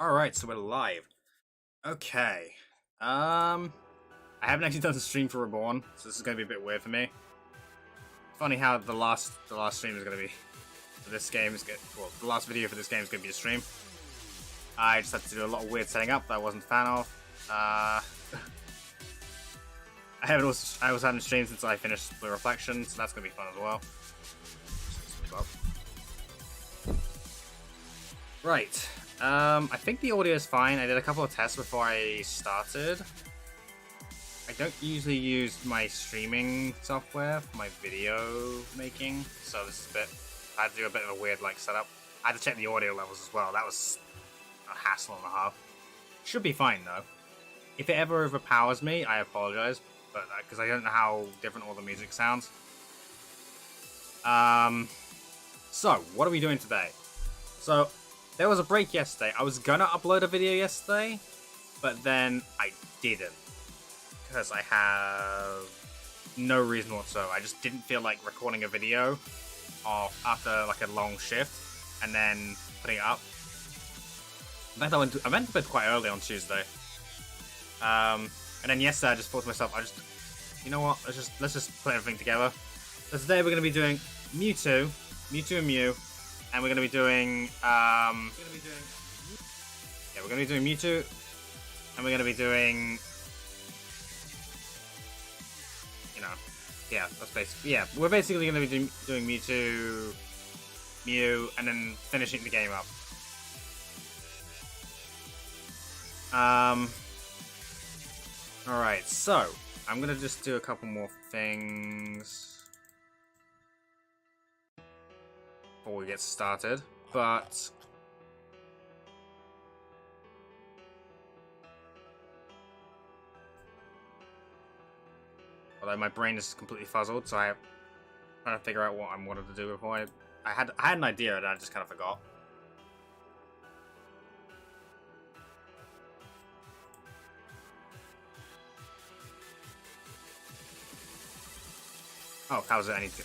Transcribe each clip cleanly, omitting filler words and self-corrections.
Alright, so we're live. Okay. I haven't actually done a stream for Reborn, so this is gonna be a bit weird for me. Funny how the last stream is gonna be for this game is the last video for this game is gonna be a stream. I just had to do a lot of weird setting up that I wasn't a fan of. I haven't streamed since I finished Blue Reflection, so that's gonna be fun as well. Right. I think the audio is fine. I did a couple of tests before I started. I don't usually use my streaming software for my video making, so this is a bit. I had to do a bit of a weird setup. I had to check the audio levels as well. That was a hassle and a half. Should be fine though. If it ever overpowers me, I apologize, but because I don't know how different all the music sounds. So what are we doing today? So. There was a break yesterday. I was gonna upload a video yesterday, but then I didn't. Because I have no reason whatsoever. I just didn't feel like recording a video after a long shift and then putting it up. I went to bed quite early on Tuesday. And then yesterday I just thought to myself, you know what, let's just put everything together. So today we're gonna be doing Mewtwo and Mew. And we're going to be doing, we're going to be doing Mewtwo, and we're going to be doing, that's basically, we're basically going to be doing Mewtwo, Mew, and then finishing the game up. Alright, so, I'm going to just do a couple more things before we get started, but although my brain is completely fuzzled, so I'm trying to figure out what I wanted to do before I had an idea and I just kind of forgot. Oh, how's it? I need to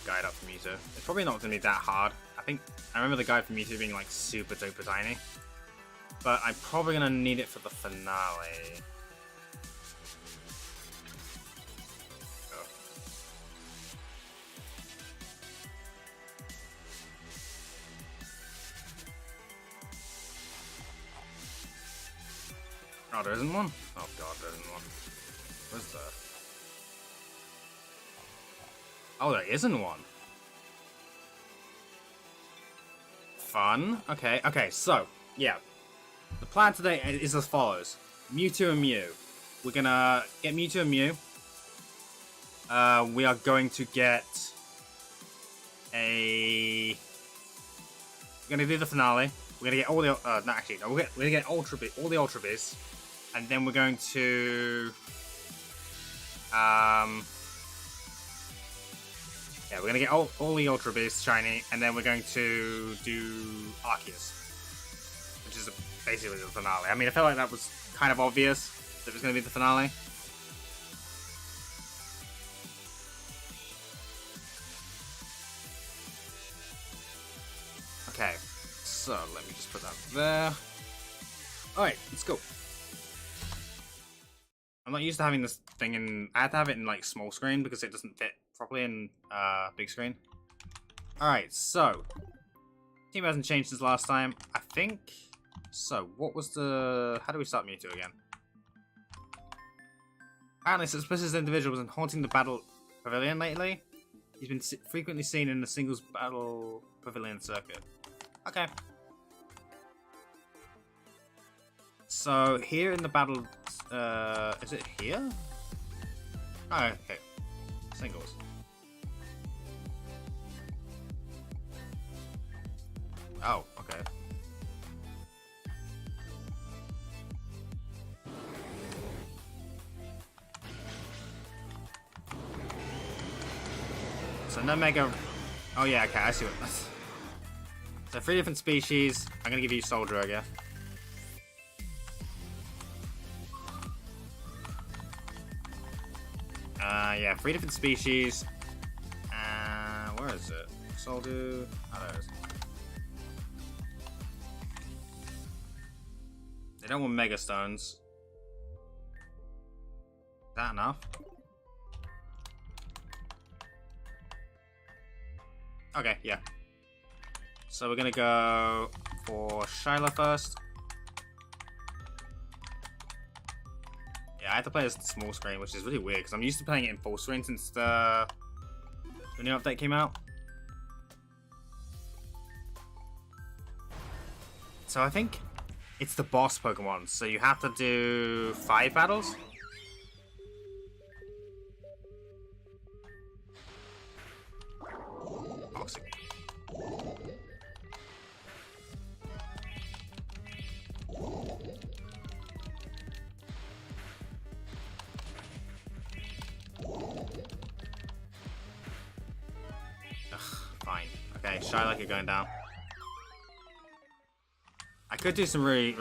guide up for Mewtwo. It's probably not going to be that hard. I remember the guide for Mewtwo being super duper tiny. But I'm probably going to need it for the finale. Oh, there isn't one? Oh god, there isn't one. Where's the... Oh, there isn't one. Fun. Okay, so, yeah. The plan today is as follows. Mewtwo and Mew. We're gonna get Mewtwo and Mew. We are going to get a... We're gonna do the finale. We're gonna get all the... we're gonna get all the Ultra Beasts. And then we're going to... Yeah, we're going to get all the Ultra Beasts shiny, and then we're going to do Arceus, which is basically the finale. I mean, I felt like that was kind of obvious that it was going to be the finale. Okay, so let me just put that there. Alright, let's go. I'm not used to having this thing in... I had to have it in small screen because it doesn't fit properly in big screen. Alright, so team hasn't changed since last time, I think. So what was the... How do we start Mewtwo again? Apparently suspicious individual was haunting the battle pavilion lately. He's been frequently seen in the singles battle pavilion circuit. Okay. So here in the battle, is it here? Oh, okay. Singles. Oh, okay. So no mega... Oh yeah, okay, I see what that's... So 3 different species. I'm gonna give you Soldier, I guess. Yeah, 3 different species. Where is it? Soldier. Oh, there it is. don't want Mega Stones. Is that enough? Okay, yeah. So we're gonna go for Shyla first. Yeah, I have to play this small screen, which is really weird because I'm used to playing it in full screen since the new update came out. So I think it's the boss Pokemon, so you have to do 5 battles. Toxic. Fine. Okay, Shylock, you're going down. I could do some really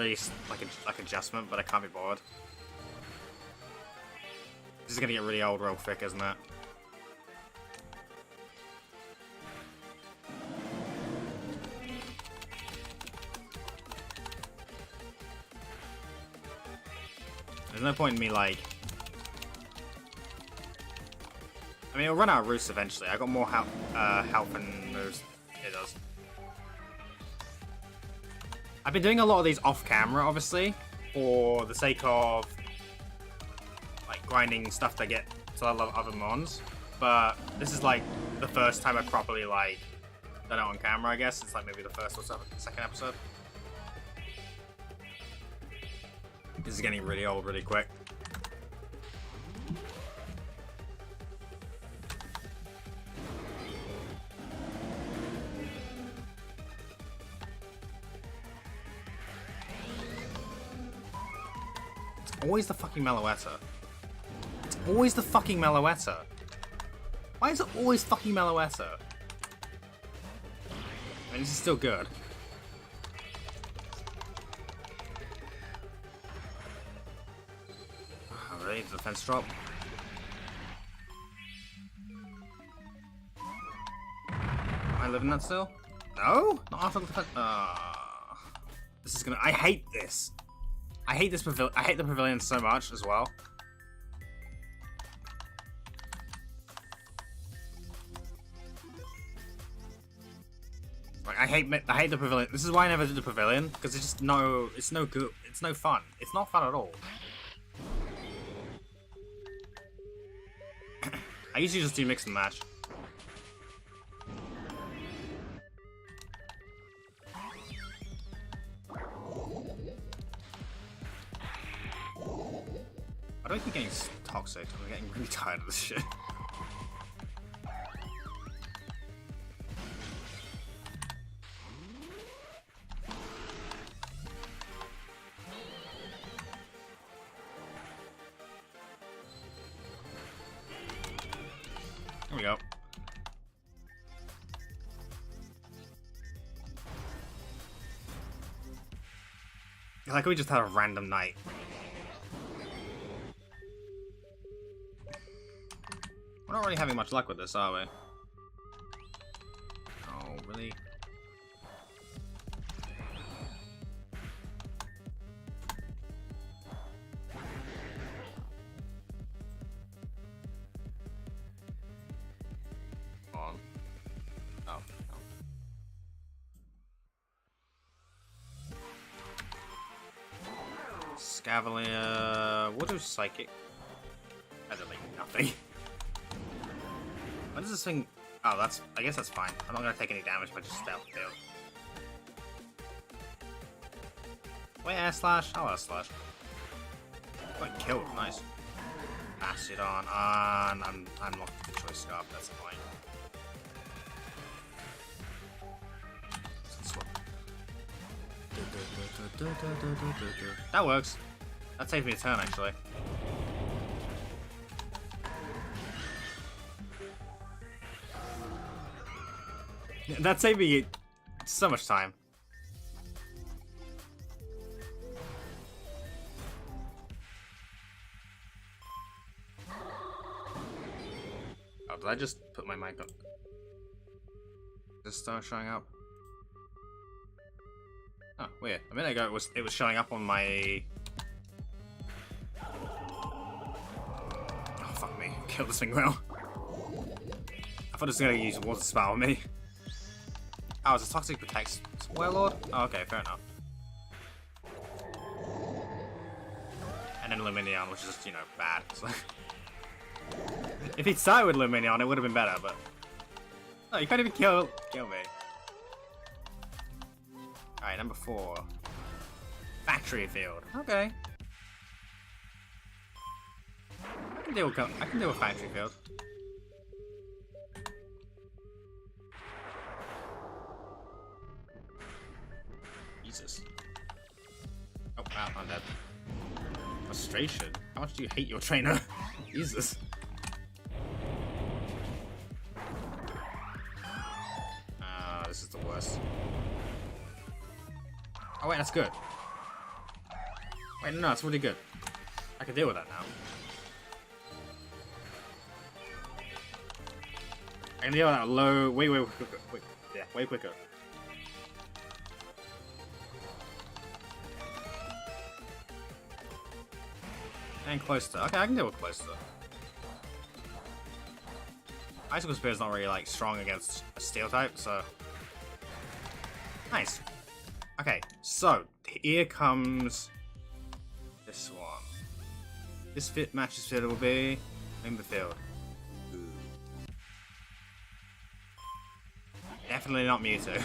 like adjustment, but I can't be bothered. This is gonna get really old real quick, isn't it? There's no point in me like. I mean, it'll run out of roosts eventually. I got more health and moves. It does. I've been doing a lot of these off camera, obviously, for the sake of like grinding stuff to get to level other mons. But this is like the first time I properly like done it on camera. I guess it's like maybe the first or second episode. This is getting really old really quick. Always the fucking Meloetta. It's always the fucking Meloetta. Why is it always fucking Meloetta? I mean, this is still good. Alright, defense drop. Am I living that still? No? Not after the defense. This is gonna. I hate this. I hate this pavilion. I hate the pavilion so much as well. Like I hate the pavilion. This is why I never did the pavilion, because it's just it's no good. It's no fun. It's not fun at all. I usually just do mix and match. I don't think getting toxic. I'm getting really tired of this shit. There we go. Like we just had a random night. We're not really having much luck with this, are we? Oh, really? On. Oh, no. Scavalier. What is psychic? I don't think nothing. What is this thing? Oh, that's. I guess that's fine. I'm not gonna take any damage by just stealth kill. Wait, air slash. I'll air slash. Got killed. Nice. Acid on. I'm not the choice scarf. That's the point. That works. That saved me a turn actually. That saved me so much time. Oh, did I just put my mic on? Just start showing up. Oh, weird. A minute ago it was showing up on my... Oh, fuck me. Kill this thing well. I thought it was going to use water spout on me. Oh, it's a toxic protects Warlord? Oh, okay, fair enough. And then Luminion, which is just, you know, bad. So if he'd started with Luminion, it would have been better, but... No, you can't even kill me. Alright, number 4. Factory field. Okay. I can deal with factory field. Jesus. Oh, wow, I'm dead. Frustration? How much do you hate your trainer? Jesus. This is the worst. Oh wait, that's good. Wait, no, it's really good. I can deal with that now. I can deal with that low, way quicker. Yeah, way quicker. And closer. Okay, I can deal with closer. Icicle Spear is not really like strong against a steel type, so nice. Okay, so here comes this one. This match's field will be in the field. Ooh. Definitely not Mewtwo.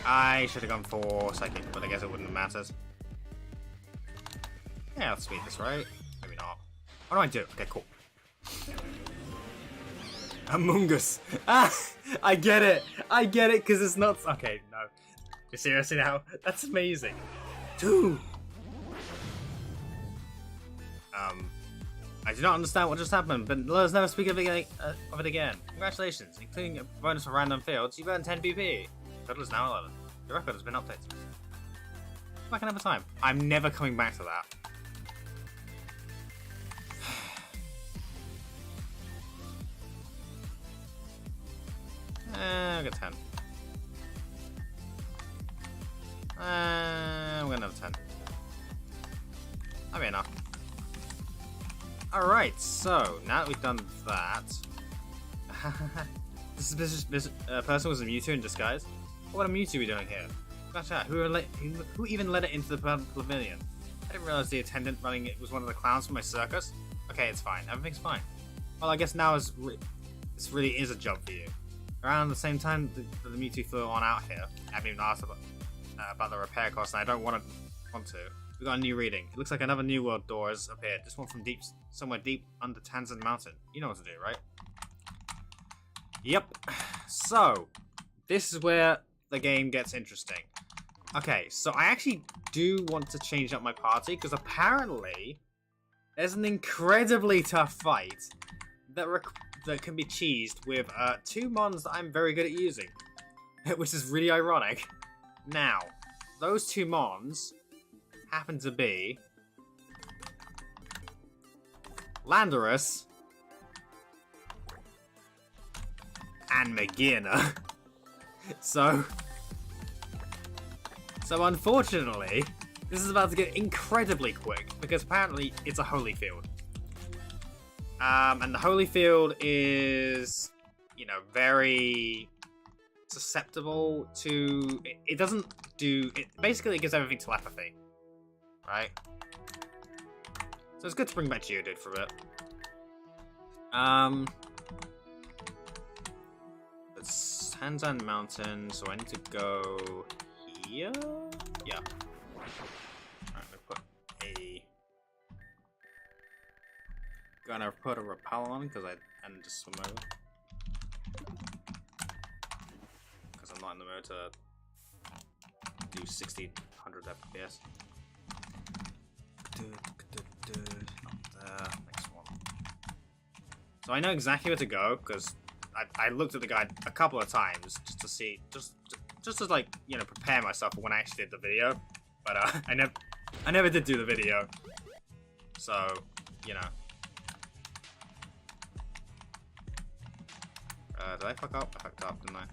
I should have gone for Psychic, but I guess it wouldn't have mattered. Yeah, I'll speed this, right? Maybe not. What do I do? Okay, cool. Among Us. Ah! I get it! I get it, because it's not... Okay, no. You're seriously now? That's amazing. 2! I do not understand what just happened, but let us never speak of it again. Congratulations, including a bonus for random fields, you've earned 10 BP. Total is now 11. Your record has been updated. Back another time. I'm never coming back to that. I'll get 10. I'm gonna have 10. That'll be enough. Alright, so now that we've done that. This person was a Mewtwo in disguise. What a Mewtwo we doing here? Gotcha. Who even let it into the pavilion? I didn't realize the attendant running it was one of the clowns from my circus. Okay, it's fine. Everything's fine. Well, I guess now this really is a job for you. Around the same time the Mewtwo flew on out here, I haven't even asked about the repair cost, and I don't want to. We got a new reading. It looks like another New World door has appeared. This one from somewhere deep under Tanzan Mountain. You know what to do, right? Yep. So, this is where the game gets interesting. Okay, so I actually do want to change up my party, because apparently there's an incredibly tough fight that can be cheesed with 2 mons that I'm very good at using, which is really ironic. Now, those 2 mons happen to be Landorus and Magina. So unfortunately, this is about to get incredibly quick, because apparently it's a holy field. And the holy field is, you know, very susceptible to... It doesn't do... Basically, it gives everything telepathy. Right? So it's good to bring back Geodude for a bit. It's Tanzan Mountain, so I need to go here? Yeah. Alright, I'm gonna put a repel on because and just swim over. Because I'm not in the mood to do 60, 100 FPS. Next one. So I know exactly where to go because I looked at the guide a couple of times just to see, just just to like, you know, prepare myself for when I actually did the video. But I never did do the video. So, you know. Did I fuck up? I fucked up, didn't I?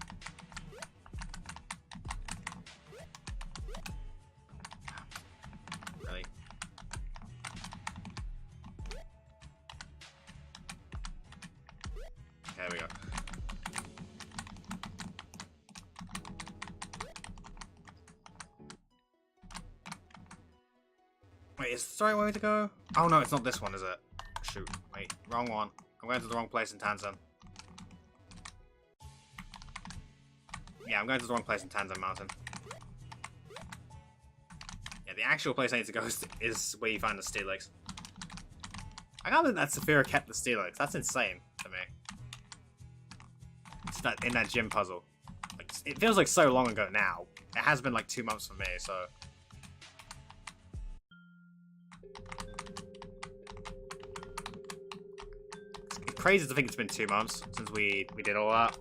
Really? Okay, there we go. Wait, is this the right way to go? Oh no, it's not this one, is it? Shoot, wait, wrong one. I'm going to the wrong place in Tanzan. Yeah, I'm going to the wrong place in Tanzan Mountain. Yeah, the actual place I need to go is where you find the Steelix. I can't believe that Saphira kept the Steelix. That's insane to me. It's that in that gym puzzle. Like, it feels like so long ago now. It has been like 2 months for me, so. It's crazy to think it's been 2 months since we did all that.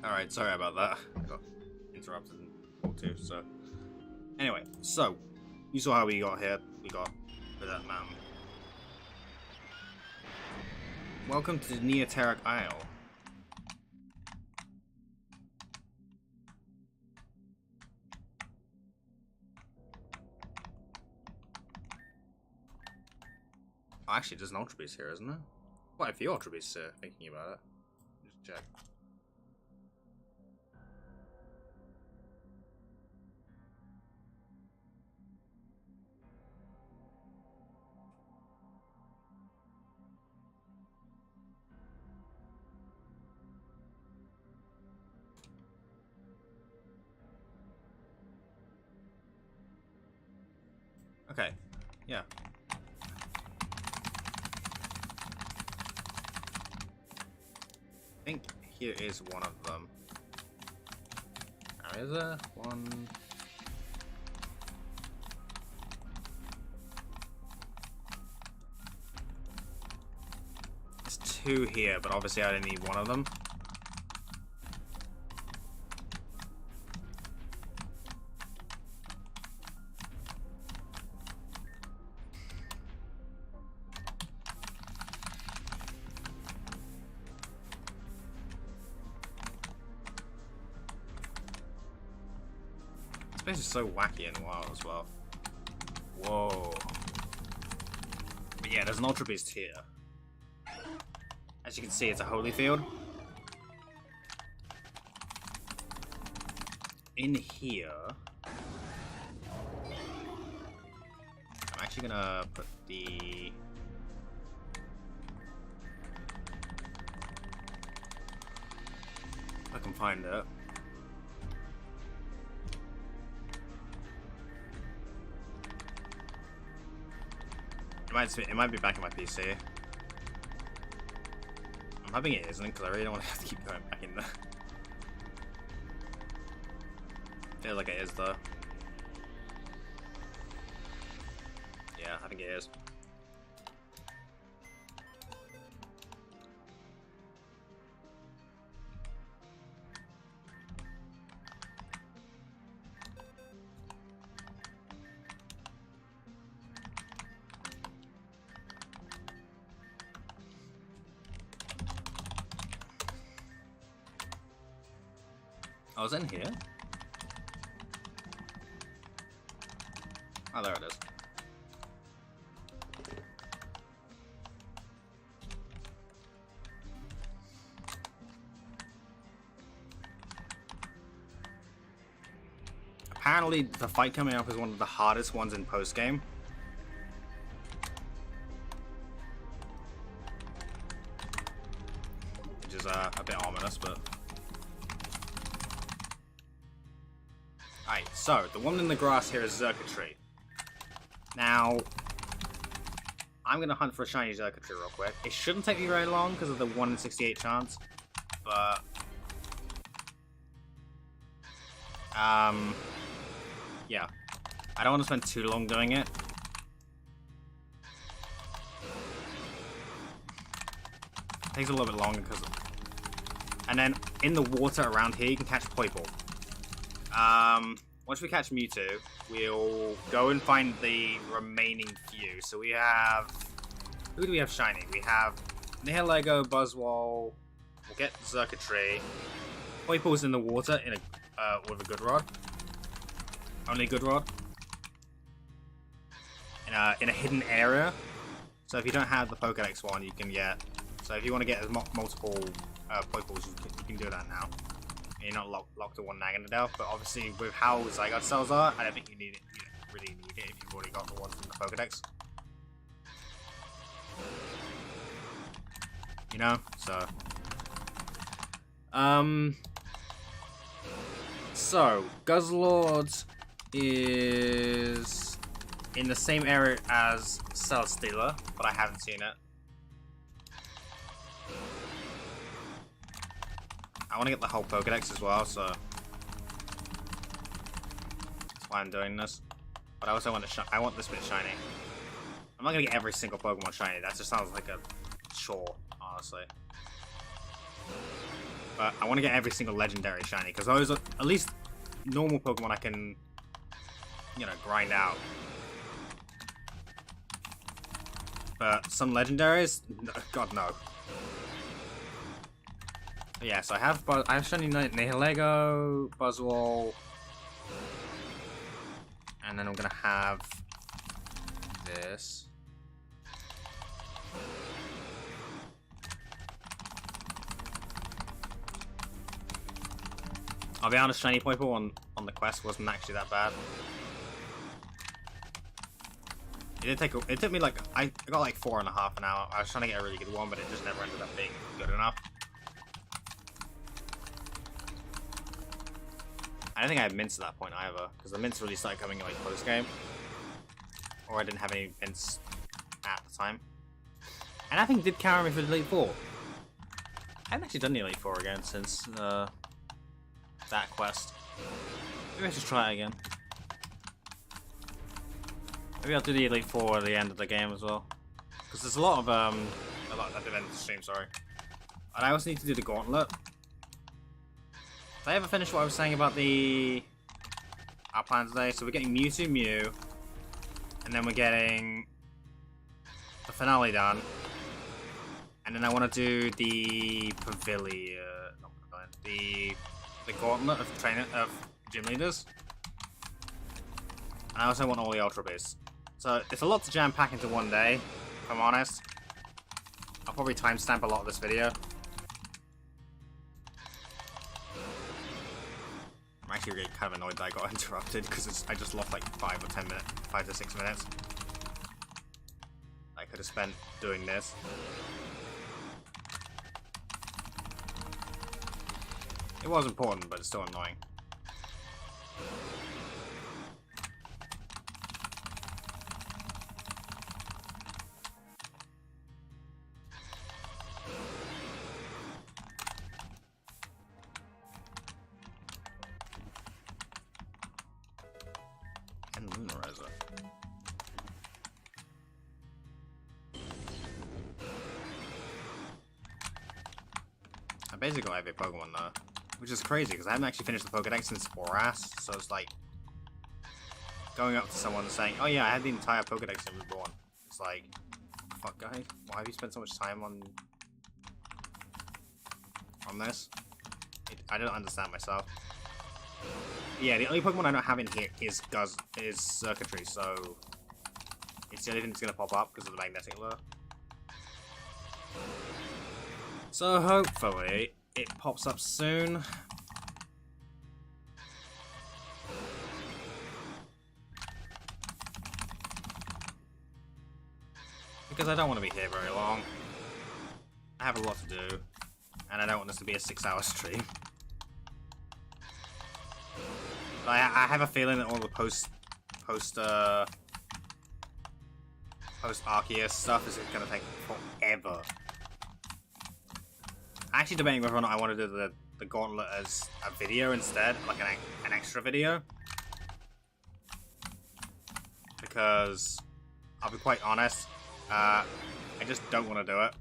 Alright, sorry about that. Got interrupted in World 2, so... Anyway, so, you saw how we got here. We got to that mountain. Welcome to the Neoteric Isle. Oh, actually, there's an Ultra Beast here, isn't there? Quite a few Ultra Beasts here, thinking about it. Just check. Okay, yeah. I think here is one of them. Now, is there one? There's two here, but obviously I only need one of them. This is so wacky and wild as well. Whoa. But yeah, there's an Ultra Beast here. As you can see, it's a holy field. In here, I'm actually gonna put the... I can find it. It might be back in my PC. I'm hoping it isn't, because I really don't want to have to keep going back in there. Feels like it is, though. Yeah, I think it is. I was in here. Oh, there it is. Apparently, the fight coming up is one of the hardest ones in Postgame. Which is a bit ominous, but... Alright, so, the woman in the grass here is Circuitry. Now, I'm gonna hunt for a shiny Zerkatry real quick. It shouldn't take me very long because of the 1 in 68 chance, but yeah, I don't want to spend too long doing it. It takes a little bit longer because, and then in the water around here you can catch Poipole. Once we catch Mewtwo, we'll go and find the remaining few. So we have... Who do we have shiny? We have Nihilego, Buzzwole, we'll get Zerkatry. Poipole's in the water in a, with a good rod. Only good rod. In a hidden area. So if you don't have the Pokédex one, you can get... So if you want to get multiple Poipoles, you can do that now. You're not locked to one Naganadel, but obviously with how Zygarde cells are, I don't think you need it. You don't really need it if you've already got the ones from the Pokédex. You know, so so Guzzlord is in the same area as Cell Stealer, but I haven't seen it. I want to get the whole Pokédex as well, so that's why I'm doing this. But I also want to I want this bit shiny. I'm not gonna get every single Pokemon shiny. That just sounds like a chore, honestly. But I want to get every single legendary shiny because those are at least normal Pokemon I can, you know, grind out. But some legendaries, God no. Yeah, so I have shiny Nihilego, Buzzwole, and then I'm gonna have this. I'll be honest, shiny Poipole on the quest wasn't actually that bad. It took me like I got like 4.5 an hour. I was trying to get a really good one, but it just never ended up being good enough. I don't think I had mints at that point either, because the mints really started coming in like post-game. Or I didn't have any mints at the time. And I think did carry me for the Elite Four. I haven't actually done the Elite Four again since that quest. Maybe I should try it again. Maybe I'll do the Elite Four at the end of the game as well. Because there's a lot at the end of the stream, sorry. And I also need to do the Gauntlet. Did I ever finish what I was saying about our plan today? So we're getting Mewtwo, Mew, and then we're getting the finale done, and then I want to do the pavilion, not pavilion, the gauntlet of gym leaders. And I also want all the Ultra Beasts. So it's a lot to jam pack into one day, if I'm honest. I'll probably timestamp a lot of this video. I'm actually really kind of annoyed that I got interrupted because I just lost like 5 to 6 minutes. I could have spent doing this. It was important, but it's still annoying. Basically got every Pokemon though, which is crazy because I haven't actually finished the Pokédex since Boras, so it's like going up to someone and saying, "Oh yeah, I had the entire Pokédex in Reborn." It's like, fuck guys, why have you spent so much time on this? I don't understand myself. Yeah, the only Pokemon I don't have in here is Zerkatry, so it's the only thing that's gonna pop up because of the magnetic lure. So hopefully it pops up soon. Because I don't want to be here very long. I have a lot to do. And I don't want this to be a 6-hour stream. But I have a feeling that all the post post-Arceus stuff is gonna take forever. Actually debating whether or not I want to do the gauntlet as a video instead, like an extra video. Because, I'll be quite honest, I just don't want to do it.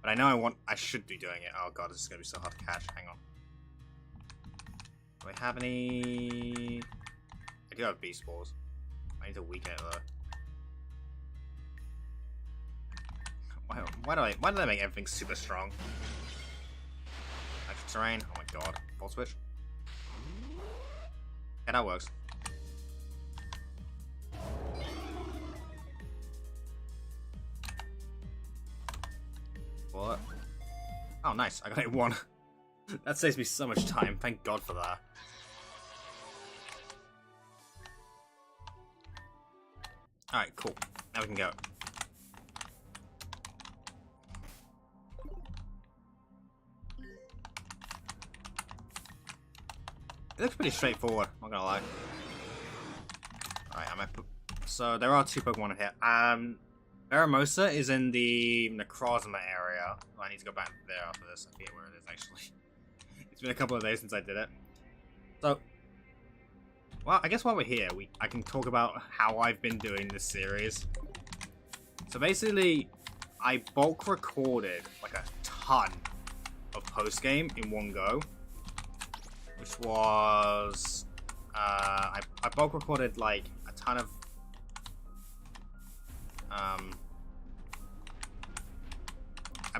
But I know I should be doing it. Oh god, this is going to be so hard to catch. Hang on. Do I have any... I do have beast balls. I need to weaken it though. Why do they make everything super strong? Extra terrain? Oh my god. Volt switch? Yeah, that works. What? Oh nice, I got it 1. That saves me so much time, thank god for that. Alright, cool. Now we can go. It looks pretty straightforward, not gonna lie. Alright, so there are 2 Pokemon in here. Veramosa is in the Necrozma area. I need to go back there after this. I forget where it is actually. It's been a couple of days since I did it. So, well, I guess while we're here, I can talk about how I've been doing this series. So basically, I bulk recorded like a ton of postgame in one go. Which was... I bulk recorded like a ton of...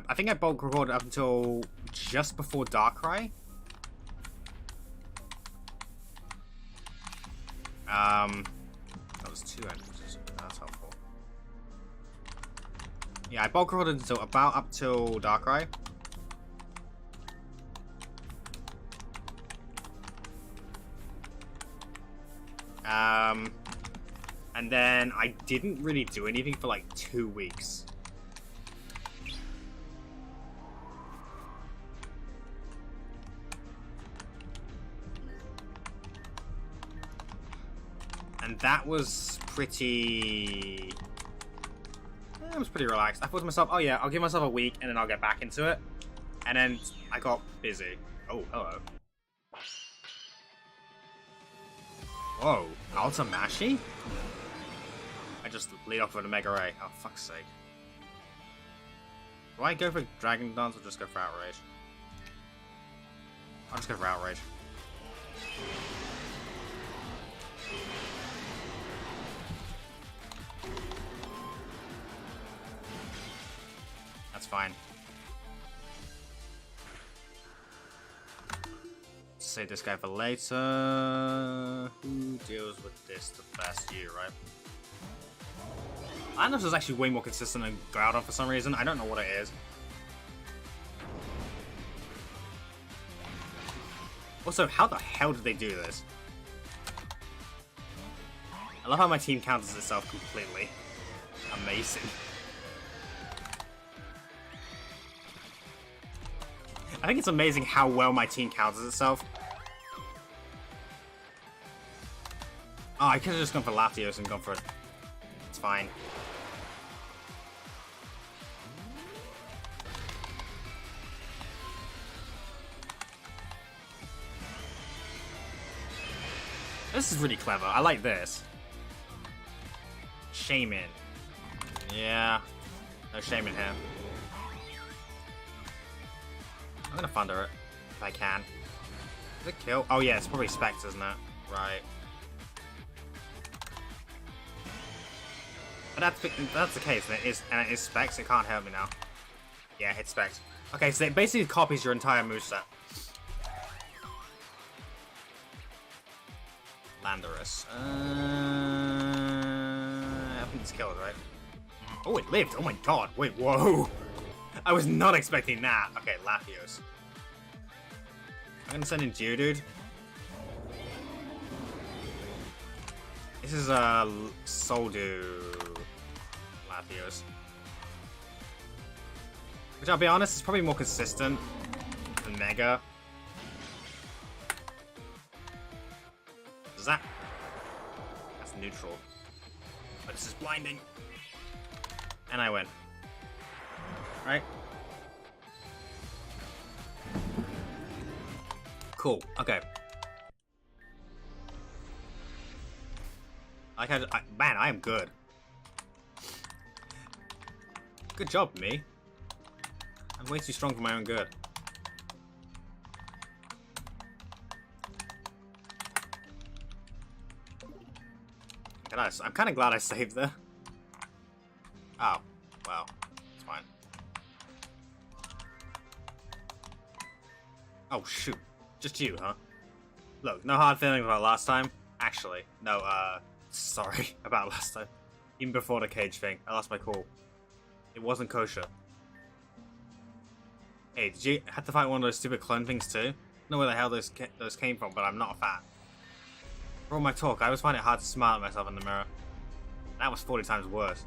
I think I bulk recorded up until just before Darkrai. That was 2 entrances. That's helpful. Yeah, I bulk recorded until about up till Darkrai. And then I didn't really do anything for like 2 weeks. And that was pretty... I was pretty relaxed. I thought to myself, oh yeah, I'll give myself a week and then I'll get back into it. And then I got busy. Oh, hello. Whoa, Altamashi? I just lead off with a Mega Ray. Oh, fuck's sake. Do I go for Dragon Dance or just go for Outrage? I'll just go for Outrage. That's fine. Save this guy for later. Who deals with this the best? You, right? Landorus is actually way more consistent than Groudon for some reason. I don't know what it is. Also, how the hell did they do this? I love how my team counters itself completely. Amazing. I think it's amazing how well my team counters itself. Oh, I could have just gone for Latios and gone for it. It's fine. This is really clever. I like this. Shaman. Yeah. No Shaman here. I'm gonna Thunder it, if I can. Is it kill? Oh yeah, it's probably Specs, isn't it? Right. But that's the case, and it is Specs, it can't hurt me now. Yeah, it's Specs. Okay, so it basically copies your entire moveset. Landorus. I think it's killed, right? Oh, it lived! Oh my god, wait, whoa! I was not expecting that. Okay, Latios. I'm gonna send in Geodude. This is a Soldu Latios. Which I'll be honest, is probably more consistent than Mega. Is that? That's neutral. But this is blinding. And I win. Right? Cool. Okay. Man, I am good. Good job, me. I'm way too strong for my own good. I'm kind of glad I saved there. Oh, well, it's fine. Oh, shoot. Just you, huh? Look, no hard feelings about last time. Actually, no, sorry about last time. Even before the cage thing, I lost my cool. It wasn't kosher. Hey, did you have to fight one of those stupid clone things too? I don't know where the hell those came from, but I'm not a fan. For all my talk, I always find it hard to smile at myself in the mirror. That was 40 times worse.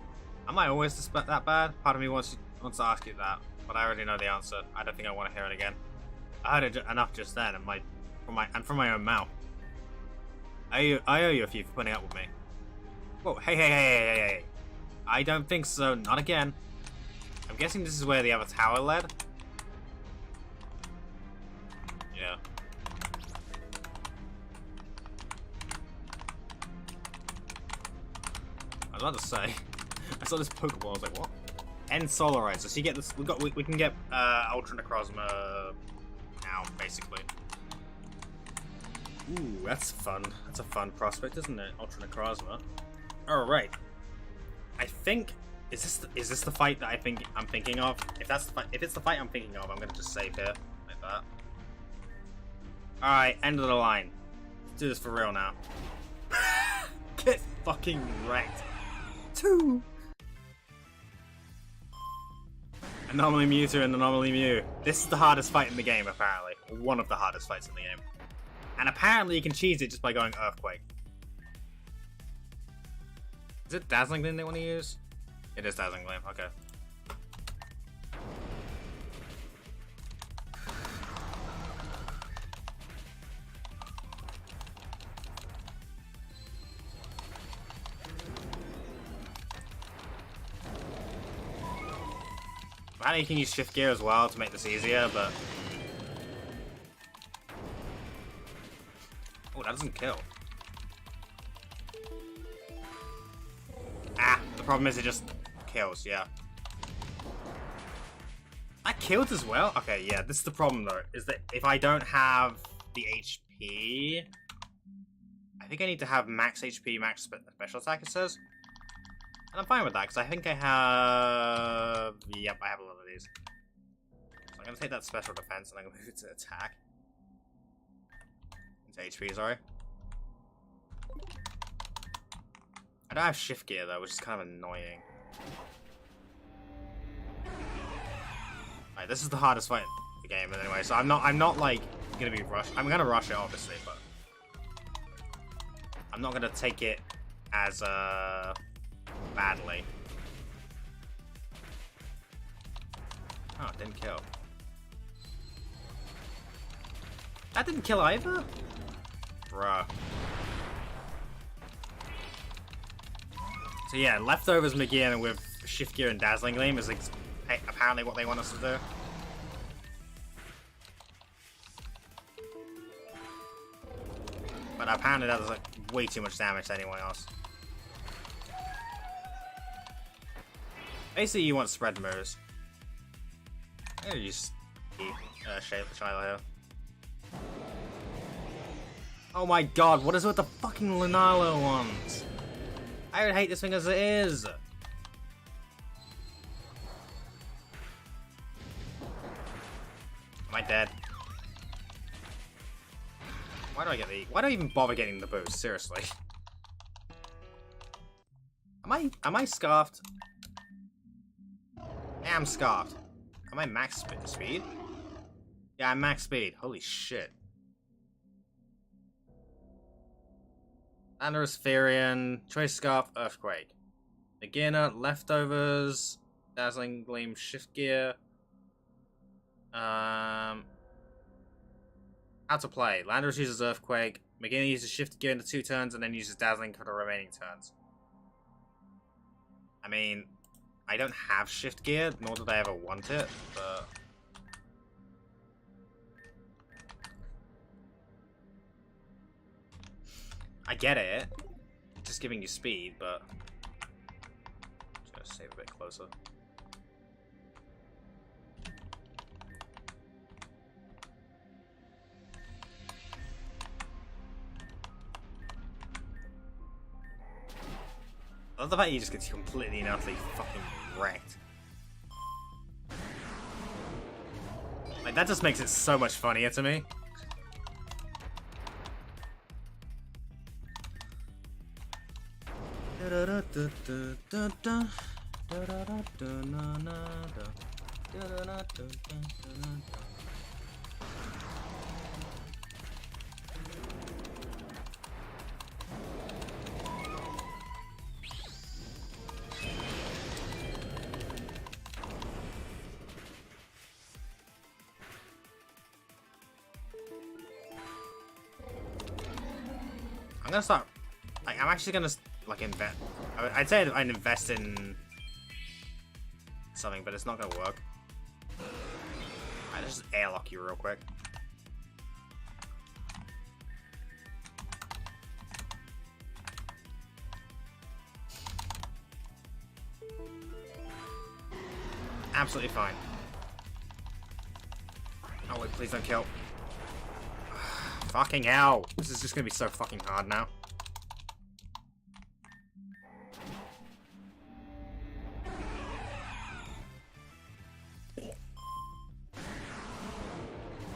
Am I always that bad? Part of me wants to ask you that, but I already know the answer. I don't think I want to hear it again. I heard it enough just then, and from my own mouth. I owe you a few for putting up with me. Whoa, hey. I don't think so, not again. I'm guessing this is where the other tower led? Yeah. I was about to say, I saw this Pokeball, I was like, what? End Solarizer, so you get this, we can get Ultra Necrozma now, basically. Ooh, that's fun. That's a fun prospect, isn't it? Ultra Necrozma. Alright. I think, is this the fight that I'm thinking of? If it's the fight I'm thinking of, I'm gonna just save here, like that. Alright, end of the line. Let's do this for real now. Get fucking wrecked. 2! Anomaly Mewtwo and Anomaly Mew. This is the hardest fight in the game, apparently. One of the hardest fights in the game. And apparently you can cheese it just by going Earthquake. Is it Dazzling Gleam they want to use? It is Dazzling Gleam, okay. Apparently you can use shift gear as well to make this easier, but... Oh, that doesn't kill. Ah, the problem is it just kills, yeah. That killed as well? Okay, yeah, this is the problem though, is that if I don't have the HP... I think I need to have max HP, max special attack, it says. And I'm fine with that, because I think I have... Yep, I have a lot of these. So I'm going to take that special defense, and I'm going to move it to attack. Into HP, sorry. I don't have shift gear, though, which is kind of annoying. Alright, this is the hardest fight in the game, anyway, so I'm not like, going to be rushed. I'm going to rush it, obviously, but... I'm not going to take it as, badly. Oh, it didn't kill. That didn't kill either? Bruh. So yeah, leftovers begin with shift gear and dazzling gleam is apparently what they want us to do. But apparently that does like way too much damage to anyone else. Basically, you want spread moves. I'm gonna use Shiloh here. Oh my god, what is it with the fucking Lunala ones? I would hate this thing as it is. Am I dead? Why do I even bother getting the boost? Seriously. Am I scarfed? Yeah, I'm scarfed. Am I max speed? Yeah, I'm max speed. Holy shit. Landorus, Firion, Choice Scarf, Earthquake. Beginner, Leftovers, Dazzling Gleam, Shift Gear. How to play. Landorus uses Earthquake. Beginner uses Shift Gear into 2 turns and then uses Dazzling for the remaining turns. I mean, I don't have shift gear, nor did I ever want it, but... I get it. Just giving you speed, but... Just gonna save a bit closer. I love the fact he just gets completely and utterly fucking wrecked. Like, that just makes it so much funnier to me. I'm gonna start. Like, I'm actually gonna like invest. I'd say I'd invest in something, but it's not gonna work. Alright, let's just airlock you real quick. Absolutely fine. Oh wait, please don't kill. Fucking hell! This is just gonna be so fucking hard now.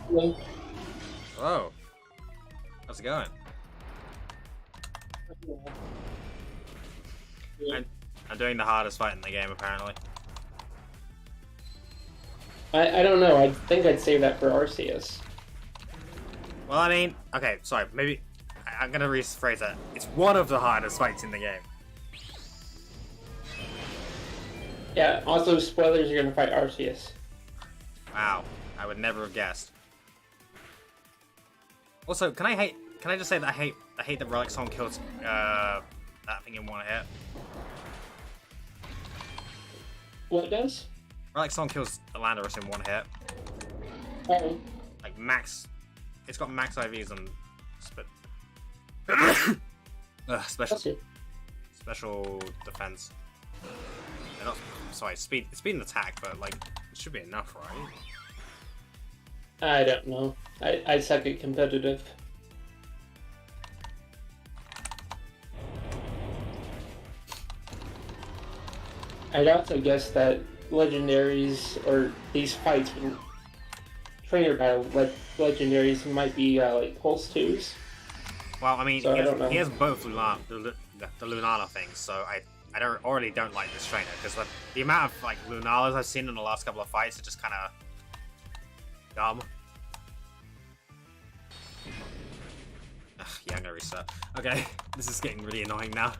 Hello. Hello. How's it going? I'm doing the hardest fight in the game, apparently. I don't know. I think I'd save that for Arceus. Well, I mean, okay, sorry, maybe I'm gonna rephrase that. It's one of the hardest fights in the game. Yeah, also, spoilers, you're gonna fight Arceus. Wow, I would never have guessed. Also, can I just say that I hate that Relic Song kills that thing in one hit. What does? Relic Song kills Landorus in one hit. Oh. Like max, it's got max IVs and special defense. Not, sorry, speed and attack, but like it should be enough, right? I don't know. I suck at competitive. I'd also guess that legendaries, or these fights, trainer battle legendaries might be like pulse 2s. Well, I mean, So he has both the Lunala things, so I already don't like this trainer, because the amount of like Lunalas I've seen in the last couple of fights are just kind of dumb. Ugh, yeah, I'm gonna reset. Okay, this is getting really annoying now.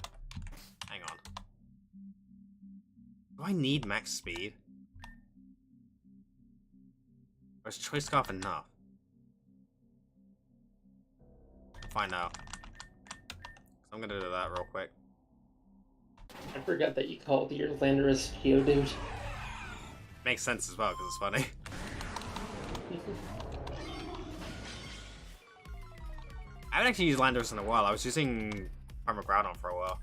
Hang on. Do I need max speed? Or is Choice Scarf enough? Find out. So I'm gonna do that real quick. I forgot that you called your Landorus Geodude. Makes sense as well, because it's funny. I haven't actually used Landorus in a while. I was using Armor Groudon for a while.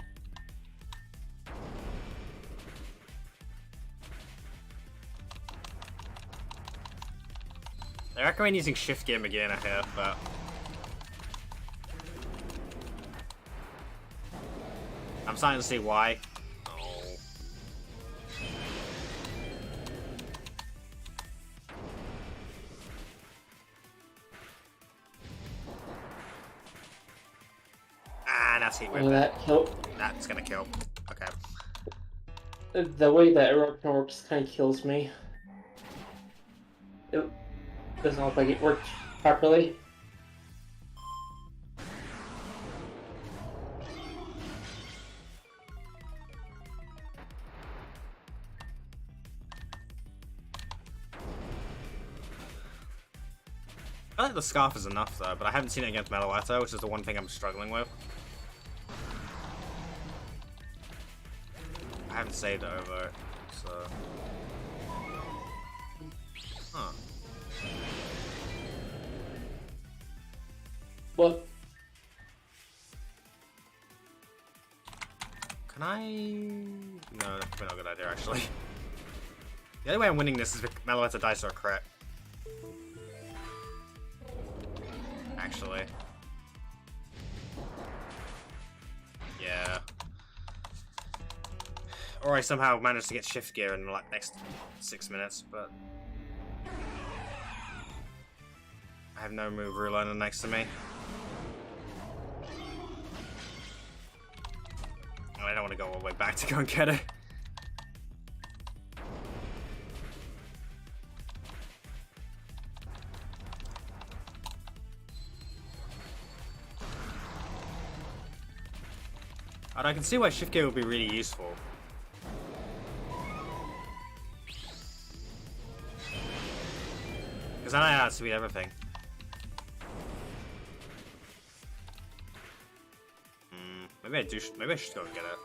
I recommend using Shift Gear again here, but... I'm starting to see why. Oh. Ah, that's Heat Whip. Oh, that killed. That's gonna kill. Okay. The way that Eruption works kind of kills me. It doesn't look like it worked properly. I think the Scarf is enough though, but I haven't seen it against Meloetta, which is the one thing I'm struggling with. I haven't saved it over, so... so... Huh. Well, Can I... No, that's probably not a good idea, actually. The only way I'm winning this is if Meloetta dice are a crit. Actually. Yeah. Or I somehow managed to get shift gear in the like, next 6 minutes, but... I have no move relearner next to me. I don't want to go all the way back to go and get it. And I can see why shift gear would be really useful. Because I know how to speed everything. Maybe I should go and get it.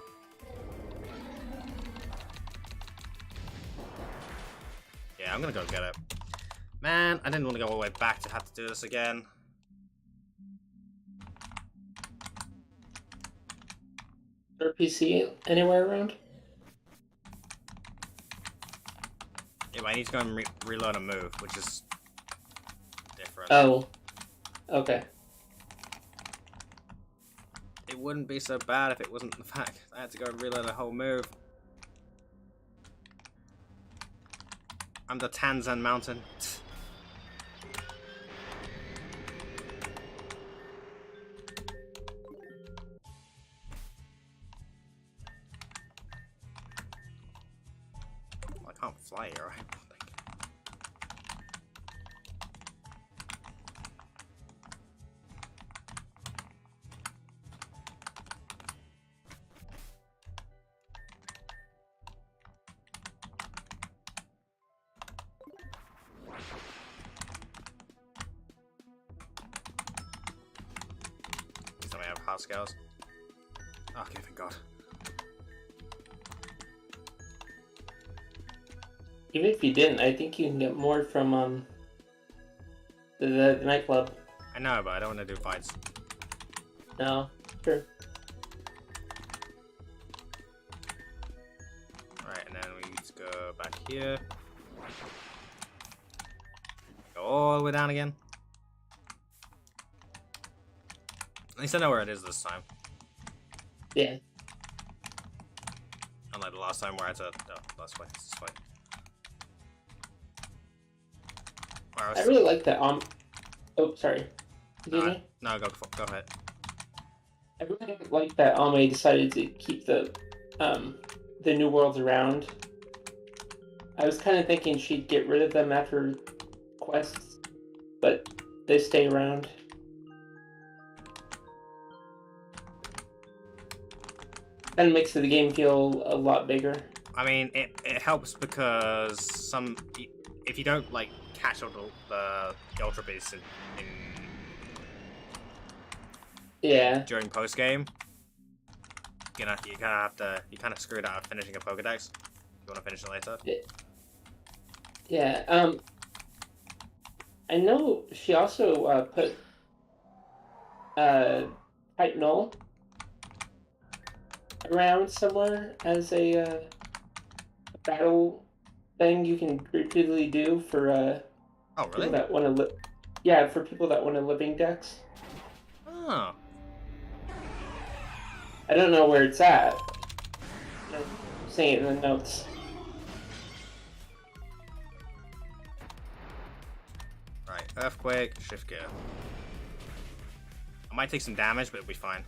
Yeah, I'm gonna go get it. Man, I didn't want to go all the way back to have to do this again. PC anywhere around? Yeah, but I need to go and relearn a move, which is different. Oh, okay. It wouldn't be so bad if it wasn't the fact I had to go and relearn a whole move. I'm the Tanzan Mountain. I can't fly here, right? Hot scales. Okay, thank God. Even if you didn't, I think you can get more from the nightclub. I know, but I don't want to do fights. No, sure. Alright, and then we just go back here. Go all the way down again. At least I know where it is this time. Yeah. Unlike the last time where I had to... No, last way. It's this way. I really like that. Oh, sorry. No, go ahead. I really like that Ame decided to keep the new worlds around. I was kind of thinking she'd get rid of them after quests, but they stay around. Kind of makes the game feel a lot bigger. I mean, it helps because if you don't like catch all the Ultra Beasts yeah, during post game, you kind of screwed out of finishing a Pokedex. You want to finish it later? Yeah. I know she also put Type Null around somewhere as a battle thing you can repeatedly do for oh, really? people that want to yeah, for people that want a living dex. Oh. I don't know where it's at. I'm seeing it in the notes. Right, earthquake, shift gear. I might take some damage, but it'll be fine.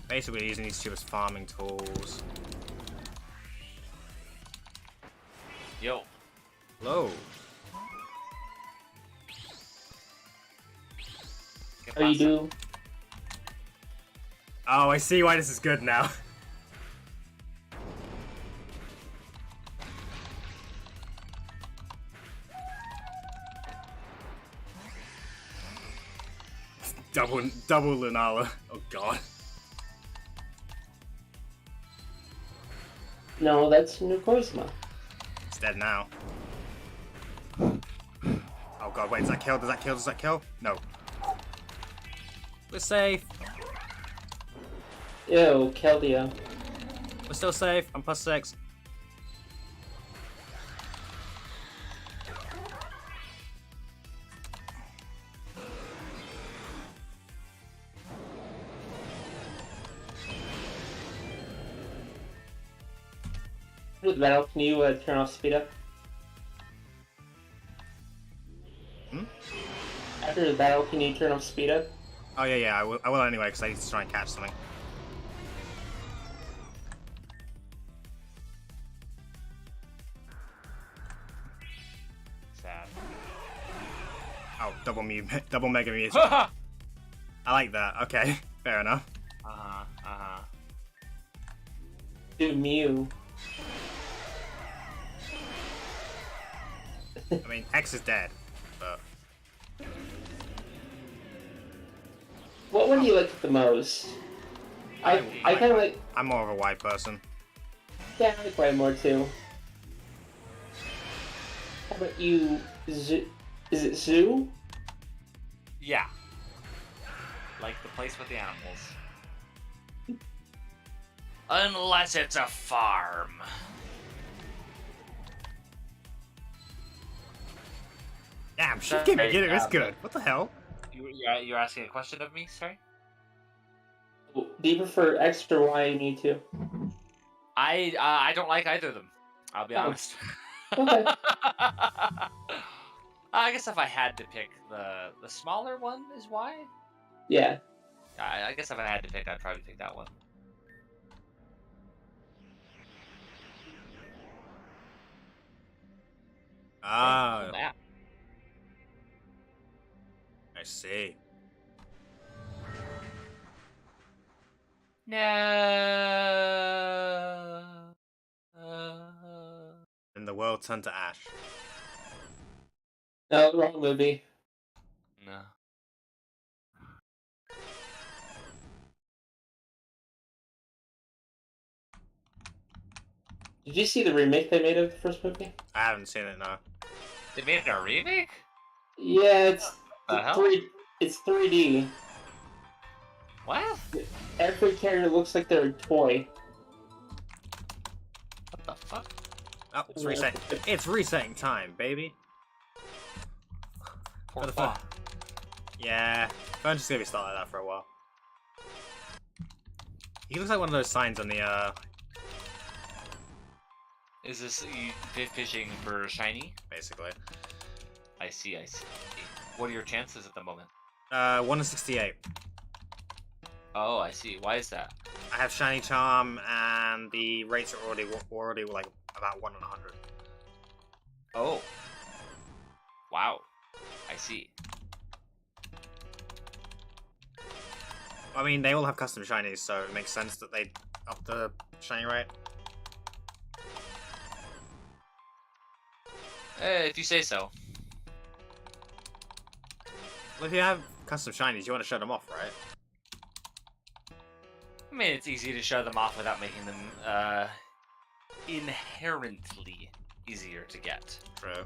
Basically, using these two as farming tools. Yo. Hello. How you do? Oh, I see why this is good now. Double Lunala. Oh god. No, that's New Koizma. It's dead now. Oh god, wait, does that kill? Does that kill? Does that kill? No. We're safe. Ew, Keldeo. We're still safe. I'm +6. With battle, can you turn off speed up? Hmm? After the battle, can you turn off speed up? Oh yeah, I will anyway, because I need to try and catch something. Sad. Oh, double Mega Mew. I like that. Okay, fair enough. Dude, Mew. I mean, X is dead, but What one do you like the most? I kind of like. I'm more of a Y person. Yeah, I like White more too. How about you? Is it Zoo? Yeah. Like the place with the animals. Unless it's a farm. Damn, she gave me it. It's good. What the hell? You're asking a question of me, sorry? Do you prefer X or Y in you two? I don't like either of them. I'll be honest. Okay. I guess if I had to pick the smaller one is Y. Yeah. I guess if I had to pick, I'd probably pick that one. Ah, Yeah. I see. No. And the world turned to ash. No, wrong movie. No. Did you see the remake they made of the first movie? I haven't seen it now. They made a remake? Yeah, it's The hell? 3D. What? Every character looks like they're a toy. What the fuck? Oh, it's resetting. It's resetting time, baby. Poor the fuck. fun. Yeah, phone's just gonna be stuck like that for a while. He looks like one of those signs on the Is this you fishing for shiny? basically. I see. What are your chances at the moment? 1 in 68. Oh, I see. Why is that? I have shiny charm, and the rates are already like about 1 in 100. Oh. Wow. I see. I mean, they all have custom shinies, so it makes sense that they up the shiny rate. If you say so. Well, if you have custom shinies, you want to show them off, right? I mean, it's easy to show them off without making them inherently easier to get. True.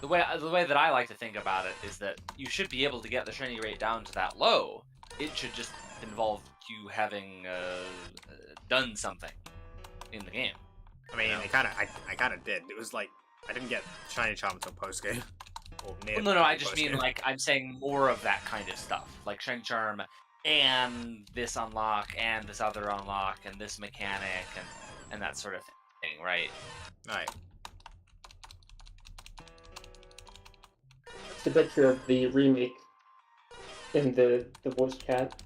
The way that I like to think about it is that you should be able to get the shiny rate down to that low. It should just involve you having done something in the game. I mean, I kind of did. It was like I didn't get shiny charm until postgame. Or near Well, no, I just post-game. mean like I'm saying more of that kind of stuff, like shiny charm, and this unlock, and this other unlock, and this mechanic, and that sort of thing, right? Right. It's a picture of the remake in the voice chat.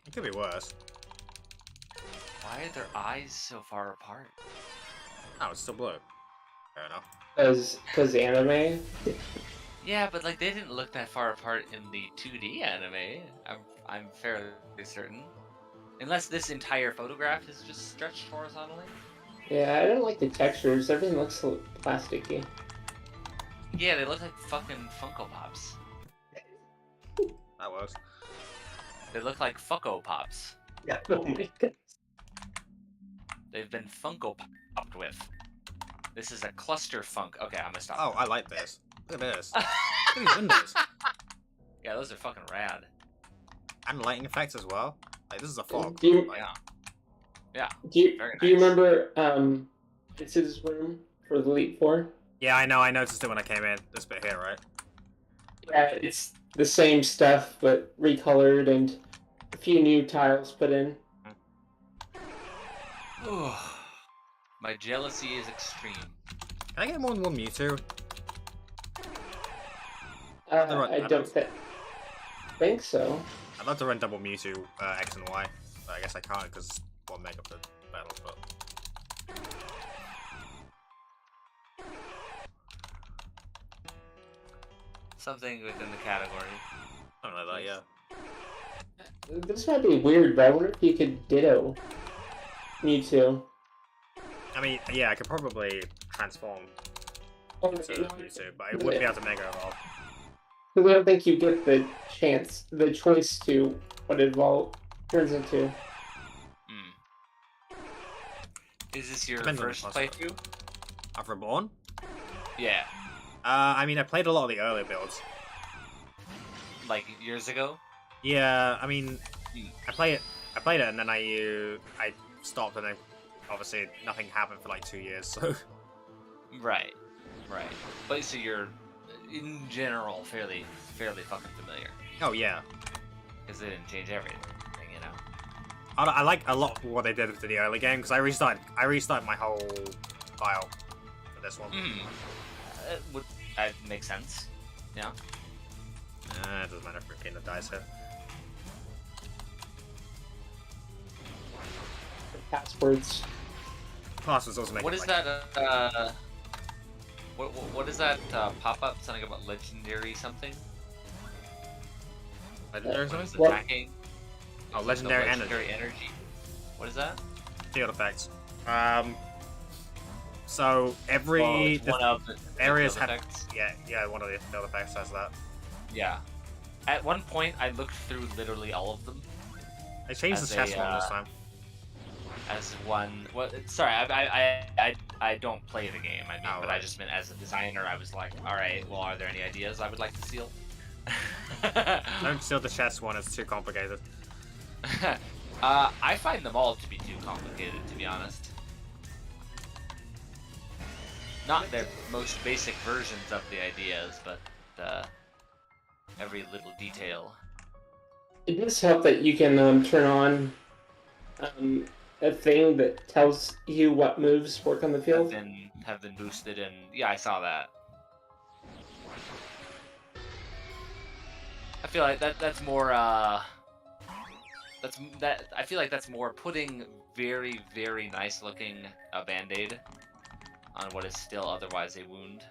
It could be worse. Why are their eyes so far apart? Oh, it's still blue. Fair enough. Because anime. Yeah, but like they didn't look that far apart in the 2D anime. I'm fairly certain, unless this entire photograph is just stretched horizontally. Yeah, I don't like the textures. Everything looks so plasticky. Yeah, they look like fucking Funko Pops. That works. They look like Funko Pops. Yeah. Oh my god. They've been Funko Popped with. This is a cluster funk. Okay, I'm gonna stop. Oh, I like this. Look at this. Look at these windows. Yeah, those are fucking rad. And lighting effects as well. Like, this is a fog. Do you, Like, Yeah. Yeah. do you, Very do you nice. remember Vince's room for the Elite Four? yeah, I know. I noticed it when I came in. This bit here, right? Yeah, it's the same stuff, but recolored and a few new tiles put in. My jealousy is extreme. Can I get more than one Mewtwo? I don't think so. I'd love to run double Mewtwo X and Y, but I guess I can't because one make up the battle. But Something within the category. something like that, yeah. This might be weird, but I wonder if you could Ditto Mewtwo. I mean, yeah, I could probably transform Oh, into Mewtwo, but I wouldn't be able to Mega Evolve. Because I don't think you get the choice to what it turns into. Is this your Depends on the first cluster. playthrough? Of Reborn? Yeah. I mean, I played a lot of the earlier builds. Like years ago? Yeah, I mean, I played it, and then I stopped, and then obviously nothing happened for like 2 years. So Right. Right. But so you're, in general, fairly fucking familiar. oh yeah, Because they didn't change everything, you know? I like a lot what they did to the early game because I restarted my whole file for this one. It would make sense. Yeah. It doesn't matter if we're getting the dice here. Passwords. Passwords also make What it, is like, that, what is that, pop-up? Something about legendary something? legendary What is something? the What? tracking? Oh, No, legendary legendary energy. energy. What is that? Field effects. So every Well, it's one of the areas field have effects. yeah one of the field effects has that. Yeah. At one point, I looked through literally all of them They changed As the chest a, one this time. as one. Well, sorry, I don't play the game. I mean, Oh, but right. I just meant as a designer, I was like, all right, well, are there any ideas I would like to steal? Don't steal the chest one; it's too complicated. I find them all to be too complicated, to be honest. Not their most basic versions of the ideas, but every little detail. It does help that you can turn on a thing that tells you what moves work on the field. Have been boosted, and yeah, I saw that. I feel like that's more I feel like that's more putting very, very nice looking band-aid on what is still otherwise a wound.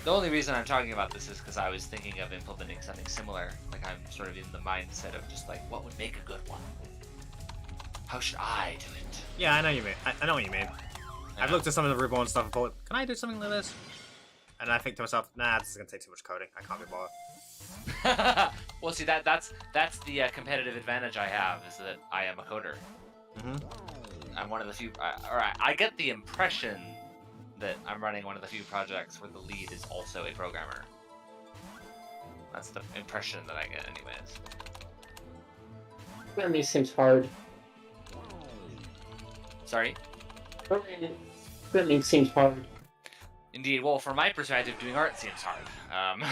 The only reason I'm talking about this is because I was thinking of implementing something similar. Like, I'm sort of in the mindset of just like, what would make a good one? How should I do it? Yeah, I know you mean. I know what you mean. I've looked at some of the Reborn stuff and thought, can I do something like this? And I think to myself, nah, this is gonna take too much coding. I can't be bothered. Well, see, that's the competitive advantage I have, is that I am a coder. I'm one of the few. I get the impression that I'm running one of the few projects where the lead is also a programmer. That's the impression that I get, anyways. Programming seems hard. Sorry. Programming seems hard. Indeed. Well, from my perspective, doing art seems hard.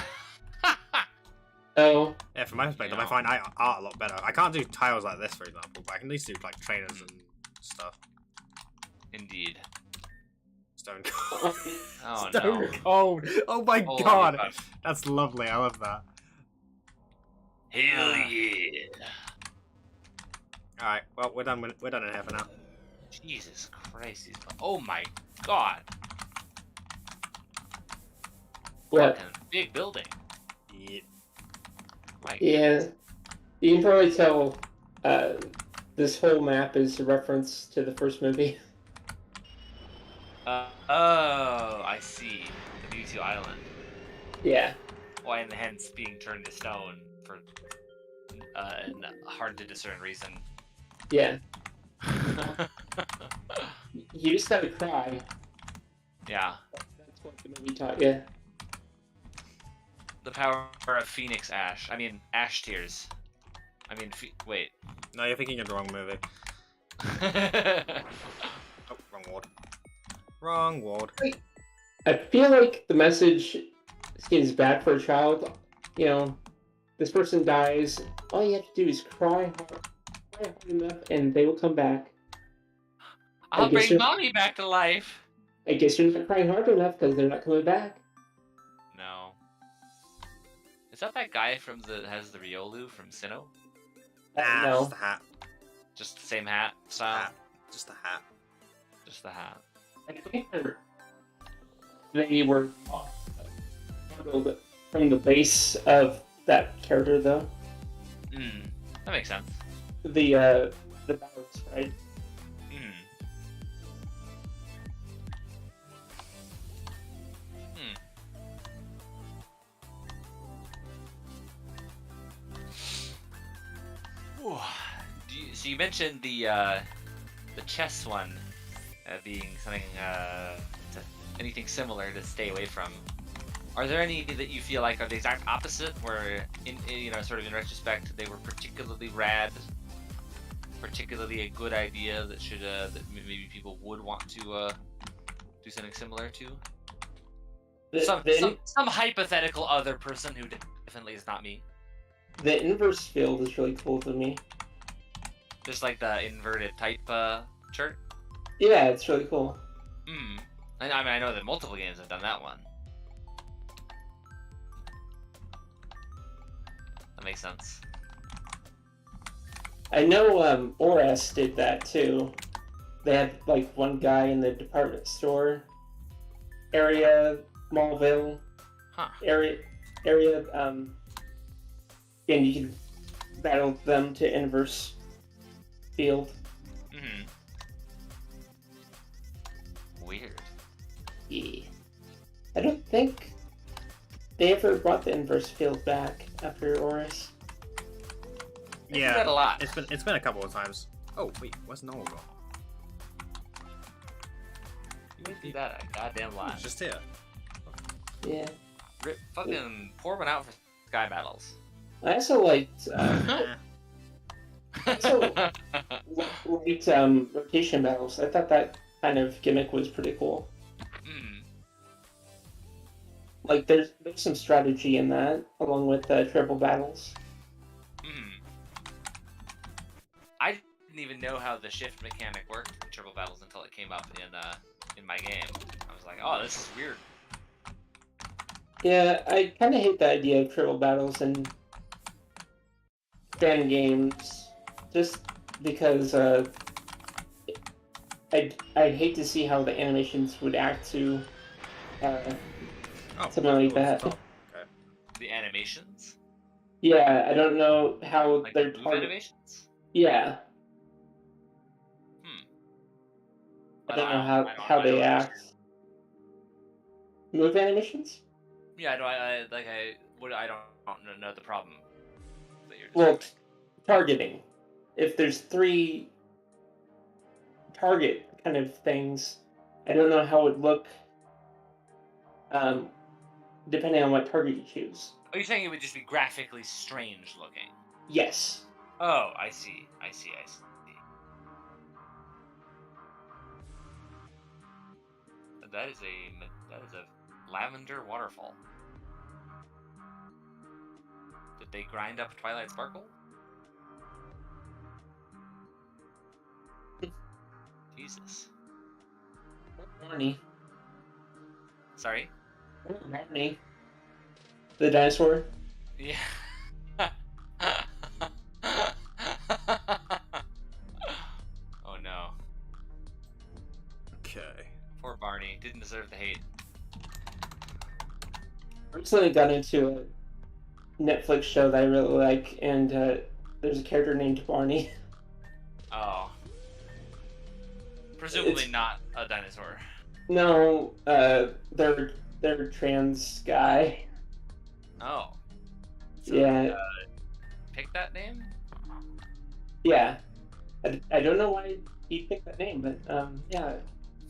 Oh, Yeah, from my perspective, You I know. find art a lot better. I can't do tiles like this, for example, but I can at least do like trainers and stuff. Indeed. Stone cold. Oh Stone no. cold. Oh my Oh, god, God. that's lovely. I love that. Hell yeah. All right, well we're done. We're done in here for now. Jesus Christ. Oh my god. what? Fucking big building. Yeah. My Yeah, you can probably tell this whole map is a reference to the first movie. Oh, I see. The Mewtwo Island. Yeah. Why, and hence being turned to stone for an hard to discern reason. Yeah. You just gotta cry. Yeah. That's what the movie taught you. The power of Phoenix Ash. I mean, Ash Tears. I mean, wait. No, you're thinking of the wrong movie. Oh, wrong ward. Wrong ward. I feel like the message seems bad for a child. You know, this person dies. All you have to do is cry hard enough, and they will come back. I'll bring mommy back to life. I guess you're not crying hard enough because they're not coming back. No. Is that guy from has the Riolu from Sinnoh? No. Just the hat. Just the same hat style? Just the hat. Just the hat. I think they were modeled from the base of that character, though. That makes sense. The battles, right? So you mentioned the chess one being something anything similar to stay away from. Are there any that you feel like are the exact opposite, where in sort of in retrospect they were particularly rad, particularly a good idea that should that maybe people would want to do something similar to? Some hypothetical other person who definitely is not me. The inverse field is really cool to me. Just like the inverted type chart? Yeah, it's really cool. I mean, I know that multiple games have done that one. That makes sense. I know Oras did that too. They had like one guy in the department store area, Mallville area, and you can battle them to inverse field. Weird. Yeah. I don't think they ever brought the inverse field back after Oris. Yeah, that a lot. It's been a couple of times. Oh wait, where's Noel gone? You would do that a goddamn lot. He's just here. Yeah. Fucking pour one out for sky battles. I also liked rotation battles. I thought that kind of gimmick was pretty cool. Like there's some strategy in that, along with triple battles. I didn't even know how the shift mechanic worked in triple battles until it came up in my game. I was like, oh, this is weird. Yeah, I kind of hate the idea of triple battles in fan games, just because I'd hate to see how the animations would act to something like that. Okay. The animations? Yeah, I don't know how Like they're the move animations? Yeah. I don't know how they act. Move animations? Yeah, I don't know the problem that you're Well, describing. targeting. If there's 3 target kind of things, I don't know how it would look depending on what target you choose. Are you saying it would just be graphically strange looking? Yes. Oh, I see. That is a lavender waterfall. Did they grind up Twilight Sparkle? Jesus. Barney. Sorry? Barney. The dinosaur? Yeah. Oh no. Okay. Poor Barney. Didn't deserve the hate. I recently got into a Netflix show that I really like, and there's a character named Barney. Oh. Presumably not a dinosaur. No, they're trans guy. Oh. So, Yeah, pick that name? yeah. I don't know why he picked that name, but yeah,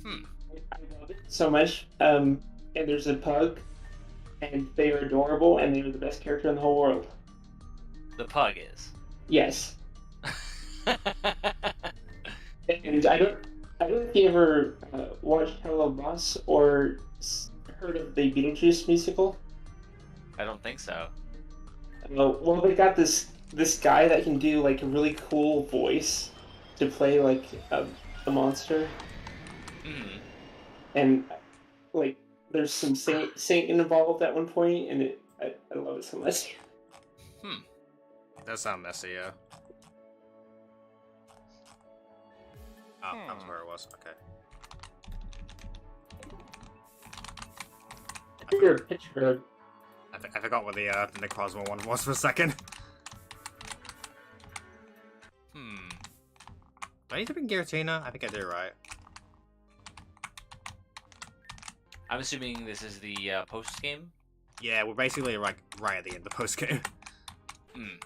Hmm. I love it so much. And there's a pug, and they are adorable, and they are the best character in the whole world. The pug is. Yes, and I don't know if you ever watched Hello Boss or heard of the Beetlejuice musical. I don't think so. Well, they got this guy that can do like a really cool voice to play like a monster, Hmm. and like there's some singing involved at one point, and I love it so much. Hmm. That sound messy, yeah. Oh, that was where it was. Okay. I figure a picture. I forgot what the Necrozma one was for a second. Hmm. Do I need to bring Giratina? I think I do, right? I'm assuming this is the post game. Yeah, we're basically like right at the end of the post game. Hmm.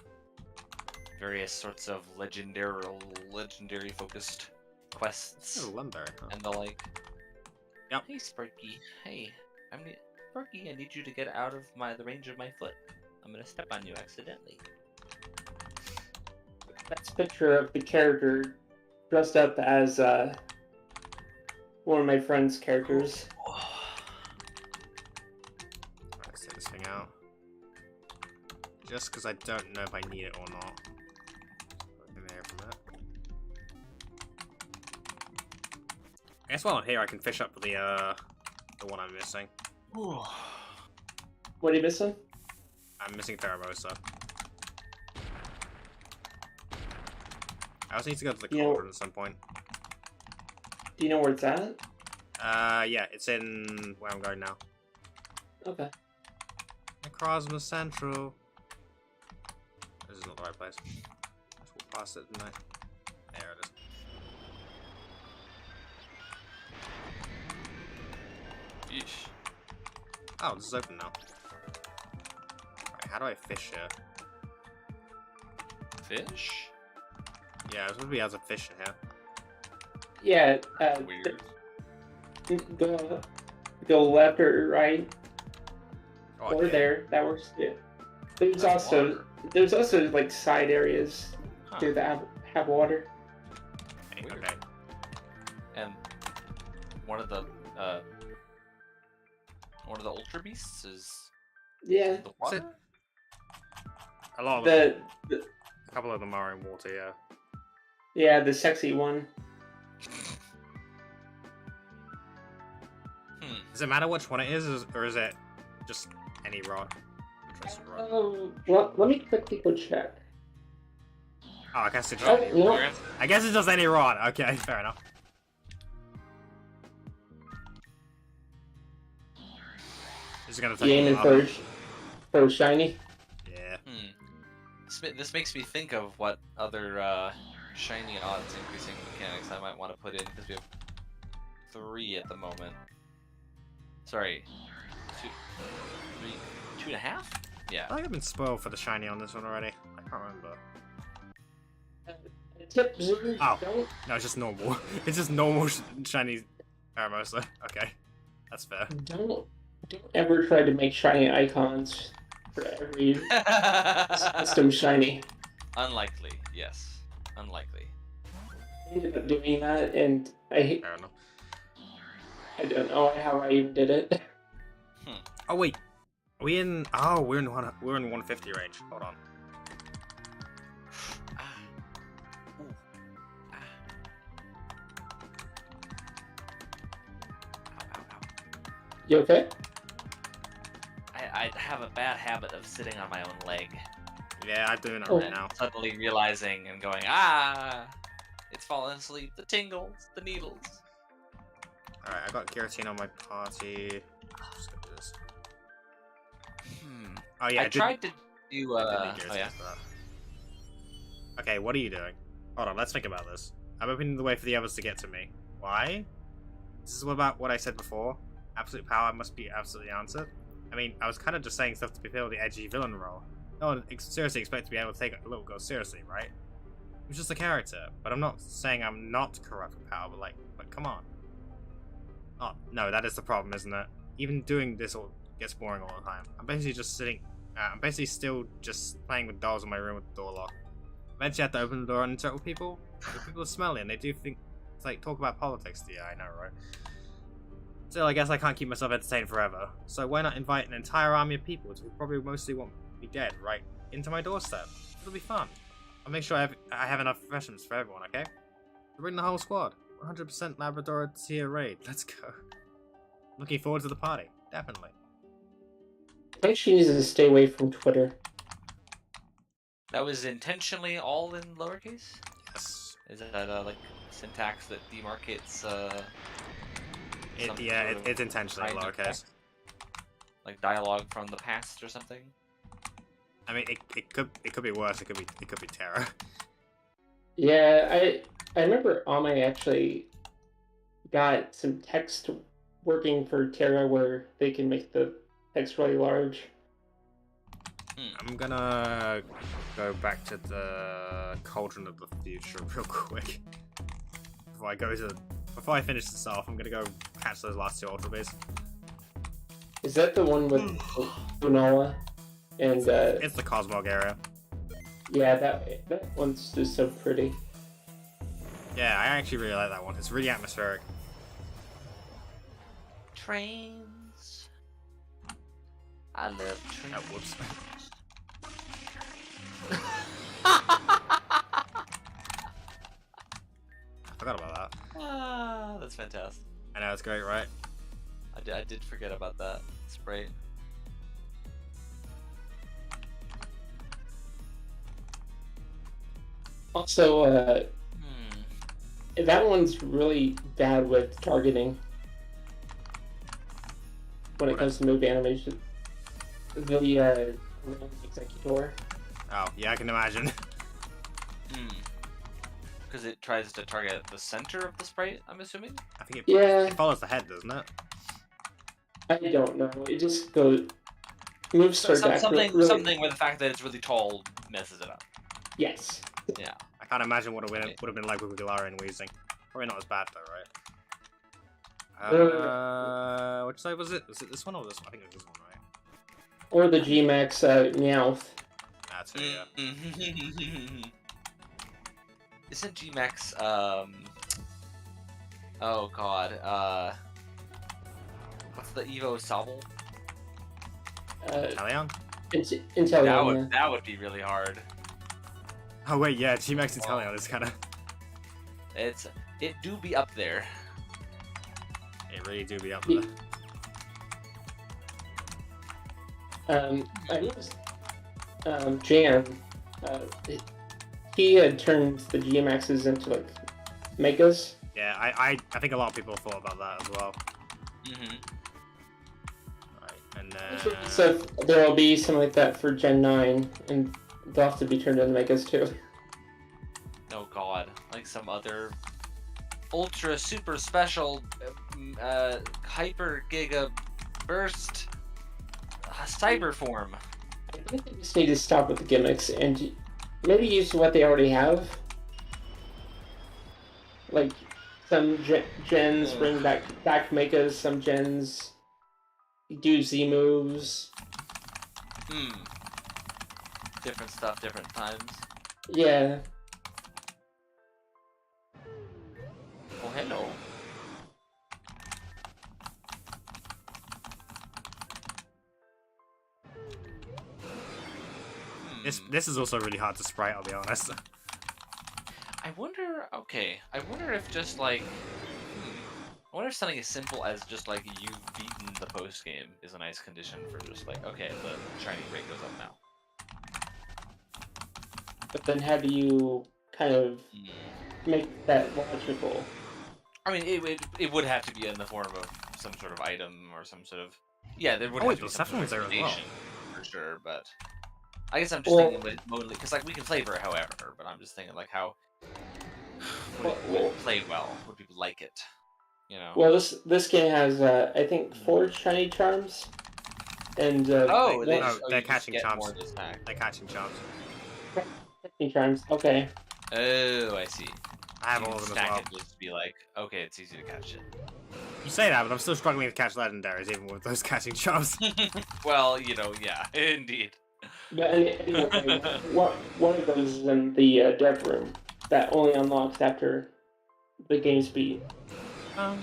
Various sorts of legendary focused quests Oh, Lumber. Huh? and the like. Yep. Hey, Sparky. Hey, Sparky. I need you to get out of the range of my foot. I'm gonna step on you accidentally. That's a picture of the character dressed up as one of my friend's characters. Let's take this thing out. Just because I don't know if I need it or not. Nothing there from that. I guess while I'm here, I can fish up the one I'm missing. What are you missing? I'm missing Theramosa. I also need to go to the cauldron at some point. Do you know where it's at? Yeah, it's in where I'm going now. Okay. Necrozma Central. This is not the right place. Let's walk past it tonight. There it is. Yeesh. Oh, this is open now. Right, how do I fish here? Fish? Yeah, I was supposed to be able to fish in here. Yeah. Weird. Go left or right Oh, or yeah. there. That works. Yeah. There's That's also water. like side areas Huh. that have water. Hey, Weird. okay. And one of the ultra beasts is Yeah. the water. A lot of them, The a couple of them are in water, yeah. yeah, the sexy one. Hmm. Does it matter which one it is, or is it just any rod? Interesting rod. Well, let me quickly go check. Oh, I guess it's Oh, just any you know- rod. I guess it's just any rod. Okay, fair enough. This is gonna take You a aiming while. for shiny? Yeah. This makes me think of what other shiny odds increasing mechanics I might want to put in, because we have 3 at the moment. Sorry, 2, 3, 2.5? Yeah. I think I've been spoiled for the shiny on this one already. I can't remember. Tip Zoo. Oh. Don't No, it's just normal. It's just normal shiny Aramosa. Okay, that's fair. don't ever try to make shiny icons for every custom shiny. Unlikely, yes. Unlikely. I ended up doing that, and Fair enough. I don't know how I even did it. Oh wait, are we in? Oh, we're in 150 range. Hold on. Ah. Ooh. Ah. Ow, ow, ow. You okay? I have a bad habit of sitting on my own leg, Yeah, I'm doing it Oh. right now. suddenly realizing and going, ah, it's falling asleep. The tingles, the needles. All right, I got Giratina on my party. Just gonna do this. Oh yeah, I tried to do. did need Oh Giratina yeah. for that. Okay, what are you doing? Hold on, let's think about this. I'm opening the way for the others to get to me. Why? This is about what I said before. Absolute power must be absolutely answered. I mean, I was kind of just saying stuff to fulfill the edgy villain role. No one seriously expects to be able to take a little girl seriously, right? It was just a character, but I'm not saying I'm not corrupt with power, but come on. Oh, no, that is the problem, isn't it? Even doing this all gets boring all the time. I'm basically just sitting, I'm basically still just playing with dolls in my room with the door locked. Eventually I have to open the door and interact with people. But people are smelly and they do think, it's like, talk about politics to you, I know, right? Still, I guess I can't keep myself entertained forever. So why not invite an entire army of people who probably mostly want me dead, right, into my doorstep? It'll be fun. I'll make sure I have enough refreshments for everyone, okay? Bring the whole squad. 100% Labrador tier raid. Let's go. Looking forward to the party. Definitely. I think she needs to stay away from Twitter. That was intentionally all in lowercase? Yes. Is that like syntax that demarcates It's intentionally lowercase. Like dialogue from the past or something? I mean, it could be worse. It could be terror. Yeah, I remember Ame actually got some text working for Terra where they can make the text really large. I'm gonna go back to the Cauldron of the Future real quick. Before I finish this off, I'm gonna go catch those last two Ultra Beasts. Is that the one with Lunala? And It's the Cosmog area. yeah, that one's just so pretty. Yeah, I actually really like that one. It's really atmospheric. Trains. I love trains. Oh, whoops. I forgot about that. Ah, that's fantastic. I know, it's great, right? I did forget about that spray. Also, that one's really bad with targeting when it comes to move animation. The Executor. Oh, yeah, I can imagine. Because it tries to target the center of the sprite, I'm assuming? I think Yeah. it follows the head, doesn't it? I don't know. It just moves toward back. Something Really... something with the fact that it's really tall messes it up. Yes. Yeah. I can't imagine what it would have been like with Galarian wheezing. Probably not as bad though, right? Which side was it? Was it this one or this one? I think it was this one, right? Or the G-Max Meowth. That's it, yeah. Isn't G-Max, oh god, what's the Evo Sobble? Talion? Inteleon. That would be really hard. Oh wait, yeah, G-Max and Talion is kind of... It do be up there. It really do be up there. I noticed Jan, he had turned the G-Maxes into like megas. Yeah, I think a lot of people thought about that as well. Right, and then... So there will be something like that for Gen 9, and they'll have to be turned into megas too. Oh god, like some other ultra super special hyper giga burst cyber form. I think they just need to stop with the gimmicks and maybe use what they already have. Like some gens bring back megas, some gens do Z moves. Different stuff, different times. Yeah. Oh, hello. This is also really hard to sprite, I'll be honest. I wonder if just like... I wonder if something as simple as just like you've beaten the post game is a nice condition for just like, okay, the shiny rate goes up now. But then how do you kind of make that logical? I mean, it would have to be in the form of some sort of item or some sort of... Yeah, there would Oh, have to wait, be some sort of there as well. recommendation, for sure, but... I guess I'm just thinking with mostly... Because, like, we can flavor it however, but I'm just thinking, like, how... Would it play well? Would people like it? You know. Well, this game has I think 4 shiny charms, and Oh, they're you just catching get charms. more to attack. They're catching charms. charms. Okay. Oh, I see. I have You all can of them as stack well. it just to be like, okay, it's easy to catch it. You say that, but I'm still struggling to catch legendaries, even with those catching charms. Well, you know, yeah, indeed. But anyway, one of those is in the dev room that only unlocks after the game's beat. That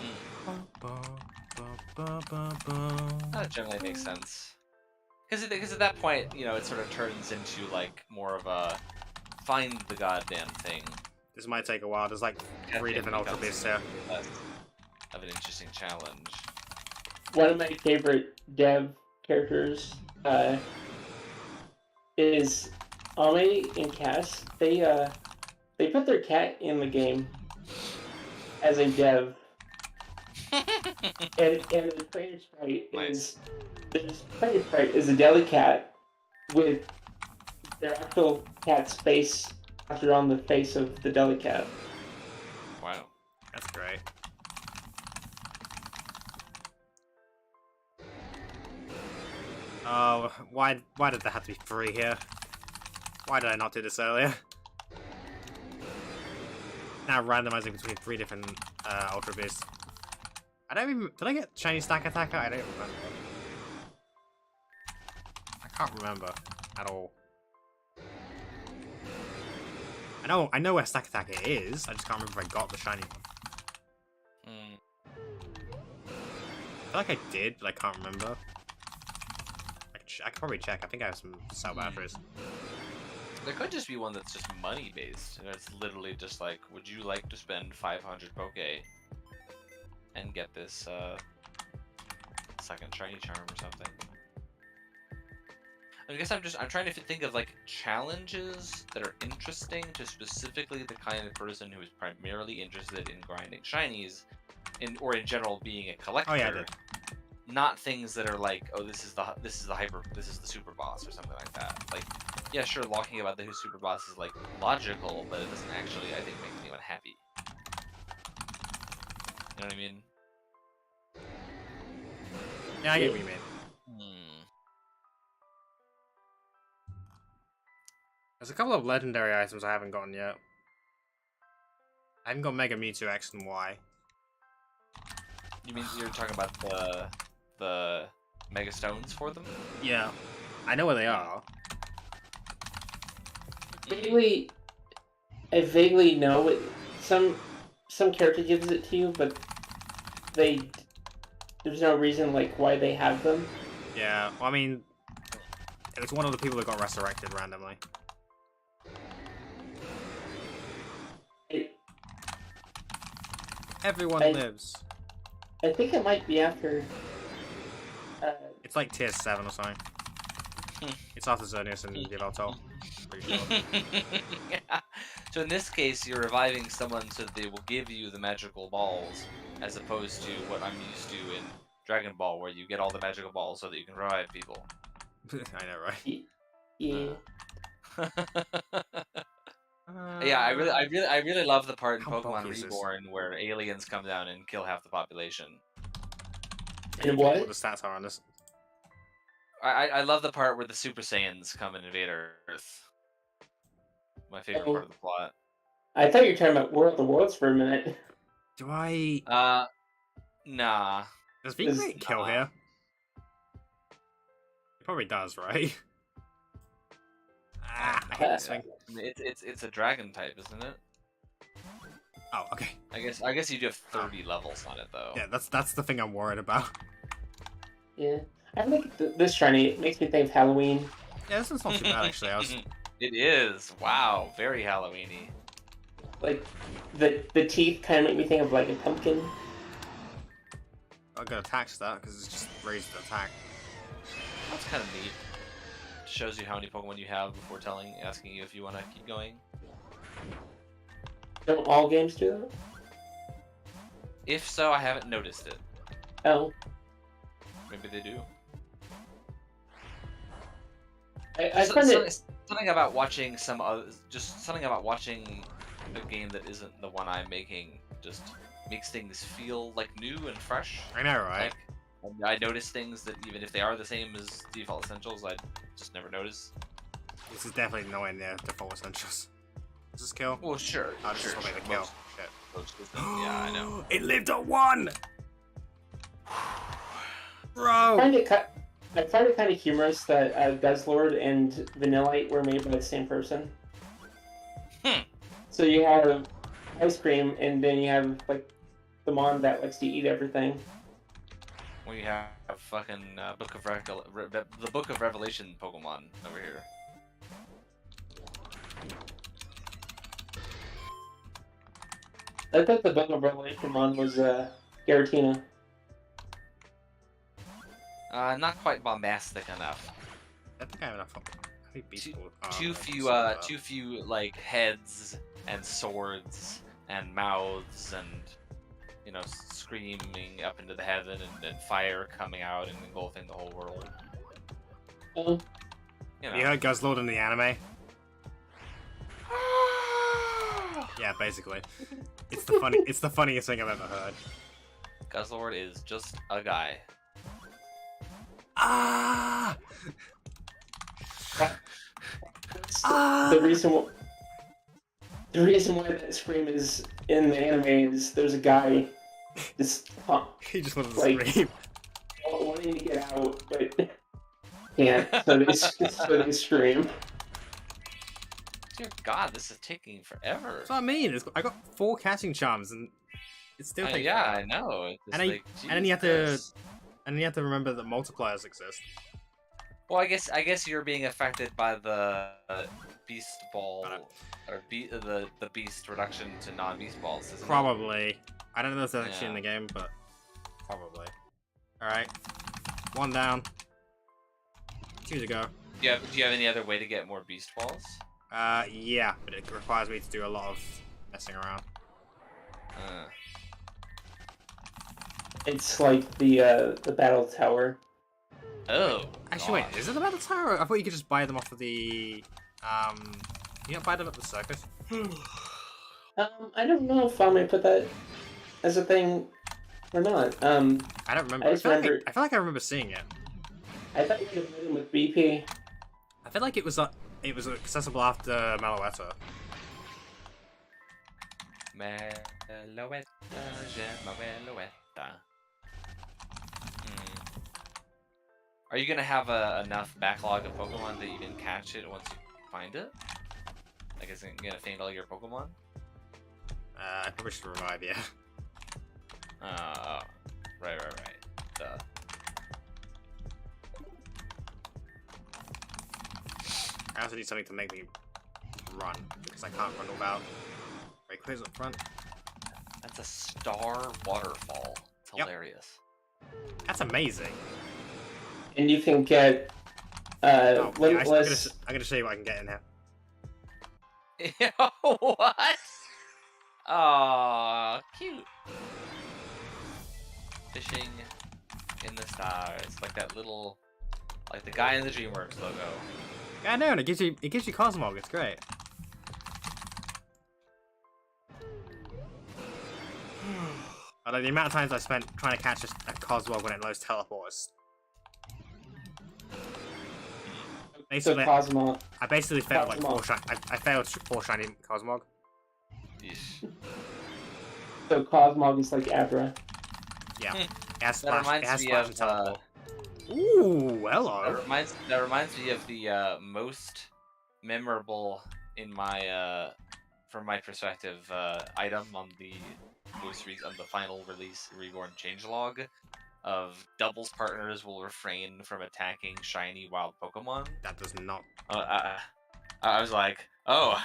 generally makes sense. Because at that point, you know, it sort of turns into like more of a find the goddamn thing. This might take a while. There's like 3 different Ultra Becomes Beasts here. less of an interesting challenge. One of my favorite dev characters is Ame and Cass. They put their cat in the game as a dev, and the trainer sprite is a deli cat with their actual cat's face plastered on the face of the deli cat. Wow. That's great. Oh, why did there have to be 3 here? Why did I not do this earlier? Now randomizing between 3 different Ultra Beasts. I don't even... Did I get Chinese Stack Attacker? I don't remember. I can't remember at all. I know where Stack Attacker is, I just can't remember if I got the shiny one. I feel like I did, but I can't remember. I could probably check. I think I have some cell batteries. There could just be one that's just money based. And it's literally just like, would you like to spend 500 Poke and get this second shiny charm or something? I guess I'm trying to think of like challenges that are interesting to specifically the kind of person who is primarily interested in grinding shinies, or in general being a collector. Oh yeah, I did. Not things that are like, oh, this is the super boss or something like that. Like, yeah, sure, talking about the super boss is like logical, but it doesn't actually, I think, make anyone happy. You know what I mean? Yeah, I get what you mean. There's a couple of legendary items I haven't gotten yet. I haven't got Mega Mewtwo X and Y. You mean you're talking about the Mega Stones for them? Yeah. I know where they are. I vaguely know it. Some character gives it to you, but there's no reason like why they have them. Yeah, well, I mean, it was one of the people that got resurrected randomly. Everyone lives. I think it might be after. It's like tier 7 or something. It's after Xerneas and Yveltal. Pretty sure. Yeah. So in this case, you're reviving someone so that they will give you the magical balls, as opposed to what I'm used to in Dragon Ball, where you get all the magical balls so that you can revive people. I know, right? Yeah. Yeah, I really love the part in How Pokemon bulky is this? Reborn where aliens come down and kill half the population. And What what? the stats are on this? I love the part where the Super Saiyans come and invade Earth. My favorite part of the plot. I thought you were talking about World of the Worlds for a minute. Do I... Nah. Does V-Great kill here? It probably does, right? I hate this thing. I mean, it's a dragon type, isn't it? Oh, okay. I guess you do have 30 levels on it though. Yeah, that's the thing I'm worried about. Yeah. I think this shiny it makes me think of Halloween. Yeah, this one's not too bad actually. It is. Wow, very Halloweeny. Like the teeth kind of make me think of like a pumpkin. I'm gonna attach that because it's just raised the attack. That's kind of neat. Shows you how many Pokemon you have before asking you if you want to keep going. Don't all games do that? If so, I haven't noticed it. Oh. Maybe they do. I find it something about watching something about watching a game that isn't the one I'm making just makes things feel like new and fresh. I know, right? Like, I notice things that even if they are the same as default essentials, I just never notice. This is definitely nowhere near default essentials. Is this kill? Well, sure. Oh, this sure, is probably the sure. kill. Most- Shit. most of them, yeah, I know. It lived at 1! I Bro! find it kind of humorous that Guzzlord and Vanillite were made by the same person. So you have ice cream, and then you have like the mom that likes to eat everything. We have fucking the Book of Revelation Pokemon over here. I thought the Book of Revelation one was Garatina. Not quite bombastic enough. I think I have enough. Too few like heads and swords and mouths and screaming up into the heaven and fire coming out and engulfing the whole world. Oh. You heard Guzzlord in the anime? Yeah, basically. It's the funniest thing I've ever heard. Guzzlord is just a guy. Ah! The reason why that scream is in the anime is there's a guy just He just wanted to like, scream. wanting to get out, but can't. So they scream. Dear God, this is taking forever. That's what I mean. I got 4 catching charms and it's still taking yeah, forever. I know. It's just And like, then you have to Jesus. And then you have to remember that multipliers exist. Well, I guess you're being affected by the beast ball or the beast reduction to non-beast balls. Isn't Probably. I don't know if that's actually in Yeah. the game, but probably. Alright. 1 down. 2 to go. Do you have any other way to get more beast balls? Yeah, but it requires me to do a lot of messing around. It's like the battle tower. Oh. Actually, God. wait, is it the Battle Tower? I thought you could just buy them off of the, you don't buy them at the circus? I don't know if I'm gonna put that as a thing or not. I don't remember. I just I remember. feel like I remember seeing it. I thought you could buy them with BP. I feel like it was accessible after Malouetta. Meloetta, Meloetta. Are you gonna have enough backlog of Pokemon that you can catch it once you find it? Like, is it gonna faint all your Pokemon? I probably should revive, yeah. Right. Duh. I also need something to make me run, because I can't run without Rayquaza up front. That's a star waterfall. It's Yep. hilarious. That's amazing. And you can get Oh, yeah, limitless. I'm gonna show you what I can get in here. What? Aw, cute. Fishing in the stars, like that little, like the guy in the DreamWorks logo. I know, and it gives you Cosmog. It's great. Although the amount of times I spent trying to catch a Cosmog when it loads teleports. So Basically, Cosmo. I basically failed like Cosmog. I failed 4 shiny Cosmog. Yeesh. So Cosmog is like Abra. Yeah. Hmm. It has That splash, it has reminds me splash of and teleport. Ooh, hello. That reminds me of the most memorable in my from my perspective item on the on the final release Reborn changelog of doubles partners will refrain from attacking shiny wild Pokemon. That does not. I was like, oh,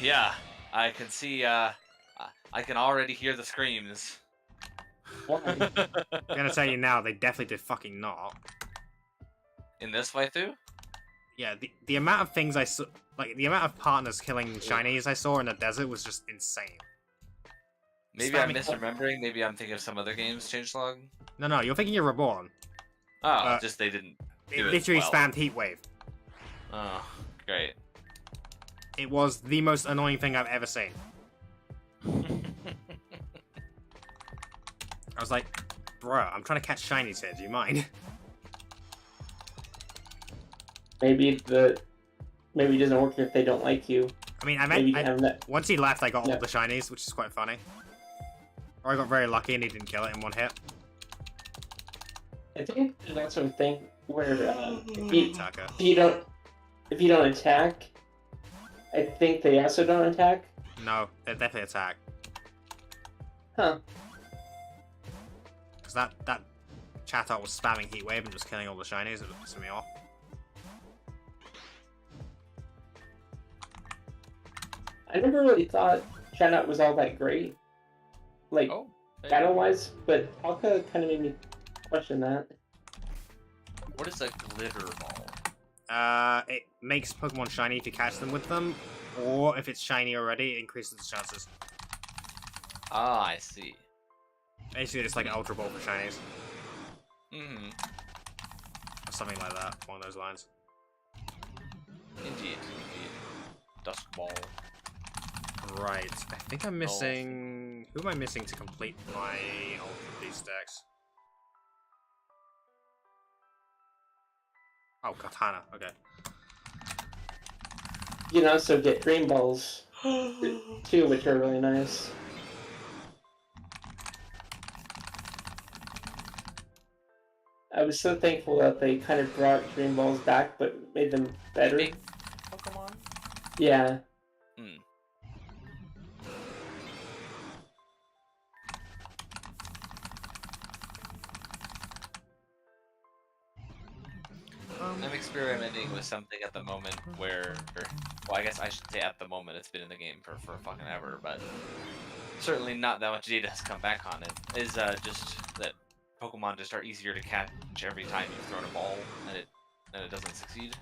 yeah, I can see, I can already hear the screams. Why? I'm gonna tell you now, they definitely did fucking not. In this playthrough? Yeah, the amount of things I saw, like the amount of partners killing shinies I saw in the desert was just insane. Maybe I'm Spamming- misremembering. Maybe I'm thinking of some other game's changelog. No, you're thinking you're Reborn. Oh, just they didn't It do it literally well. spammed Heat Wave. Oh, great. It was the most annoying thing I've ever seen. I was like, bro, I'm trying to catch shinies here. Do you mind? Maybe it doesn't work if they don't like you. I mean, once he left, I got all the shinies, which is quite funny. Or I got very lucky and he didn't kill it in one hit. I think there's also a thing where if you don't attack, I think they also don't attack. No, they definitely attack. Huh. Because that Chatot was spamming Heat Wave and just killing all the shinies. It was pissing me off. I never really thought Chatot was all that great, like battle-wise, but Alka kind of made me question that. What is a glitter ball? It makes Pokemon shiny if you catch them with them, or if it's shiny already, it increases the chances. Ah, I see. Basically, it's like an Ultra Ball for shinies. Mm-hmm. Or something like that, along those lines. Indeed. Dusk Ball. Right, I think I'm missing... Who am I missing to complete my Ultra Beast decks? Oh, Katana, okay. You can also get Dream Balls, too, which are really nice. I was so thankful that they kind of brought Dream Balls back, but made them better. Big Pokemon? Yeah. I'm experimenting with something at the moment where, well, I guess I should say at the moment, it's been in the game for fucking ever, but certainly not that much data has come back on it, is just that Pokemon just are easier to catch every time you've thrown a ball and it doesn't succeed.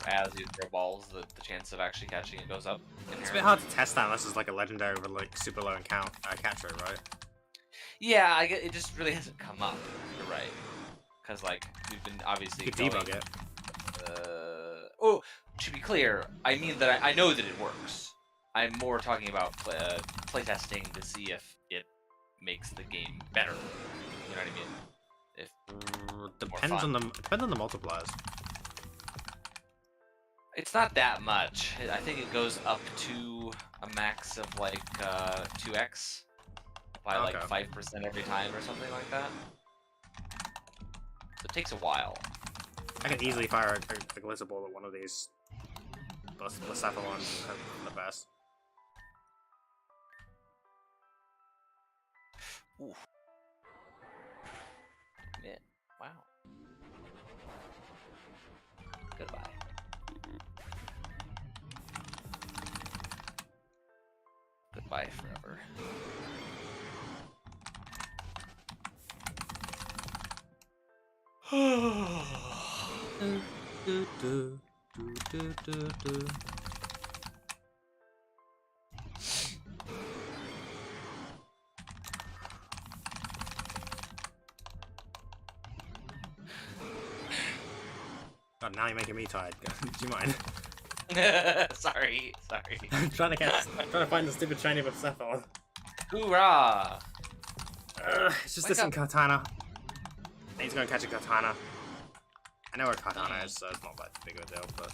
As you throw balls, the chance of actually catching it goes up. It's a bit hard to test that unless it's like a legendary with like super low catch rate, right? Yeah, it just really hasn't come up. You're right. Because, like, we've been obviously you could debug it. Oh, to be clear, I mean that I know that it works. I'm more talking about playtesting to see if it makes the game better. You know what I mean? Depends on the multipliers. It's not that much. I think it goes up to a max of like 2x by like 5% every time or something like that. So it takes a while. I can easily fire a glitter ball at one of these Blacephalons and hope for the best. Ooh. Man, wow. Goodbye. Goodbye forever. God, now you're making me tired. Do you mind? sorry. I'm trying to find the stupid shiny Blacephalon. Hoorah! It's just this and Katana. He's gonna catch a Katana. I know where Katana is, so it's not that big of a deal, but...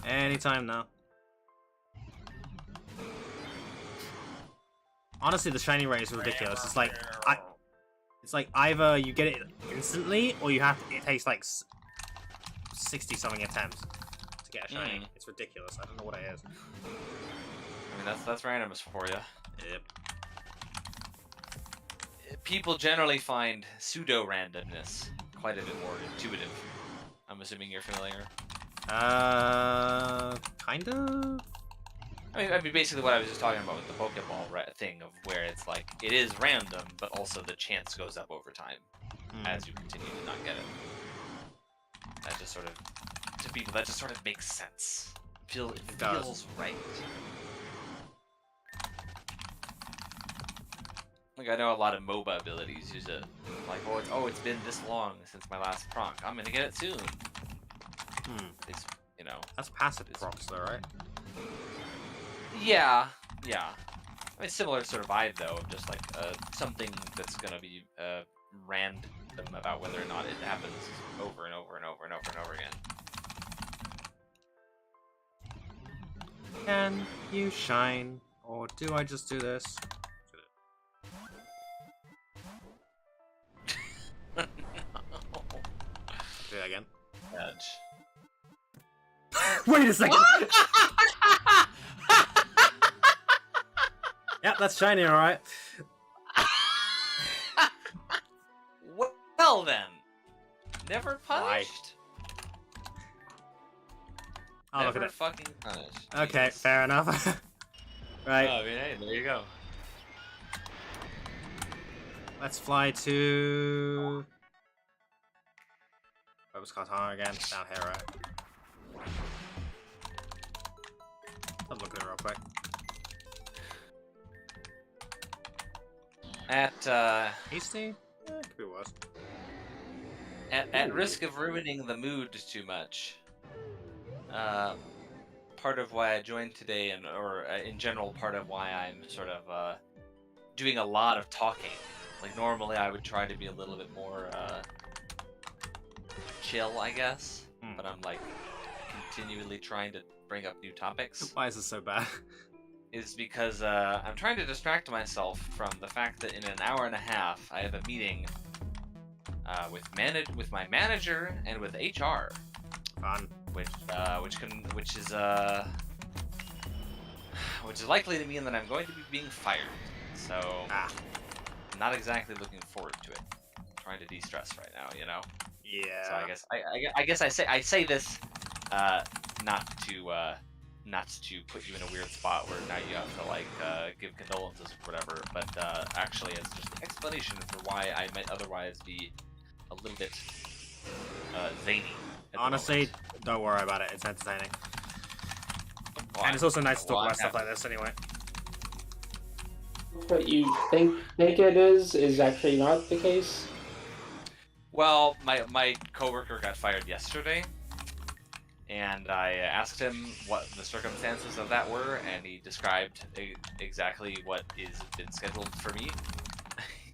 Anytime now. Honestly, the shiny rate is ridiculous. It's like either you get it instantly, or you have to, it takes like 60-something attempts to get a shiny. It's ridiculous. I don't know what it is. I mean, that's randomness for you. Yep. People generally find pseudo-randomness quite a bit more intuitive. I'm assuming you're familiar. Kind of? I mean, basically what I was just talking about with the Pokeball thing of where it's like, it is random, but also the chance goes up over time as you continue to not get it. That just sort of, to people, that just sort of makes sense. feels right. Like I know a lot of MOBA abilities use it. Like, it's been this long since my last proc. I'm gonna get it soon. It's That's passive procs though, right? Yeah. I mean, similar sort of vibe though, of just like something that's gonna be random about whether or not it happens over and over and over and over and over again. Can you shine, or do I just do this? No. Do that again. Edge. Wait a second. Yep, that's shiny, all right. Well then, never punished. Oh, look Never at it. fucking punished. Okay, Jesus. fair enough. Right. Oh, yeah, there you go. Let's fly to. What was Katana again? Down here, right? Let's look at it real quick. At Hasty? Could be worse. at risk of ruining the mood too much. Part of why I joined today, or in general, part of why I'm sort of doing a lot of talking. Like normally, I would try to be a little bit more chill, I guess. But I'm like continually trying to bring up new topics. Why is this so bad? Is because I'm trying to distract myself from the fact that in an hour and a half I have a meeting with my manager and with HR. Fun. Which is likely to mean that I'm going to be being fired. So I'm not exactly looking forward to it. I'm trying to de-stress right now, you know. Yeah. So I guess I say this not to put you in a weird spot where now you have to like give condolences or whatever, but actually it's just an explanation for why I might otherwise be a little bit zany. Honestly, don't worry about it. It's entertaining. Well, And it's also nice to talk I'm about stuff happy. like this anyway. What you think it is actually not the case. Well, my coworker got fired yesterday, and I asked him what the circumstances of that were, and he described exactly what is been scheduled for me.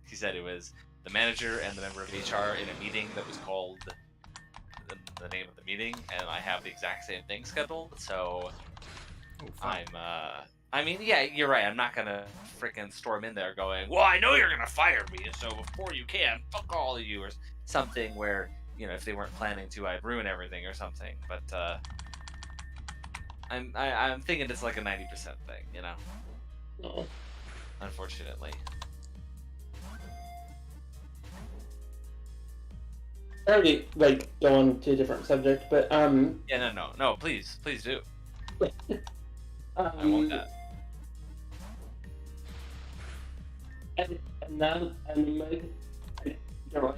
He said it was the manager and the member of HR in a meeting that was called the name of the meeting, and I have the exact same thing scheduled. So I mean, yeah, you're right. I'm not gonna freaking storm in there going, "Well, I know you're gonna fire me, so before you can, fuck all of you," or something where, you know, if they weren't planning to, I'd ruin everything or something. But I'm thinking it's like a 90% thing, you know. No. Unfortunately. I already like go on to a different subject, but Yeah, no, please do. I want that. And now I don't really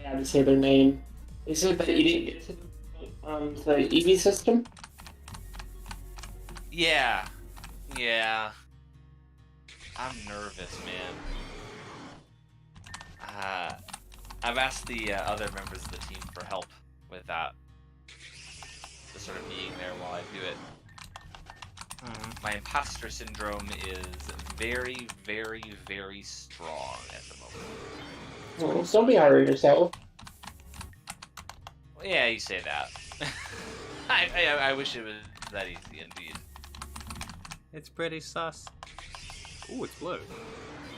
have to say their name. They said that you didn't get to the EV system. Yeah. I'm nervous, man. I've asked the other members of the team for help with that. Just sort of being there while I do it. My imposter syndrome is very, very, very strong at the moment. Well, don't be hard on yourself. Well, yeah, you say that. I wish it was that easy, indeed. It's pretty sus. Ooh, it's blue.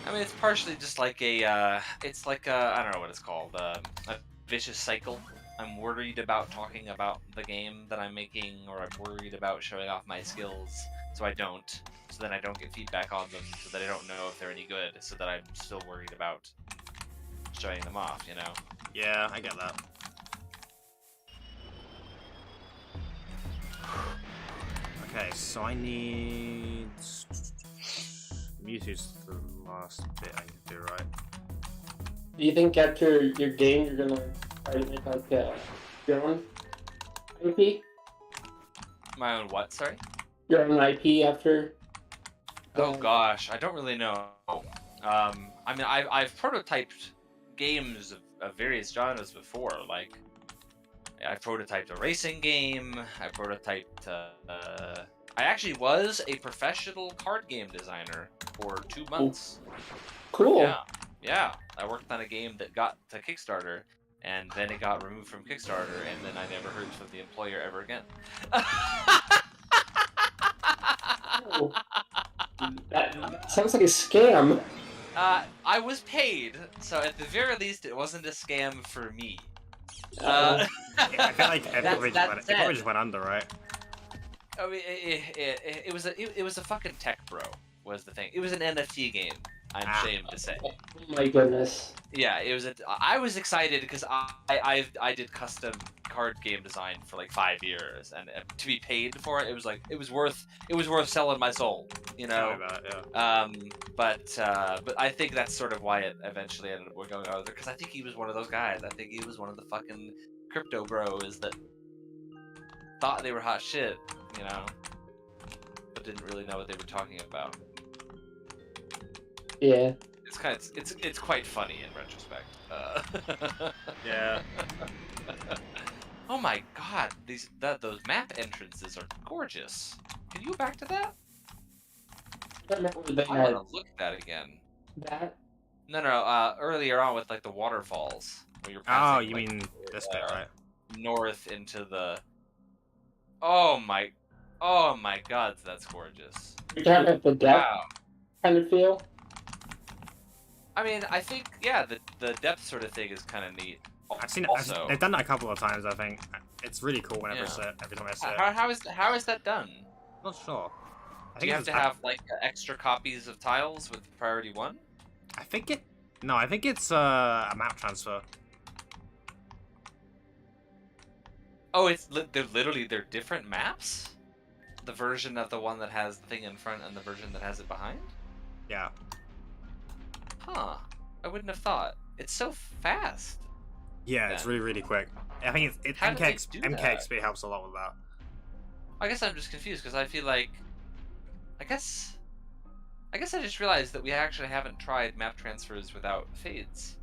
I mean, it's partially just like a, it's like a, I don't know what it's called, a vicious cycle. I'm worried about talking about the game that I'm making, or I'm worried about showing off my skills, so I don't. So then I don't get feedback on them, so that I don't know if they're any good, so that I'm still worried about showing them off, you know? Yeah, I get that. Okay, so I need... Mewtwo's the last bit I need to do, right? Do you think after your game you're gonna try to make like your own IP? My own what, sorry? your own IP after? Oh gosh, I don't really know. I mean, I've prototyped games of various genres before. Like, I prototyped a racing game. I prototyped. I actually was a professional card game designer for 2 months. Cool. Yeah. I worked on a game that got to Kickstarter, and then it got removed from Kickstarter, and then I never heard from the employer ever again. Oh, that sounds like a scam. I was paid, so at the very least, it wasn't a scam for me. I feel like it probably that just went under, right? I mean, it was a fucking tech bro, was the thing. It was an NFT game, I'm ashamed to say. Oh my goodness. Yeah, I was excited because I did custom card game design for like 5 years, and to be paid for it, it was worth selling my soul, you know. About it, yeah. But I think that's sort of why it eventually ended up going over, because I think he was one of those guys. I think he was one of the fucking crypto bros that thought they were hot shit, you know, but didn't really know what they were talking about. Yeah. It's quite funny in retrospect. Yeah. Oh my god, those map entrances are gorgeous. Can you go back to that? I remember they I had want to look at that again. that. No, earlier on with like the waterfalls where you're passing. Oh, you mean this bit, right? North into the. Oh my god, that's gorgeous. You kind of the depth Wow. kind of feel. I mean, I think the depth sort of thing is kind of neat. I've seen it. Also, They've done that a couple of times. I think it's really cool whenever every time I see it. how is that done? Not sure. I Do you have it's to have like extra copies of tiles with priority 1? I think it's a map transfer. Oh, they're different maps. The version of the one that has the thing in front and the version that has it behind. Yeah. Huh. I wouldn't have thought. It's so fast. Yeah, it's really, really quick. I think How do they do that? MKXP helps a lot with that. I guess I'm just confused because I feel like, I guess I just realized that we actually haven't tried map transfers without fades.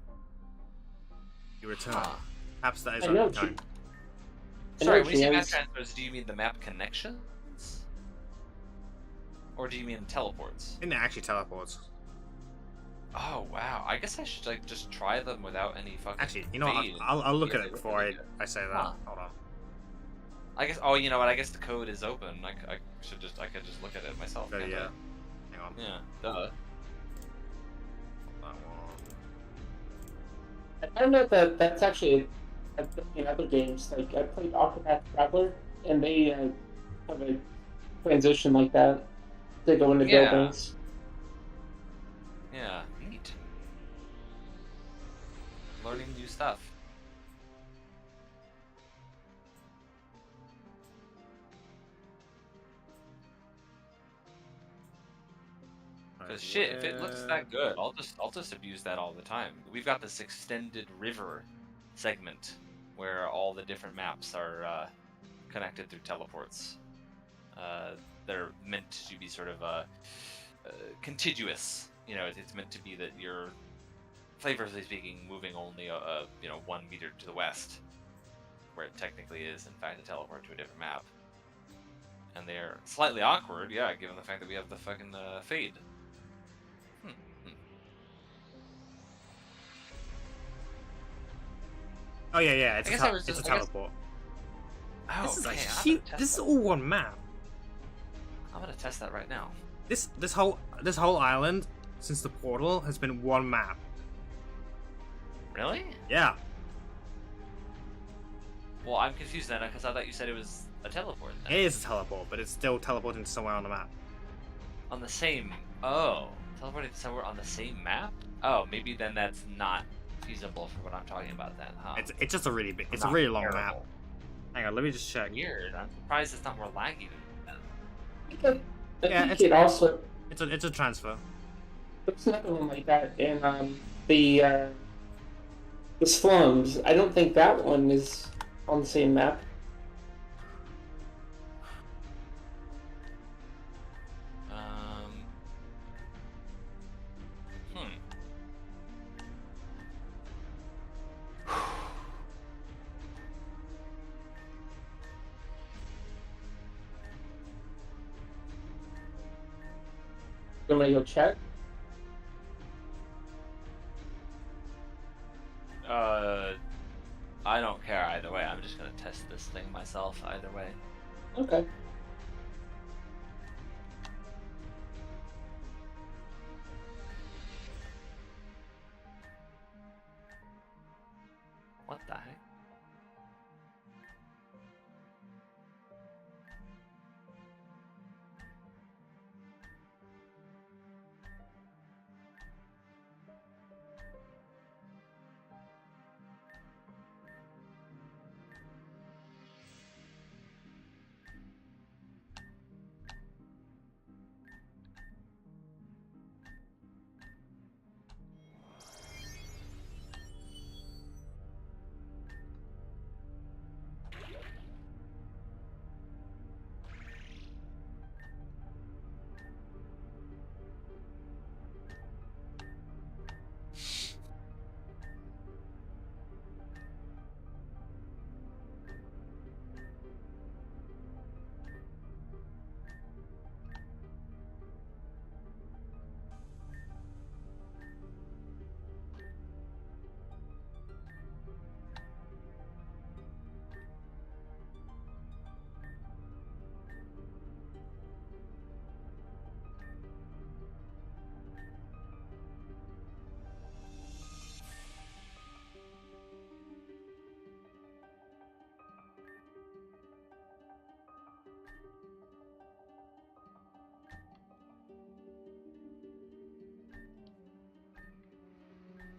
You return. Huh. Perhaps that is I know over time. Sorry, when you say map transfers, do you mean the map connections? Or do you mean teleports? And it actually teleports. Oh wow, I guess I should like just try them without any fucking. Actually, you know what? fade. I'll look Yeah, at it before I say that. Huh. Hold on. I guess. Oh, you know what? I guess the code is open. I could just look at it myself. But can't yeah. I? Hang on. Yeah. Duh. That one. I don't know that that's actually in other games. Like I played Octopath Traveler, and they have a transition like that to go into Yeah. buildings. Yeah. Neat. Learning new stuff. Because shit, if it looks that good, I'll just abuse that all the time. We've got this extended river segment where all the different maps are connected through teleports. They're meant to be sort of contiguous. You know, it's meant to be that you're, flavorfully speaking, moving only 1 meter to the west, where it technically is in fact a teleport to a different map. And they're slightly awkward, yeah, given the fact that we have the fucking fade. Oh yeah. It's I guess a I was just- I guess- teleport. Oh, This is a okay, I'm huge. gonna test This is that. all one map. I'm gonna test that right now. This whole island since the portal has been one map. Really? Yeah. Well, I'm confused then because I thought you said it was a teleport then. It is a teleport, but it's still teleporting to somewhere on the map. On the same. Oh, teleporting somewhere on the same map? Oh, maybe then that's not feasible for what I'm talking about then, huh? It's just a really big. It's a Not really long terrible. map. Hang on, let me just check. Weird. I'm surprised it's not more laggy than I Yeah, think it also It's a transfer. there's another one like that in the slums. I don't think that one is on the same map. I'm gonna go check. I don't care either way. I'm just gonna test this thing myself either way. Okay. What the heck?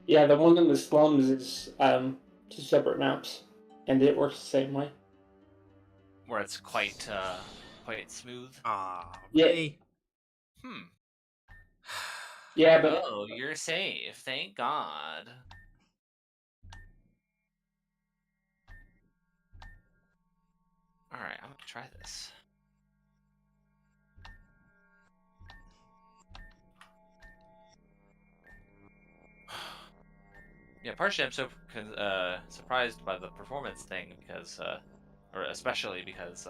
Yeah, the one in the slums is two separate maps, and it works the same way. Where it's quite smooth. Ah, Yeah. really? Yeah, but Oh, you're safe. Thank God. Alright, I'm gonna try this. Yeah, partially I'm so surprised by the performance thing because, or especially because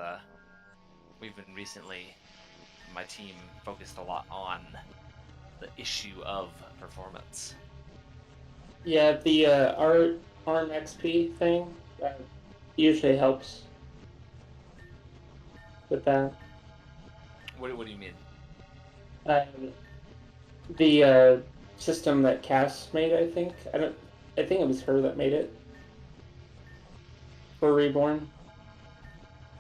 we've been recently, my team focused a lot on the issue of performance. yeah, the ARM XP thing usually helps with that. What do you mean? The system that Cass made, I think. I think it was her that made it for Reborn.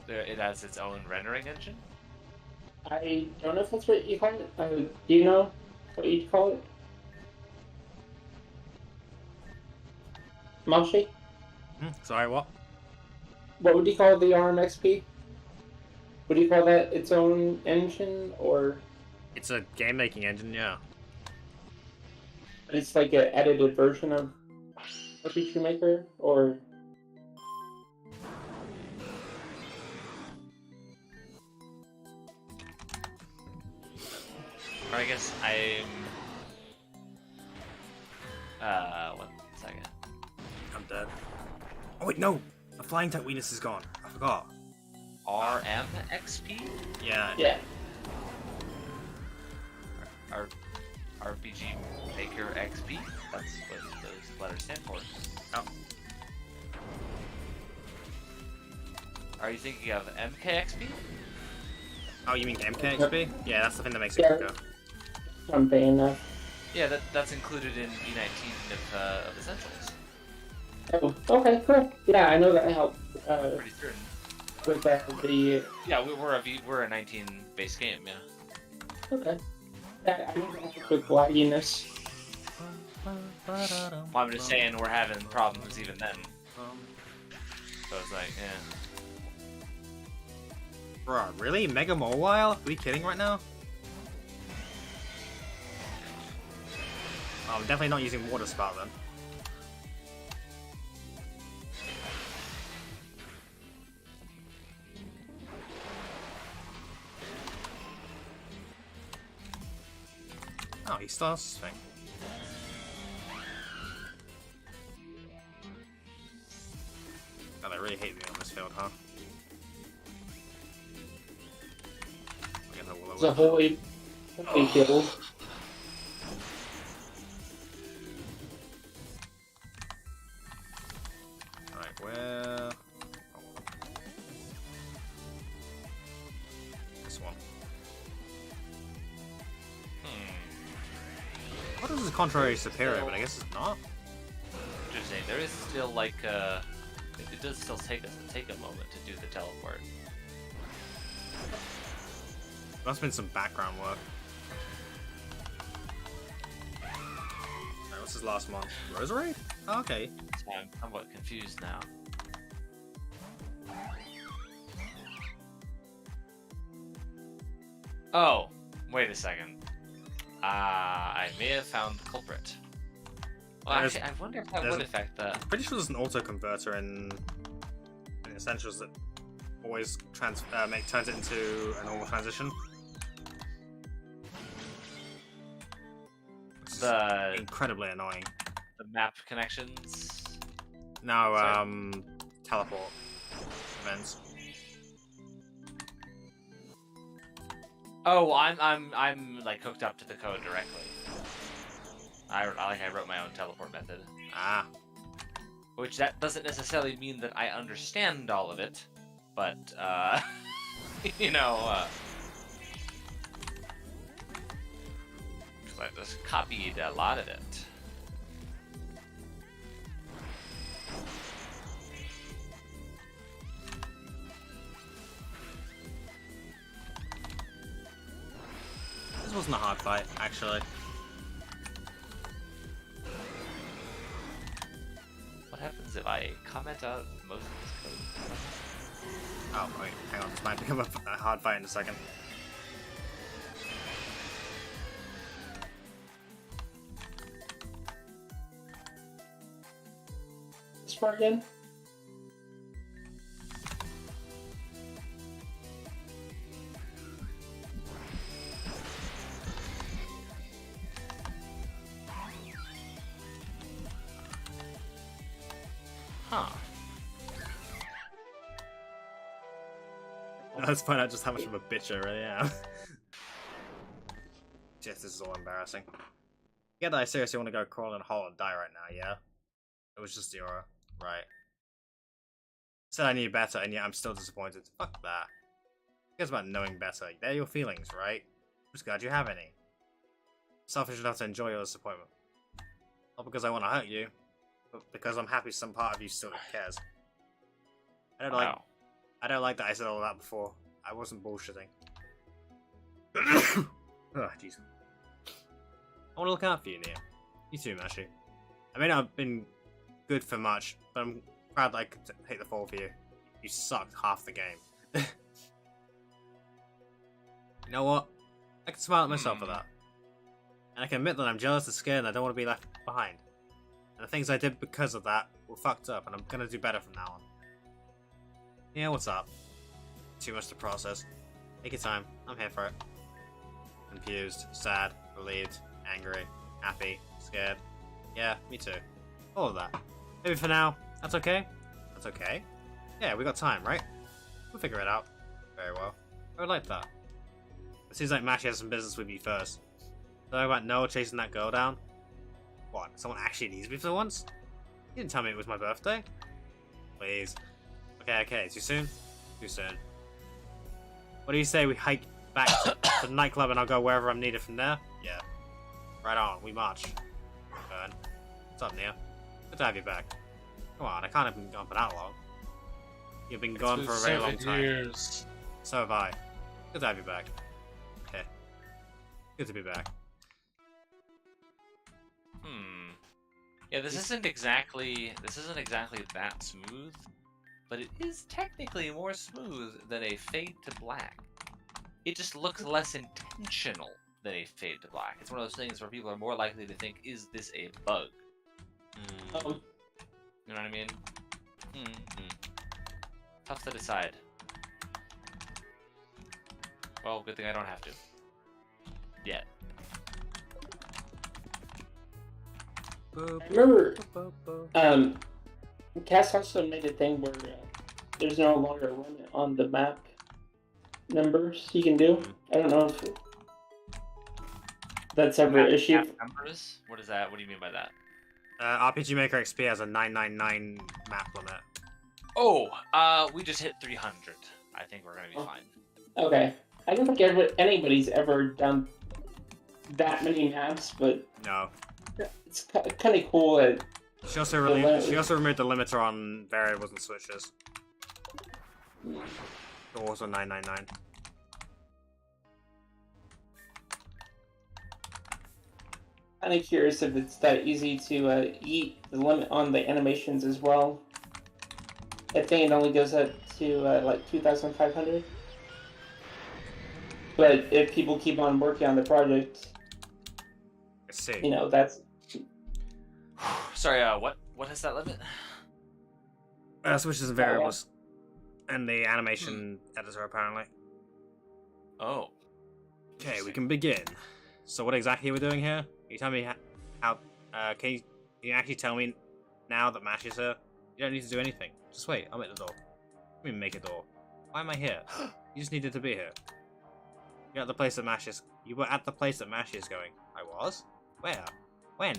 It has its own rendering engine? I don't know if that's what you call it. Do you know what you'd call it? Mashi? Sorry, what? What would you call the ARM XP? Would you call that its own engine, or It's a game-making engine, yeah. it's like an edited version of RPG Maker, or? Or I guess I'm... 1 second. I'm dead. Oh wait, no! The flying type weakness is gone. I forgot. RMXP? Yeah. Yeah. RPG Maker XP? That's what those letters stand for. Oh. Are you thinking of MKXP? Oh, you mean MKXP? Yeah, that's the thing that makes it Yeah. quicker. Something enough. Yeah, that's included in B19 of Essentials. Oh, okay, cool. Yeah, I know that helped Pretty certain. with the. Yeah, we're a 19 base game. Yeah. Okay. Yeah, I know that helped with lagginess. Well, I'm just saying we're having problems even then. So it's like, yeah. Bruh, really? Mega Mobile? Are we kidding right now? Oh, I'm definitely not using water spout then. Oh, he starts this thing. God, I really hate being on this field, huh? I guess I will It's a holy Be killed. Alright, where... This one. What is this contrary superior, but I guess it's not. Interesting. There is still like it does still take a moment to do the teleport. Must have been some background work. Alright, what's his last one? Rosary? Oh, okay. So I'm somewhat confused now. Oh, wait a second. I may have found the culprit. Well, actually, I wonder if that would affect the... I'm pretty sure there's an auto-converter in Essentials that always turns it into a normal transition. The incredibly annoying. The map connections. No, teleport events. Oh, I'm like hooked up to the code directly. I wrote my own teleport method. Ah. Which that doesn't necessarily mean that I understand all of it, but you know, I just copied a lot of it. This wasn't a hard fight, actually. What happens if I comment out most of this code? Oh, wait, hang on, this might become a hard fight in a second. This part again? Huh. Let's find out just how much of a bitch I really am. Jeez, this is all embarrassing. Yeah, that I seriously want to go crawl in a hole and die right now, yeah? It was just 0. Right. Said I knew better, and yet I'm still disappointed. Fuck that. Who cares about knowing better? They're your feelings, right? I'm just glad you have any. Selfish enough to enjoy your disappointment. Not because I want to hurt you, but because I'm happy some part of you still cares. I don't like that I said all that before. I wasn't bullshitting. Oh, jeez. I want to look out for you, Nia. You too, Mashi. I may not have been good for much, but I'm proud that I could take the fall for you. You sucked half the game. You know what? I can smile at myself for that. And I can admit that I'm jealous and scared and I don't want to be left behind. And the things I did because of that were fucked up, and I'm gonna do better from now on. Yeah, what's up? Too much to process. Take your time. I'm here for it. Confused, sad, relieved, angry, happy, scared. Yeah, me too. All of that. Maybe for now. That's okay? That's okay? Yeah, we got time, right? We'll figure it out. Very well. I would like that. It seems like Mashi has some business with you first. Something about Noah chasing that girl down? What? Someone actually needs me for once? You didn't tell me it was my birthday? Please. Okay, too soon? Too soon. What do you say we hike back to the nightclub and I'll go wherever I'm needed from there? Yeah. Right on, we march. Burn. What's up, Nia? Good to have you back. Come on, I can't have been gone for that long. You've been gone for a very long time. Years. So have I. Good to have you back. Okay. Good to be back. Yeah, this isn't exactly that smooth, but it is technically more smooth than a fade to black. It just looks less intentional than a fade to black. It's one of those things where people are more likely to think, is this a bug? You know what I mean? Tough to decide. Well, good thing I don't have to. Yet. I remember, Cass also made a thing where there's no longer a limit on the map numbers you can do. I don't know if that's ever issued. Numbers? What is that? What do you mean by that? RPG Maker XP has a 999 map limit. Oh, we just hit 300. I think we're gonna be fine. Okay. I don't think anybody's ever done that many maps, but No. it's kind of cool that She also removed the limiter on variables and switches. Also 999. kind of curious if it's that easy to eat the limit on the animations as well. I think it only goes up to like 2,500. But if people keep on working on the project, Let's see. you know, that's Sorry, what is that limit? Switches and variables. And the animation editor, apparently. Oh. Okay, we can begin. So what exactly are we doing here? Can you tell me how can you actually tell me now that Mash is here? You don't need to do anything. Just wait, I'll make the door. Let me make a door. Why am I here? You just needed to be here. You're at the place that Mash is. You were at the place that Mash is going. I was? Where? When?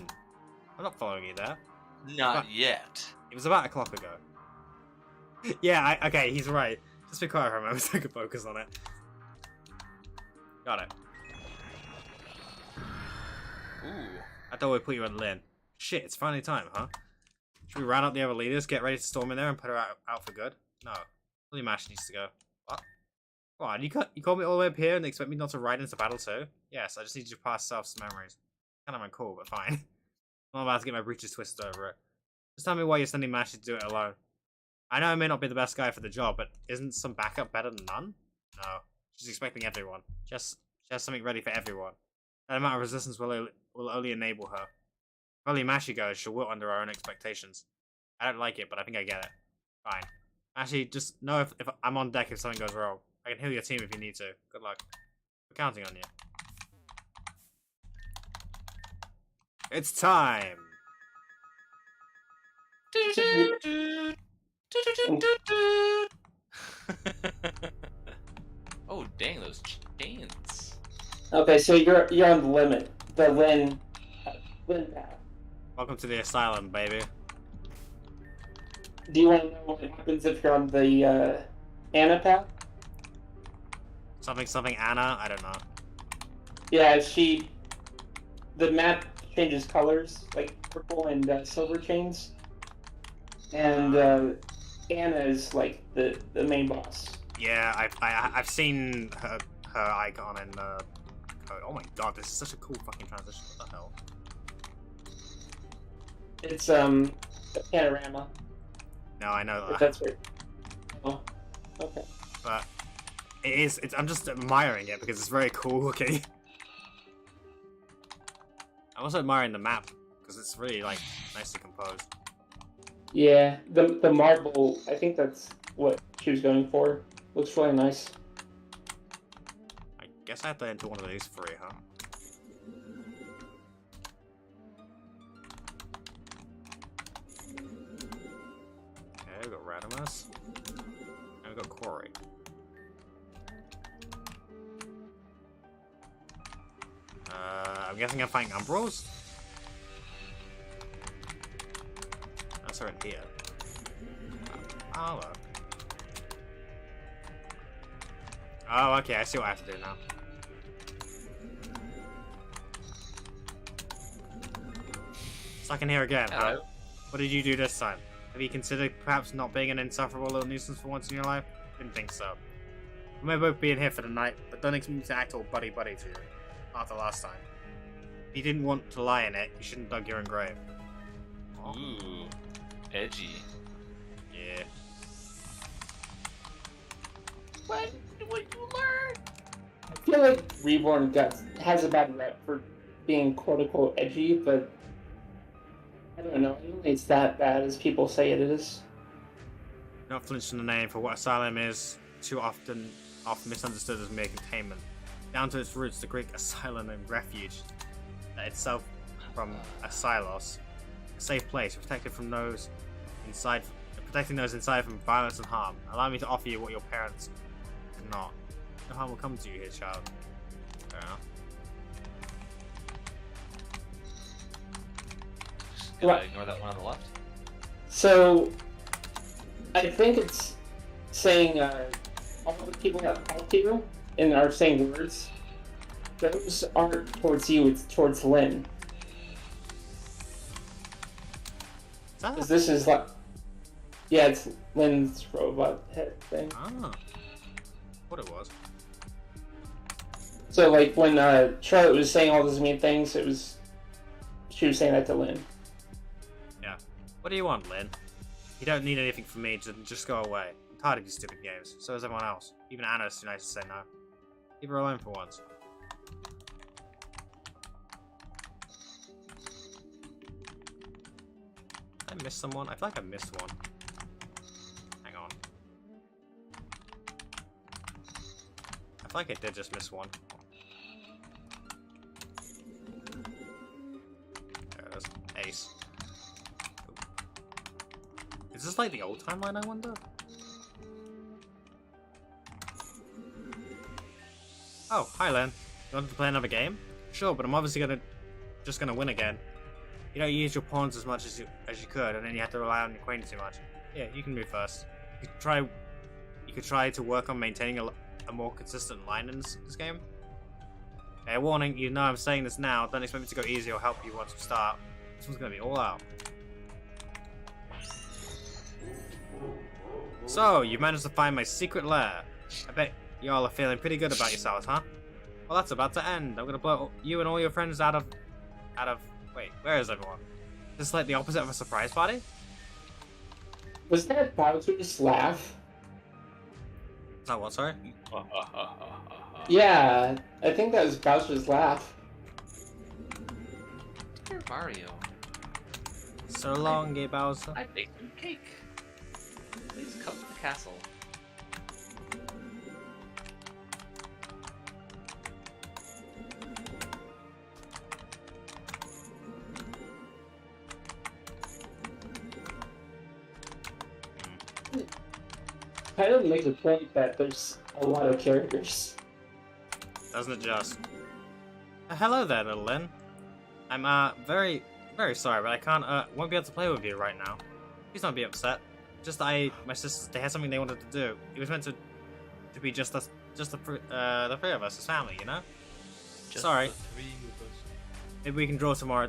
I'm not following you there. Not yet. It was about a clock ago. Yeah, okay, he's right. Just be quiet for a moment so I can focus on it. Got it. Ooh. I thought we'd put you in Lynn. Shit, it's finally time, huh? Should we round up the other leaders, get ready to storm in there, and put her out for good? No. Only Mash needs to go. What? What? You called me all the way up here and expect me not to ride into battle too? Yes, I just need you to pass off some memories. Kind of uncool, but fine. I'm about to get my breeches twisted over it. Just tell me why you're sending Mash to do it alone. I know I may not be the best guy for the job, but isn't some backup better than none? No. She's expecting everyone. She has something ready for everyone. That amount of resistance will only enable her. If only Mashy goes, she'll wilt under her own expectations. I don't like it, but I think I get it. Fine. Actually, just know if I'm on deck if something goes wrong. I can heal your team if you need to. Good luck. We're counting on you. It's time! Oh, dang, those chains. okay. So you're on the limit, the Lynn path. Welcome to the asylum, baby. Do you want to know what happens if you're on the Anna path? Something Anna? I don't know. Yeah, the map changes colors, like purple and silver chains. And Anna is like the main boss. Yeah, I've seen her icon in the code. Oh my god, this is such a cool fucking transition. What the hell? It's a panorama. No, I know that. That's right. Oh, okay. But I'm just admiring it because it's very cool looking. I'm also admiring the map because it's really like nicely composed. Yeah, the marble. I think that's what she was going for. Looks really nice. I guess I have to enter one of these three, huh? Okay, we got Radimus. And we got Quarry. I'm guessing I'm fighting Umbrals? That's right here. Oh, look. Oh, okay, I see what I have to do now. Stuck in here again, huh? Hello. What did you do this time? Have you considered perhaps not being an insufferable little nuisance for once in your life? Didn't think so. We may both be in here for the night, but don't expect me to act all buddy-buddy to you. After last time. If you didn't want to lie in it, you shouldn't dug your own grave. Ooh. Edgy. Yeah. What you learn? I feel like Reborn has a bad rep for being quote unquote edgy, but I don't know. I don't think it's that bad as people say it is. Not flinch from the name for what asylum is, too often misunderstood as mere containment. Down to its roots, the Greek asylum and refuge, that itself from asylos, a safe place, protected from those inside, protecting those inside from violence and harm. Allow me to offer you what your parents cannot. No harm will come to you here, child. Fair enough. gonna What? ignore that one on the left. So, I think it's saying all the people that talk to you and are saying words, those aren't towards you, it's towards Lynn. Because this is like, yeah, it's Lynn's robot head thing. Ah. What it was. So, like, when Charlotte was saying all those mean things, she was saying that to Lynn. Yeah. What do you want, Lynn? You don't need anything from me, just go away. I'm tired of your stupid games. So is everyone else. Even Anna's too nice to say no. Leave her alone for once. Did I miss someone? I feel like I missed one. Hang on. I feel like I did just miss one. There it is. Ace. Is this like the old timeline, I wonder? Oh, hi Len. You want to play another game? Sure, but I'm obviously just gonna win again. You don't use your pawns as much as you could, and then you have to rely on your queen too much. Yeah, you can move first. You could try to work on maintaining a more consistent line in this game. Okay, warning, you know I'm saying this now, don't expect me to go easy or help you once we start. This one's gonna be all out. So, you managed to find my secret lair. I bet y'all are feeling pretty good about yourselves, huh? Well, that's about to end. I'm gonna blow you and all your friends out of... Wait, where is everyone? This is like the opposite of a surprise party? Was that Bowser's laugh? Is that what, sorry? Yeah, I think that was Bowser's laugh. Dear Mario. So long, gay Bowser. I baked you cake. Please come to the castle. Kind of makes a point that there's a lot of characters. Doesn't it just? Hello there, little Lynn. I'm very sorry, but I can't won't be able to play with you right now. Please don't be upset. Just my sisters, they had something they wanted to do. It was meant to be just us, just the three of us as family, you know. Just Sorry. the three of us. Maybe we can draw tomorrow.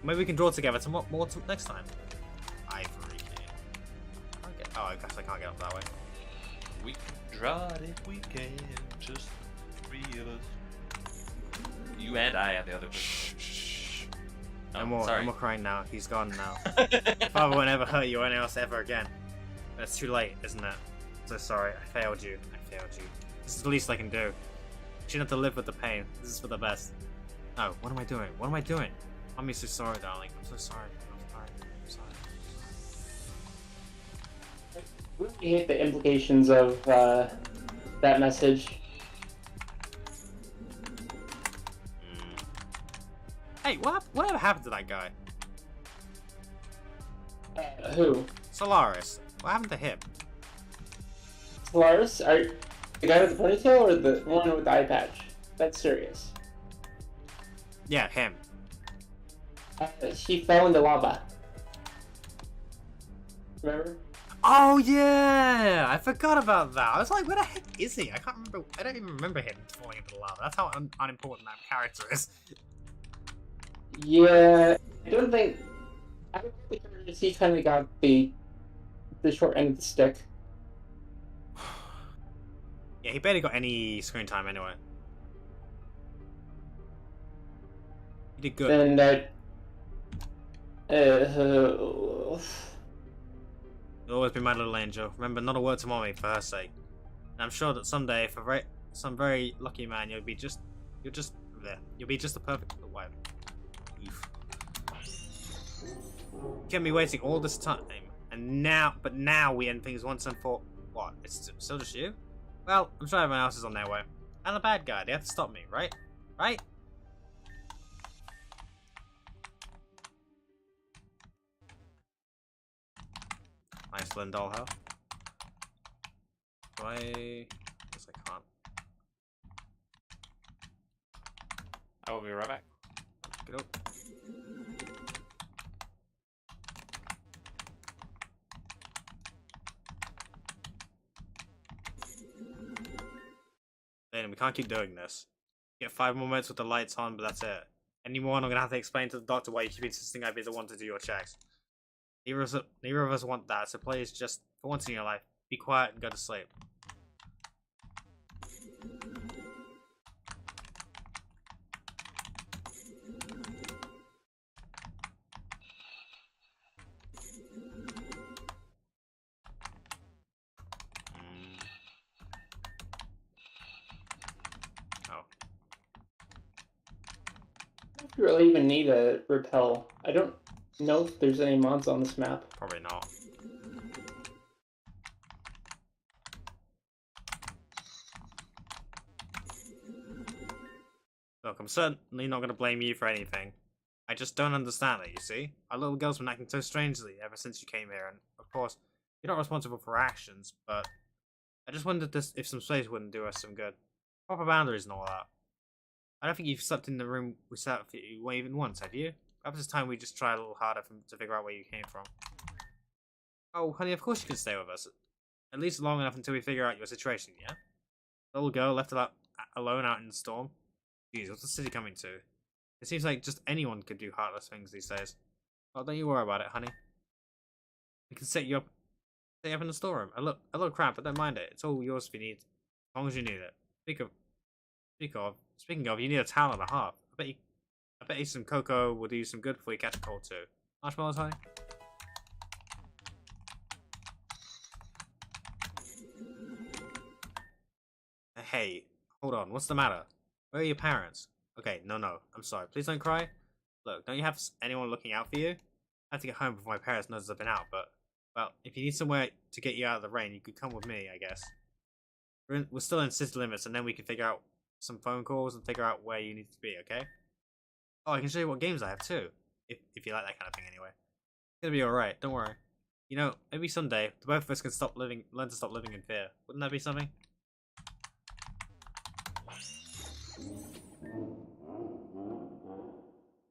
Maybe we can draw together next time. Ivory King. Okay. Oh, I guess I can't get up that way. We can draw it if we can. Just the three of us. You and I and the other person. No Oh, more. sorry. No more crying now. He's gone now. Father won't ever hurt you or anyone else ever again. But it's too late, isn't it? I'm so sorry. I failed you. This is the least I can do. You shouldn't have to live with the pain. This is for the best. No, what am I doing? I'm so sorry, darling. I'm so sorry. I'm sorry. I really hate the implications of that message. Hey, whatever happened to that guy? Who? Solaris. What happened to him? Solaris? Are the guy with the ponytail or the one with the eye patch? That's serious. Yeah, him. She fell into lava. Remember? Oh yeah! I forgot about that. I was like, where the heck is he? I can't remember. I don't even remember him falling into the lava. That's how unimportant that character is. Yeah, I don't think he kind of got the short end of the stick. Yeah, he barely got any screen time anyway. He did good. And You'll always be my little angel. Remember, not a word to mommy for her sake. And I'm sure that someday, for some very lucky man, you'll be just there. You'll be just the perfect wife. Kept me waiting all this time, and now we end things once and for what? It's still just you? Well, I'm sure everyone else is on their way. I'm the bad guy. They have to stop me, right? Right? Nice Lynn dollhouse. Do I? Guess I can't. I will be right back. Get up. Lane, we can't keep doing this. Get 5 more minutes with the lights on, but that's it. Any more, and I'm gonna have to explain to the doctor why you keep insisting I be the one to do your checks. Neither of us want that, so please, just for once in your life, be quiet and go to sleep. Oh. If you really even need a repel. I don't know if there's any mods on this map. Probably not. Look, I'm certainly not going to blame you for anything. I just don't understand it, you see? Our little girl's been acting so strangely ever since you came here, and of course, you're not responsible for her actions, but I just wondered if some space wouldn't do us some good. Proper boundaries and all that. I don't think you've slept in the room we sat for you even once, have you? Perhaps it's time we just try a little harder to figure out where you came from. Oh, honey, of course you can stay with us. At least long enough until we figure out your situation, yeah? The little girl left alone out in the storm. Jeez, what's the city coming to? It seems like just anyone could do heartless things these days. Well, don't you worry about it, honey. We can set you up in the storeroom. A little crap, but don't mind it. It's all yours if you need, as long as you need it. Speaking of, you need a towel and a half. I bet you some cocoa will do you some good before you catch a cold too. Marshmallows, honey? Hey, hold on. What's the matter? Where are your parents? Okay, no, I'm sorry. Please don't cry. Look, don't you have anyone looking out for you? I have to get home before my parents notice I've been out, but, well, if you need somewhere to get you out of the rain, you could come with me, I guess. We're still in city limits, and then we can figure out some phone calls and figure out where you need to be, okay? Oh, I can show you what games I have too, if you like that kind of thing anyway. It's gonna be alright, don't worry. You know, maybe someday, the both of us can learn to stop living in fear. Wouldn't that be something?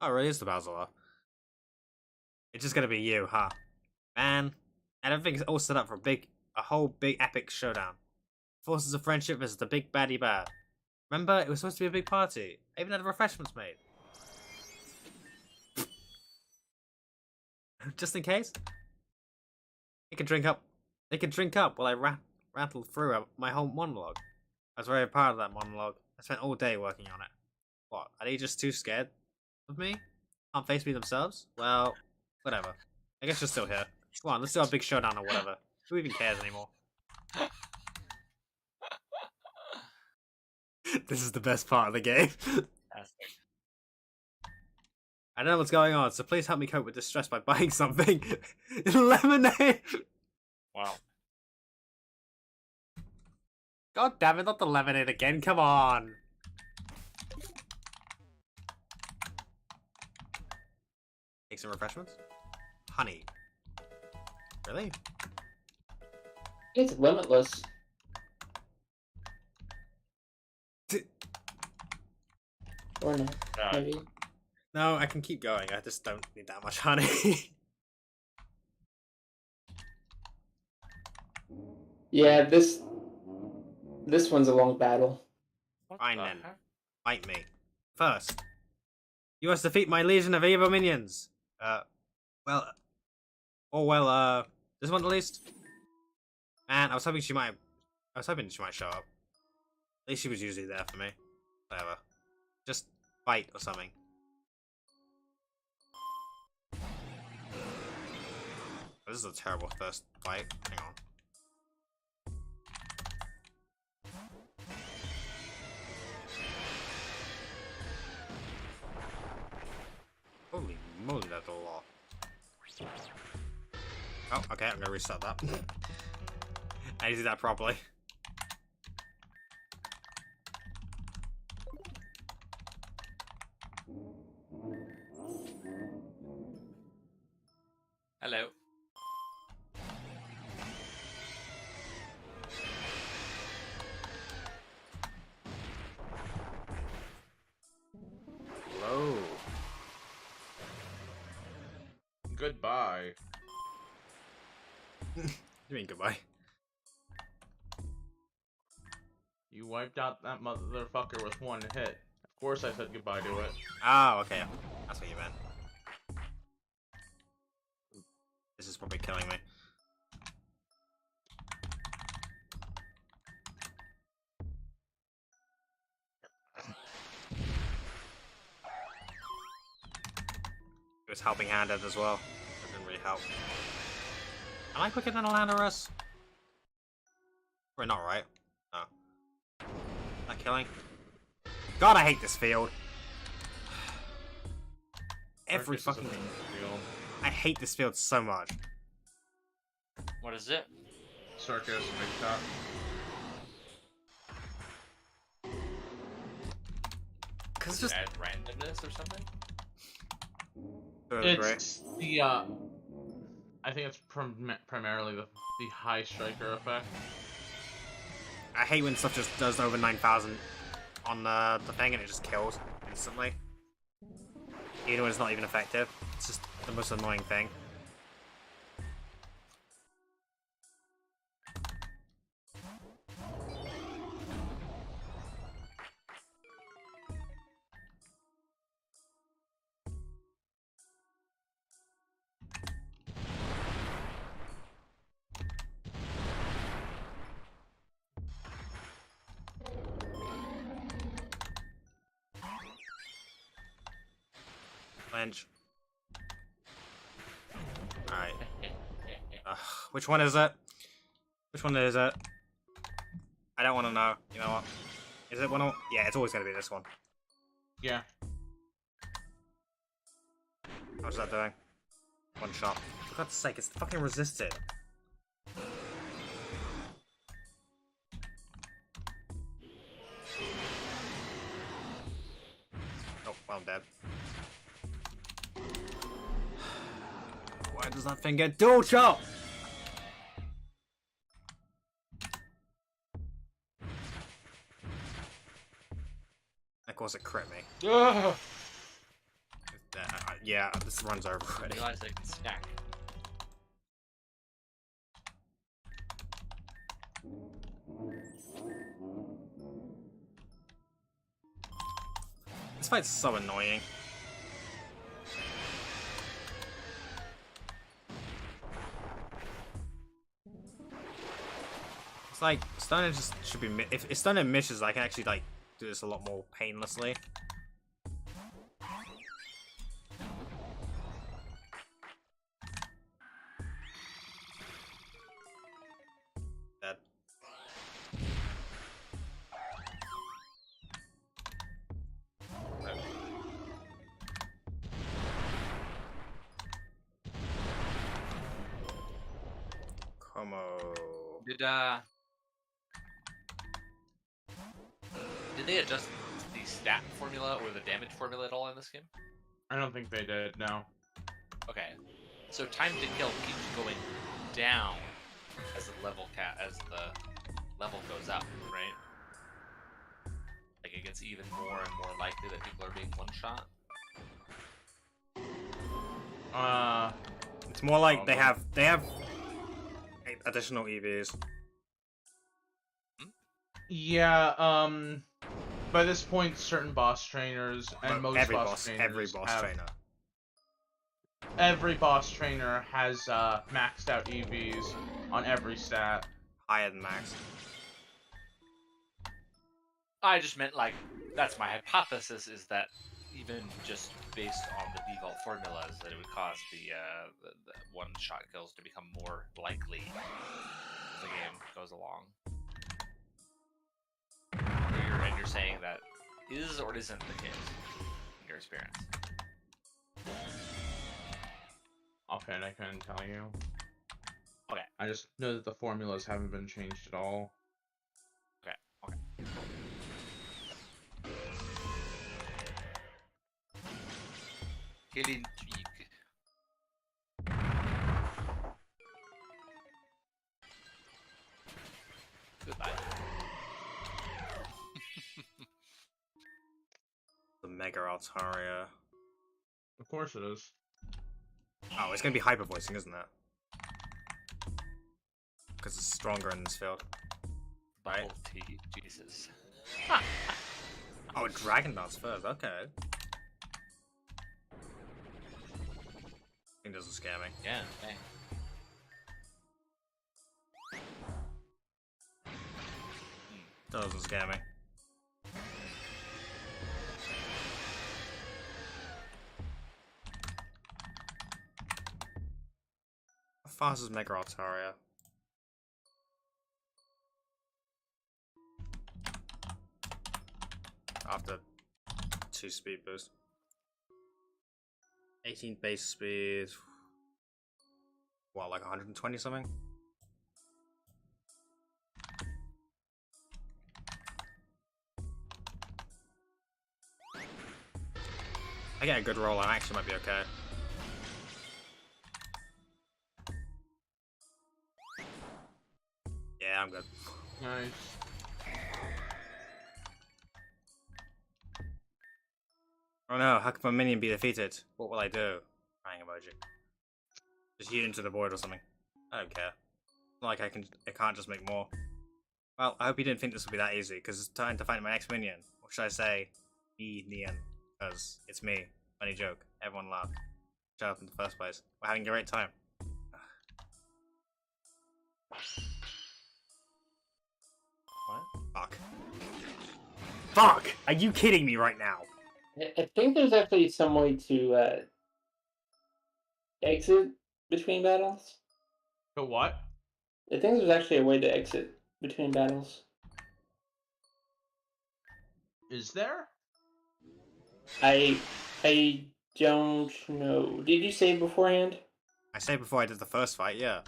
Oh, it really is the Bowser. It's just gonna be you, huh? Man, I don't think it's all set up for a whole big epic showdown. Forces of friendship versus the big baddie bad. Remember, it was supposed to be a big party. I even had refreshments made. Just in case. They could drink up while I rattled through my whole monologue. I was very proud of that monologue. I spent all day working on it. What, are they just too scared of me? Can't face me themselves? Well, whatever. I guess you're still here. Come on, let's do our big showdown or whatever. Who even cares anymore? This is the best part of the game. I don't know what's going on, so please help me cope with distress by buying something. Lemonade! Wow. God damn it, not the lemonade again, come on! Take some refreshments? Honey. Really? It's limitless. Or not, maybe. No, I can keep going, I just don't need that much honey. Yeah, this one's a long battle. Fine then. Fight me. First, you must defeat my legion of evil minions. This one at least? Man, I was hoping she might show up. At least she was usually there for me. Whatever. Just fight or something. This is a terrible first fight. Hang on. Holy moly, that's a lot. Oh, okay, I'm gonna reset that. I did that properly. Hello. Hello. Goodbye. You mean goodbye? You wiped out that motherfucker with one hit. Of course I said goodbye to it. Oh, okay. That's what you meant. This is probably killing me. It was helping handed as well. That didn't really help. Am I quicker than Alanderus? We're not right. No. Not killing. God, I hate this field. Every Circus is a fucking thing. field. I hate this field so much. What is it? Circus, big shot. Cause it's just Add randomness or something? It's the I think it's primarily the high striker effect. I hate when stuff just does over 9,000 on the thing and it just kills instantly. Even when it's not even effective. It's just the most annoying thing. Lynch. Alright. Which one is it? Which one is it? I don't want to know. You know what? Is it one of... Yeah, it's always going to be this one. Yeah. How's that doing? One shot. For God's sake, it's fucking resisted. Oh, well, I'm dead. Why does that thing get dual shot? Of course it crit me. Yeah, this runs over I already. realize I can stack. This fight's so annoying. It's like Stunner just should be. If Stunner misses, I can actually like do this a lot more painlessly. Dead. Como. Did they adjust the stat formula or the damage formula at all in this game? I don't think they did, no. Okay, so time to kill keeps going down as the level goes up, right? Like it gets even more and more likely that people are being one shot. It's more like they have additional EVs. Yeah, by this point, certain boss trainers and most every boss trainers every boss have, trainer. Every boss trainer has maxed out EVs on every stat. Higher than max. I just meant like that's my hypothesis is that even just based on the default formulas that it would cause the one-shot kills to become more likely as the game goes along. And you're saying that is or isn't the case in your experience? Offhand, I couldn't tell you. Okay. I just know that the formulas haven't been changed at all. Okay. Okay. Killing Tweak. Goodbye. The Mega Altaria. Of course it is. Oh, it's gonna be hyper voicing, isn't it? Because it's stronger in this field. Right? Bubble tea. Jesus. Oh, Dragon Dance first, okay. It doesn't scare me. Yeah, dang. Doesn't scare me. How fast is Mega Altaria? After 2 speed boost. 18 base speed. What, like 120 something? I get a good roll, I actually might be okay. Yeah, I'm good. Nice. Oh no, how can my minion be defeated? What will I do? Crying emoji. Just heat into the void or something. I don't care. It's not like I can't just make more. Well, I hope you didn't think this would be that easy, because it's time to find my next minion. Or should I say, me, Nian? Because it's me. Funny joke. Everyone laughed. Shut up in the first place. We're having a great time. What? Fuck. Fuck! Are you kidding me right now? I think there's actually some way to exit between battles. So what? I think there's actually a way to exit between battles. Is there? I don't know. Did you save beforehand? I saved before I did the first fight, yeah.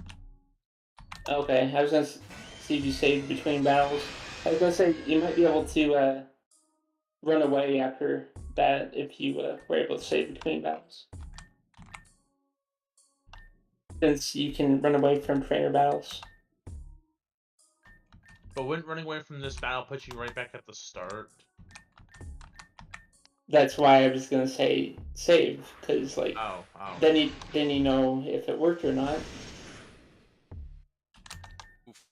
Okay, I was gonna see if you saved between battles. I was gonna say you might be able to run away after that if you were able to save between battles. Since you can run away from trainer battles. But wouldn't running away from this battle put you right back at the start? That's why I was gonna say save, because like Oh. then you know if it worked or not. Oof.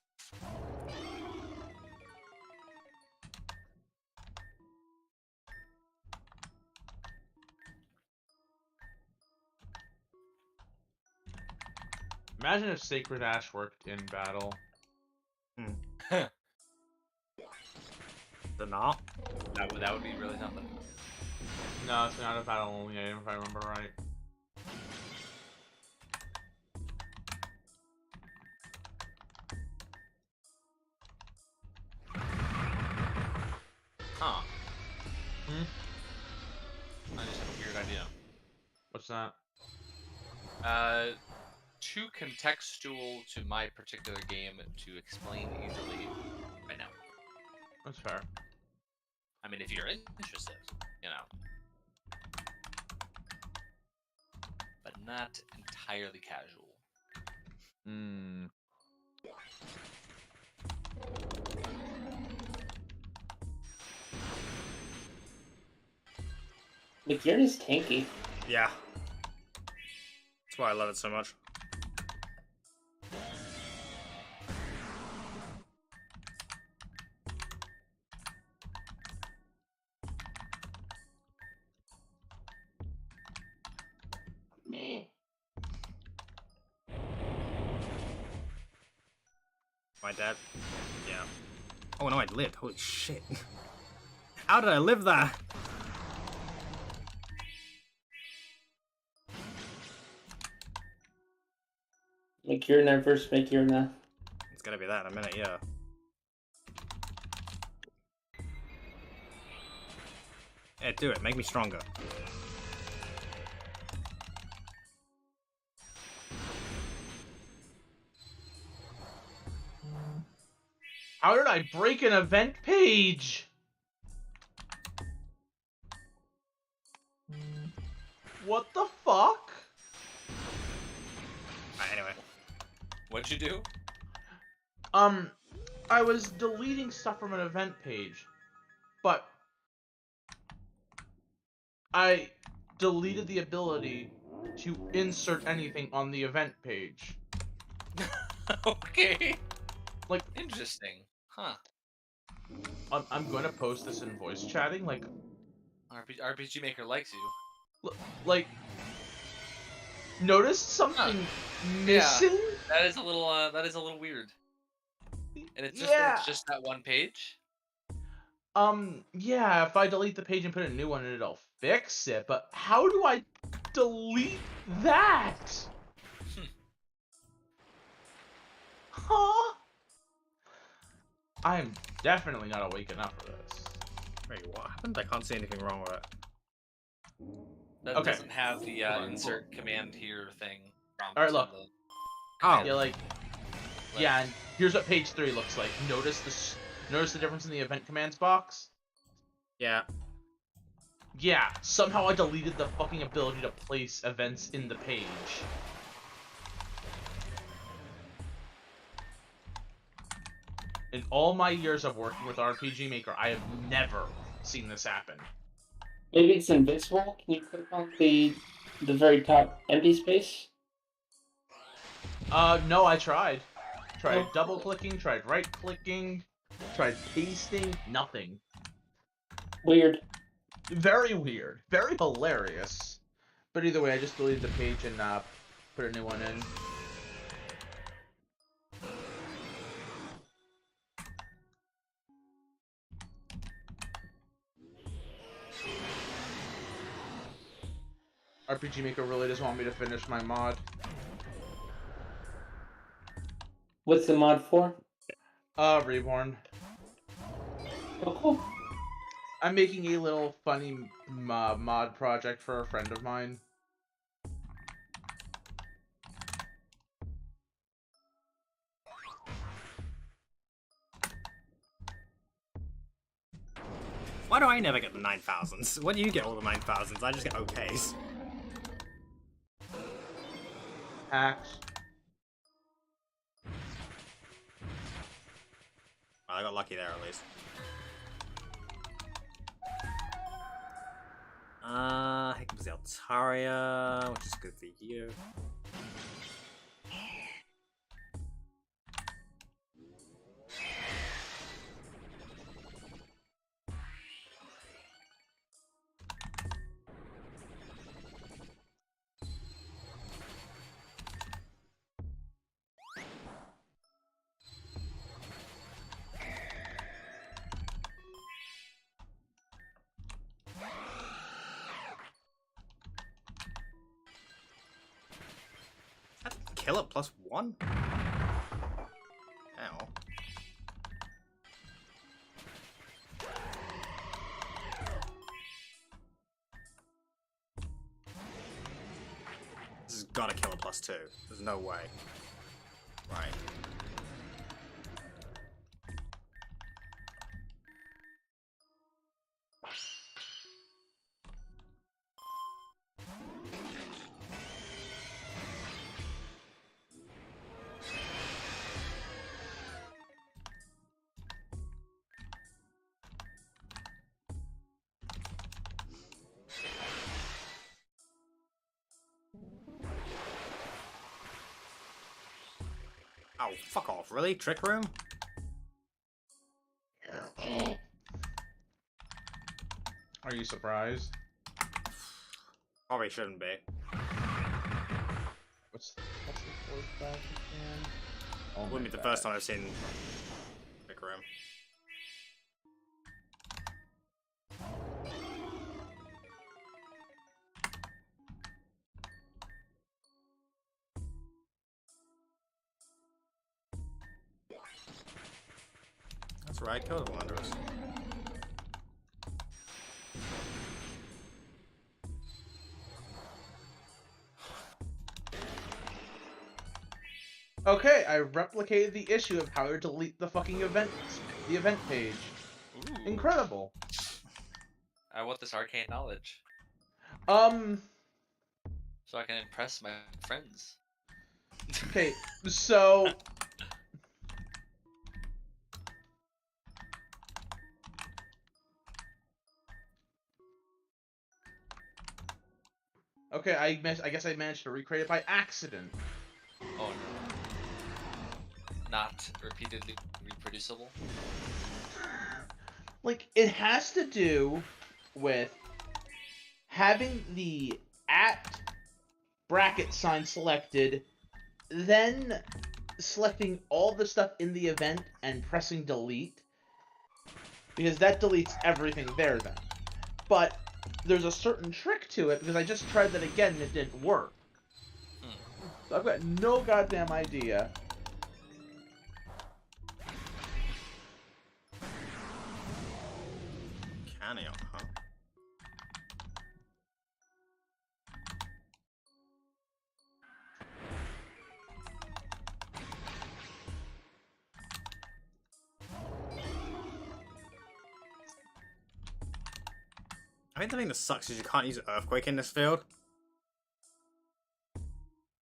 Imagine if Sacred Ash worked in battle. The not? That would be really something. No, it's not a battle only item if I remember right. Huh. Hmm? I just have a weird idea. What's that? Too contextual to my particular game to explain easily right now. That's fair. I mean, if you're interested, you know. But not entirely casual. Hmm. McGearn is tanky. Yeah. That's why I love it so much. Meh. My dad? Yeah. Oh no, I lived. Holy shit. How did I live that? McGearn versus McGearn. It's gonna be that in a minute, yeah. Yeah, do it. Make me stronger. How did I break an event page? What the fuck? Alright, anyway. What'd you do? I was deleting stuff from an event page, but I deleted the ability to insert anything on the event page. Okay. Like, Interesting. Huh. I'm gonna post this in voice chatting. Like, RPG Maker likes you. like, noticed something missing? That is a little weird. And it's just that one page. Yeah, if I delete the page and put a new one, it'll fix it. But how do I delete that? Huh? I'm definitely not awake enough for this. Wait, what happened? I can't see anything wrong with it. That Okay. doesn't have the Hold on. insert command here thing. Alright, look. Oh, Yeah, like, yeah, and here's what page 3 looks like. Notice the difference in the event commands box? yeah. Yeah, somehow I deleted the fucking ability to place events in the page. In all my years of working with RPG Maker, I have never seen this happen. Maybe it's invisible. Can you click on the very top empty space? No, I tried. Tried Oh. double-clicking, tried right-clicking, tried pasting, nothing. Weird. Very weird. Very hilarious. But either way, I just deleted the page and put a new one in. RPG Maker really doesn't want me to finish my mod. What's the mod for? Reborn. Oh, cool. I'm making a little funny mod project for a friend of mine. Why do I never get the 9,000s? When do you get all the 9,000s? I just get OKs. Hacks. Well, I got lucky there at least. Here comes the Altaria, which is good for you. Kill it +1? Ow. This has gotta kill it +2. There's no way. Right. Oh, fuck off. Really? Trick Room? Are you surprised? Probably shouldn't be. What's the fourth back again? Oh Wouldn't be the first time I've seen Trick Room. That's right, Code of Wanderers. Okay, I replicated the issue of how to delete the fucking event page. Ooh. Incredible. I want this arcane knowledge Um, so I can impress my friends. okay, so okay, I guess I managed to recreate it by accident. Oh no. Not repeatedly reproducible. Like, it has to do with having the at bracket sign selected, then selecting all the stuff in the event and pressing delete, because that deletes everything there then. But there's a certain trick to it, because I just tried that again and it didn't work. So I've got no goddamn idea. Canyon, huh? I think the thing that sucks is you can't use Earthquake in this field.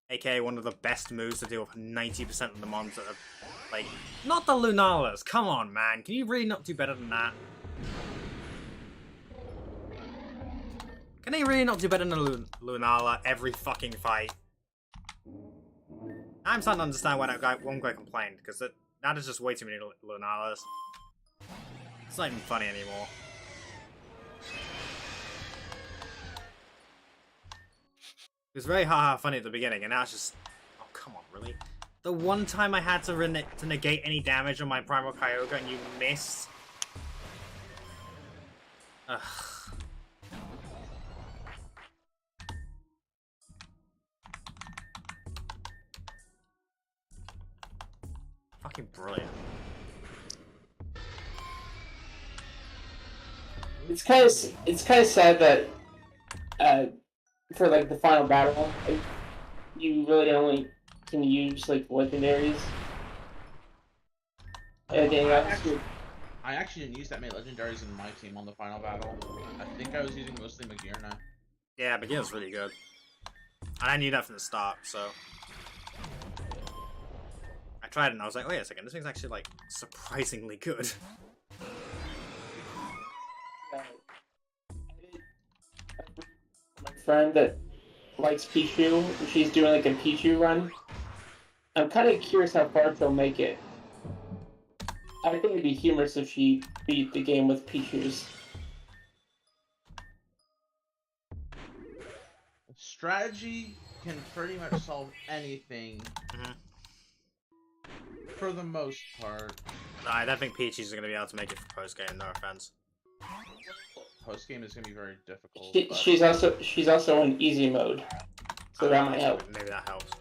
AKA one of the best moves to deal with 90% of the mons that are, like, not the Lunalas. Come on, man. Can you really not do better than that? Can they really not do better than a Lunala every fucking fight? I'm starting to understand why one guy complained, because that is just way too many Lunalas. It's not even funny anymore. It was very haha funny at the beginning, and now it's just... Oh, come on, really? The one time I had to negate any damage on my Primal Kyogre and you missed? Ugh. Fucking brilliant. It's kind of sad that for like the final battle, like, you really only can use like legendaries. Anything else? I actually didn't use that many legendaries in my team on the final battle. I think I was using mostly Magirna. Yeah, Bagheera's really good. And I knew that from the start, so... I tried it and I was like, wait a second, this thing's actually, like, surprisingly good. My friend that likes Pichu, she's doing like a Pichu run. I'm kind of curious how far she'll make it. I think it'd be humorous if she beat the game with Pichus. Strategy can pretty much solve anything. For the most part. No, I don't think Peaches is going to be able to make it for post-game, no offense. Post-game is going to be very difficult. She's also in easy mode, so that might help. Maybe that helps.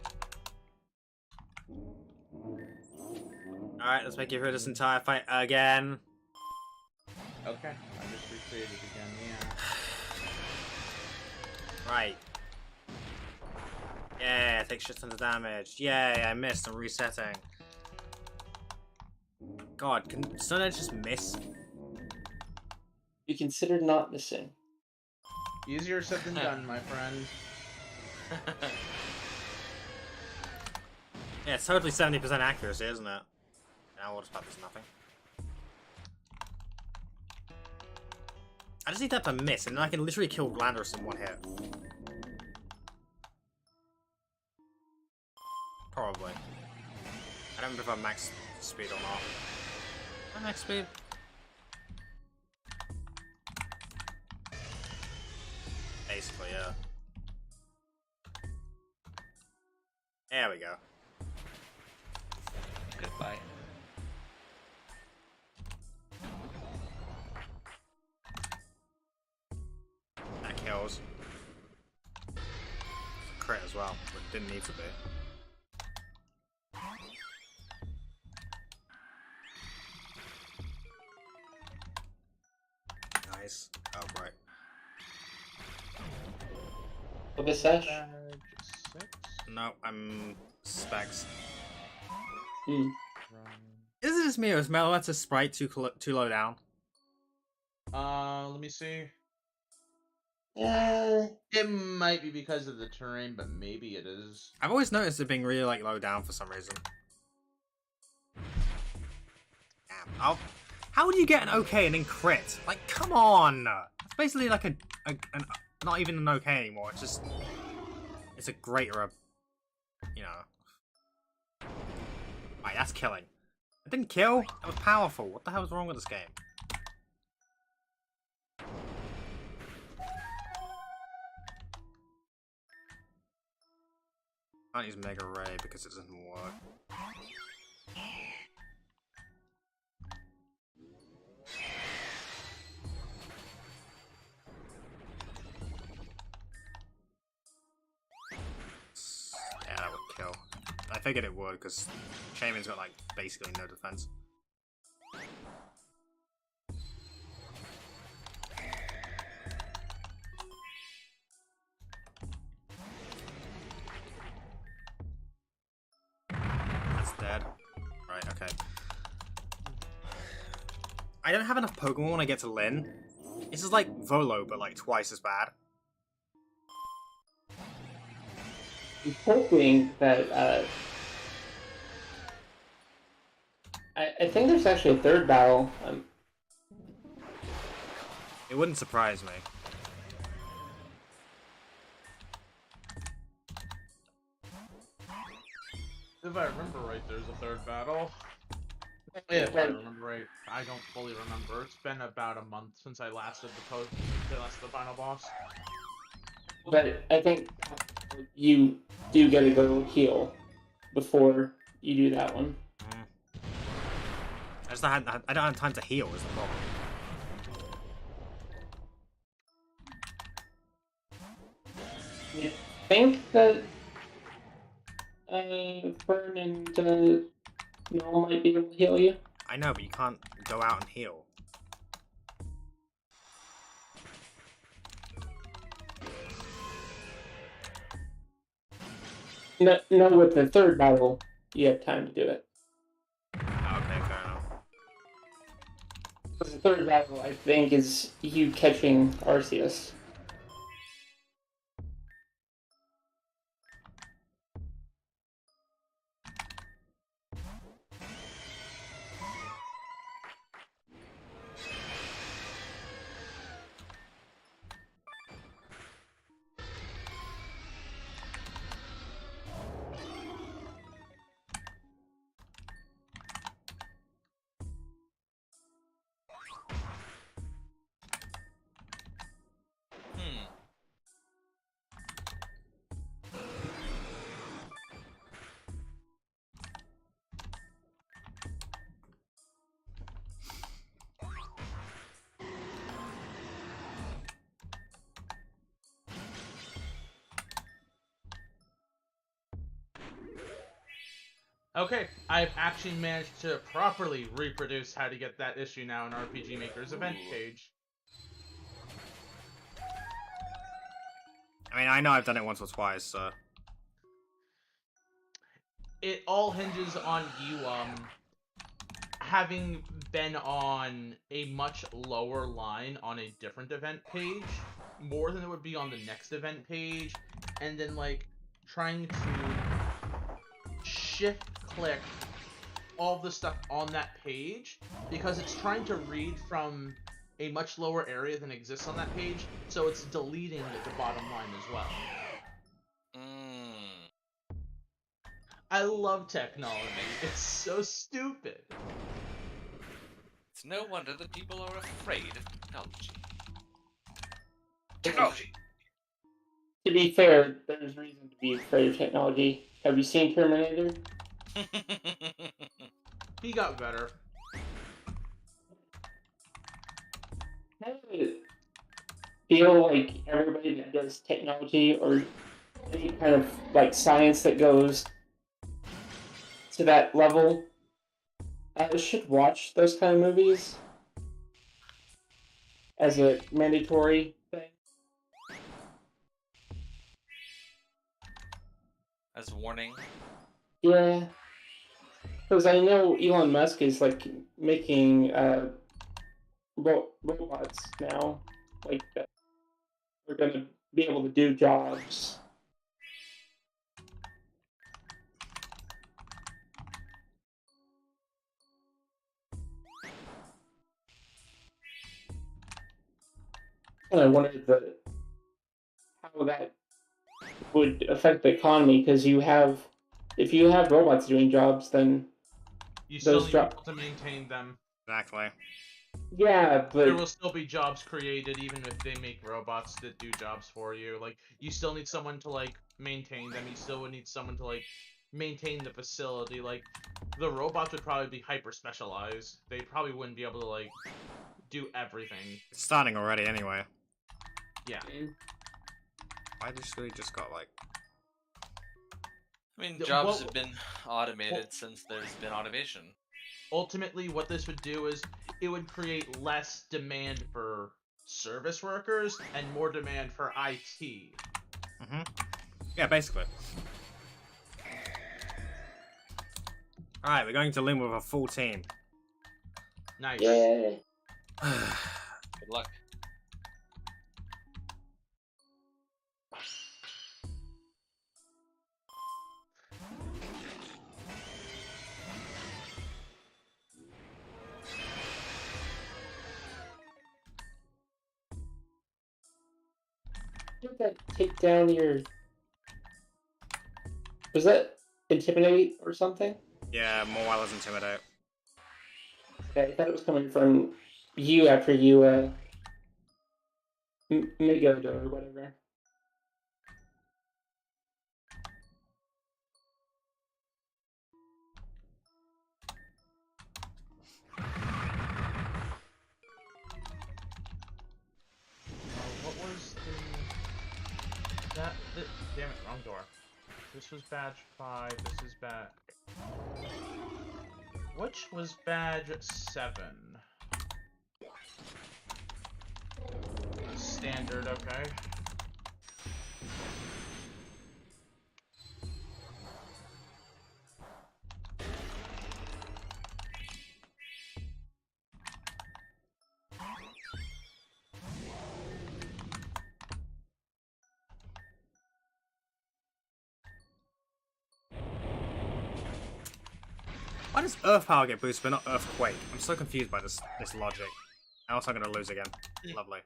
Alright, let's make it through this entire fight again. Okay, I just recreated it again, yeah. Right. Yeah, take shit tons of damage. Yay, I missed. I'm resetting. God, can Stone Edge just miss? You considered not missing. Easier said than done, my friend. Yeah, it's totally 70% accuracy, isn't it? Now water spout does nothing. I just need that to miss, and then I can literally kill Glandorus in one hit. Probably. I don't remember if I'm max speed or not. Am I max speed? Basically, yeah. There we go. Goodbye. That kills. Crit as well, but it didn't need to be. Nice. Oh, right. Obisesh? 6? No, I'm specs. Hmm. Is it just me or is Meloetta's sprite too low down? Let me see. Yeah. It might be because of the terrain, but maybe it is. I've always noticed it being really like low down for some reason. Damn. Oh, how would you get an okay and then crit? Like, come on! It's basically like an not even an okay anymore. It's just it's a great or a, you know. Right, that's killing. It didn't kill. That was powerful. What the hell is wrong with this game? Can't use Mega Ray because it doesn't work. Yeah, that would kill. I figured it would because Shaman's got like basically no defense. That's dead. Right, okay. I don't have enough Pokemon when I get to Lyn. This is like Volo, but like twice as bad. I'm hoping that I think there's actually a third battle. It wouldn't surprise me. If I remember right, there's a third battle. If I remember right, I don't fully remember. It's been about a month since I last did the final boss. But I think you do get to go heal before you do that one. I don't have time to heal is the problem. I think that Fern and Noel might be able to heal you. I know, but you can't go out and heal. No, with the third battle, you have time to do it. Okay, fair enough. The third battle, I think, is you catching Arceus. Okay, I've actually managed to properly reproduce how to get that issue now in RPG Maker's event page. I mean, I know I've done it once or twice, so... It all hinges on you, having been on a much lower line on a different event page, more than it would be on the next event page, and then, like, trying to shift-click all the stuff on that page, because it's trying to read from a much lower area than exists on that page, so it's deleting the bottom line as well. I love technology. It's so stupid. It's no wonder that people are afraid of technology. Technology! To be fair, there's reason to be afraid of technology. Have you seen Terminator? He got better. How does it feel like everybody that does technology or any kind of like science that goes to that level should watch those kind of movies as a mandatory thing? As a warning. Yeah. Because I know Elon Musk is like making robots now, like that are going to be able to do jobs. And I wondered how that would affect the economy, because if you have robots doing jobs, then You still those need jobs people to maintain them. Exactly. Yeah, there but will still be jobs created even if they make robots that do jobs for you. Like, you still need someone to, like, maintain them. You still would need someone to, like, maintain the facility. Like, the robots would probably be hyper-specialized. They probably wouldn't be able to, like, do everything. It's starting already anyway. Yeah. I just got like... I mean, The- jobs well- have been automated well- since there's been automation. Ultimately, what this would do is it would create less demand for service workers and more demand for IT. Mm-hmm. Yeah, basically. Alright, we're going to Lim with a full team. Nice. yeah. Good luck. Did that take down your? Was that intimidate or something? Yeah, more wireless intimidate. Okay, I thought it was coming from you after you Migoed or whatever. What was damn it, wrong door. This was badge 5, this is badge... Which was badge 7? Standard, okay. Why does Earth Power get boosted but not Earthquake? I'm so confused by this logic. And also I'm going to lose again. Lovely.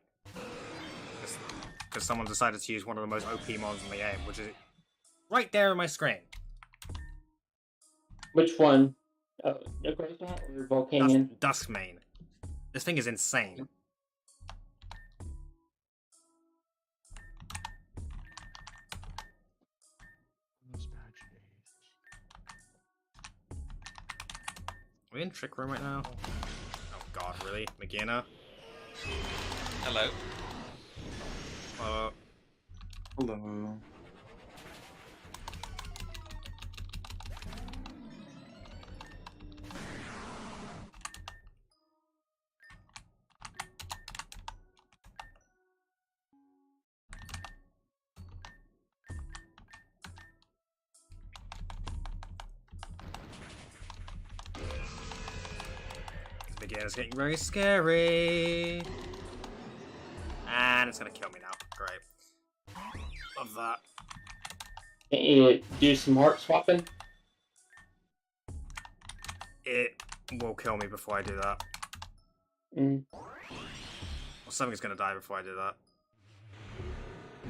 Because someone decided to use one of the most OP mons in the game, which is right there on my screen. Which one? Oh, Necrozma or Volcanion? Duskmane. This thing is insane. What's badge 8? Are we in Trick Room right now? Oh god, really? Magina? Hello. Hello. Magina's getting very scary. And it's gonna kill me now. Great. Love that. Can't you do some heart swapping? It will kill me before I do that. Mm. Or something's gonna die before I do that.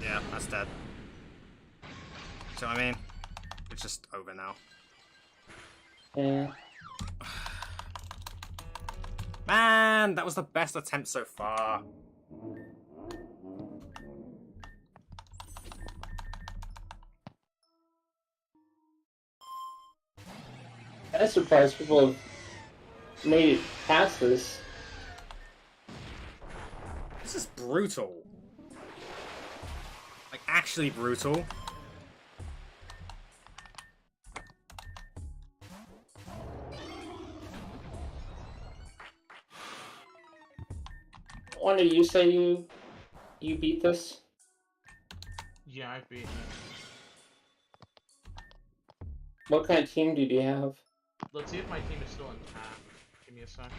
Yeah, that's dead. See what I mean? It's just over now. Yeah. Man, that was the best attempt so far. I'm surprised people have made it past this. This is brutal. Like, actually brutal. Wonder, you say you beat this? Yeah, I've beaten it. What kind of team did you have? Let's see if my team is still intact. Give me a sec.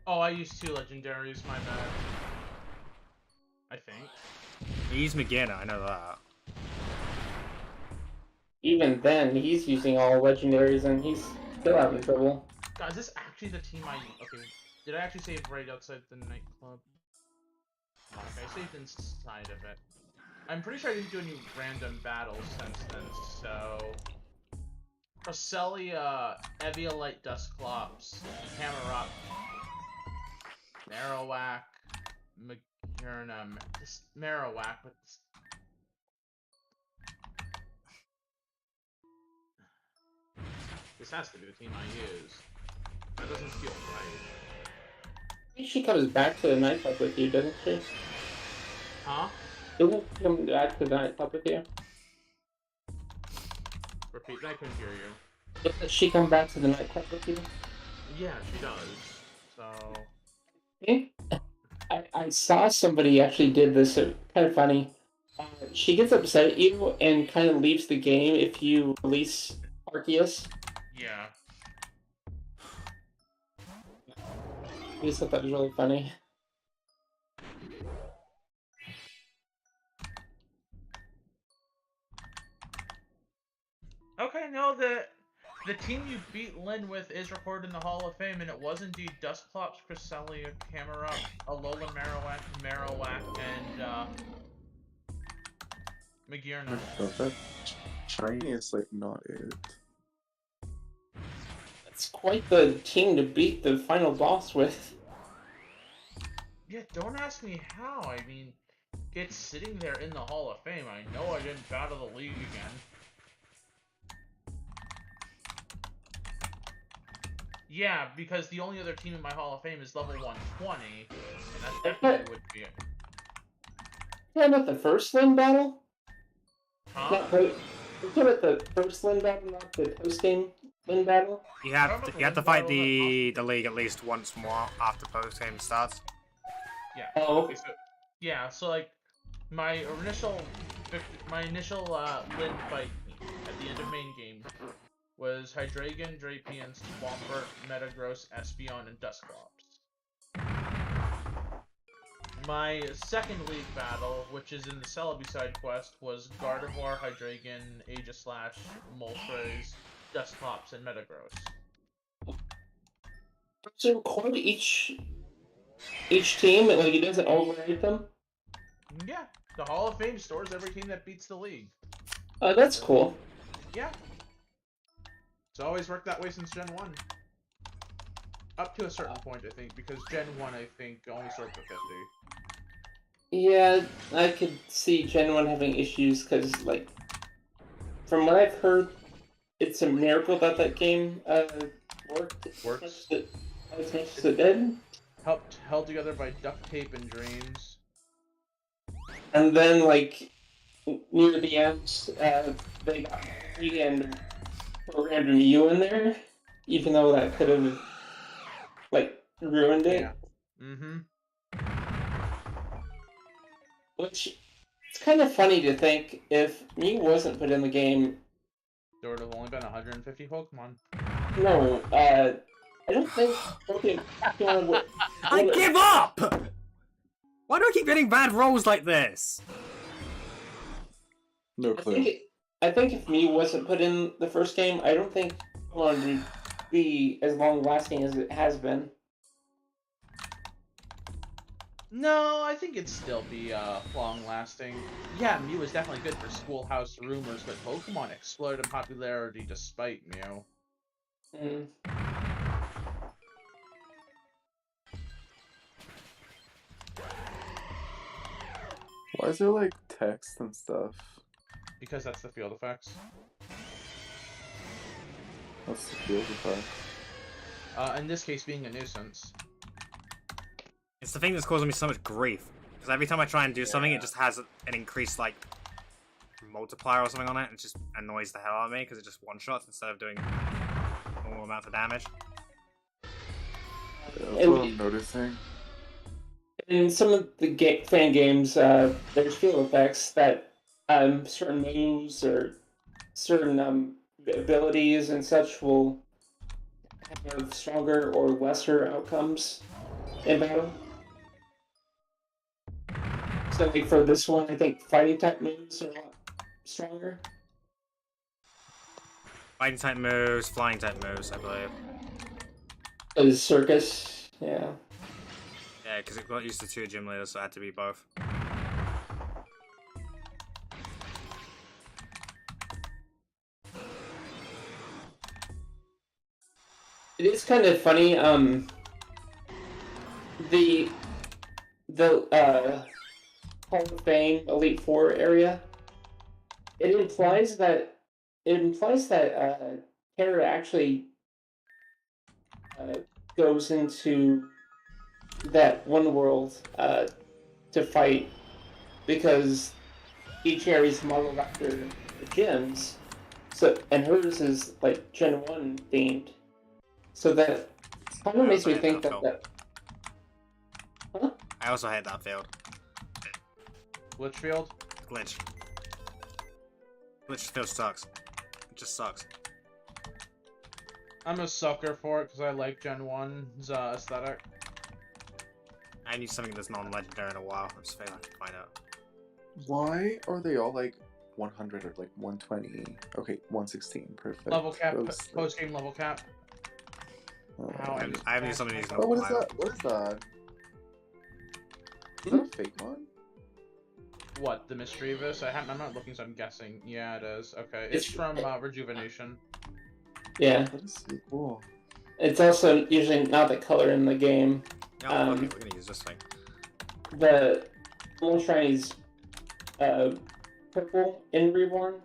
Oh, I used 2 legendaries, my bad. I think. He's Magina, I know that. Even then, he's using all legendaries and he's still having trouble. God, is this actually the team I... Okay, did I actually save right outside the nightclub? Okay, I saved inside of it. I'm pretty sure I didn't do any random battles since then, so... Cresselia, Eviolite Dusclops, Camerupt, Marowak, Magurna, this Marowak, but this has to be the team I use. That doesn't feel right. I think she comes back to the nightclub with you, doesn't she? Huh? Doesn't she come back to the nightclub with you? Repeat, I couldn't hear you. Doesn't she come back to the nightclub with you? Yeah, she does. So... I saw somebody actually did this, kind of funny. She gets upset at you and kind of leaves the game if you release Arceus. Yeah. I just thought that was really funny. Okay, no, the team you beat Lynn with is recorded in the Hall of Fame, and it was indeed Dusclops, Cresselia, Camerupt, Alolan Marowak, and Magurna. That shiny is like not it. That's quite the team to beat the final boss with. Yeah, don't ask me how. I mean, it's sitting there in the Hall of Fame. I know I didn't battle the league again. Yeah, because the only other team in my Hall of Fame is level 120, and that definitely would be it. Yeah, not the first Lynn battle? Huh? You're talking about the first Lynn battle, not the post-game Lynn battle? You have to fight the league at least once more after post game starts. Yeah. Oh. Okay, so like my initial Lynn fight at the end of main game was Hydreigon, Drapion, Swampert, Metagross, Espeon, and Dusclops. My second league battle, which is in the Celebi side quest, was Gardevoir, Hydreigon, Aegislash, Moltres, Dusclops, and Metagross. Does it record each team? Like, it doesn't overrate them? Yeah, the Hall of Fame stores every team that beats the league. That's cool. Yeah. It's always worked that way since Gen 1. Up to a certain point, I think, because Gen 1, I think, only stored for 50. Yeah, I could see Gen 1 having issues, because, like, from what I've heard, it's a miracle that game worked Works. as much as it did. Held together by duct tape and dreams. And then, like, near the end, they got free and programmed a Mew in there, even though that could have, like, ruined it. Yeah. Mm-hmm. Which, it's kind of funny to think, if Mew wasn't put in the game, There would have only been 150 Pokemon. no, I don't think Pokemon would... I give up! Why do I keep getting bad rolls like this? No clue. I think if Mew wasn't put in the first game, I don't think Pokemon would be as long-lasting as it has been. No, I think it'd still be long-lasting. Yeah, Mew is definitely good for Schoolhouse Rumors, but Pokemon exploded in popularity despite Mew. Mm. Why is there like text and stuff? Because that's the field effects. What's the field effect? In this case, being a nuisance. It's the thing that's causing me so much grief. Because every time I try and do something, it just has an increased, like, multiplier or something on it, and it just annoys the hell out of me, because it just one-shots instead of doing normal amounts of damage. That's what I'm noticing. In some of the fan games, there's field effects that certain moves or certain abilities and such will have stronger or lesser outcomes in battle. So, like, for this one, I think fighting type moves are a lot stronger. Fighting type moves, flying type moves, I believe. Is Circus, yeah. Yeah, because it got used to 2 gym leaders, so it had to be both. It is kind of funny. The Hall of Fame Elite Four area. It implies that Terra actually goes into that one world to fight because each area is modeled after the gyms. So and hers is like Gen 1 themed. So that kind of makes me think that. Huh? I also hate that field. Glitch field? Glitch. Glitch field sucks. It just sucks. I'm a sucker for it because I like Gen 1's aesthetic. I need something that's non-legendary in a while. I'm just failing to find out. Why are they all like 100 or like 120? Okay, 116. Perfect. Level cap, Those, post game level cap. How I haven't used some of these in a Oh, what is while. that? What is that? Is that a fake one? What, the Mischievous? I'm not looking, so I'm guessing. Yeah, it is. Okay, it's from Rejuvenation. Yeah. That is so cool. It's also usually not the color in the game. Oh, okay, we're gonna use this thing. The most shini's purple in Reborn,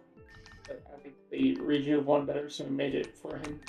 but I think the Rejuve one better, so we made it for him.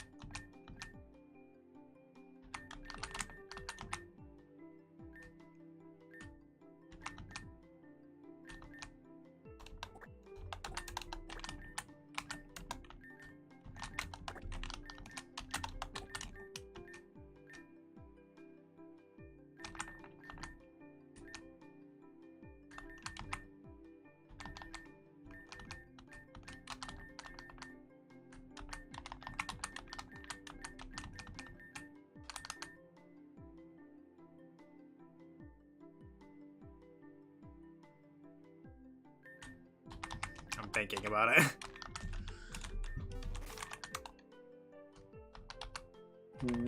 I'm thinking about it. Hmm.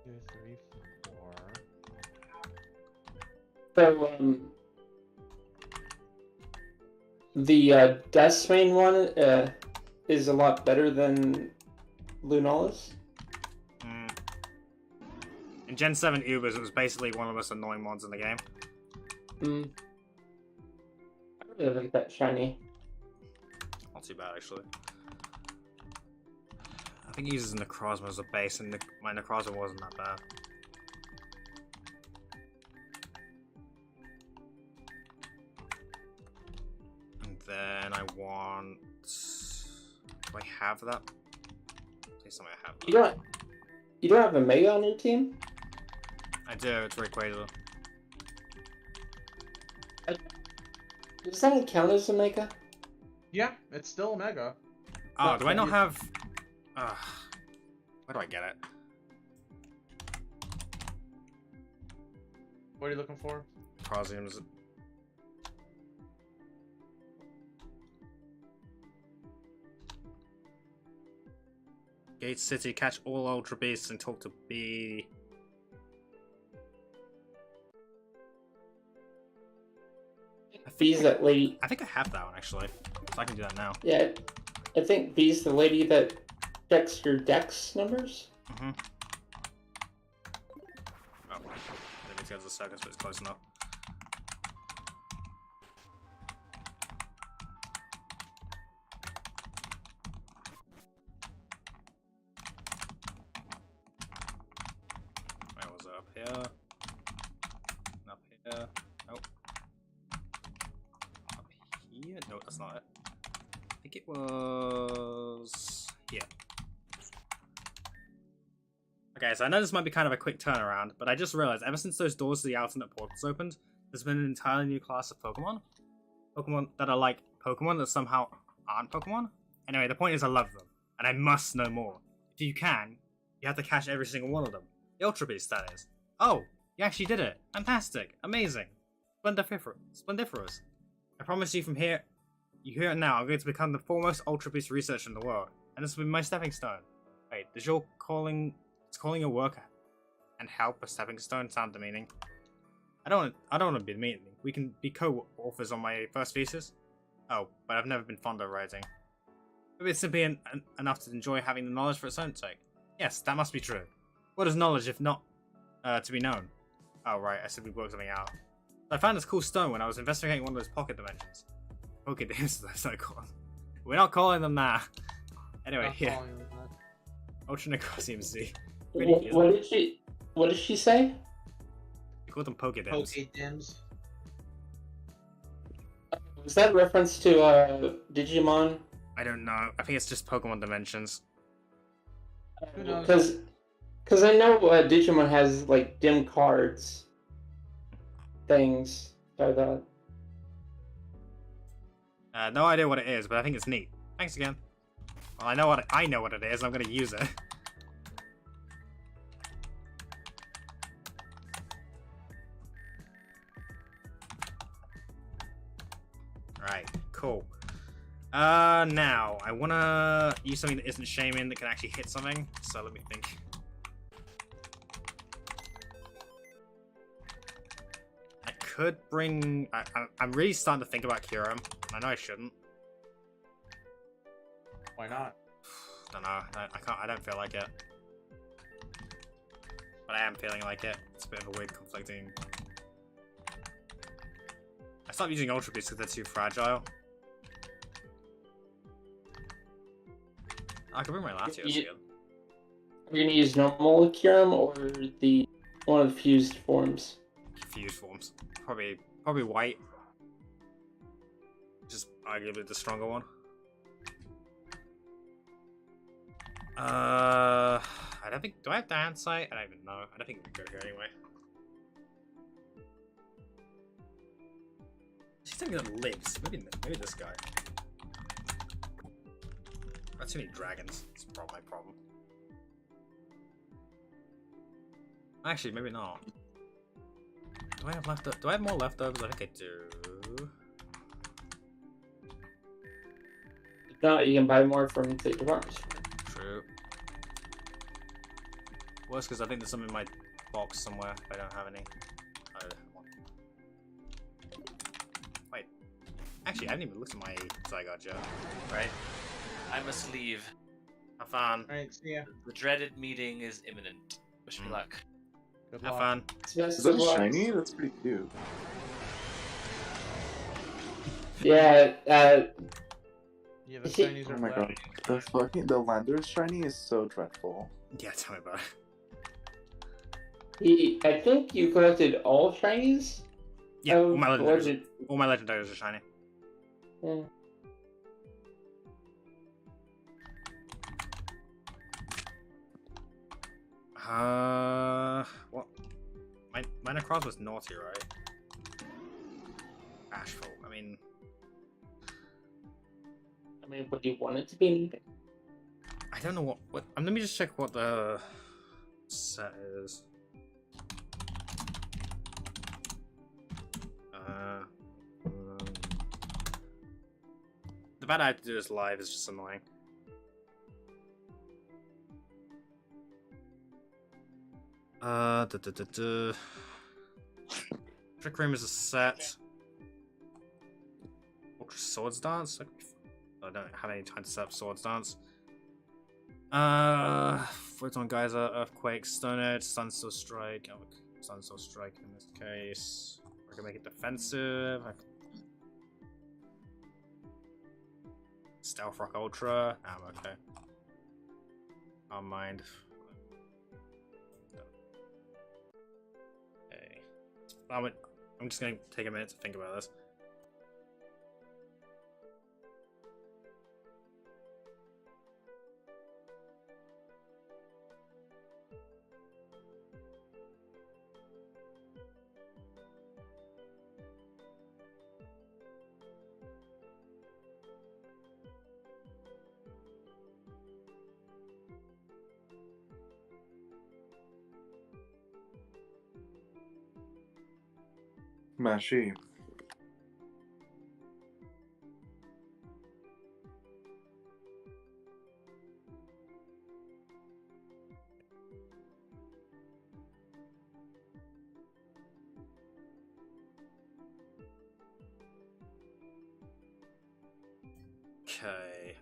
2, 3, 4. So, the Deathsbane one is a lot better than Lunalis. In Gen 7 Ubers, it was basically one of the most annoying mods in the game. I really like that shiny. Not too bad, actually. I think it uses Necrozma as a base, and my Necrozma wasn't that bad. And then I want... Do I have that? Please tell me I have that. You don't have a Mega on your team? I do, it's Rayquaza. Does that count as a Mega? Yeah, it's still a Mega. Oh, do I not have... where do I get it? What are you looking for? Crosiums. Gate City, catch all Ultra Beasts and talk to B. B's that lady. I think I have that one actually, so I can do that now. Yeah, I think B's the lady that checks your dex numbers. Mm-hmm. Oh, I didn't mean to go to the circus, but it's close enough. Where was it? Up here? Up here? Nope. Up here? No, that's not it. I think it was here. Okay, so I know this might be kind of a quick turnaround, but I just realized ever since those doors to the alternate portals opened, there's been an entirely new class of Pokemon. Pokemon that are like Pokemon that somehow aren't Pokemon. Anyway, the point is I love them, and I must know more. If you can, you have to catch every single one of them. The Ultra Beast, that is. Oh, you actually did it. Fantastic. Amazing. Splendiferous. I promise you from here, you hear it now, I'm going to become the foremost Ultra Beast researcher in the world, and this will be my stepping stone. Wait, does your calling your work and help a stepping stone sound demeaning? I don't want to be demeaning. We can be co-authors on my first thesis. Oh, but I've never been fond of writing. Maybe it's simply enough to enjoy having the knowledge for its own sake. Yes, that must be true. What is knowledge if not to be known? Oh right, I simply worked something out. I found this cool stone when I was investigating one of those pocket dimensions. Pocket dimensions, that's what I call them. We're not calling them that. Anyway, Not here. calling them that. Ultra Necrosium Z. What did she say? We call them Poké Dims. Poke Dims. Was that reference to Digimon? I don't know. I think it's just Pokemon Dimensions. Who knows? Because I know Digimon has like dim cards things. So that. No idea what it is, but I think it's neat. Thanks again. Well, I know what it is. I'm gonna use it. Right, cool. Now I wanna use something that isn't shaming that can actually hit something. So let me think. I could bring. I'm really starting to think about Kyurem. I know I shouldn't. Why not? Don't know. I can't. I don't feel like it. But I am feeling like it. It's a bit of a weird conflicting. I stopped using Ultra Beasts because they're too fragile. I can bring my Latios again. Are you gonna use normal Kyurem or the one of the fused forms? Fused forms. Probably white. Just arguably the stronger one. I don't think. Do I have Dance Sight? I don't even know. I don't think we can go here anyway. She's something that lives. Maybe this guy. That's too many dragons. It's probably my problem. Actually, maybe not. Do I have Do I have more leftovers? I think I do. If not, you can buy more from the department store. True. Worse, because I think there's some in my box somewhere. If I don't have any. Wait. Actually, I haven't even looked at my Zygarde yet. Right. I must leave. Have fun. Alright, see ya. The dreaded meeting is imminent. Wish me luck. Good Have luck. fun. Is that a shiny? That's pretty cute. Yeah, You have a Chinese Oh or my god. The Landorus shiny is so dreadful. Yeah, tell me about it. I think you collected all shinies. Yeah, Oh, all my was legendaries. it? All my legendaries are shiny. Yeah. What? My Necroz was naughty, right? Bashful. I mean, What do you want it to be? I don't know what. Let me just check what the set is. The bad I have to do this live is just annoying. Trick Room is a set. Ultra Swords Dance? I don't have any time to set up Swords Dance. Photon Geyser, Earthquake, Stone Edge, Sunstone Strike. Oh, Sunstone Strike in this case. I can make it defensive. Stealth Rock Ultra. I'm okay. I'll mind. Okay. I'm just gonna take a minute to think about this. Mashi.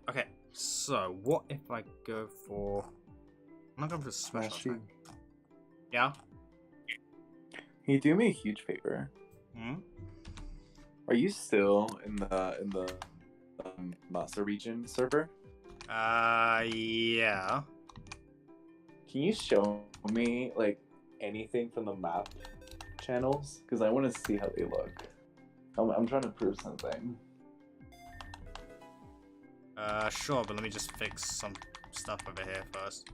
Okay. So what if I go for? I'm not going for special Smashy. attack. Yeah. Can you do me a huge favor? Hmm? Are you still in the Master Region server? Yeah. Can you show me like anything from the map channels? Because I want to see how they look. I'm trying to prove something. Sure, but let me just fix some stuff over here first.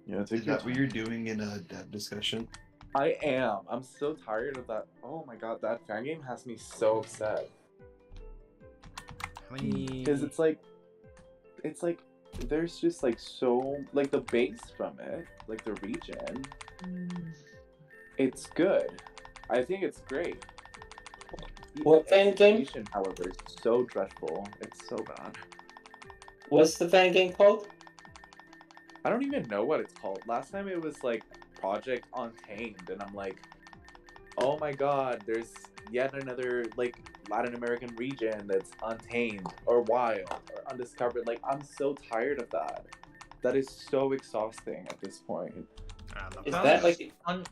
Yeah, take Is your that what time. you're doing in a dev discussion? I am. I'm so tired of that. Oh my god, that fan game has me so upset. How many? Because it's like, there's just like so like the base from it, like the region. It's good. I think it's great. The What fan game? execution, however, is so dreadful. It's so bad. What's the fan game called? I don't even know what it's called. Last time it was like Project Untamed, and I'm like, oh my god, there's yet another like Latin American region that's untamed or wild or undiscovered. Like, I'm so tired of that. That is so exhausting at this point. Is That that like a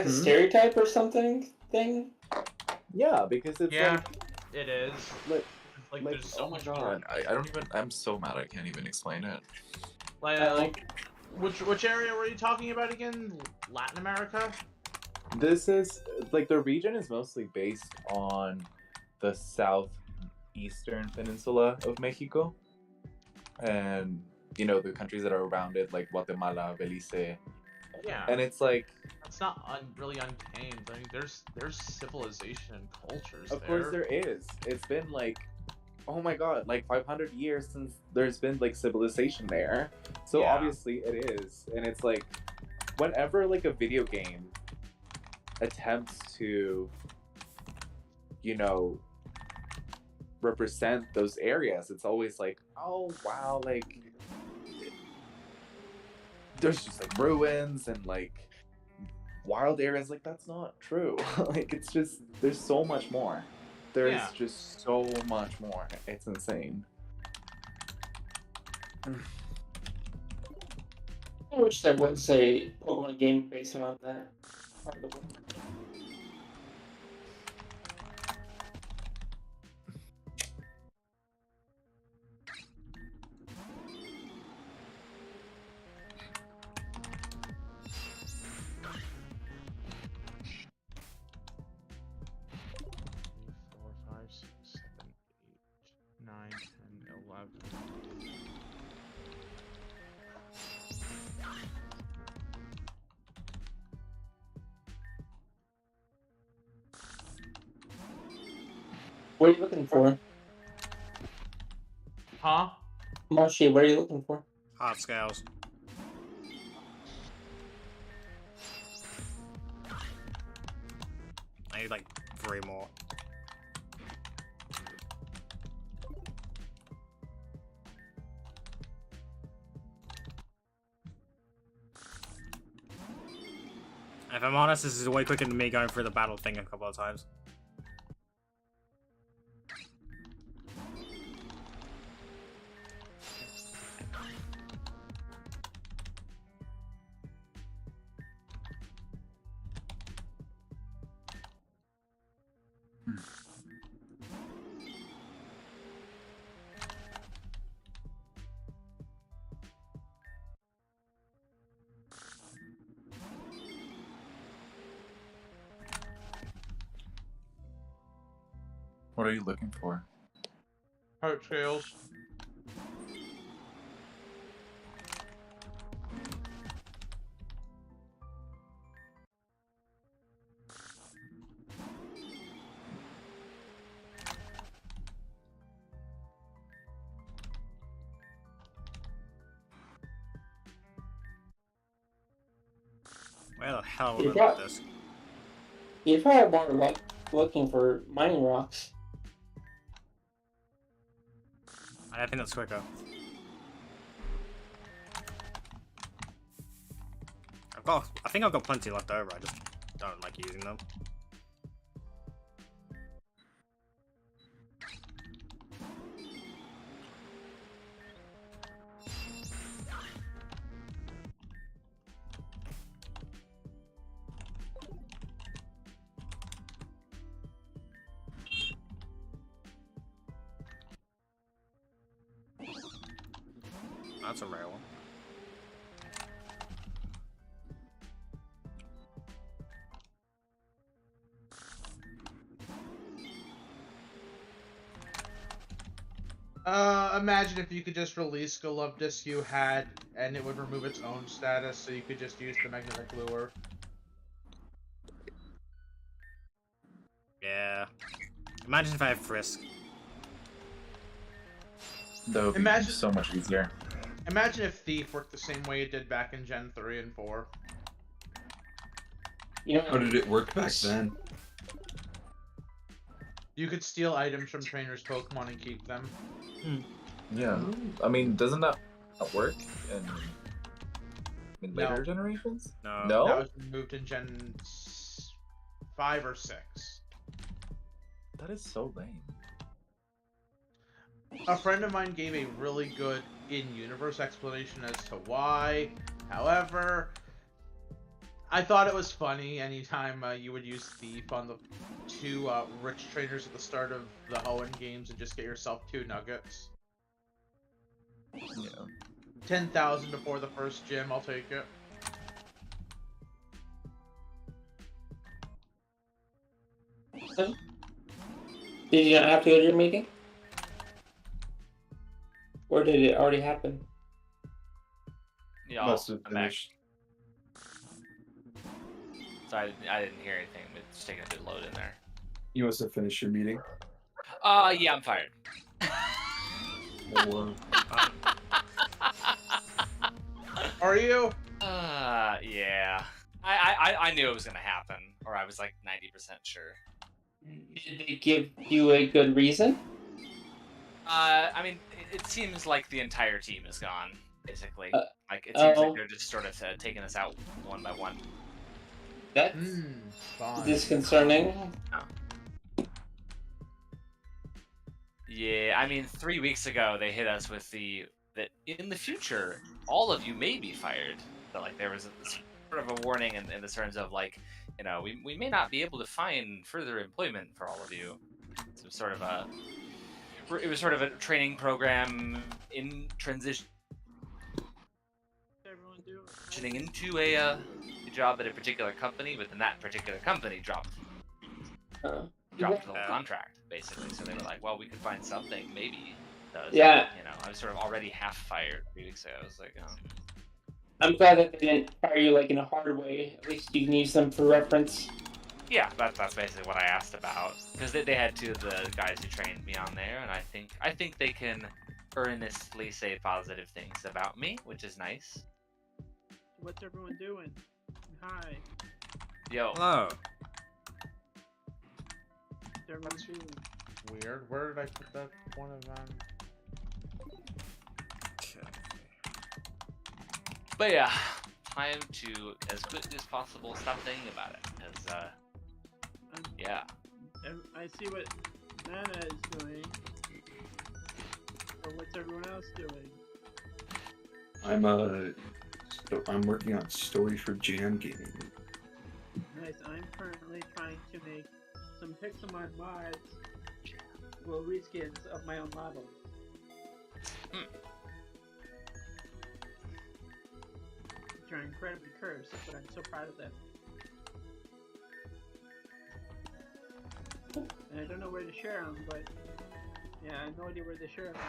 Hmm? stereotype or something thing? Yeah, because it's Yeah, it is. like Like, like, there's so oh my much God. more. I don't even. I'm so mad. I can't even explain it. Like, which area were you talking about again? Latin America? this is like the region is mostly based on the southeastern peninsula of Mexico, and you know the countries that are around it, like Guatemala, Belize, Yeah. and it's like, It's not really untamed. I mean, there's civilization and cultures of there. course there is. It's been like, oh my god, like 500 years since there's been like civilization there. So Yeah. obviously it is. And it's like, whenever like a video game attempts to, you know, represent those areas, it's always like, oh wow, like there's just like ruins and like wild areas. Like, that's not true. Like, it's just, there's so much more. There's Yeah. just so much more. It's insane. I wish there was a Pokemon game based on that. part of the world. Four, five, six, seven, 8, 9, 10, 11. What are you looking for? Huh? Mashi, what are you looking for? hard scales. I need like 3 more. If I'm honest, this is way quicker than me going through the battle thing a couple of times. What are you looking for? Heart scales. Where the hell You would I got- put this? You'd probably have more luck looking for mining rocks. I think that's quicker. I think I've got plenty left over, I just don't like using them. that's a rare one. Imagine if you could just release a love disc you had, and it would remove its own status, so you could just use the magnetic lure. Yeah. Imagine if I have Frisk. That would be Imagine- so much easier. Imagine if Thief worked the same way it did back in Gen 3 and 4. You know, How did it work back then? You could steal items from trainers' Pokemon and keep them. Yeah. I mean, doesn't that work in No. later generations? No. No? That was removed in Gen 5 or 6. That is so lame. A friend of mine gave a really good in-universe explanation as to why. However, I thought it was funny anytime you would use Thief on the 2 rich trainers at the start of the Hoenn games and just get yourself 2 nuggets. Yeah. 10,000 before the first gym, I'll take it. did you not have to go to your meeting? Or did it already happen? Yeah, Must have I'm back. finished. So I didn't hear anything. It's taking a bit load in there. You must have finished your meeting. Yeah, I'm fired. Or Are you? Yeah. I knew it was gonna happen, or I was like 90% sure. Did they give you a good reason? I mean, it seems like the entire team is gone, basically. Like, it seems like they're just sort of taking us out one by one. That's Fine. disconcerting. Yeah, I mean, 3 weeks ago, they hit us with that in the future, all of you may be fired. So, like, there was sort of a warning in the terms of, like, you know, we may not be able to find further employment for all of you. So sort of it was sort of a training program in transitioning into a job at a particular company, but then that particular company dropped the whole contract, basically. So they were like, well, we could find something, maybe. Does. Yeah. You know, I was sort of already half fired 3 weeks ago. I was like, oh. I'm glad that they didn't fire you like in a hard way. At least you can use them for reference. Yeah, that's basically what I asked about, because they had 2 of the guys who trained me on there, and I think they can earnestly say positive things about me, which is nice. What's everyone doing? Hi. Yo, Hello. What's everyone doing? Weird. Where did I put that one of them? but yeah, time to as quickly as possible stop thinking about it, because yeah. I see what Nana is doing. But what's everyone else doing? I'm working on story for Jam Gaming. Nice. I'm currently trying to make some Pixelmon mods. Well, reskins of my own models. Which are incredibly cursed, but I'm so proud of them. And I don't know where to share them, but yeah, I have no idea where to share them.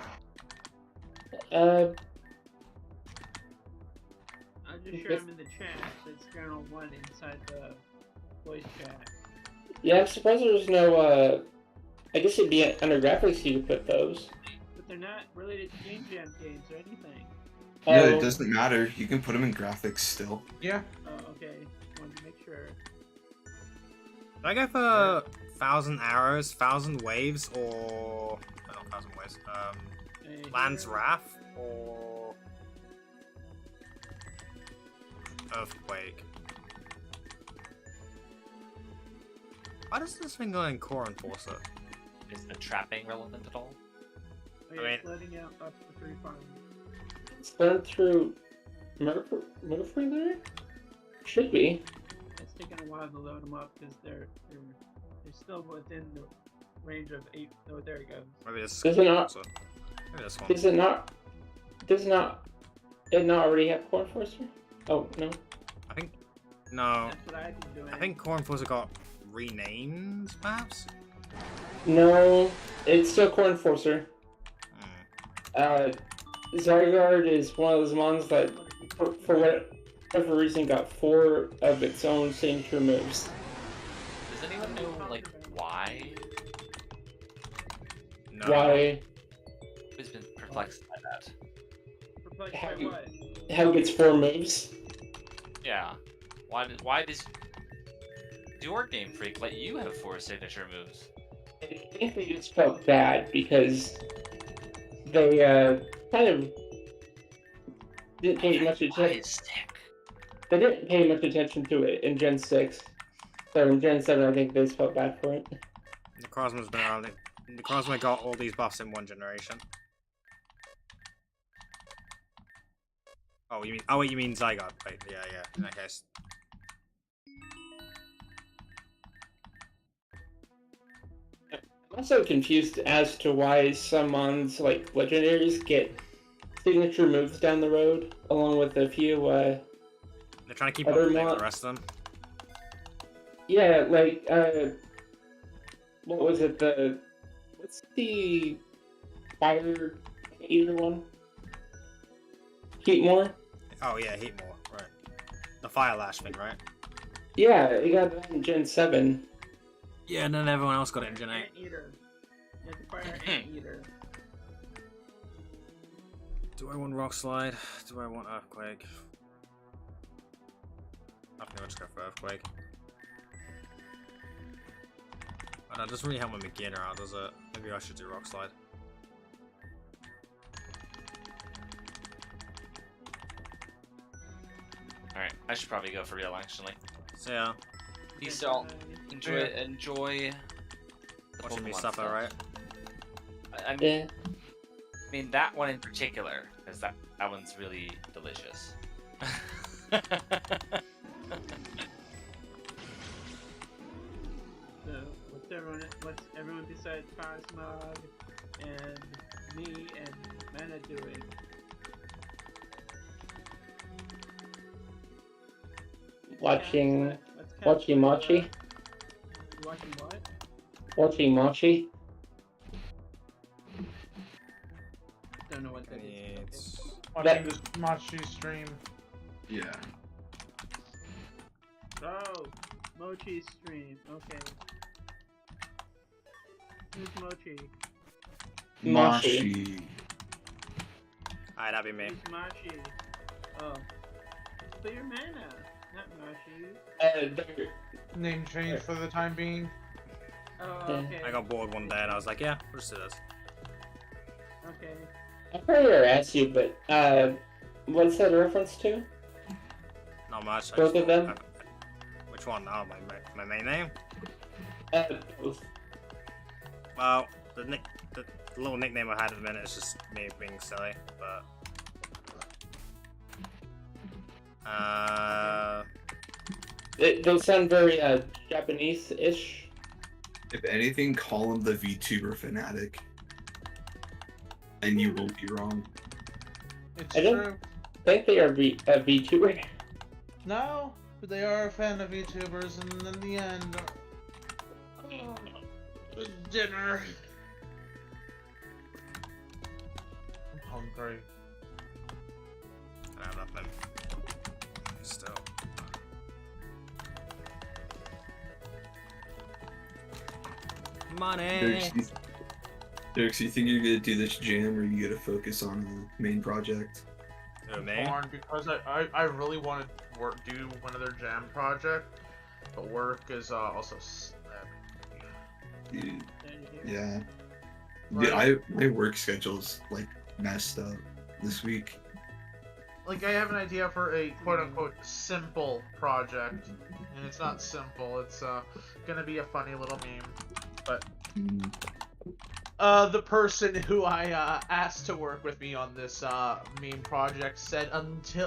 I'll just share them in the chat. It's General 1 inside the voice chat. Yeah, I'm surprised there's no, I guess it'd be under graphics you could put those. But they're not related to Game Jam games or anything. Yeah, Oh, it doesn't matter. You can put them in graphics still. Yeah. Oh, okay. Wanted to make sure. Did I go for 1,000 arrows, 1,000 waves, or not 1,000 waves? Hey, Land's here. Wrath or Earthquake? Why does this thing go in Core Enforcer? Is the trapping relevant at all? Oh, yeah, I mean- it's letting out up to 3 farms. it's burned through Murphy there? Should be. It's taking a while to load them up because they're still within the range of 8. Oh, there it goes. Maybe this Does it not- Maybe this one. Does it not it not already have Corn Forcer? Oh, no. I think no. That's what I've been doing. I think Corn Forcer got renamed, perhaps. No, it's still Corn Forcer. Zygarde is one of those mons that, for whatever reason, got 4 of its own signature moves. Does anyone know, like, why? No. Why? Who's been perplexed by that? Perplexed How by you- what? How it gets 4 moves? Yeah. Why does your Game Freak let you have 4 signature moves? I think they just felt bad because they kind of didn't pay much attention. Stick. They didn't pay much attention to it in Gen 6. So in Gen 7, I think they just felt bad for it. Necrozma's been around. Necrozma got all these buffs in one generation. Oh, you mean? Oh, wait, you mean Zygarde? Wait, yeah. In that case, I'm also confused as to why some mons, like legendaries, get signature moves down the road, along with a few, they're trying to keep up Other with the mon- rest of them. yeah, like, what was it, what's the fire eater one? Heatmore? Oh yeah, Heatmore, right? The Fire Lash thing, right? Yeah, it got that in Gen 7. Yeah, and then everyone else got it in Gen 8. Anteater. Yeah, the fire anteater. Do I want Rock Slide? Do I want Earthquake? I think I'll just go for Earthquake. Oh, that doesn't really help my beginner out, does it? Maybe I should do Rock Slide. Alright, I should probably go for real, actually. So yeah, Peace out. Enjoy. the watching me Pokemon suffer, stuff. right? Yeah. I mean, that one in particular, because that one's really delicious. So, what's everyone besides Smog and me and Mana doing? Watching Let's catch Watching the, Machi. Watching what? Watching Machi. Don't know what that is. It's Watching this Machi stream. Yeah. Oh, Mochi stream. Okay. Who's Mochi? Machi. alright, that'd be me. Who's Machi? Oh. So you're Mana, not Machi. They're- Name change for the time being. Oh, Yeah. okay. I got bored one day and I was like, yeah, we'll just do this. Okay. I probably already asked you, but what's that a reference to? Not much. Both of them? Which one? Oh, my main name? Both. Well, the little nickname I had at the minute is just me being silly, but They sound very Japanese-ish. If anything, call him the VTuber fanatic. And you won't be wrong. It's I don't- true. I think they are VTuber. No, but they are a fan of VTubers, and in the end, dinner. I'm hungry. I have nothing. Still. Money! Dirks, you think you're gonna do this jam, or you gotta focus on the main project? Who, me? Torn because I really want to do one of their jam project, but work is also. Dude, Then you hear- yeah. Right. My work schedule's like messed up this week. Like I have an idea for a quote unquote simple project, and it's not simple. It's gonna be a funny little meme, but. Mm. The person who I asked to work with me on this meme project said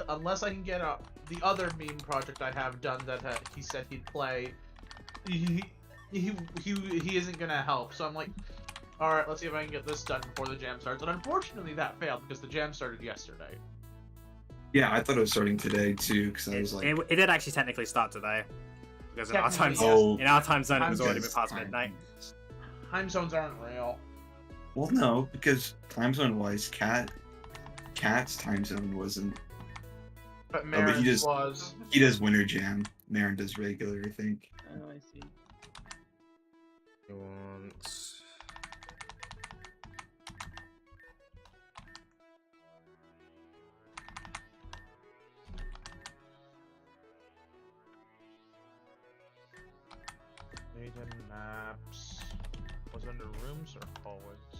unless I can get the other meme project I have done that he said he'd play, he isn't gonna help. So I'm like, all right, let's see if I can get this done before the jam starts. And unfortunately, that failed because the jam started yesterday. Yeah, I thought it was starting today too, because I was like, It did actually technically start today. Because in our time Technically, zone, yes. in our time zone, it I'm was already because past time- midnight. Time zones aren't real. Well, no, because time zone wise, Cat's time zone wasn't. But but he Marin's just- was. He does winter jam. Marin does regular, I think. Oh, I see. You want... Maiden maps. Was under rooms or hallways?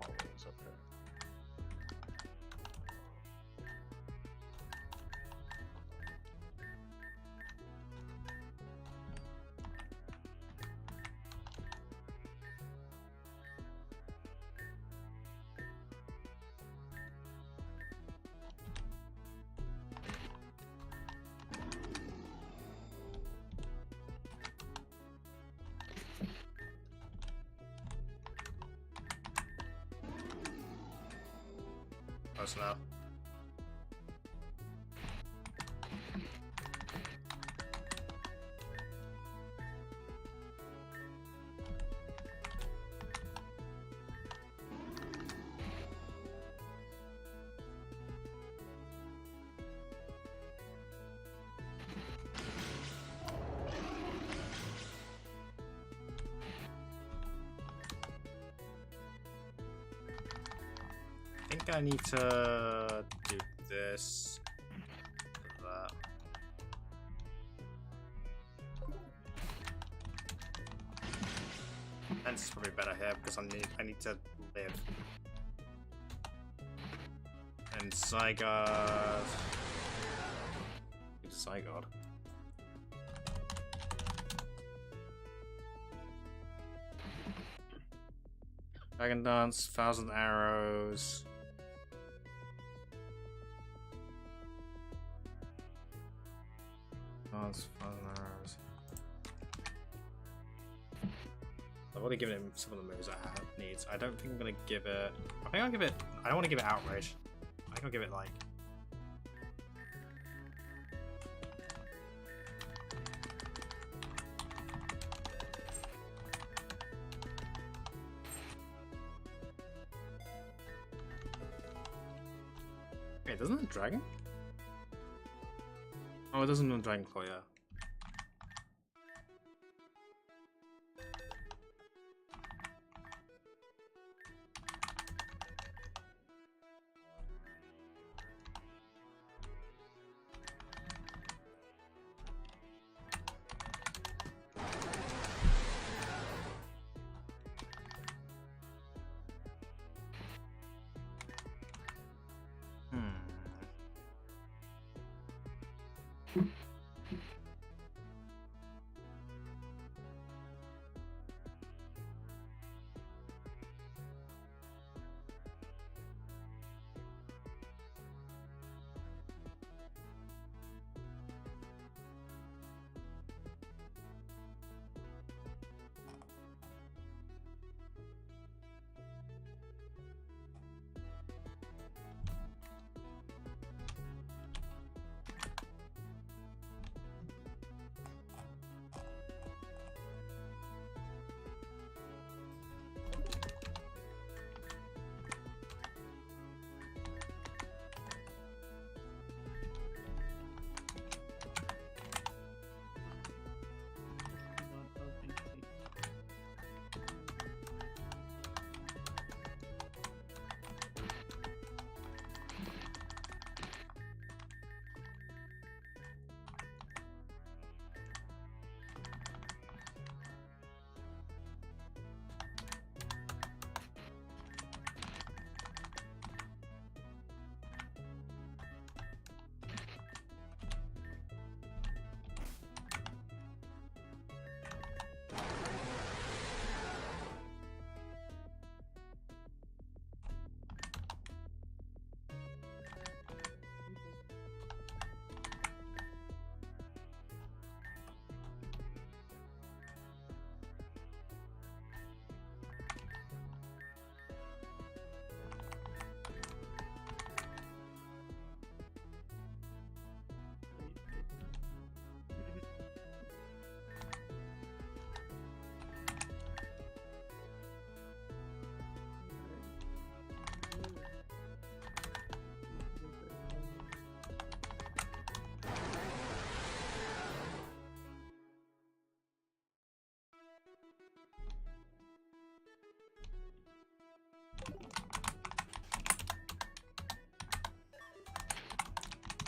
Hallways, okay. Close enough. I think I need to do this. That. And it's probably better here because I need to live. And Zygarde. Who's Zygarde? Dragon Dance, Thousand Arrows. Dance, Thousand Arrows. I've already given him some of the moves I have needs. I don't think I'm gonna give it. I think I'll give it. I don't want to give it Outrage. I think I'll give it like. Wait, doesn't it Dragon? Oh, it doesn't on Dragon Claw, yeah.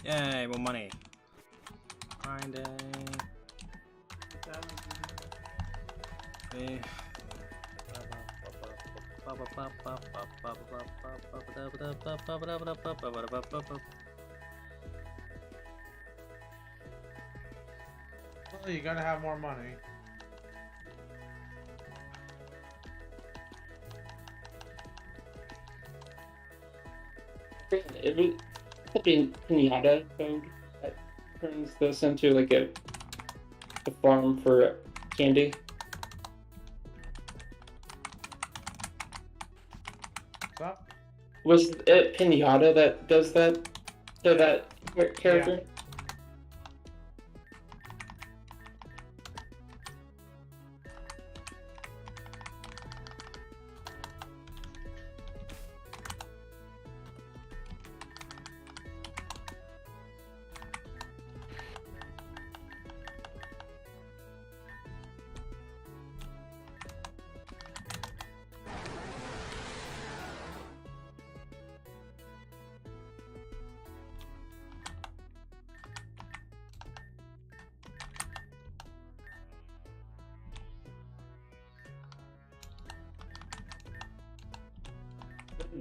Yay, more money. Grinding. Eh. Well, you gotta have more money. It was a pinata code that turns this into like a farm for candy. What's up? Was it Pinata that does that to that character?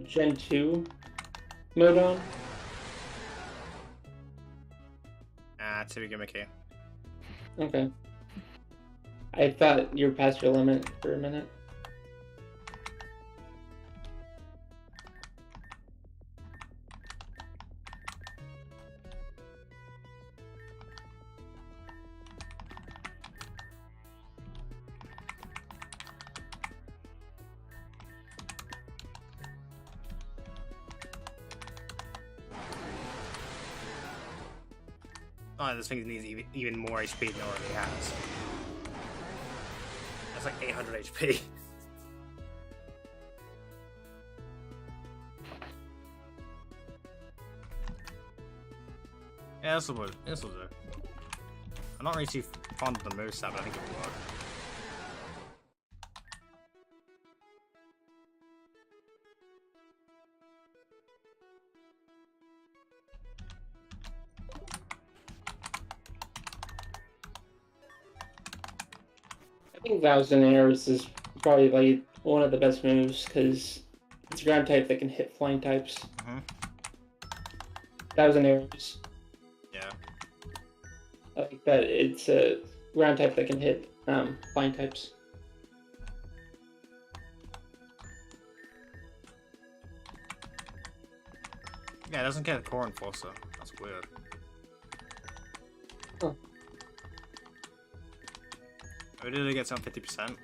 Gen 2 mode on? Ah, too gimmicky. Okay. I thought you were past your limit for a minute. Oh, this thing needs even more HP than it already has. That's like 800 HP. Yeah, this will do. I'm not really too fond of the moveset, but I think it will work. I think Thousand Arrows is probably like one of the best moves because it's a ground type that can hit flying types. Thousand Arrows. Yeah. I like that it's a ground type that can hit flying types. Yeah, it doesn't get a core enforcer. That's weird. Huh. Or did it get some 50%?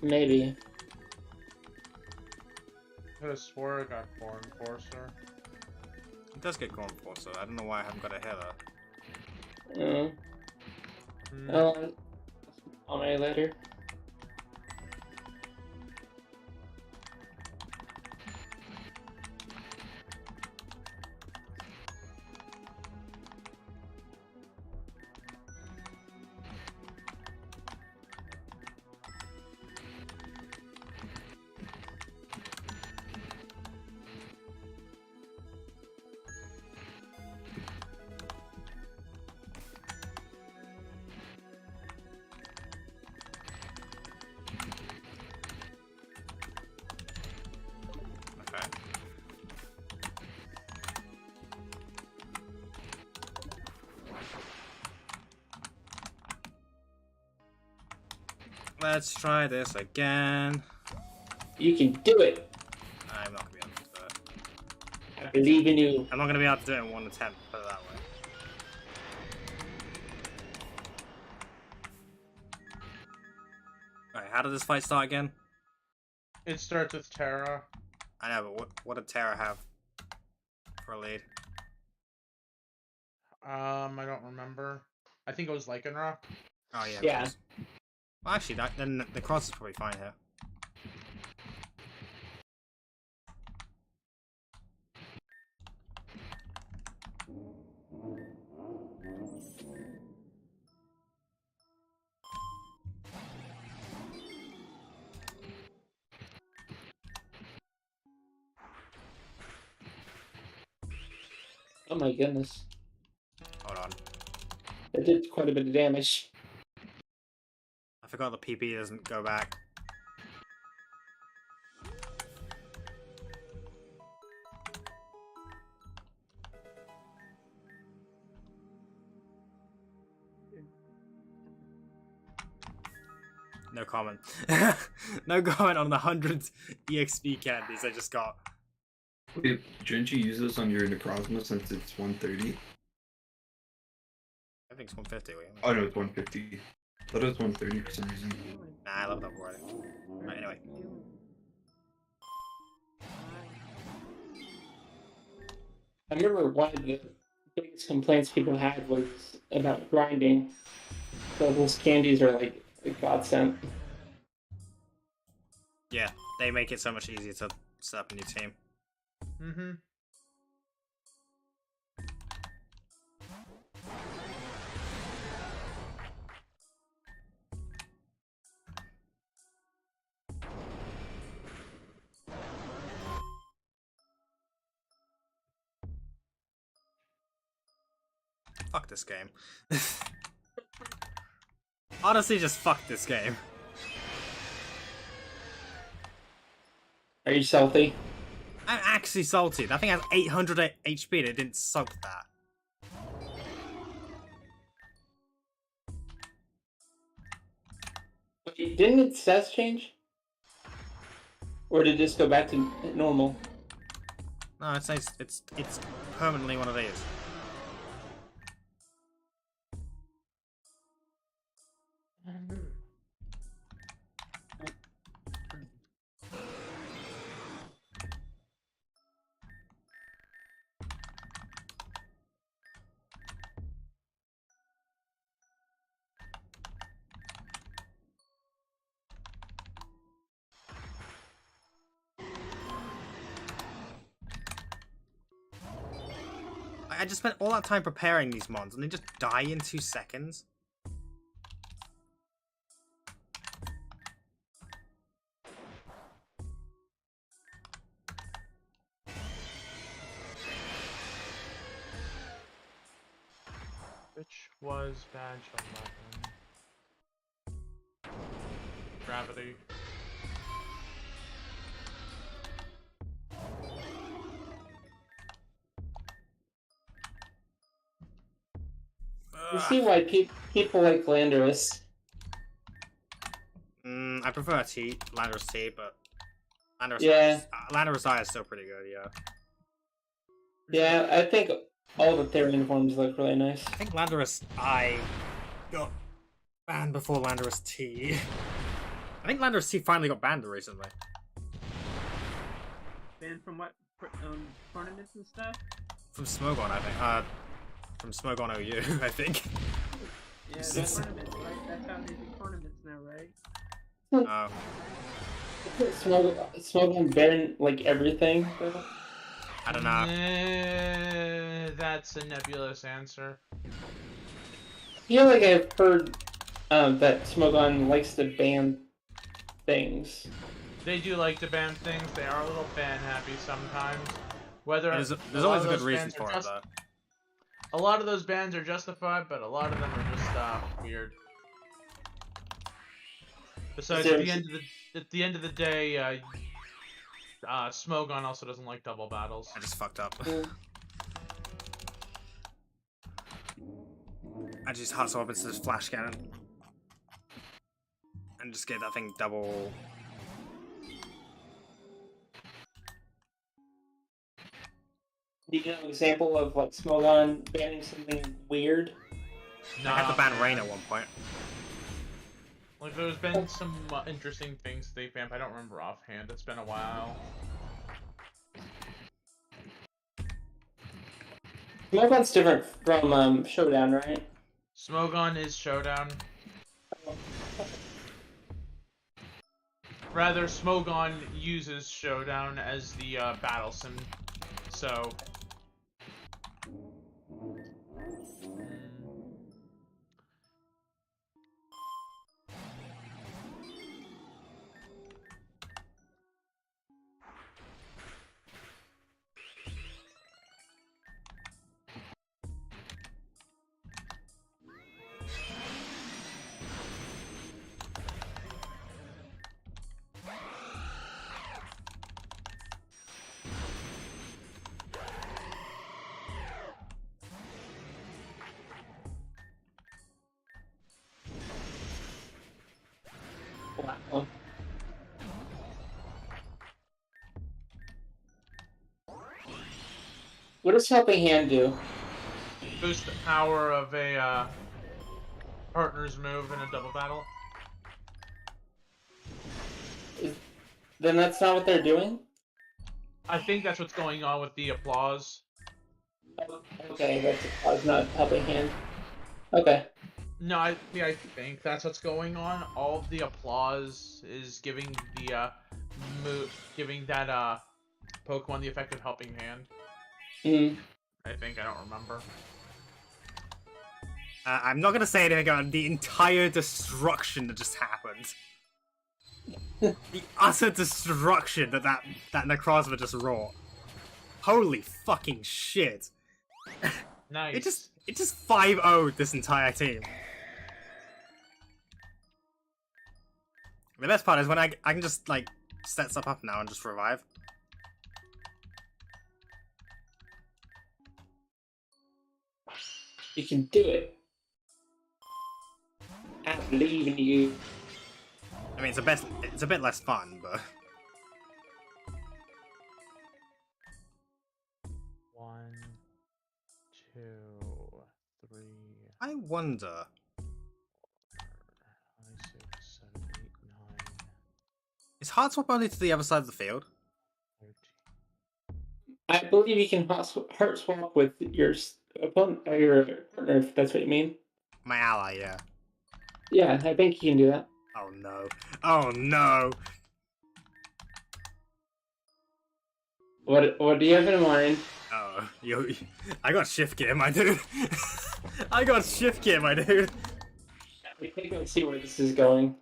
Maybe. I could have swore I got Core Enforcer. It does get core enforcer. I don't know why I haven't got a header. On my later. Okay. Let's try this again. You can do it. I'm not gonna be able to do it. I believe in you. I'm not gonna be able to do it in one attempt, put it that way. Alright, how did this fight start again? It starts with Terra. I know, but what did Terra have for a lead? I don't remember. I think it was Lycanroc. Oh yeah. Yeah. Well, actually, then the cross is probably fine here. Oh my goodness. Hold on. That did quite a bit of damage. I forgot the PP doesn't go back. No comment. No comment on the 100 EXP candies I just got. Wait, shouldn't you use this on your Necrozma since it's 130? I think it's 150. Wait, Oh no, it's 150. I thought it was 130 for some reason. nah, I leveled up already. Right, anyway. I remember one of the biggest complaints people had was about grinding. So those candies are like a godsend. Yeah, they make it so much easier to set up a new team. Mm-hmm. Fuck this game. Honestly, just fuck this game. Are you salty? I'm actually salty. That thing has 800 HP and it didn't soak that. Wait, didn't its stats change? Or did it just go back to normal? No, it's permanently one of these. I just spent all that time preparing these mons and they just die in 2 seconds. Which was badge 11. Gravity. You see why people like Landorus. I prefer Landorus T, but Landorus I is still pretty good, yeah. Yeah, I think all the Therian forms look really nice. I think Landorus I got banned before Landorus T. I think Landorus T finally got banned recently. Banned from what? Tournaments and stuff? From Smogon, I think. From Smogon OU, I think. Yeah, the tournaments, right? That's how they do tournaments now, right? Smogon ban like everything. Though. I don't know. That's a nebulous answer. I feel like I've heard that Smogon likes to ban things. They do like to ban things. They are a little ban happy sometimes. Whether There's always a good reason for it, though. A lot of those bans are justified, but a lot of them are just weird. Besides, at the end of the day, Smogon also doesn't like double battles. I just fucked up. I just hustle up into this flash cannon and just get that thing double. Do you know an example of like Smogon banning something weird? I had to ban Rain at one point. Like, there's been some interesting things they've banned. I don't remember offhand. It's been a while. Smogon's different from Showdown, right? Smogon is Showdown. Rather, Smogon uses Showdown as the battle sim. So... Wow. What does Helping Hand do? Boost the power of a partner's move in a double battle. Then that's not what they're doing? I think that's what's going on with the applause. Okay, that's a cause, not Helping Hand. Okay. No, I think that's what's going on. All of the applause is giving the giving that Pokemon the effect of Helping Hand. Mm. I think, I don't remember. I'm not gonna say anything about the entire destruction that just happened. The utter destruction that Necrozma just wrought. Holy fucking shit! Nice. It just 5-0'd this entire team. The best part is when I can just like set stuff up now and just revive. You can do it. I believe in you. I mean, it's a bit less fun, but 1, 2, 3, I wonder. 5, 6, 7, 8, 9, Is hard swap only to the other side of the field? 13. I believe you can heart swap with your opponent or your partner, if that's what you mean. My ally, yeah. Yeah, I think you can do that. Oh no. Oh no. What do you have in mind? Oh, I got shift gear, my dude. I got shift gear, my dude. We can go see where this is going.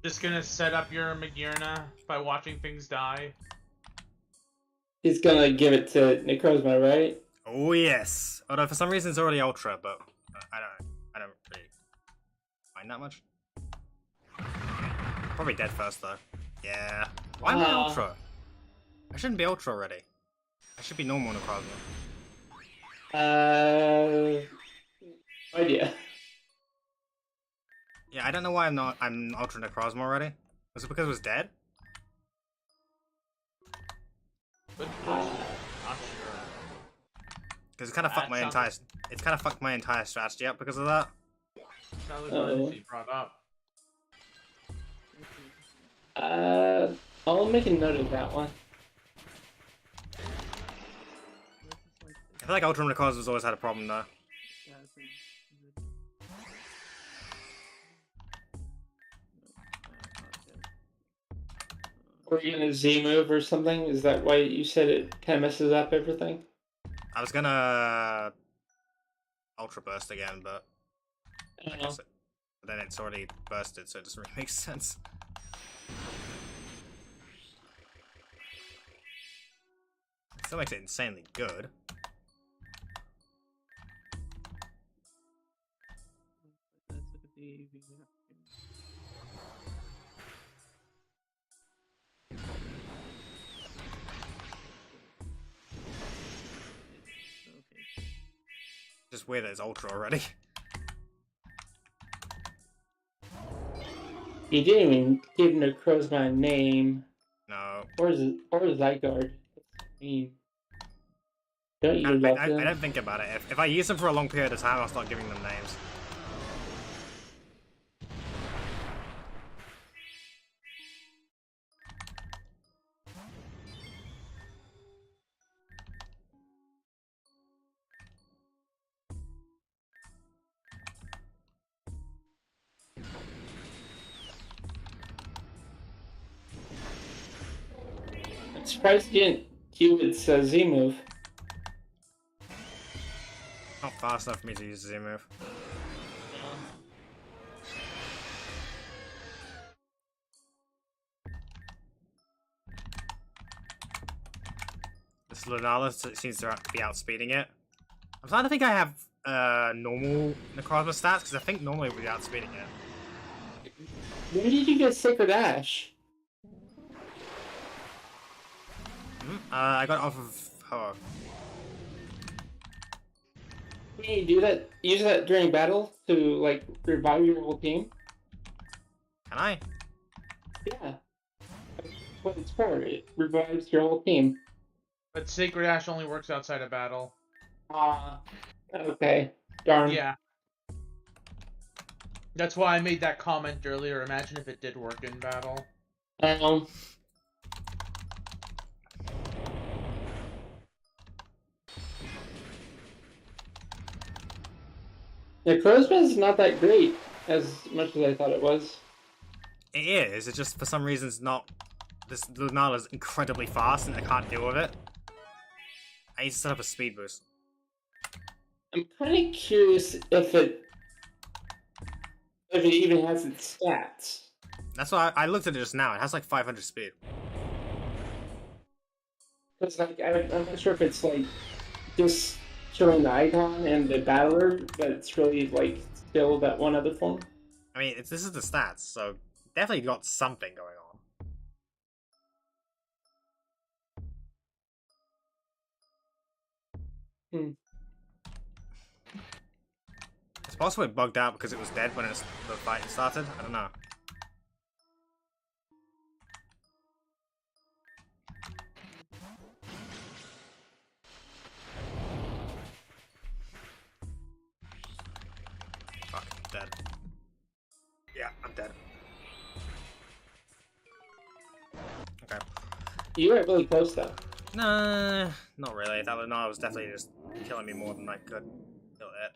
Just gonna set up your Magearna by watching things die. He's gonna give it to Necrozma, right? Oh yes. Although for some reason it's already ultra, but I don't really mind that much. Probably dead first though. Yeah. Why am I ultra? I shouldn't be ultra already. I should be normal Necrozma. No idea. Yeah, I don't know why I'm ultra Necrozma already. Was it because it was dead? But not sure. Because it kind of fucked my entire. It's kind of fucked my entire strategy up because of that. Sounds like what you brought up. I'll make a note of that one. I feel like Ultra Necrozma's always had a problem though. Were you gonna Z move or something? Is that why you said it kind of messes up everything? I was gonna Ultra Burst again, but I don't know. then it's already bursted, so it doesn't really make sense. It still makes it insanely good. Just weird that it's Ultra already. You didn't even give Necrozma a name. No. Or Zygarde. That's mean. Don't you I love them? don't think about it. If I use them for a long period of time, I'll start giving them names. I'm surprised you didn't do its Z move. Not fast enough for me to use the Z move. This Lunala seems to be outspeeding it. I'm starting to think I have normal Necrozma stats, because I think normally we'd be outspeeding it. When did you get Sacred Ash? I got it off of Hoa. Can you do that? Use that during battle to like revive your whole team? Can I? Yeah. That's what it's for. It revives your whole team. But Sacred Ash only works outside of battle. Okay. Darn. Yeah. That's why I made that comment earlier. Imagine if it did work in battle. The charisma is not that great as much as I thought it was. It is. It's just for some reason it's not. This Lunala is incredibly fast and I can't deal with it. I need to set up a speed boost. I'm kind of curious if it even has its stats. That's why I looked at it just now. It has like 500 speed. Because like I'm not sure if it's like just showing the icon and the battler, but it's really like still that one other form. I mean, this is the stats, so definitely got something going on. It's possible it bugged out because it was dead when the fight started. I don't know. Fuck, I'm dead. Yeah, I'm dead. Okay. You were really close though. Nah, not really. That Lunala was definitely just killing me more than I could kill it.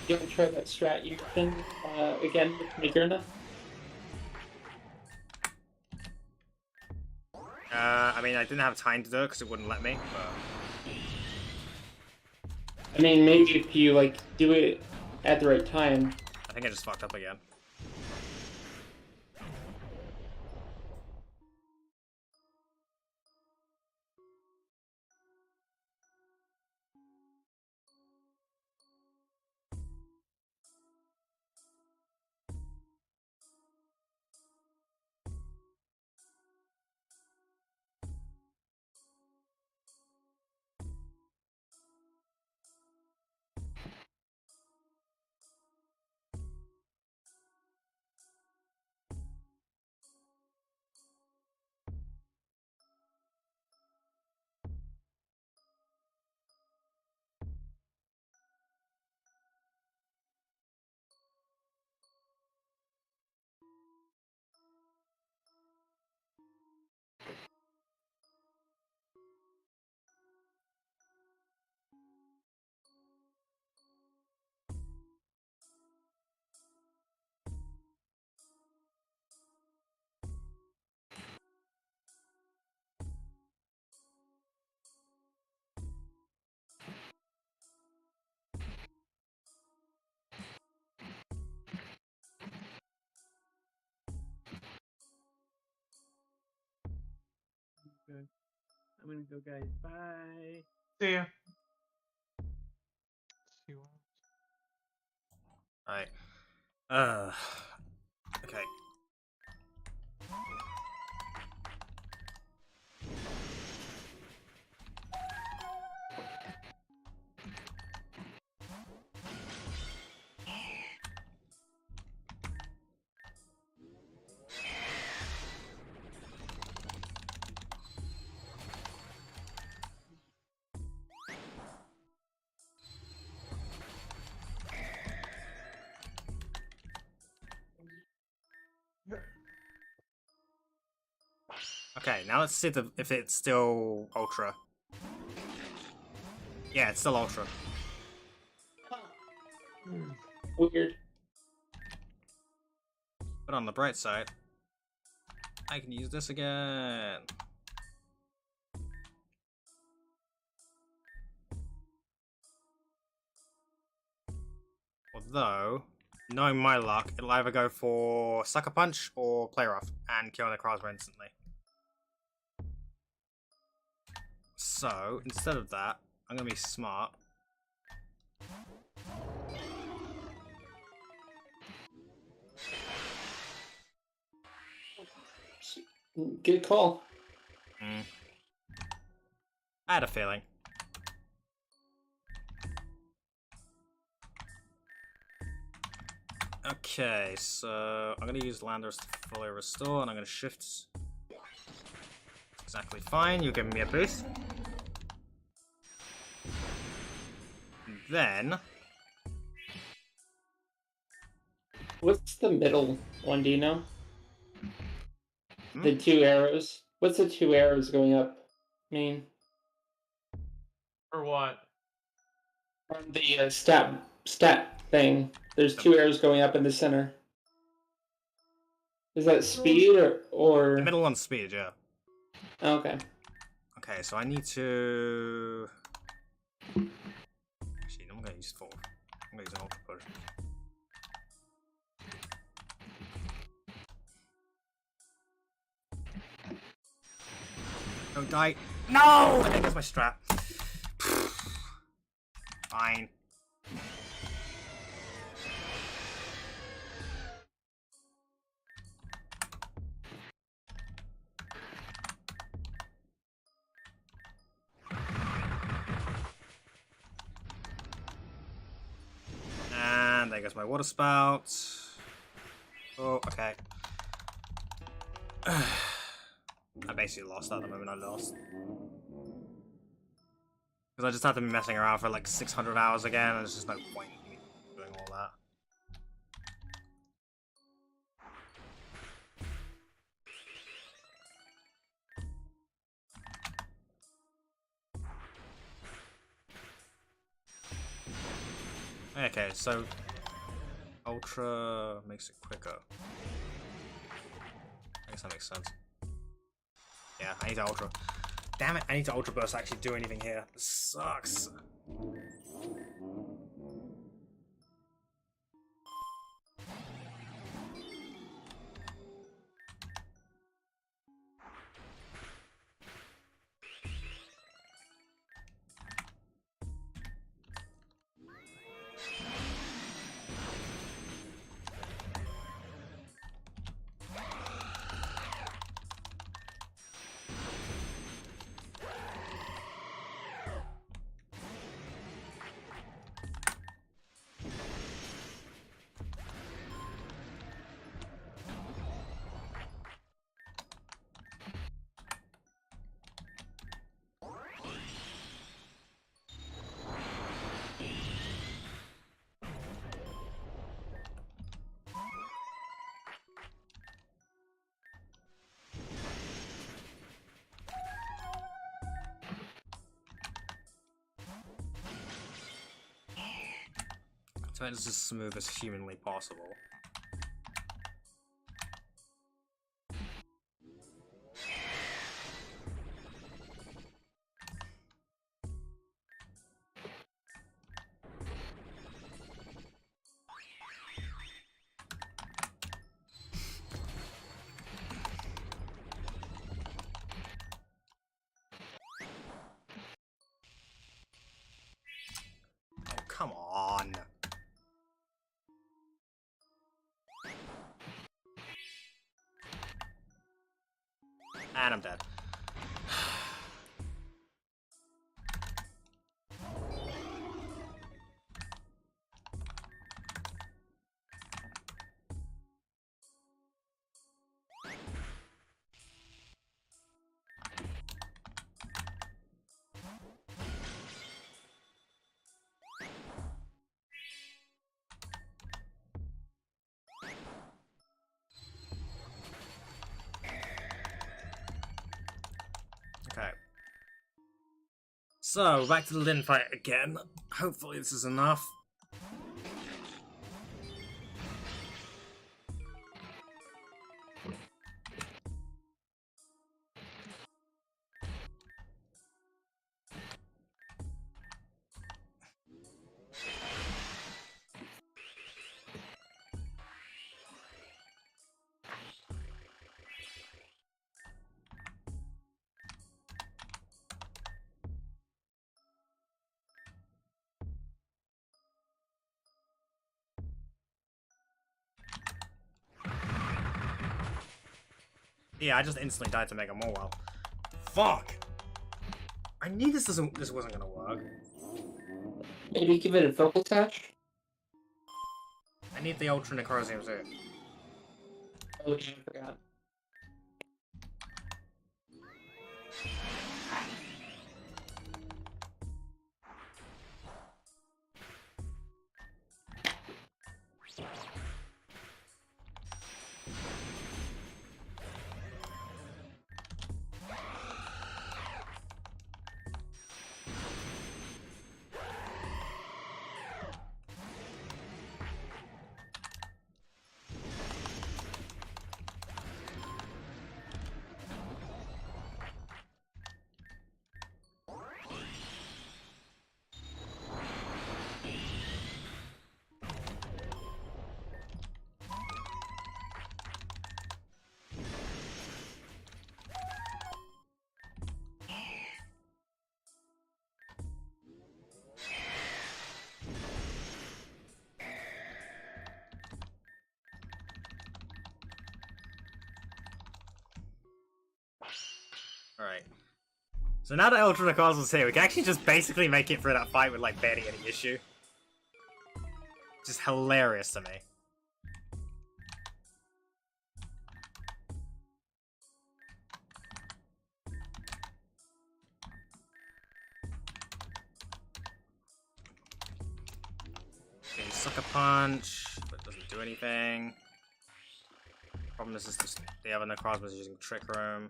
You want to try that strat you can again with Magerna? I mean, I didn't have time to do it because it wouldn't let me, but... I mean, maybe if you like do it at the right time. I think I just fucked up again. Okay. I'm gonna go, guys. Bye. See ya. Alright. Okay. Okay, now let's see if it's still Ultra. Yeah, it's still Ultra. Weird. But on the bright side, I can use this again. Although, knowing my luck, it'll either go for Sucker Punch or Play Rough and kill Necrozma instantly. So, instead of that, I'm gonna be smart. Good call. I had a feeling. Okay, so I'm gonna use Landers to fully restore, and I'm gonna shift. Exactly fine. You're giving me a boost. Then, What's the middle one? Do you know? Hmm? The 2 arrows. What's the 2 arrows going up mean? For what? On the stat thing, there's 2 arrows going up in the center. Is that speed or... the middle one's speed, yeah. Oh, okay. Okay, so I need to. Actually, I'm gonna use 4. I'm gonna use an ultra potion. Don't die. No! I think that's my strat. Fine. And there goes my water spout. Oh, okay. I basically lost that the moment I lost. Because I just have to be messing around for like 600 hours again, and there's just no point in me doing all that. Okay, so Ultra makes it quicker. I guess that makes sense. Yeah, I need to Ultra. Damn it, I need to Ultra Burst to actually do anything here. This sucks. So it's as smooth as humanly possible. Oh, come on. And I'm dead. Okay. So, back to the Lin fight again. Hopefully this is enough. Yeah, I just instantly died to make a more well. Fuck! I knew this wasn't gonna work. Maybe give it a vocal touch? I need the Ultra Necrosium too. Oh, yeah, I forgot. Alright. So now that Ultra Necrosium's here, we can actually just basically make it through that fight with like barely any issue. Just hilarious to me. Okay, Sucker Punch, but it doesn't do anything. Problem is just the other Necrozma is using Trick Room.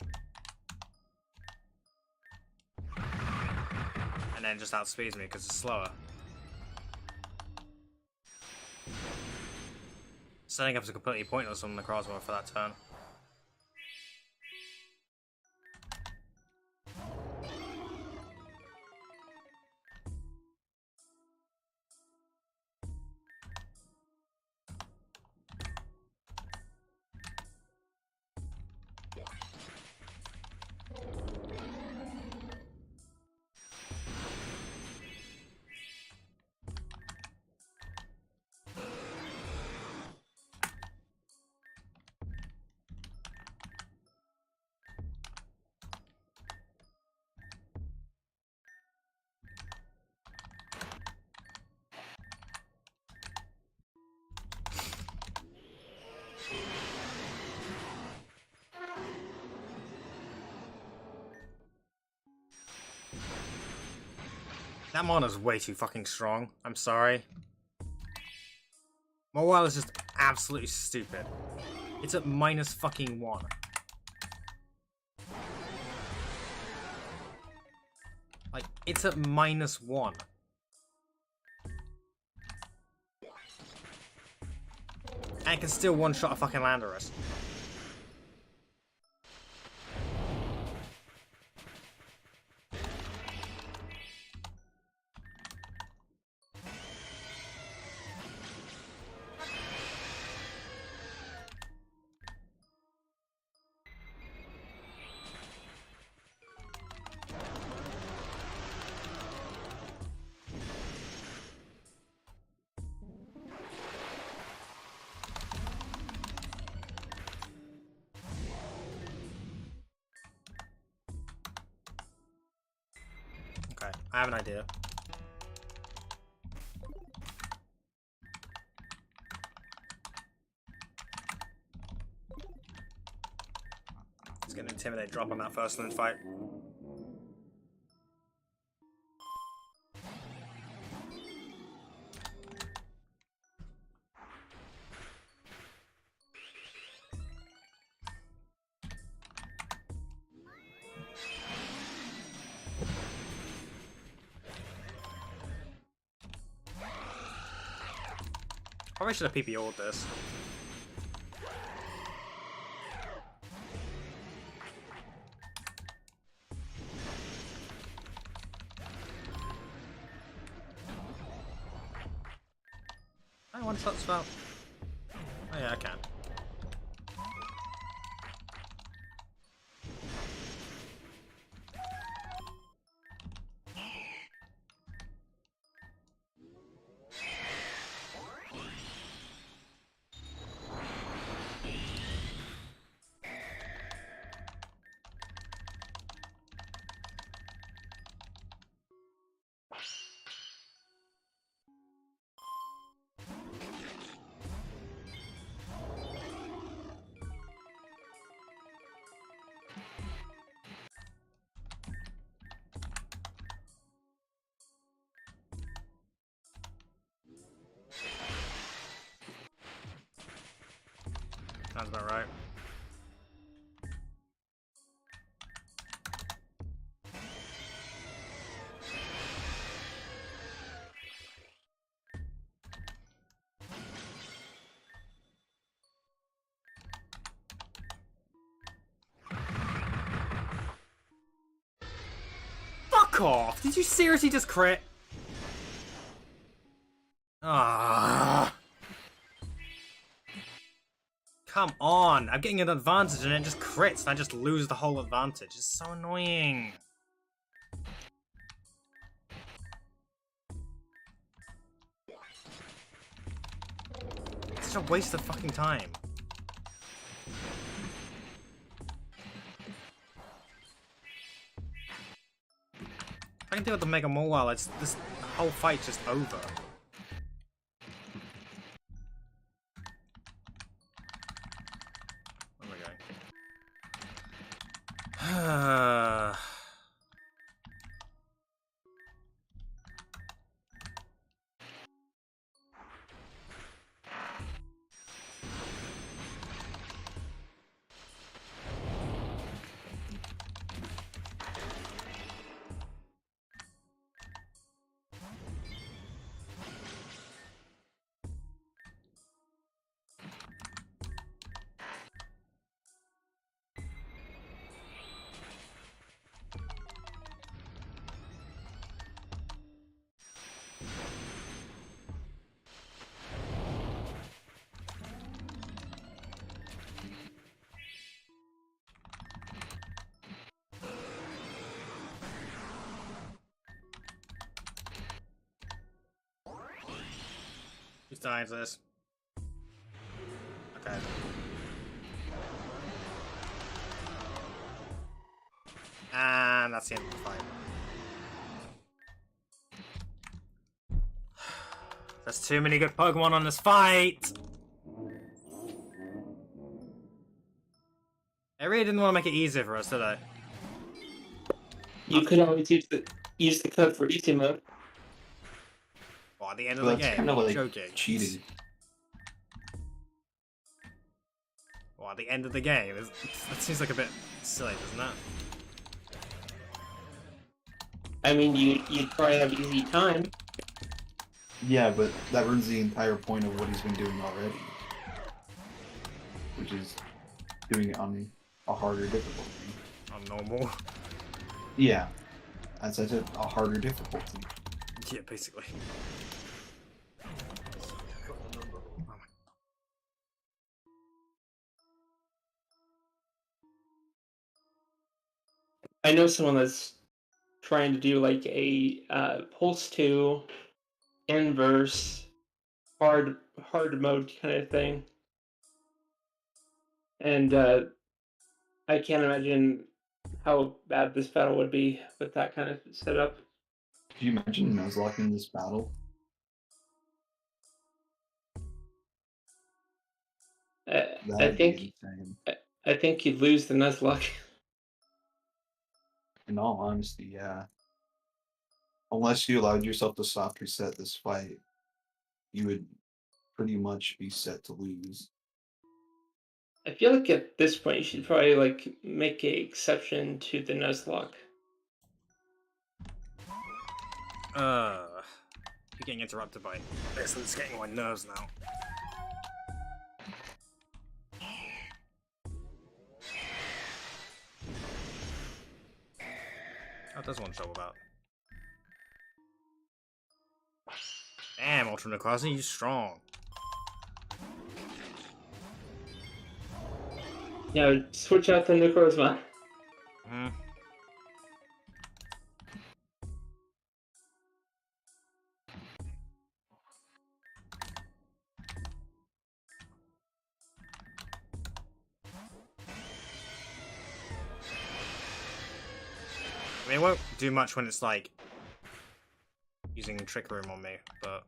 And then just outspeeds me because it's slower. Setting up is completely pointless on the Necrozma for that turn. That mono's way too fucking strong. I'm sorry. Mobile is just absolutely stupid. It's at minus fucking 1. Like, it's at minus 1. And it can still one-shot a fucking Landorus. Okay, I have an idea. He's gonna intimidate drop on that first lane fight. Probably should have PPO'd this. I one shot spell. Oh yeah, I can. about right. Fuck off! Did you seriously just crit? Ah. Come on! I'm getting an advantage and it just crits and I just lose the whole advantage. It's so annoying. It's such a waste of fucking time. If I can deal with the Mega Mole, it's this whole fight's just over. Where am I going? Who's dying to this? Okay. And that's the end of the fight. There's too many good Pokemon on this fight! I really didn't want to make it easier for us, did I? You could always use the code for easy mode. Well, at the end of Well, the that's game, kind of like joking. cheating. Well, at the end of the game, that seems like a bit silly, doesn't it? I mean, you'd probably have easy time. Yeah, but that ruins the entire point of what he's been doing already. Which is doing it on a harder difficulty. On normal. Yeah. As I said, a harder difficulty. Yeah, basically. I know someone that's trying to do like a pulse 2 inverse hard mode kind of thing, and I can't imagine how bad this battle would be with that kind of setup. Could you imagine Nuzlocke in this battle? I That'd think be insane. I think you'd lose the Nuzlocke. In all honesty, yeah. Unless you allowed yourself to soft reset this fight, you would pretty much be set to lose. I feel like at this point you should probably like make an exception to the Nuzlocke. You're getting interrupted by this, and it's getting on my nerves now. Oh, there's one to trouble about. Damn, Ultra Necrosis, you're strong. Yeah, switch out the Necrozma. Hmm. I mean, it won't do much when it's like using Trick Room on me, but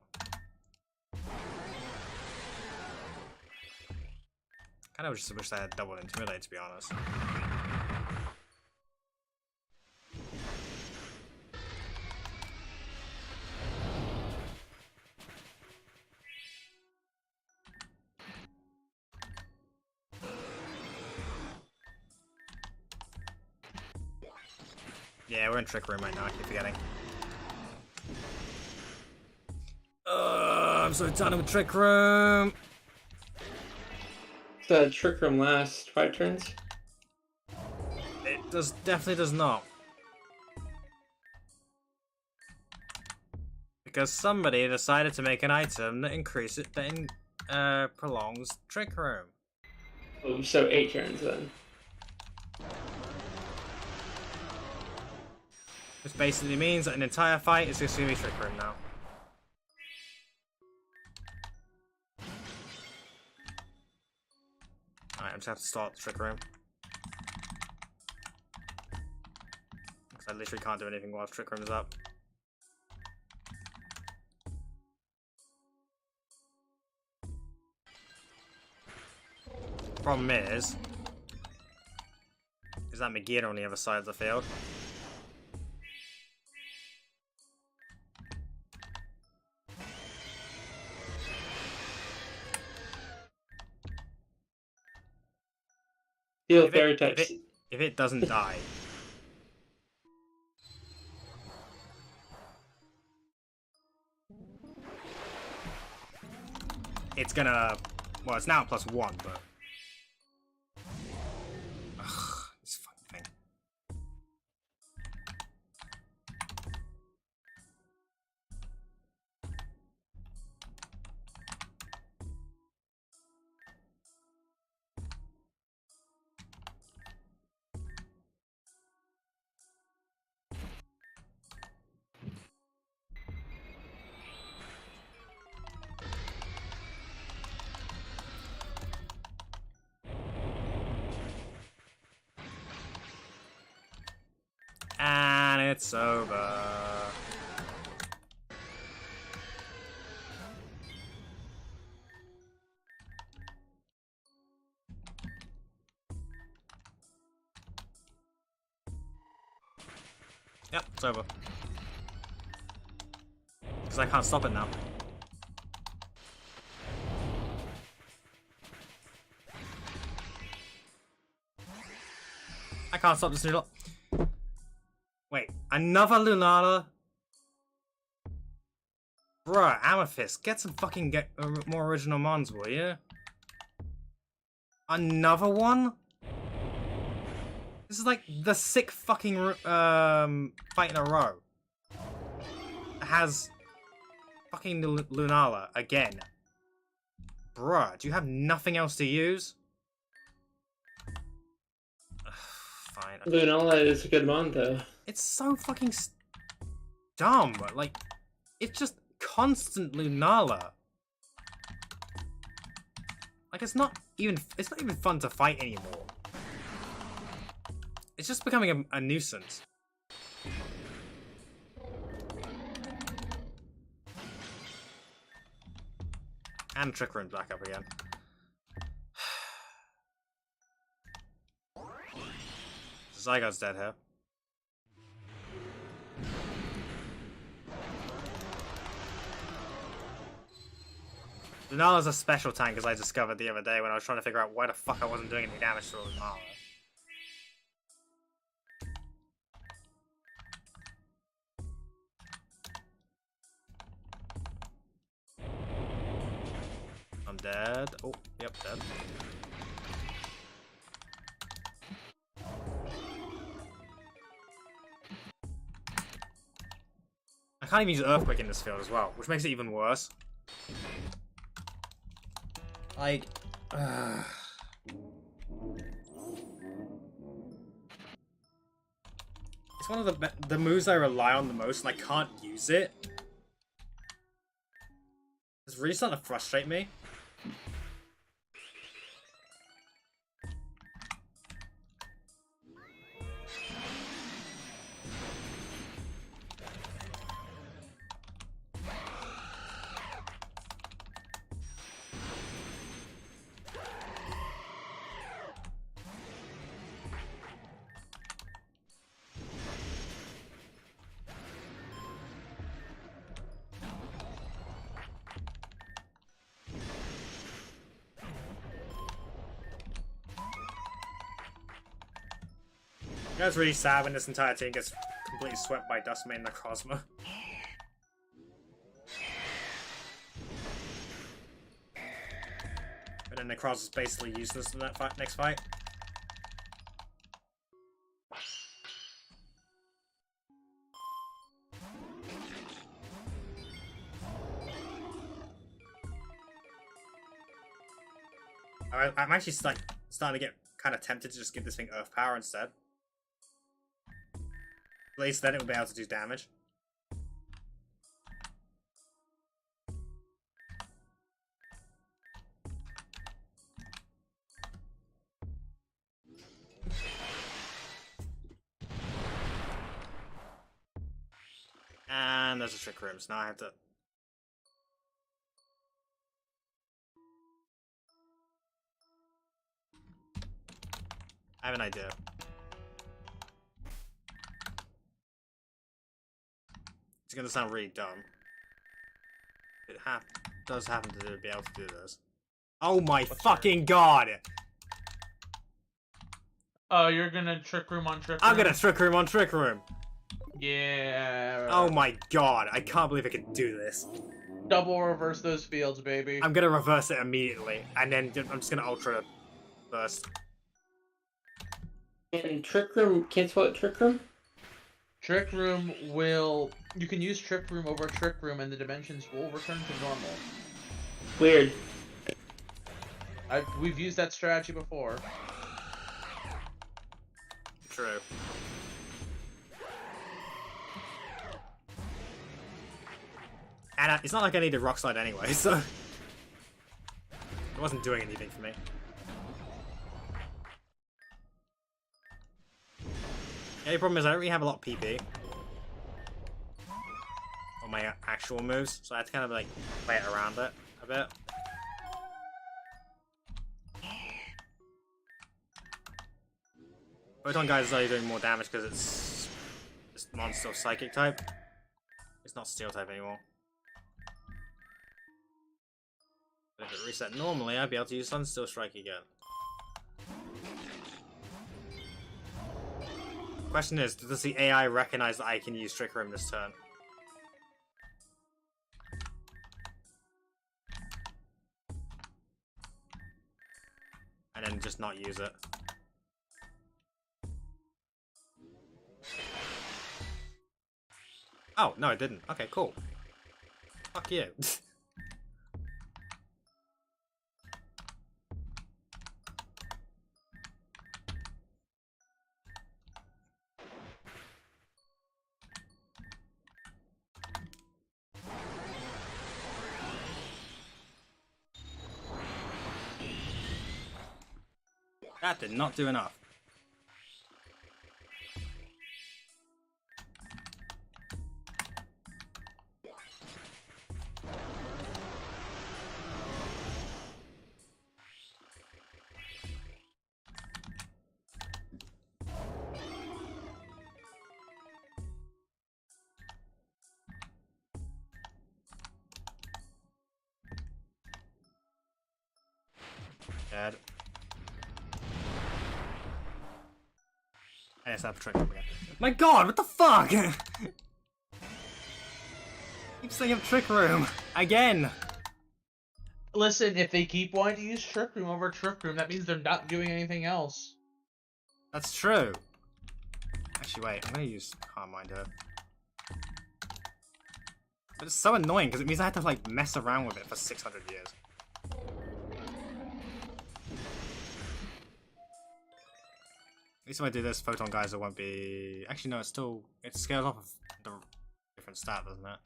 kind of just wish I had double Intimidate, to be honest. Yeah, we're in Trick Room right now, I keep forgetting. I'm so done with Trick Room! The Trick Room lasts 5 turns. It definitely does not. Because somebody decided to make an item that prolongs Trick Room. Oh, so 8 turns then. Which basically means that an entire fight is just gonna be Trick Room now. Alright, I just have to start the Trick Room. Because I literally can't do anything while Trick Room's up. Problem is that Megiddo on the other side of the field. Heal If fairy it, types. if it doesn't die, it's gonna. Well, it's now +1, but. Ugh, this fucking thing. And it's over. Yep, it's over. Because I can't stop it now. I can't stop this noodle. Wait, another Lunala? Bruh, Amethyst, get some fucking more original mons, will you? Another one? This is like the 6th fucking fight in a row. It has fucking Lunala again. Bruh, do you have nothing else to use? Fine. Lunala is a good mon, though. It's so fucking dumb. Like, it's just constant Lunala. Like, it's not even fun to fight anymore. It's just becoming a nuisance. And Trick Room's back up again. Zygote's dead here. Lunala's a special tank, as I discovered the other day when I was trying to figure out why the fuck I wasn't doing any damage to Lunala. I'm dead. Oh, yep, dead. I can't even use Earthquake in this field as well, which makes it even worse. Like, it's one of the moves I rely on the most, and I can't use it. It's really starting to frustrate me. You know, it's really sad when this entire team gets completely swept by Dustmane Necrozma. But then Necrozma's basically useless in that next fight. I'm actually like starting to get kind of tempted to just give this thing Earth Power instead. At least then it will be able to do damage. And there's a Trick Room, so now I have to... I have an idea. It's gonna sound really dumb. It does happen to be able to do this. Oh my fucking god! Oh, you're gonna Trick Room on Trick Room? I'm gonna Trick Room on Trick Room! Yeah. Oh my god, I can't believe I can do this. Double reverse those fields, baby. I'm gonna reverse it immediately, and then I'm just gonna Ultra Burst. And Trick Room, cancel out Trick Room? Trick Room will... You can use Trick Room over Trick Room and the dimensions will return to normal. Weird. We've used that strategy before. True. And it's not like I needed Rock Slide anyway, so... It wasn't doing anything for me. The only problem is I don't really have a lot of PP on my actual moves, so I had to kind of like play it around it a bit. Photon Guys is only doing more damage because it's monster psychic type. It's not steel type anymore. But if it reset normally, I'd be able to use Sunsteel Strike again. Question is, does the AI recognize that I can use Trick Room this turn? And then just not use it. Oh, no, it didn't. Okay, cool. Fuck you. That did not do enough. Dead. I just have to Trick Room again. My god, what the fuck? Keep saying I'm Trick Room. Again. Listen, if they keep wanting to use Trick Room over Trick Room, that means they're not doing anything else. That's true. Actually, wait, I'm gonna use Calm Mind here. But it's so annoying because it means I have to like mess around with it for 600 years. At least if I do this, Photon Geyser won't be... Actually, no, it scales off of the different stat, doesn't it?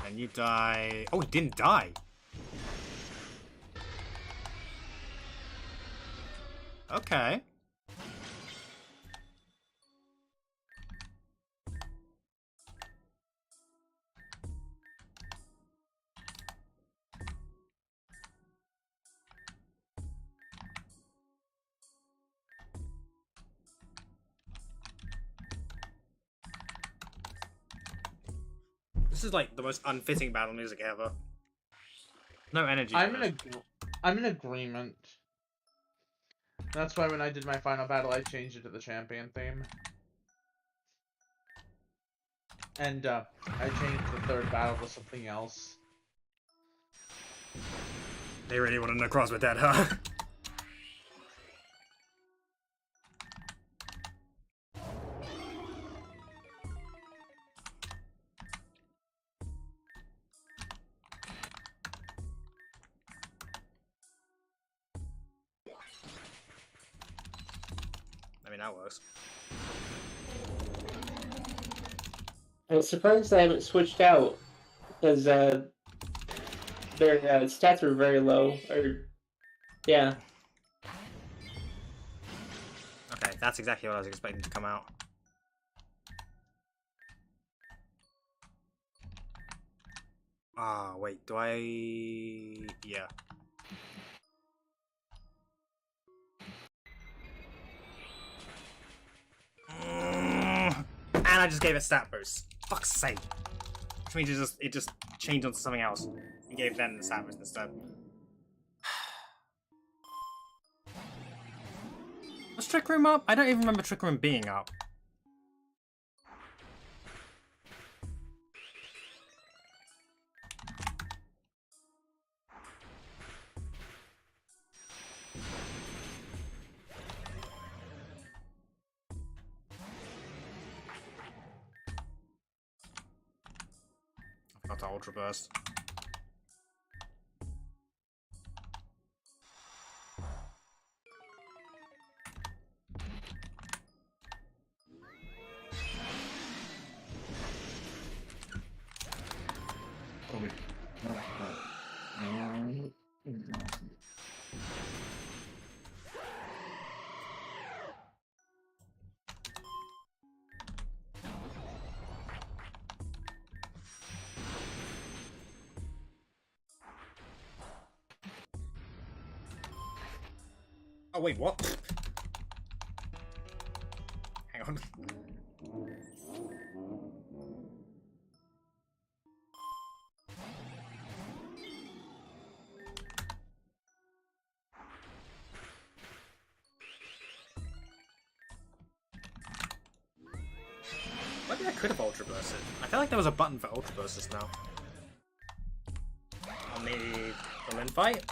And you die... Oh, he didn't die! Okay. This is like the most unfitting battle music ever. No energy. I'm in agreement. That's why when I did my final battle, I changed it to the champion theme. And I changed the third battle to something else. They really want to know Cross with that, huh? I mean, that works. I was surprised I haven't switched out because their stats were very low. Or yeah. Okay, that's exactly what I was expecting to come out. Ah, wait, do I... Yeah. And I just gave it stat boost. Fuck's sake. Which means it just changed onto something else. And gave them the stat boost instead. Was Trick Room up? I don't even remember Trick Room being up. I forgot to Ultra Burst. Oh, wait. Oh wait, what? Hang on. Maybe I could have Ultra Bursted. I feel like there was a button for Ultra Burst just now. On the Lin fight?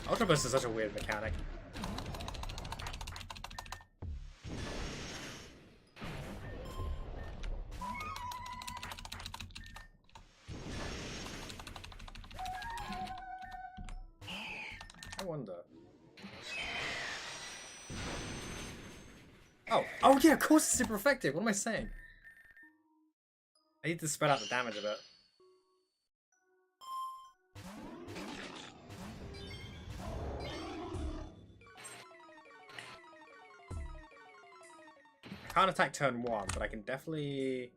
Ultra Burst is such a weird mechanic. I wonder. Oh yeah, of course it's super effective. What am I saying? I need to spread out the damage a bit. I can't attack turn 1, but I can definitely...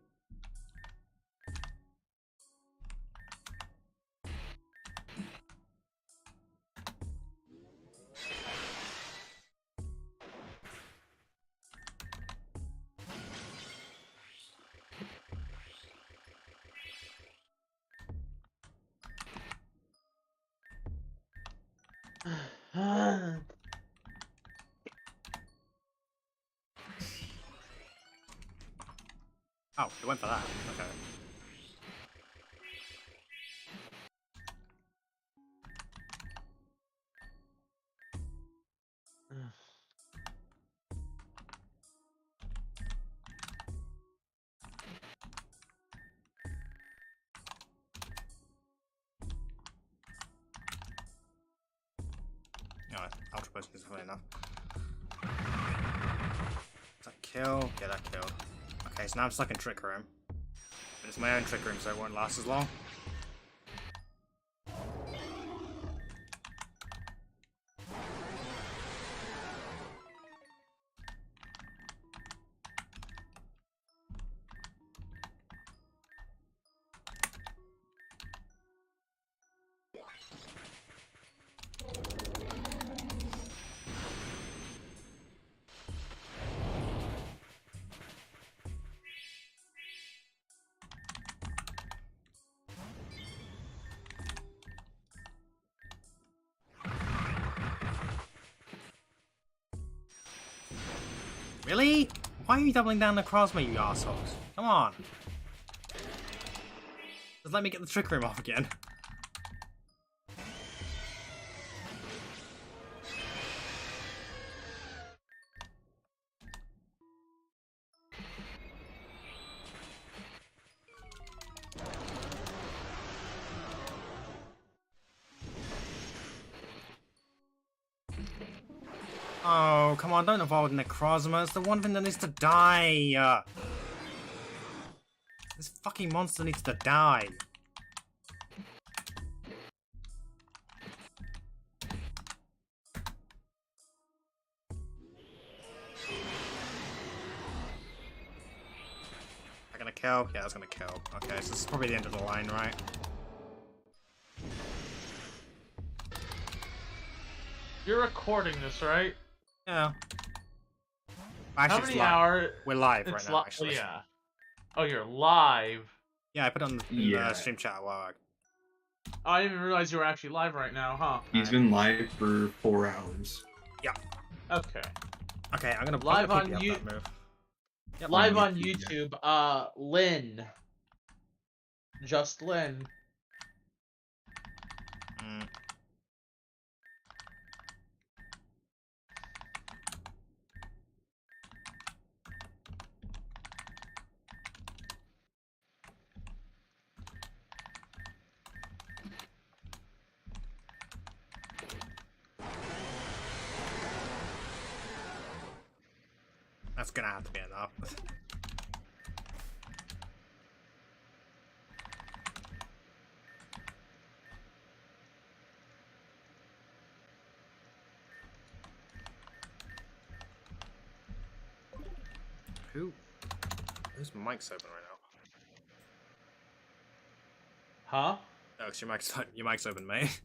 Oh, it went for that. Okay. Alright, Ultra Burst is definitely enough. Does that kill? Yeah, that killed. Okay, so now I'm stuck in Trick Room. But it's my own Trick Room, so it won't last as long. Really? Why are you doubling down the Necrozma, you assholes? Come on. Just let me get the Trick Room off again. Oh, come on, don't evolve Necrozma. It's the one thing that needs to die. This fucking monster needs to die. That gonna kill? Yeah, that's gonna kill. Okay, so this is probably the end of the line, right? You're recording this, right? Yeah. How Actually, it's many live. hours? We're live It's right now, actually. yeah. Oh, you're live. Yeah, I put it on the Yeah. stream chat a while ago. Oh, I didn't even realize you were actually live right now, huh? He's been live for 4 hours. Okay. Okay, I'm gonna Live on PB up you- that move. Yep. Live on on YouTube, YouTube, Lynn. Just Lynn. Mm. That's gonna have to be enough. Whose mic's open right now? Huh? Oh, it's your mic's open, mate.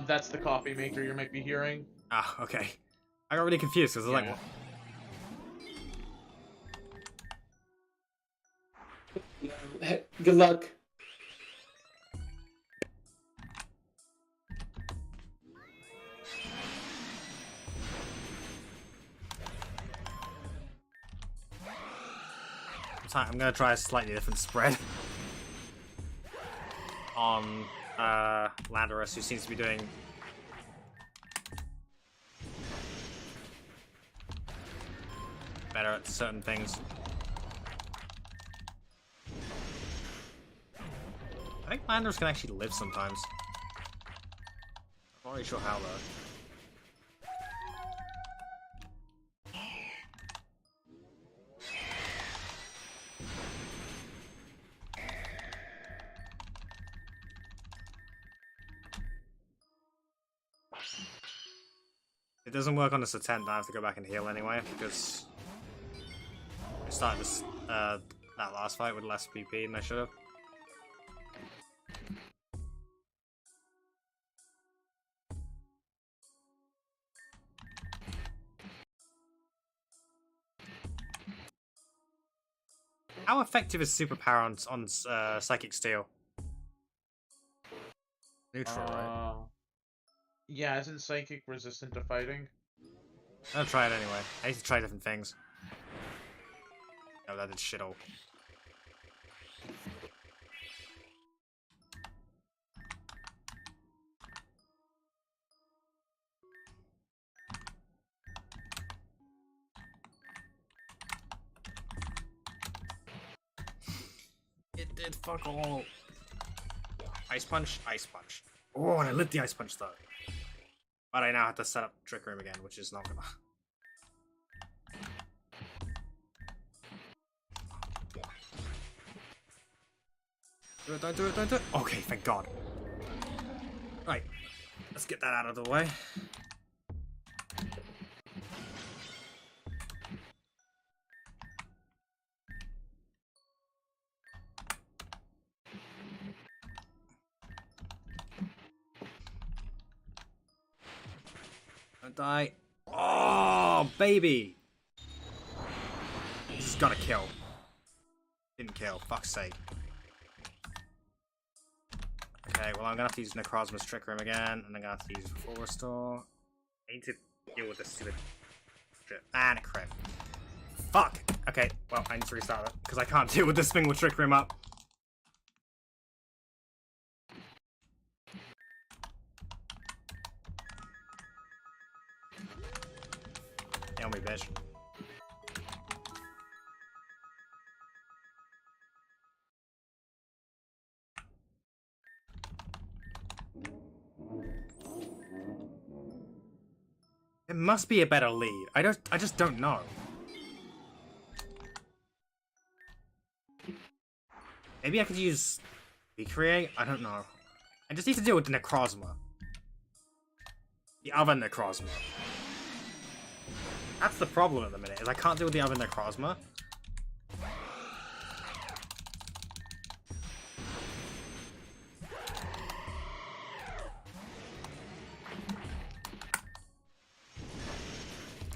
That's the coffee maker you might be hearing. Ah, okay. I got really confused because I was Yeah. like, what? Good luck. I'm gonna try a slightly different spread on Landorus, who seems to be doing better at certain things. I think Landorus can actually live sometimes. I'm not really sure how though. It doesn't work on this attempt. I have to go back and heal anyway because I started this that last fight with less PP than I should have. How effective is superpower on Psychic Steel? Neutral, right? Yeah, isn't psychic resistant to fighting? I'll try it anyway. I need to try different things. Oh, that did shit all. It did fuck all. Ice Punch, Ice Punch. Oh, and I lit the Ice Punch though. But I now have to set up Trick Room again, which is not gonna. Do it, don't do it, don't do it. Okay, thank God. Right, let's get that out of the way. Don't die. Oh, baby! This has gotta kill. Didn't kill, fuck's sake. Okay, well I'm gonna have to use Necrozma's Trick Room again, and I'm gonna have to use Full Restore. I need to deal with this stupid shit. And a crit. Fuck! Okay, well, I need to restart it, because I can't deal with this thing with Trick Room up. Kill me, bitch. It must be a better lead. I just don't know. Maybe I could use recreate? I don't know. I just need to deal with the Necrozma. The other Necrozma. That's the problem at the minute, is I can't deal with the other Necrozma.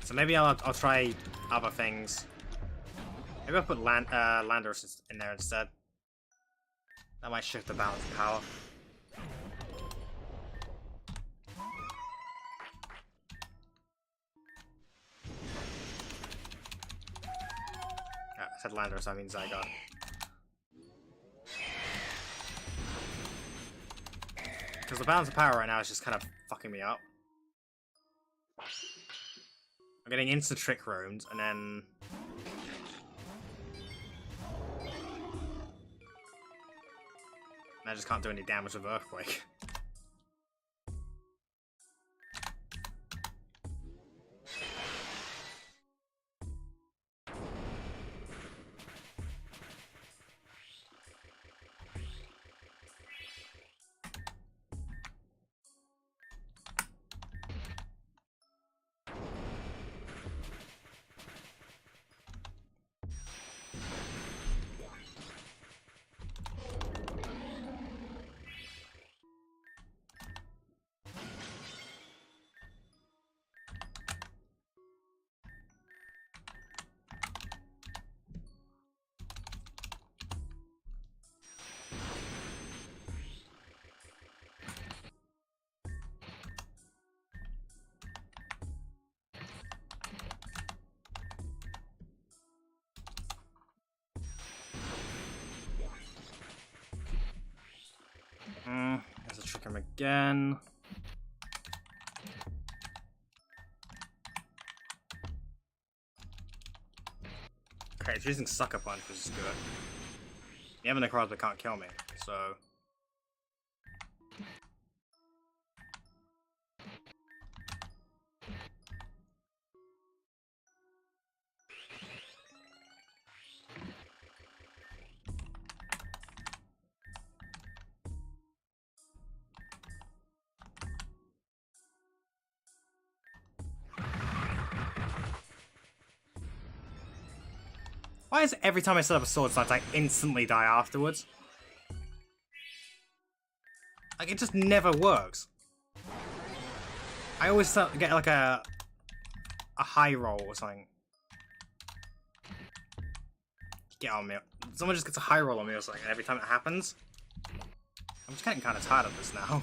So maybe I'll try other things. Maybe I'll put Landorus in there instead. That might shift the balance of power. I said Landorus, I mean Zygarde. Because the balance of power right now is just kind of fucking me up. I'm getting instant Trick Roamed, and then... I just can't do any damage with Earthquake. There's a Trick Room again. Okay, it's using Sucker Punch, which is good. The other Necrozma can't kill me, so... Why is it every time I set up a sword slide, I instantly die afterwards? Like, it just never works. I always get like a high roll or something. Get on me. Someone just gets a high roll on me or something, and every time it happens. I'm just getting kind of tired of this now.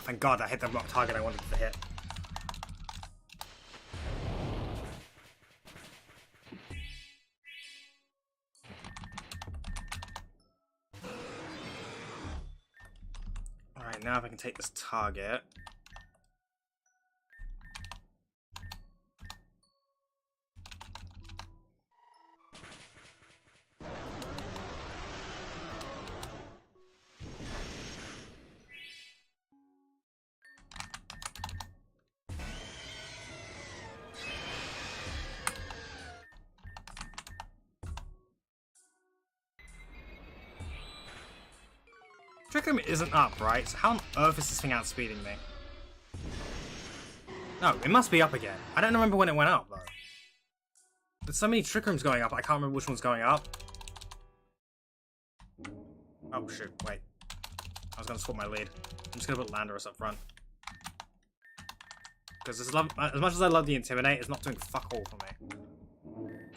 Thank God I hit the block target I wanted to hit. Alright, now if I can take this target. Trick Room isn't up, right? So how on earth is this thing outspeeding me? No, it must be up again. I don't remember when it went up, though. There's so many Trick Rooms going up, I can't remember which one's going up. Oh shoot, wait. I was gonna swap my lead. I'm just gonna put Landorus up front. Because as much as I love the Intimidate, it's not doing fuck all for me.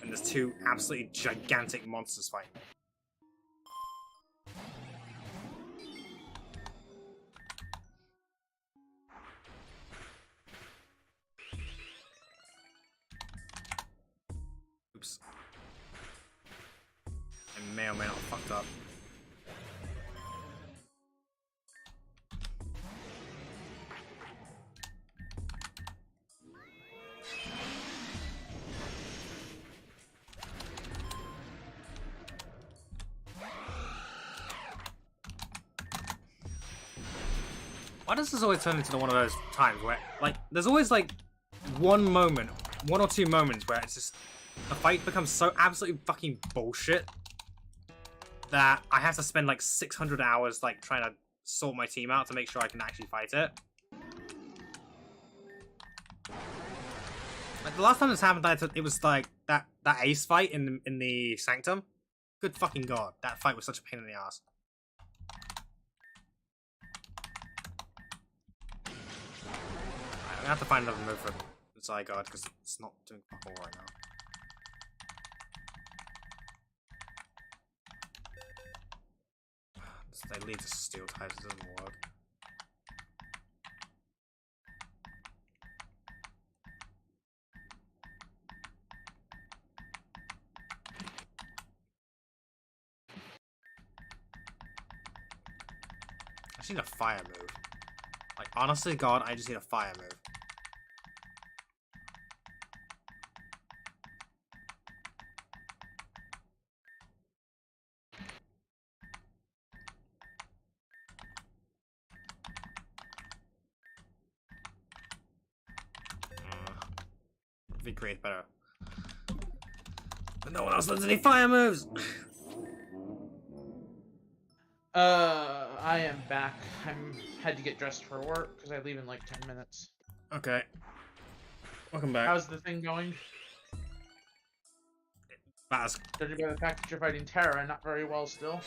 And there's two absolutely gigantic monsters fighting. Oops. I may or may not have fucked up. Why does this always turn into one of those times where, like, there's always, like, one or two moments where it's just, the fight becomes so absolutely fucking bullshit that I have to spend, like, 600 hours, like, trying to sort my team out to make sure I can actually fight it. Like, the last time this happened, it was, like, that ace fight in the Sanctum. Good fucking god, that fight was such a pain in the ass. I have to find another move for the Zygarde because it's not doing fuck all right now. They lead to steel types, it doesn't work. I just need a fire move. Like, honestly, God, I just need a fire move. Be great, better. But no one else learns any fire moves! I am back. Had to get dressed for work because I leave in like 10 minutes. Okay. Welcome back. How's the thing going? Judging by the fact that you're fighting Terra, not very well still.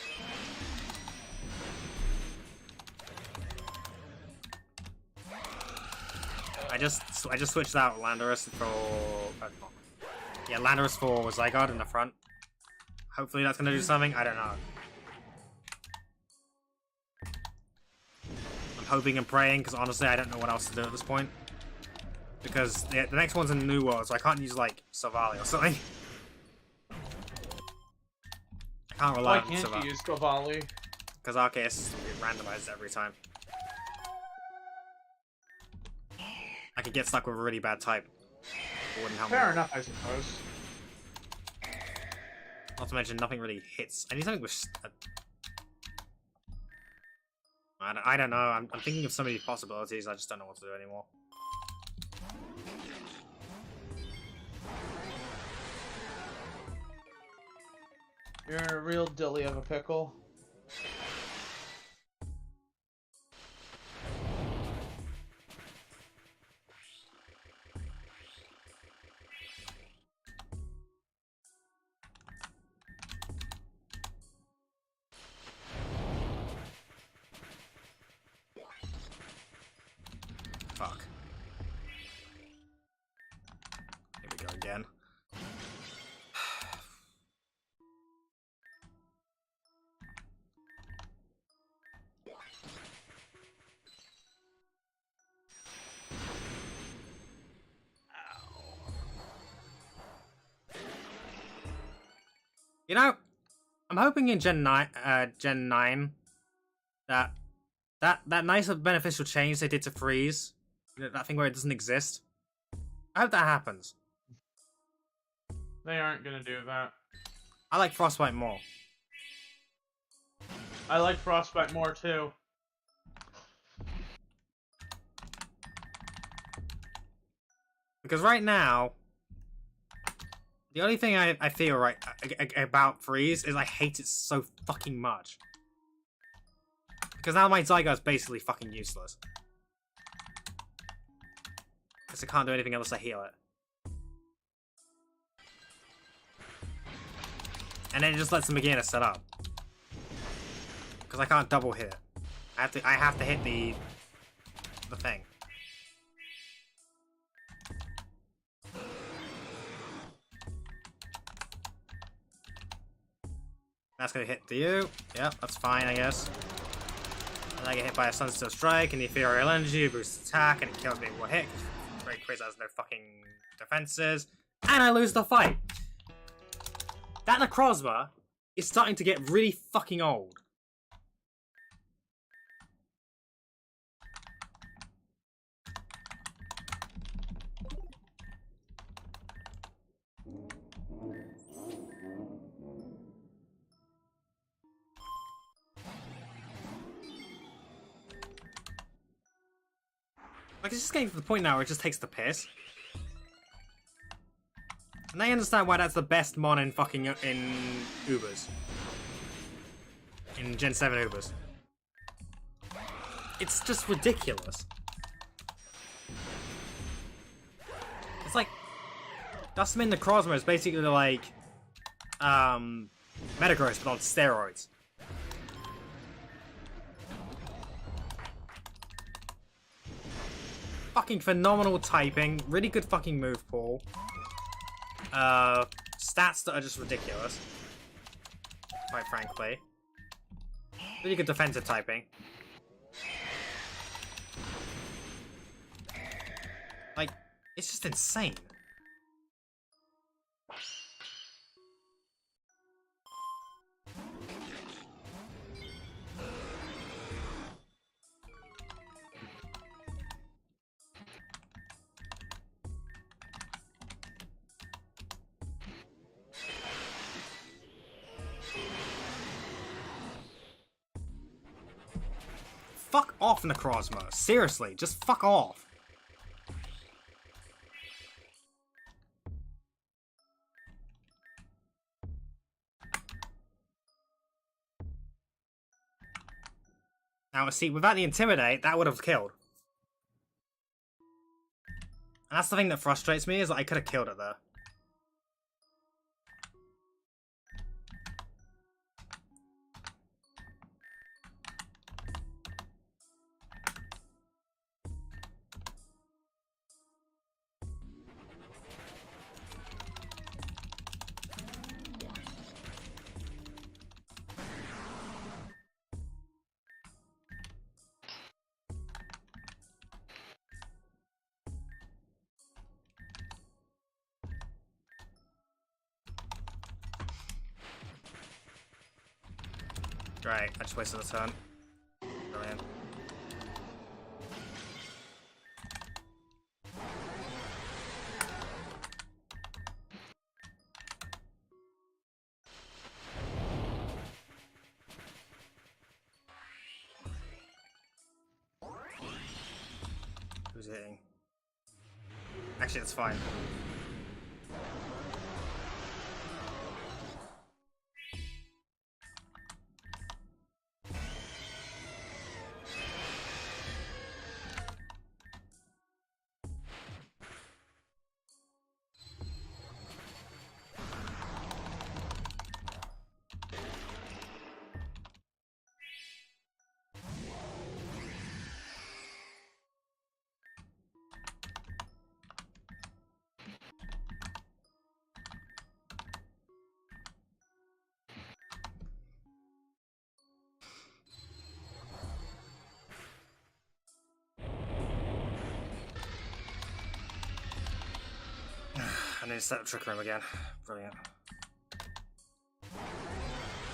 I just switched out Landorus for Landorus for Zygarde in the front. Hopefully that's gonna do something. I don't know. I'm hoping and praying because honestly I don't know what else to do at this point. Because the next one's in the New World, so I can't use like Savali or something. I can't rely on Why can't Savali. you use Savali? Because RKS is randomized every time. I could get stuck with a really bad type. It wouldn't help me. Fair enough, I suppose. Not to mention, nothing really hits. I need something with... I don't know. I'm thinking of so many possibilities. I just don't know what to do anymore. You're in a real dilly of a pickle. Fuck. Here we go again. You know, I'm hoping in Gen 9 that nice beneficial change they did to freeze, that thing where it doesn't exist. I hope that happens. They aren't gonna do that. I like Frostbite more. I like Frostbite more too. Because right now, the only thing I feel right about freeze is I hate it so fucking much. Because now my Zygarde's basically fucking useless. Because I can't do anything else to heal it. And then it just lets them begin to set up. Because I can't double hit it. I have to hit the thing. That's gonna hit you. Yep, that's fine, I guess. And I get hit by a Sunstone Strike, and the Ethereal Energy boosts attack, and it kills me in one hit. Very crazy, has no fucking defenses. And I lose the fight! That Necrozma is starting to get really fucking old. Like, it's just getting to the point now where it just takes the piss. And I understand why that's the best mon in fucking in Ubers. In Gen 7 Ubers. It's just ridiculous. It's like Dustman Necrozma is basically like Metagross but on steroids. Fucking phenomenal typing, really good fucking move pool. Stats that are just ridiculous. Quite frankly. Really good defensive typing. Like, it's just insane. Fuck off, Necrozma. Seriously, just fuck off. Now, see, without the Intimidate, that would have killed. And that's the thing that frustrates me, is that I could have killed it there. Right, I just wasted a turn. Brilliant. Who's hitting? Actually, that's fine. I need to set up Trick Room again. Brilliant.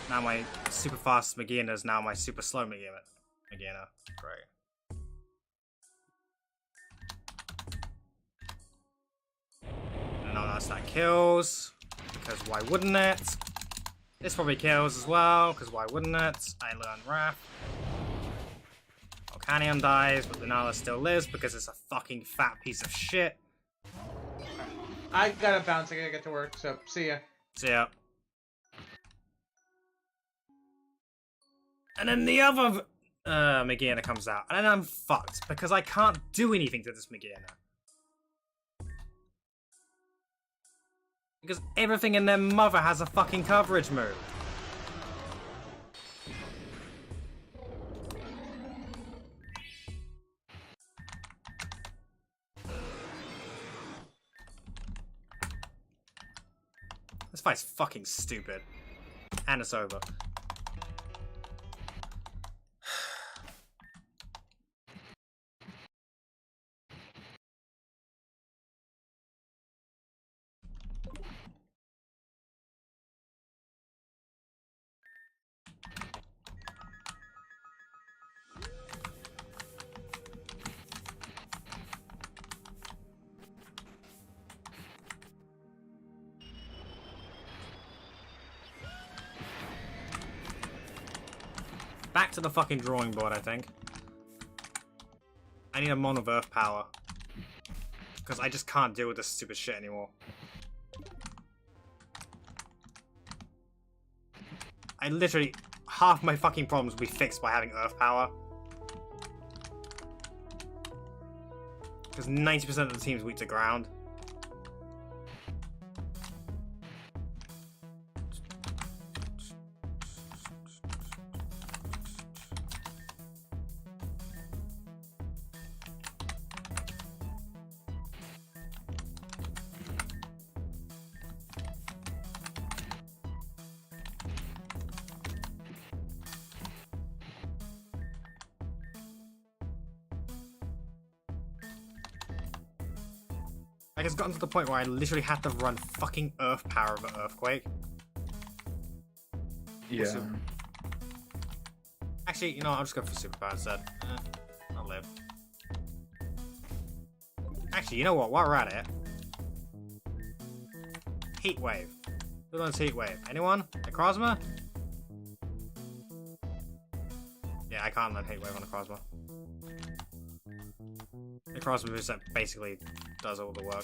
Now my super fast Magina is now my super slow Magina. Great. And now that's that kills. Because why wouldn't it? This probably kills as well, because why wouldn't it? I learn Wrath. Volcanion dies, but Lunala still lives because it's a fucking fat piece of shit. I gotta bounce, I gotta get to work, so see ya. See ya. And then the other Magina comes out, and then I'm fucked, because I can't do anything to this Magina. Because everything in their mother has a fucking coverage move. This fight's fucking stupid. And it's over. Back to the fucking drawing board, I think. I need a mon of earth power. Because I just can't deal with this stupid shit anymore. I literally... half my fucking problems will be fixed by having earth power. Because 90% of the team's weak to ground. Like, it's gotten to the point where I literally have to run fucking earth power of an earthquake. Yeah. Actually, you know what, I'll just go for superpower instead. I'll live. Actually, you know what, while we're at it... Heat wave. Who learns heat wave? Anyone? Necrozma? Yeah, I can't learn heat wave on Necrozma. Necrozma is that basically does all the work.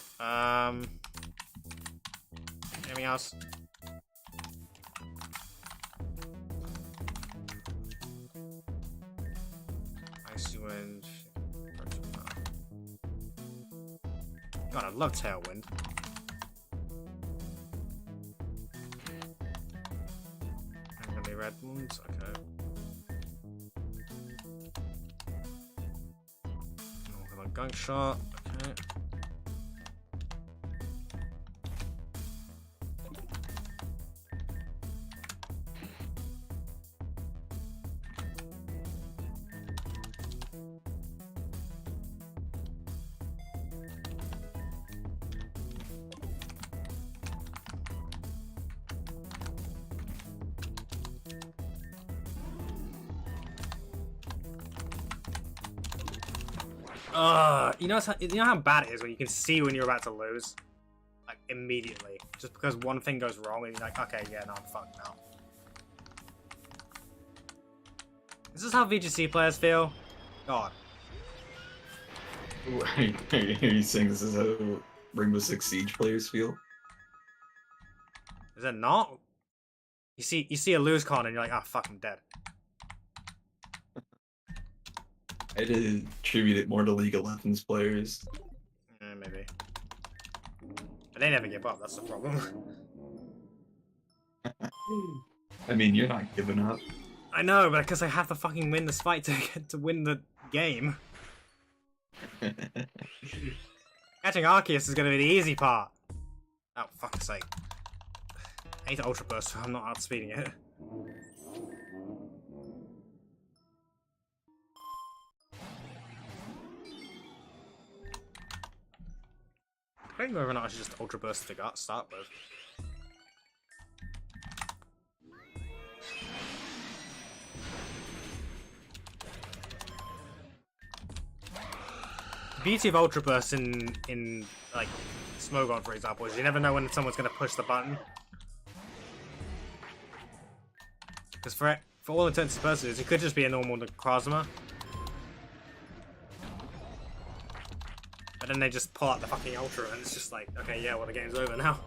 Anything else? Icy wind. God, I love tailwind. And gonna be red ones. Okay. Gunk shot, okay. You know how bad it is when you can see when you're about to lose? Like, immediately. Just because one thing goes wrong and you're like, okay, yeah, no, I'm fucked now. Is this how VGC players feel? God. Are you saying this is how Rainbow Six Siege players feel? Is it not? You see a lose con and you're like, oh, fuck, I'm dead. I'd attribute it more to League of Legends players. Maybe. But they never give up, that's the problem. I mean, you're not giving up. I know, but because I have to fucking win this fight to get to win the game. Catching Arceus is gonna be the easy part. Oh, fuck's sake. I need to Ultra Burst, so I'm not outspeeding it. I don't know whether or not I should just Ultra Burst to start with. The beauty of Ultra Burst in like Smogon, for example, is you never know when someone's going to push the button. Because for all intents and purposes, it could just be a normal Necrozma. But then they just pull out the fucking Ultra and it's just like, okay, yeah, well, the game's over now.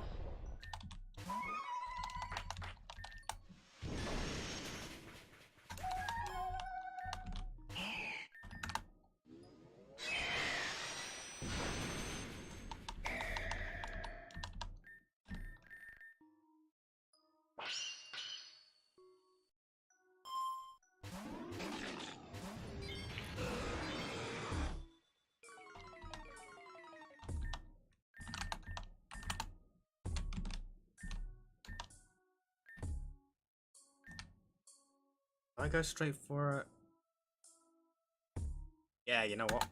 I go straight for it? Yeah, you know what?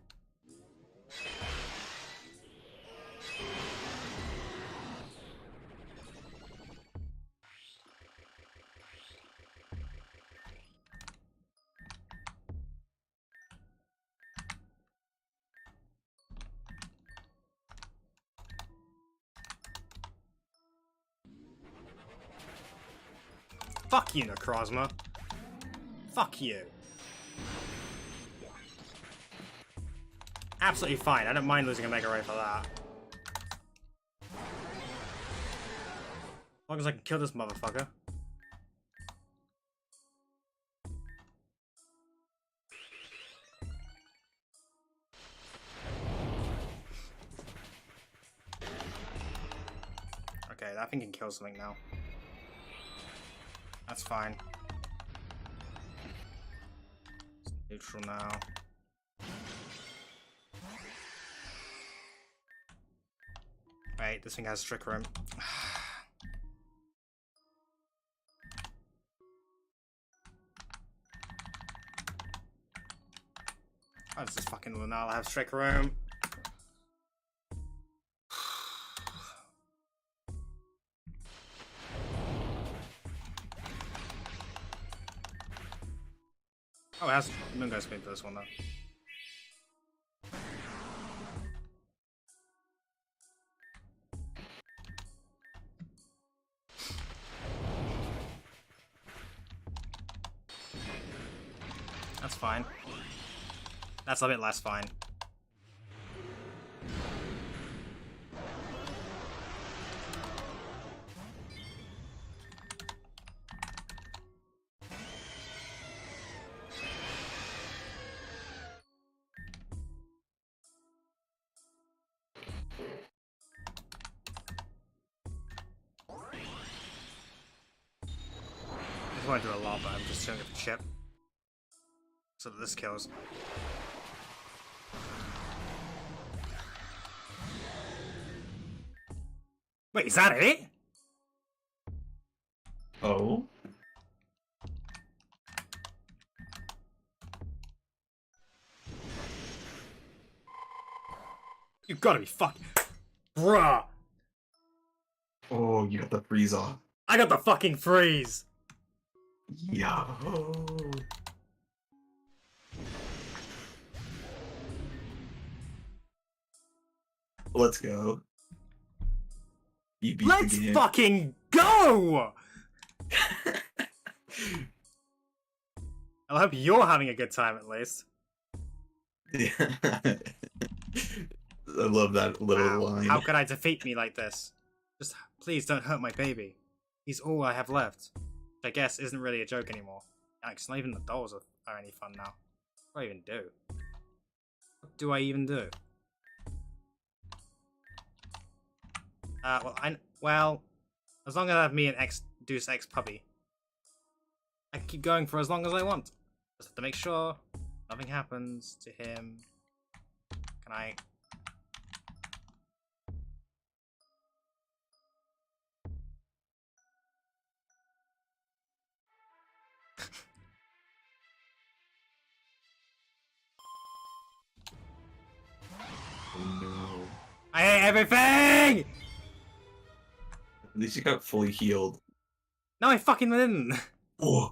Fuck you, Necrozma. Fuck you. Absolutely fine. I don't mind losing a Mega Ray for that. As long as I can kill this motherfucker. Okay, that thing can kill something now. That's fine. It's neutral now. Right, this thing has Trick Room. How does this fucking Lunala have Trick Room? Oh, it has Moongo Speed for this one, though. That's fine. That's a bit less fine. I want to do a lot, but I'm just doing it for chip. So that this kills. Wait, is that it? Oh? You gotta be fucking... Bruh! Oh, you got the freeze off. I got the fucking freeze! Yo. Let's go. You beat Let's the game. fucking go! I hope you're having a good time at least. Yeah. I love that little line. How could I defeat me like this? Just please don't hurt my baby. He's all I have left. Which I guess isn't really a joke anymore. Yikes, not even the dolls are any fun now. What do I even do? What do I even do? Well, as long as I have me and Deuce X puppy, I can keep going for as long as I want. Just have to make sure nothing happens to him. Can I? Oh no. I hate everything! At least you got fully healed. No, I fucking didn't. Oh.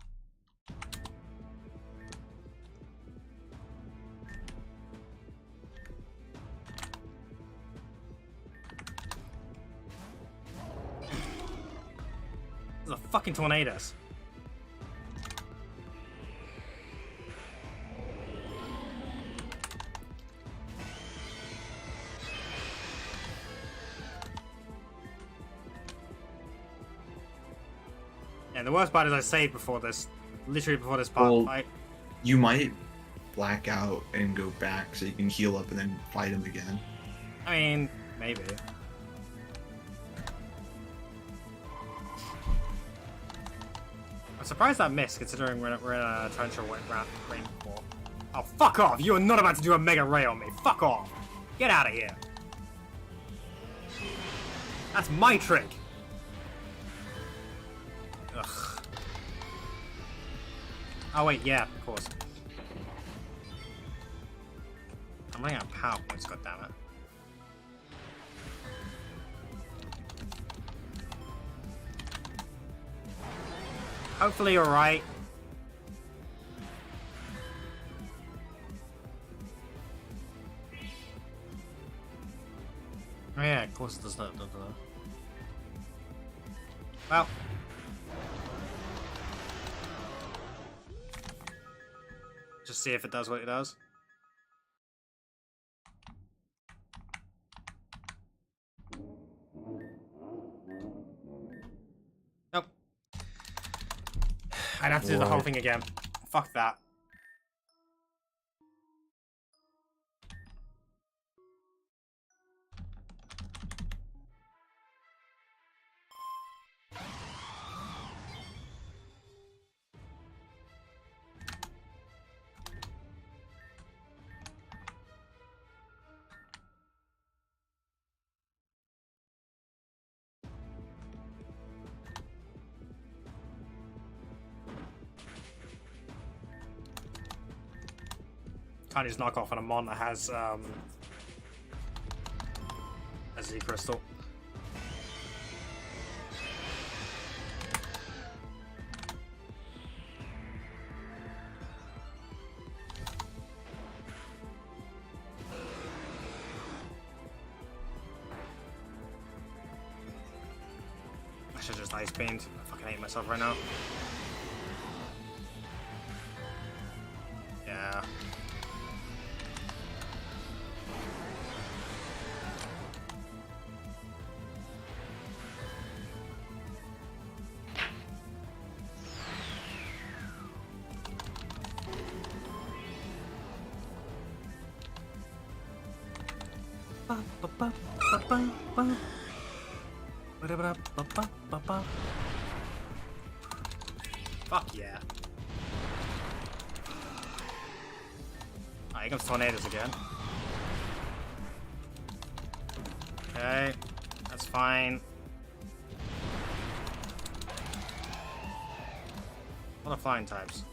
There's a fucking tornadoes. And the worst part is I saved before this, literally before this part. Well, you might black out and go back so you can heal up and then fight him again. I mean, maybe. I'm surprised that missed, considering we're in a torrential rainfall. Oh, fuck off! You are not about to do a Mega Ray on me. Fuck off! Get out of here. That's my trick. Ugh. Oh wait, yeah, of course. I'm running out of power points, goddammit. Hopefully you're right. Oh yeah, of course it does not. Well. Just see if it does what it does. Nope. I'd have to do the whole thing again. Fuck that. Can't just knock off on a mon that has a Z crystal. I should just ice beamed. I fucking hate myself right now. Yeah. Fuck yeah. Here comes tornadoes again. Okay, that's fine. What are flying types?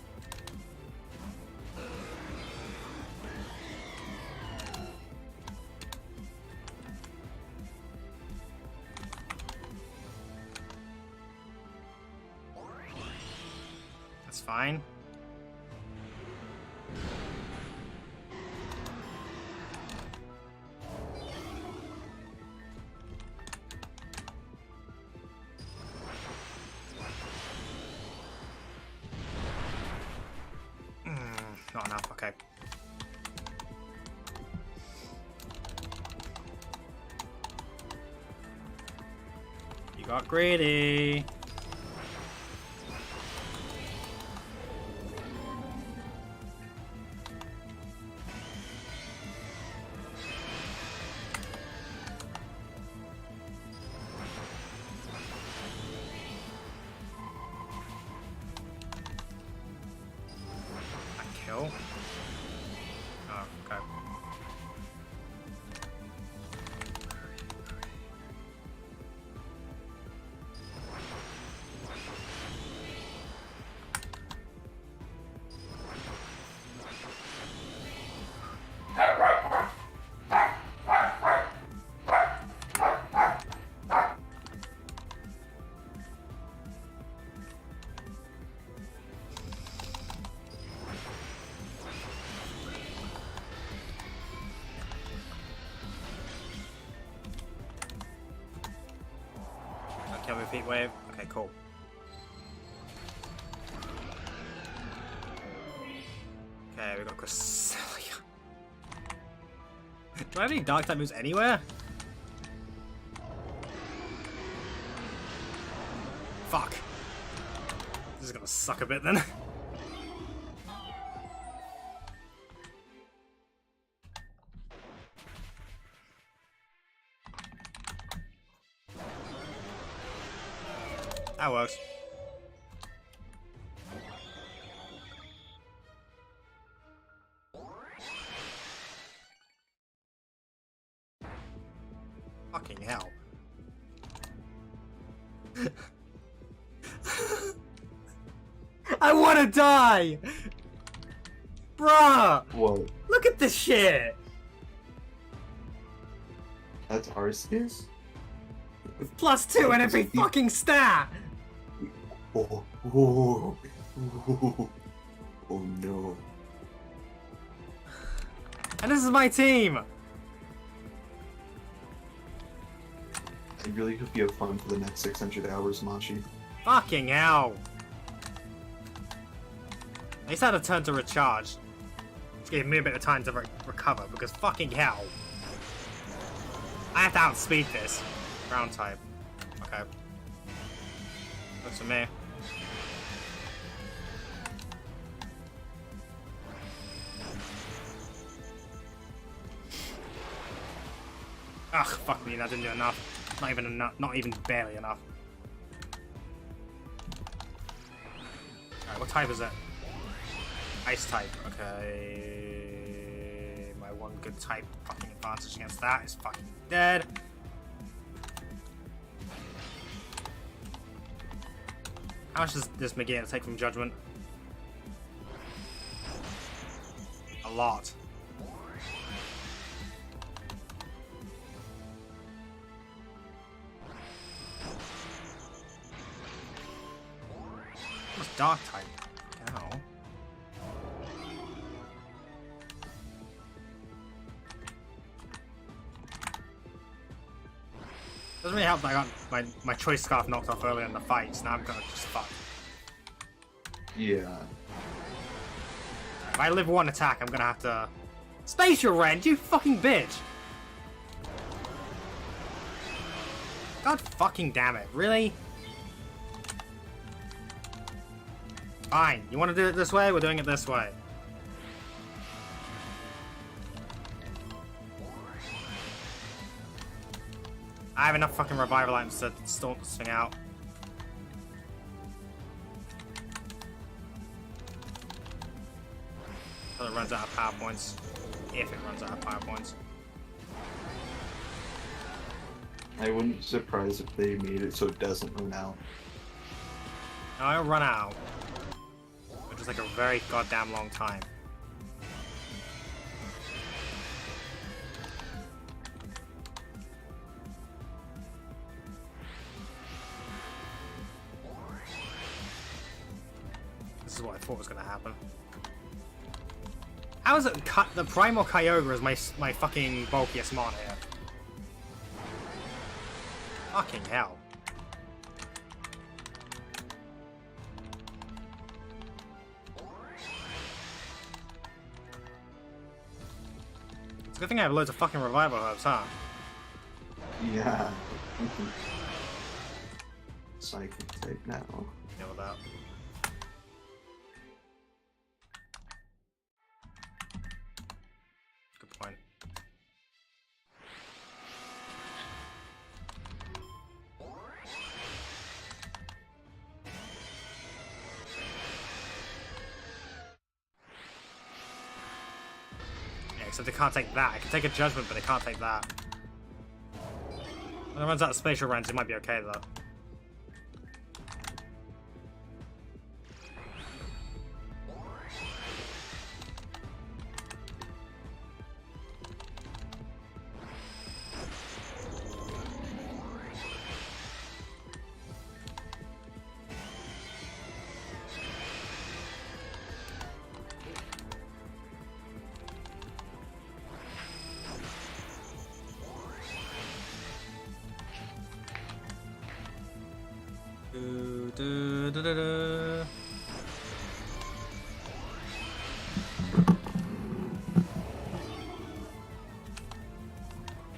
That's fine. Not enough, okay. You got greedy. Kill. Oh, okay. Kill me feet wave. Okay, cool. Okay, we got Cresselia. Do I have any dark type moves anywhere? Fuck. This is gonna suck a bit then. That works. Fucking hell. I wanna die! Bruh! What? Look at this shit! That's Arceus? +2 in every fucking stat! Oh, oh, oh, oh no. And this is my team! I really hope you have fun for the next 600 hours, Machi. Fucking hell! At least I had a turn to recharge. Which gave me a bit of time to recover, because fucking hell. I have to outspeed this. Ground type. Okay. Looks for me. Ugh, fuck me, that didn't do enough. Not even enough, not even barely enough. Alright, what type is it? Ice type, okay. My one good type fucking advantage against that is fucking dead. How much does this Megane take from Judgment? A lot. What's Dark type? Ow. Doesn't really help that I got my choice scarf knocked off earlier in the fight, so now I'm gonna just fuck. Yeah. If I live one attack, I'm gonna have to... Space your rent, you fucking bitch! God fucking damn it, really? Fine, you wanna do it this way? We're doing it this way. I have enough fucking revival items to sort this thing out. Until it runs out of power points. If it runs out of power points. I wouldn't be surprised if they made it so it doesn't run out. No, it'll run out. Which is like a very goddamn long time. This is what I thought was gonna happen. How is it cut? The Primal Kyogre is my fucking bulkiest mon here. Fucking hell. It's a good thing I have loads of fucking revival herbs, huh? Yeah. Psychic type now. Deal with that. Good point. Yeah, except they can't take that. I can take a judgment, but they can't take that. When it runs out of spatial range, it might be okay though.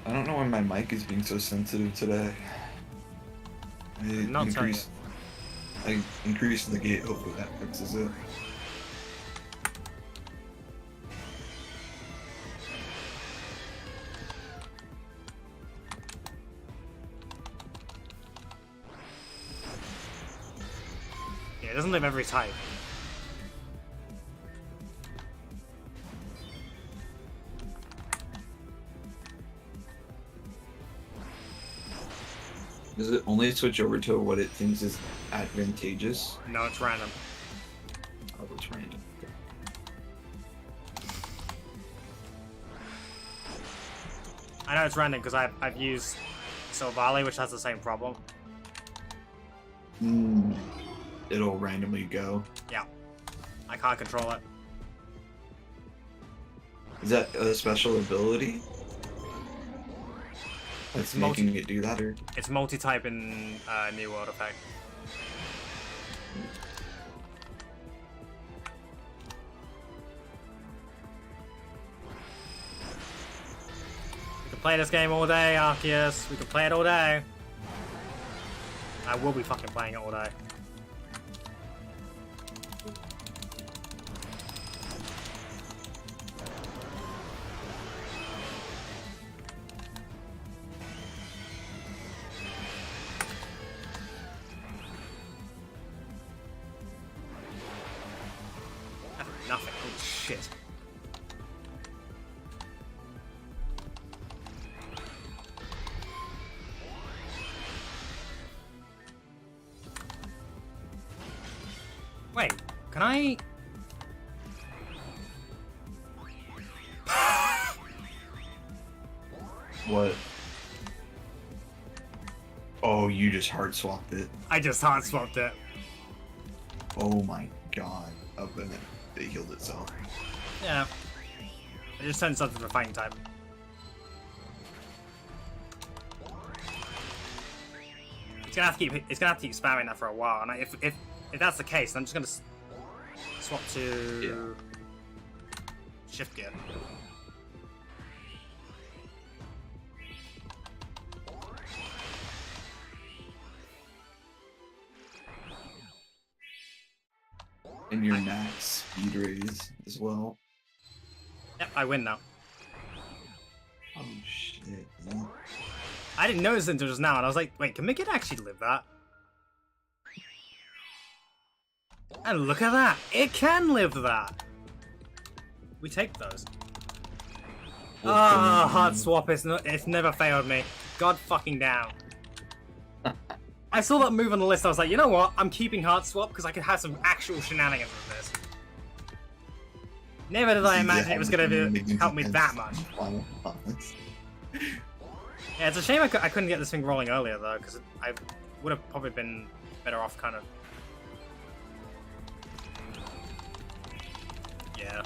I don't know why my mic is being so sensitive today. I increased the gate, hopefully that fixes it. Yeah, it doesn't live every type. Does it only switch over to what it thinks is advantageous? No, it's random. Oh, it's random. I know it's random because I've used Silvally, which has the same problem. It'll randomly go. Yeah. I can't control it. Is that a special ability? That's It's making it do that, or? It's multi-type in New World effect. We can play this game all day, Arceus. We can play it all day. I will be fucking playing it all day. Nothing. Holy shit. Wait, can I... What? Oh, you just hard swapped it. I just hard swapped it. Oh my god. Up in it. It healed itself. Yeah. I just sent something to fighting type. It's gonna have to keep spamming that for a while, and if that's the case, then I'm just gonna swap to shift gear. And your max speed raise as well. Yep, I win now. Oh shit, man. I didn't notice it until just now, and I was like, wait, can Mickey actually live that? And look at that! It can live that! We take those. Ah, hard swap, it's never failed me. God fucking damn. I saw that move on the list, I was like, you know what? I'm keeping hard swap because I could have some actual shenanigans with this. Never did I imagine it was going to help me that much. Yeah, it's a shame I couldn't get this thing rolling earlier, though, because I would have probably been better off kind of... Yeah.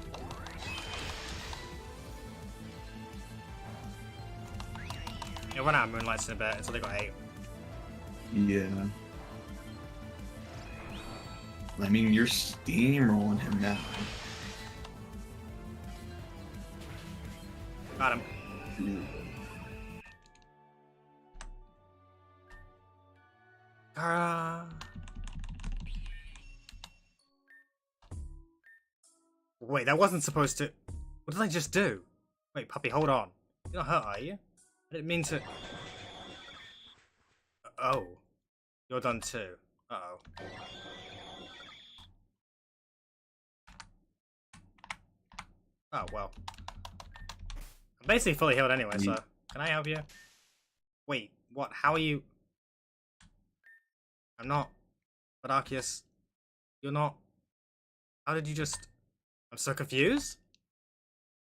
You'll run out of moonlights in a bit until they got 8. Yeah. I mean, you're steamrolling him now. Got him. Wait, that wasn't supposed to... What did I just do? Wait, puppy, hold on. You're not hurt, are you? I didn't mean to... Oh. You're done too. Uh-oh. Oh, well. I'm basically fully healed anyway, so... Can I help you? Wait, what? How are you... I'm not... But Arceus... You're not... How did you just... I'm so confused?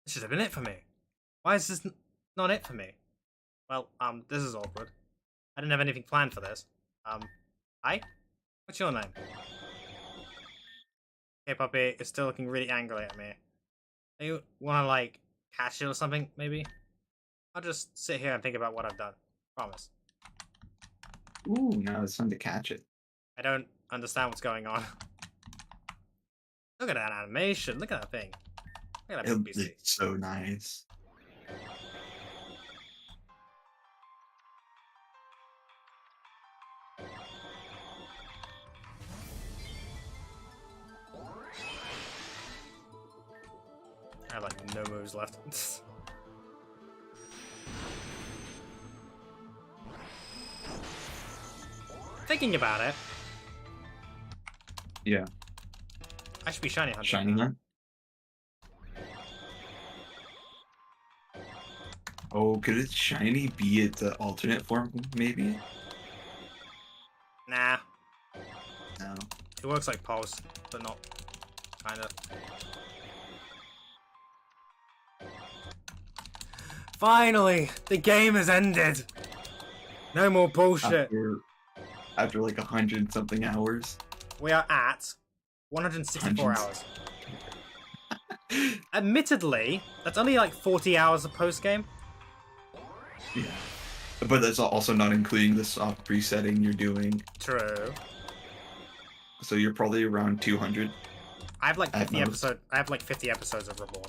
This should have been it for me. Why is this not it for me? Well, this is awkward. I didn't have anything planned for this. Hi? What's your name? Okay, puppy, you're still looking really angrily at me. Do you wanna, like, catch it or something, maybe? I'll just sit here and think about what I've done. Promise. Ooh, now it's time to catch it. I don't understand what's going on. Look at that animation. Look at that thing. Look at that big PC. It's so nice. I have like no moves left. Thinking about it. Yeah. I should be shiny hunting. Shiny hunt? Oh, could it shiny be its alternate form, maybe? Nah. No. It works like pulse, but not Kind of. Finally, the game has ended. No more bullshit. After like 100 something hours. We are at 164 hours. Admittedly, that's only like 40 hours of post game. Yeah. But that's also not including the soft resetting you're doing. True. So you're probably around 200. I have like 50 episodes. I have like 50 episodes of Reborn,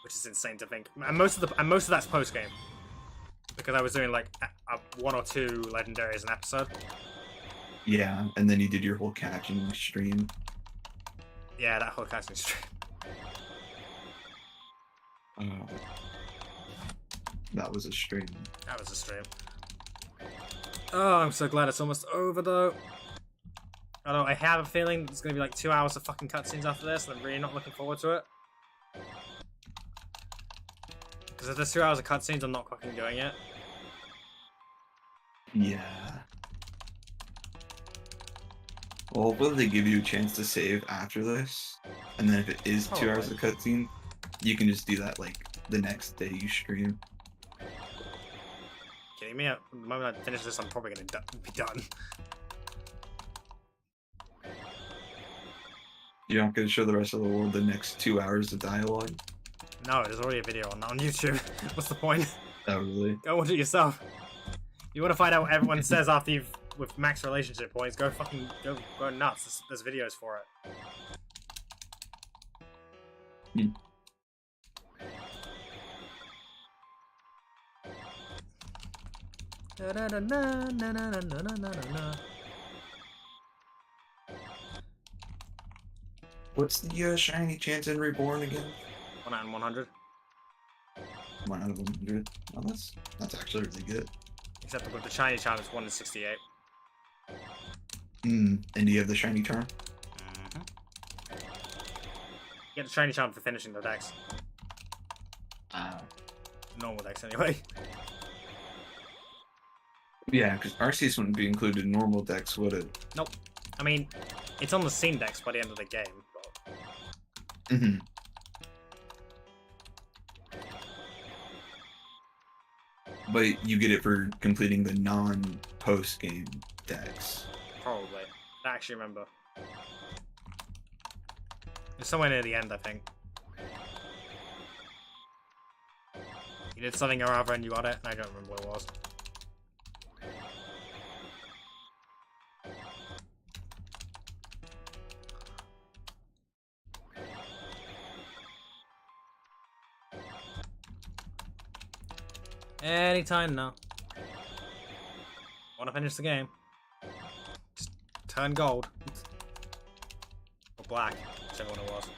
which is insane to think. And most of that's post game, because I was doing like one or two legendaries an episode. Yeah, and then you did your whole catching stream. Yeah, that whole casting stream. That was a stream. That was a stream. Oh, I'm so glad it's almost over though. Although I have a feeling it's gonna be like 2 hours of fucking cutscenes after this, and I'm really not looking forward to it. Because if there's 2 hours of cutscenes, I'm not fucking doing it. Yeah. Well, hopefully they give you a chance to save after this, and then if it is 2 hours of cutscene, you can just do that like the next day you stream. Kidding me? The moment I finish this, I'm probably gonna be done. You're not gonna show the rest of the world the next 2 hours of dialogue? No, there's already a video on YouTube. What's the point? Oh, really? Go watch it yourself. You want to find out what everyone says after you've with max relationship points? Go fucking go nuts. There's videos for it. What's the shiny chance in Reborn again? 1 out of 100. 1 out of 100. Oh, that's actually really good. Except with the shiny charm, it's 1 in 68. And do you have the shiny charm? Mm-hmm. Get the shiny charm for finishing the decks. Normal decks, anyway. Yeah, because Arceus wouldn't be included in normal decks, would it? Nope. I mean, it's on the scene decks by the end of the game. But... Mm-hmm. But you get it for completing the non-post-game decks. Probably. I don't actually remember. It's somewhere near the end, I think. You did something or other and you got it, and I don't remember what it was. Anytime now. Wanna finish the game? Just turn gold. Or black, whichever one it was.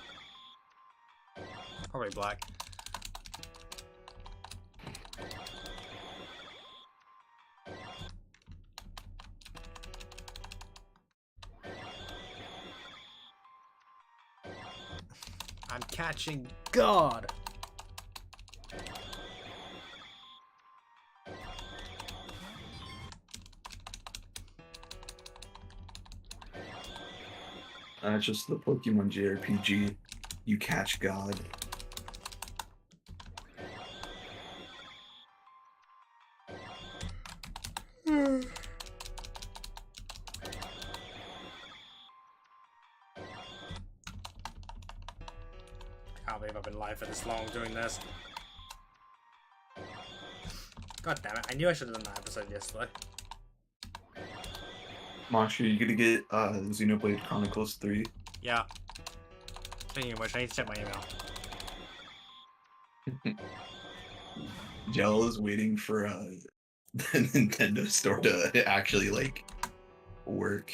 Probably black. I'm catching God! That's just the Pokemon JRPG. You catch God. Can't believe I've been live for this long doing this. God damn it, I knew I should have done that episode yesterday. Masha, you gonna get Xenoblade Chronicles 3? Yeah. Speaking of which, I need to check my email. Jell is waiting for the Nintendo store to actually like work.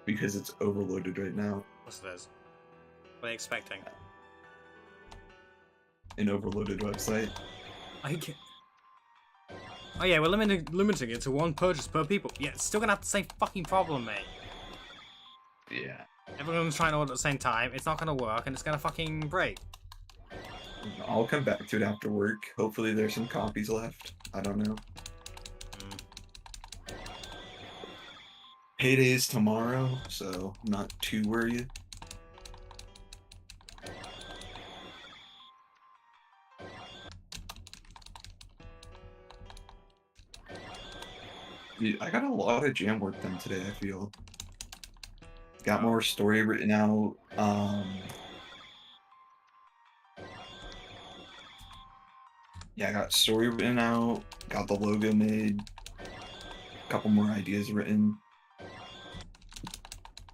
Because it's overloaded right now. What's this? What are you expecting? An overloaded website. I can... Oh yeah, we're limiting it to 1 purchase per people. Yeah, it's still gonna have the same fucking problem, mate. Yeah. Everyone's trying to order at the same time, it's not gonna work, and it's gonna fucking break. I'll come back to it after work. Hopefully there's some copies left. I don't know. Payday is tomorrow, so I'm not too worried. Dude, I got a lot of jam work done today, I feel. Got more story written out. Yeah, I got story written out, got the logo made, a couple more ideas written.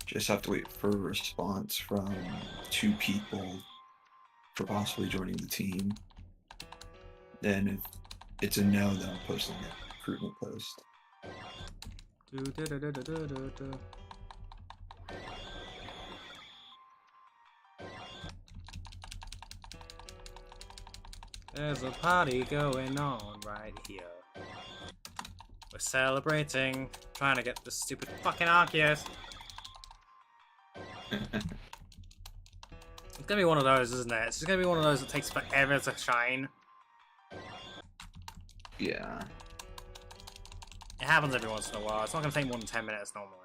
Just have to wait for a response from 2 people for possibly joining the team. Then if it's a no, then I'm posting a recruitment post. There's a party going on right here. We're celebrating, trying to get the stupid fucking Arceus. It's gonna be one of those, isn't it? It's just gonna be one of those that takes forever to shine. Yeah. It happens every once in a while. It's not gonna take more than 10 minutes normally.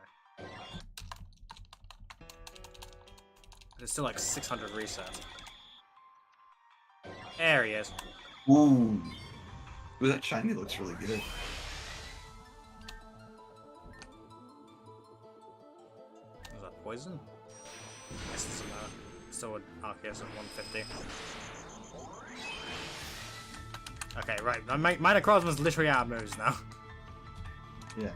There's still like 600 resets. There he is. Ooh. Ooh, that shiny looks really good. Is that poison? Yes, it's still an Arceus at 150. Okay, right. My Necrozma's literally out of moves now. Yeah.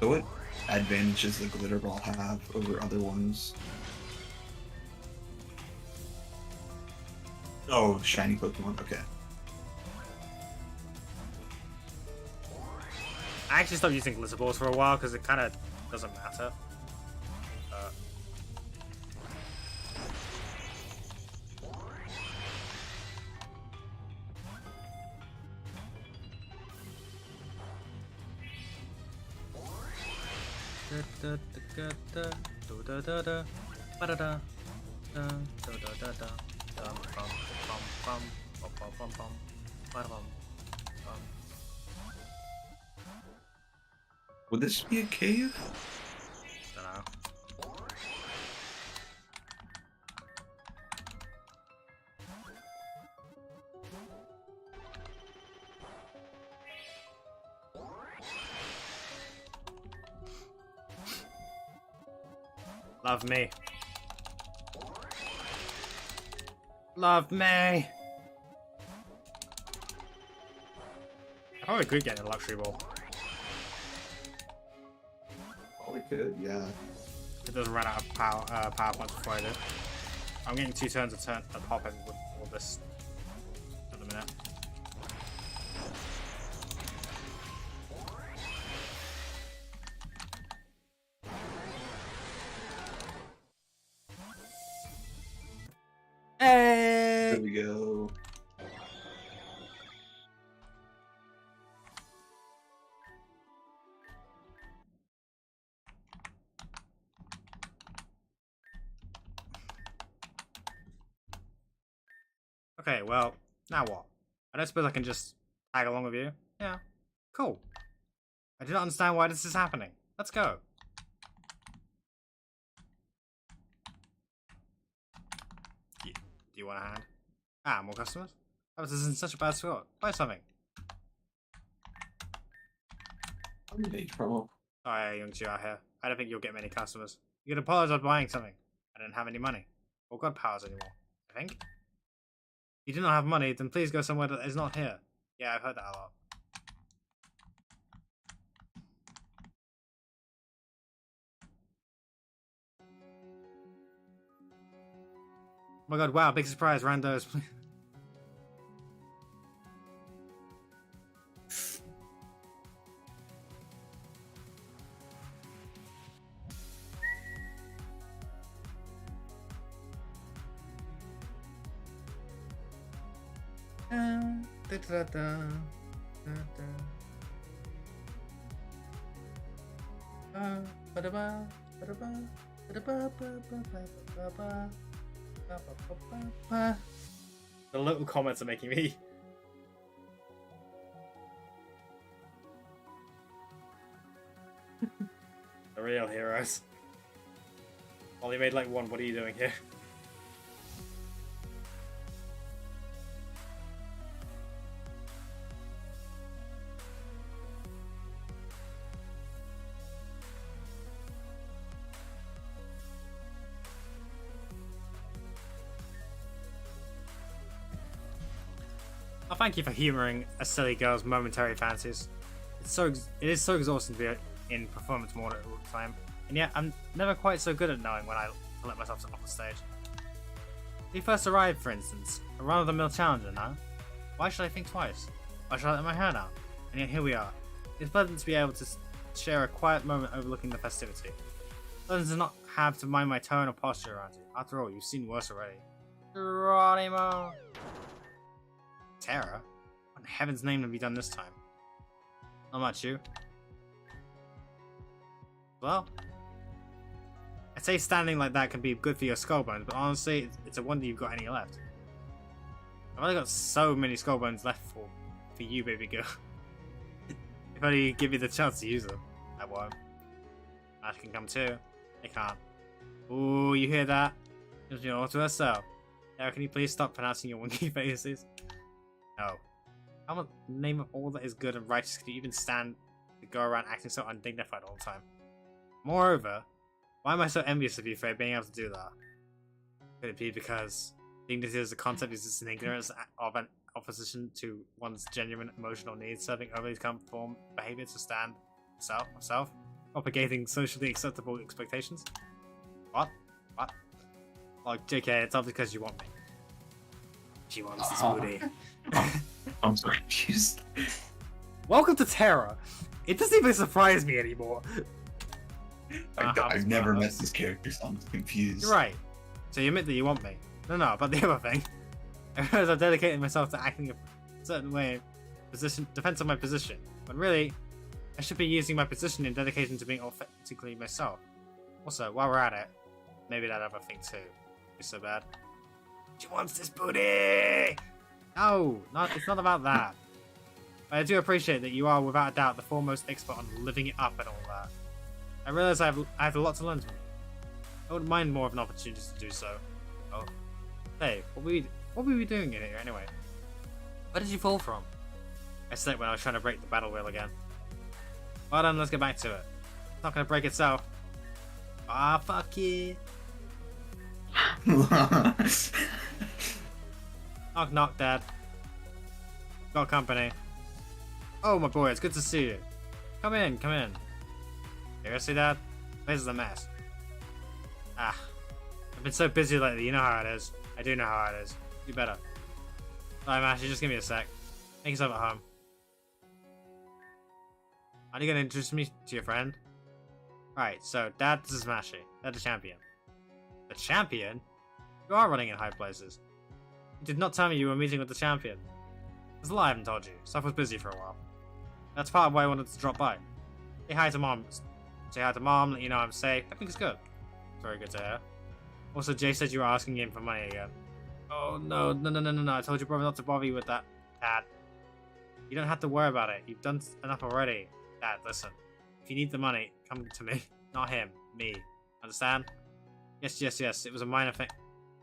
So what advantages does the glitter ball have over other ones? Oh, shiny Pokemon, okay. I actually stopped using glitter balls for a while because it kind of doesn't matter. Would this be a cave? Dunno. Love me. Love me. I probably could get a luxury ball. Probably could, yeah. It doesn't run out of power points before I do. I'm getting 2 turns a pop in with all this at the minute. Hey! There we go. Okay, well, now what? I don't suppose I can just tag along with you? Yeah. Cool. I do not understand why this is happening. Let's go. Do you want a hand? Ah, more customers? Oh, this is in such a bad spot. Buy something. I'm in age promo. Sorry, Youngju out here. I don't think you'll get many customers. You could apologize for buying something. I don't have any money. Or god powers anymore, I think. If you do not have money, then please go somewhere that is not here. Yeah, I've heard that a lot. Oh my god, wow, big surprise, randos. The little comments are making me. The real heroes. Only made like one. What are you doing here? Oh, thank you for humoring a silly girl's momentary fancies. It is so exhausting to be in performance mode all the time, and yet I'm never quite so good at knowing when I let myself off the stage. When you first arrived, for instance, a run-of-the-mill challenger, no? Why should I think twice? Why should I let my hair down? And yet here we are. It's pleasant to be able to share a quiet moment overlooking the festivity. Pleasant to not have to mind my tone or posture around you. After all, you've seen worse already. Geronimo! Terror? What in heaven's name have you done this time? Not much, you. Well, I'd say standing like that can be good for your skull bones, but honestly, it's a wonder you've got any left. I've only got so many skull bones left for you, baby girl. If only you give me the chance to use them. I won't. Ash can come too. They can't. Ooh, you hear that? Just all to herself. Sarah, can you please stop pronouncing your winky faces? No. How much name of all that is good and righteous can you even stand to go around acting so undignified all the time? Moreover, why am I so envious of you for being able to do that? Could it be because dignity as a concept is just an ignorance of an opposition to one's genuine emotional needs, serving overly conform behavior to stand self, propagating socially acceptable expectations? What? Like, JK, it's obviously because you want me. She wants this booty. I'm so confused. Welcome to Terra. It doesn't even surprise me anymore. I've never met this character, so I'm confused. You're right. So you admit that you want me. No, about the other thing. I realize I've dedicated myself to acting a certain way, defense of my position. When really, I should be using my position in dedication to being authentically myself. Also, while we're at it, maybe that other thing too. It's so bad. She wants this booty! No, it's not about that. But I do appreciate that you are without a doubt the foremost expert on living it up and all that. I realize I have a lot to learn from you. I wouldn't mind more of an opportunity to do so. Oh. Hey, what were we doing in here anyway? Where did you fall from? I slipped when I was trying to break the battle wheel again. Well done, let's get back to it. It's not gonna break itself. Ah, fuck you. Knock knock, Dad. Got company. Oh my boy, it's good to see you. Come in. Seriously, Dad? This is a mess. I've been so busy lately, you know how it is. I do know how it is. You better. Sorry, Mashy, just give me a sec. Make yourself at home. Are you gonna introduce me to your friend? Right, so Dad, this is Mashy. They're the champion. The champion? You are running in high places. You did not tell me you were meeting with the champion. It's a lie, I haven't told you. Stuff was busy for a while. That's part of why I wanted to drop by. Say hi to Mom. Say hi to Mom, let you know I'm safe. Everything's good. It's very good to hear. Also, Jay said you were asking him for money again. Oh, no. I told your brother not to bother you with that, Dad. You don't have to worry about it. You've done enough already. Dad, listen. If you need the money, come to me. Not him. Me. Understand? Yes. It was a minor thing.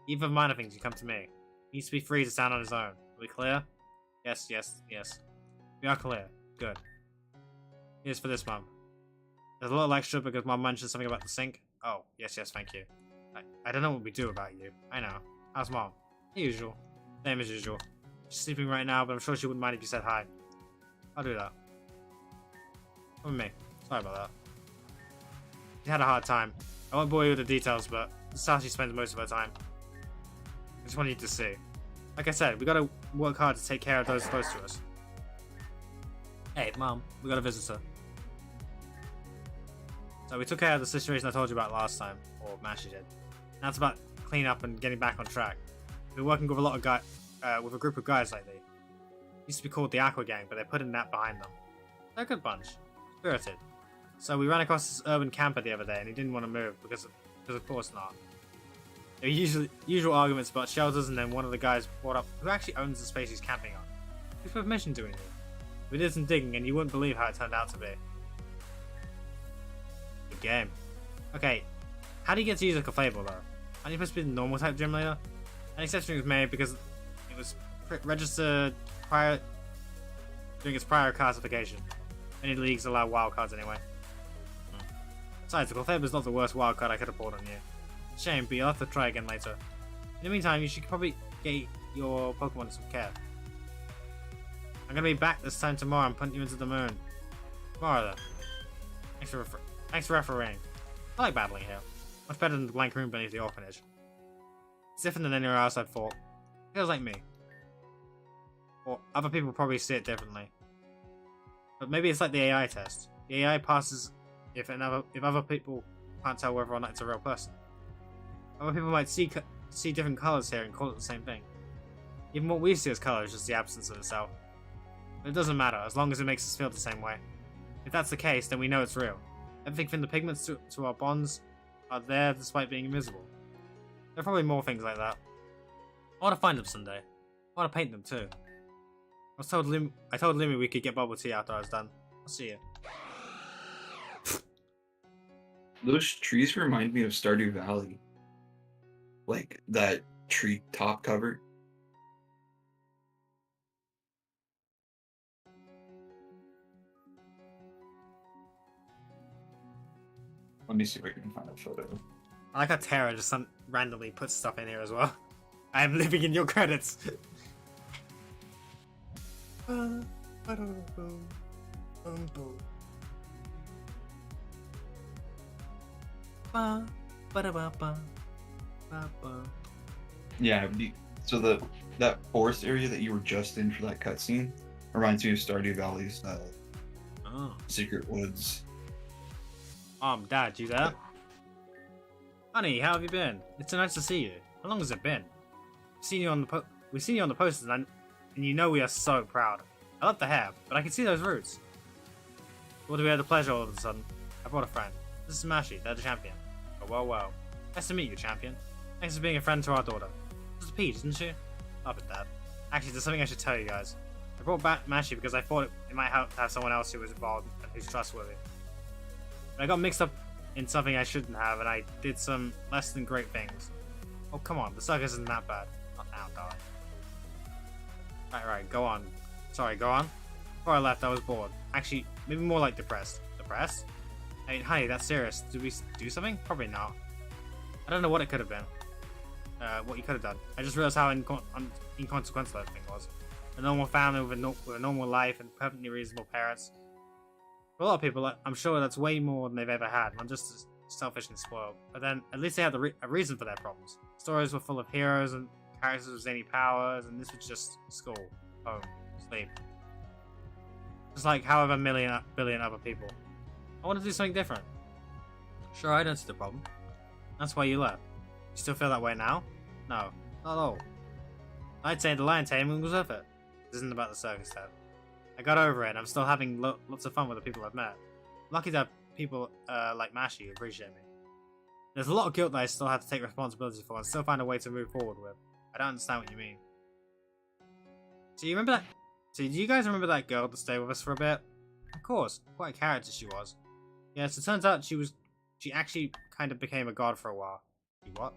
Even for minor things, you come to me. He needs to be free to stand on his own. Are we clear? Yes. We are clear. Good. Here's for this, Mum. There's a little extra because Mum mentioned something about the sink. Oh, yes, thank you. I don't know what we do about you. I know. How's Mom? The usual. Same as usual. She's sleeping right now, but I'm sure she wouldn't mind if you said hi. I'll do that. Come with me. Sorry about that. She had a hard time. I won't bore you with the details, but this is how she spends most of her time. I just wanted you to see. Like I said, we gotta work hard to take care of those close to us. Hey, Mom, we got a visitor. So we took care of the situation I told you about last time, or Mashy did. Now it's about clean up and getting back on track. We've been working with a lot of with a group of guys lately. Used to be called the Aqua Gang, but they put in that behind them. They're a good bunch. Spirited. So we ran across this urban camper the other day, and he didn't want to move because of course not. There were usual arguments about shelters, and then one of the guys brought up who actually owns the space he's camping on. Who's permission doing it? We did some digging, and you wouldn't believe how it turned out to be. Good game. Okay, how do you get to use a Clefable though? Aren't you supposed to be the normal type gym leader? An exception was made because it was registered prior during its prior classification. Many leagues allow wildcards anyway. Besides, the Clefable is not the worst wildcard I could have pulled on you. Shame, but you'll have to try again later. In the meantime, you should probably get your Pokemon some care. I'm gonna be back this time tomorrow and put you into the moon. Tomorrow then. Thanks for refereeing. I like battling here. Much better than the blank room beneath the orphanage. It's different than anywhere else I've fought. Feels like me. Or other people probably see it differently. But maybe it's like the AI test. The AI passes if other people can't tell whether or not it's a real person. Other people might see different colours here and call it the same thing. Even what we see as colour is just the absence of itself. But it doesn't matter, as long as it makes us feel the same way. If that's the case, then we know it's real. Everything from the pigments to our bonds are there despite being invisible. There are probably more things like that. I want to find them someday. I want to paint them too. I told Lumi we could get bubble tea after I was done. I'll see you. Those trees remind me of Stardew Valley. Like that tree top cover. Let me see if I can find a photo. I like how Tara just randomly puts stuff in here as well. I am living in your credits. Yeah, so that forest area that you were just in for that cutscene reminds me of Stardew Valley's Secret Woods. Dad, you there? Honey, how have you been? It's so nice to see you. How long has it been? We've seen you on the posters, and you know we are so proud. I love the hair, but I can see those roots. What do we have the pleasure all of a sudden? I brought a friend. This is Smashy, they're the champion. Oh, well. Nice to meet you, champion. Thanks for being a friend to our daughter. This is Peach, isn't she? Love it, Dad. Actually, there's something I should tell you guys. I brought back Mashy because I thought it might help to have someone else who was involved and who's trustworthy. But I got mixed up in something I shouldn't have, and I did some less than great things. Oh, come on, the circus isn't that bad. Not now, darling. Right, go on. Sorry, go on. Before I left, I was bored. Actually, maybe more like depressed. Depressed? I mean, honey, that's serious. Did we do something? Probably not. I don't know what it could have been. What you could have done. I just realized how inconsequential everything was. A normal family with a normal life and perfectly reasonable parents. For a lot of people, I'm sure that's way more than they've ever had, and I'm just selfish and spoiled. But then, at least they had a reason for their problems. Stories were full of heroes and characters with zany powers, and this was just school, home, sleep. Just like however billion other people. I want to do something different. Sure, I don't see the problem. That's why you left. You still feel that way now? No, not at all. I'd say the lion taming was worth it. This isn't about the circus, Dad. I got over it, and I'm still having lots of fun with the people I've met. Lucky to have people like Mashy who appreciate me. There's a lot of guilt that I still have to take responsibility for and still find a way to move forward with. I don't understand what you mean. So you remember that? So do you guys remember that girl that stayed with us for a bit? Of course, quite a character she was. Yeah, so it turns out she actually kind of became a god for a while. What?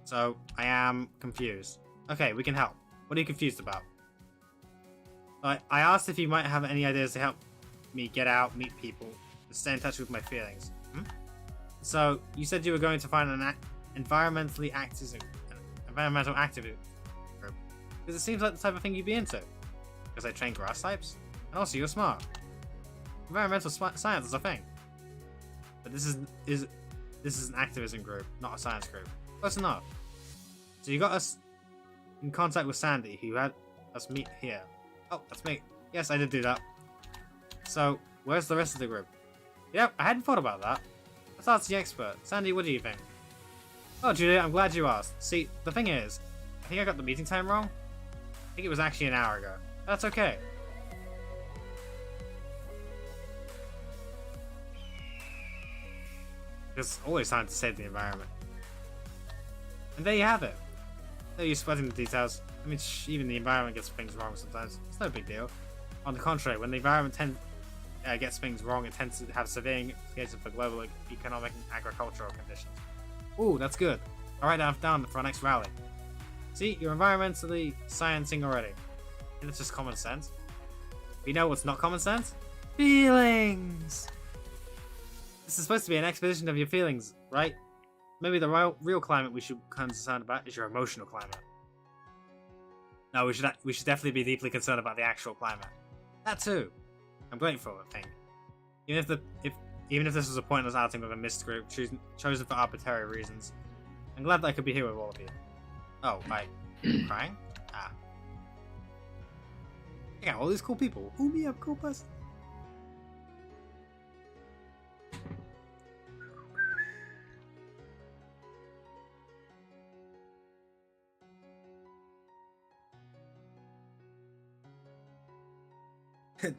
So, I am confused. Okay, we can help. What are you confused about? I asked if you might have any ideas to help me get out, meet people, and stay in touch with my feelings. So, you said you were going to find an environmental activist group. Because it seems like the type of thing you'd be into. Because I train grass types, and also you're smart. Environmental science is a thing. But this is an activism group, not a science group. Close enough. So you got us in contact with Sandy, who had us meet here. Oh, that's me. Yes, I did do that. So, where's the rest of the group? Yep, I hadn't thought about that. Let's ask the expert. Sandy, what do you think? Oh, Julia, I'm glad you asked. See, the thing is, I think I got the meeting time wrong. I think it was actually an hour ago. That's okay. There's always time to save the environment. And there you have it. No use sweating the details. I mean, even the environment gets things wrong sometimes. It's no big deal. On the contrary, when the environment gets things wrong, it tends to have severe implications for global economic and agricultural conditions. Ooh, that's good. I'll write that down for our next rally. See, you're environmentally sciencing already. And it's just common sense. But you know what's not common sense? Feelings! This is supposed to be an exposition of your feelings, right? Maybe the real climate we should be concerned about is your emotional climate. No, we should definitely be deeply concerned about the actual climate. That too. I'm grateful, I think. Even if this was a pointless outing with a mist group chosen for arbitrary reasons, I'm glad that I could be here with all of you. Oh, crying? Ah. Check out all these cool people. Ooh, me, I'm a cool person.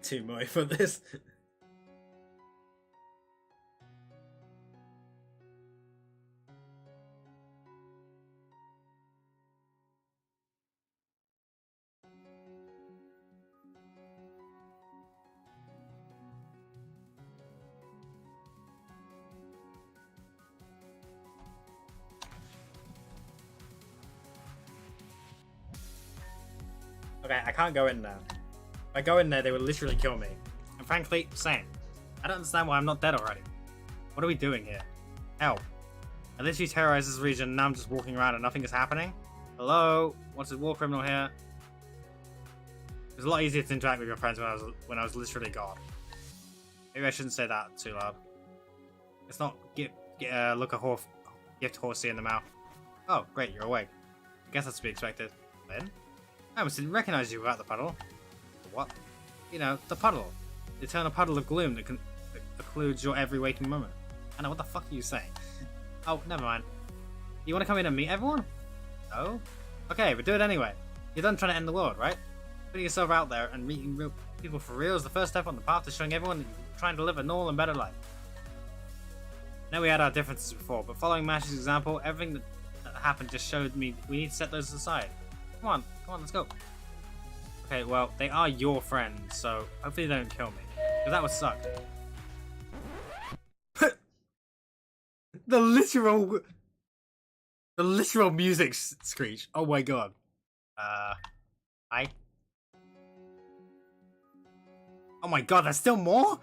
Too much for this. Okay, I can't go in there. If I go in there, they would literally kill me. And frankly, same. I don't understand why I'm not dead already. What are we doing here? Help. I literally terrorized this region, and now I'm just walking around and nothing is happening? Hello? What's a war criminal here? It was a lot easier to interact with your friends when I was literally God. Maybe I shouldn't say that too loud. It's not look a gift horsey in the mouth. Oh, great, you're awake. I guess that's to be expected. Then? I almost didn't recognize you without the puddle. The what? You know, the puddle. The eternal puddle of gloom that occludes your every waking moment. I know, what the fuck are you saying? Oh, never mind. You want to come in and meet everyone? No? Okay, but do it anyway. You're done trying to end the world, right? Putting yourself out there and meeting real people for real is the first step on the path to showing everyone that you're trying to live a normal and better life. I know we had our differences before, but following Mash's example, everything that happened just showed me we need to set those aside. Come on, let's go. Okay, well, they are your friends, so hopefully they don't kill me. Because that would suck. The literal music screech. Oh my god. Hi? Oh my god, there's still more?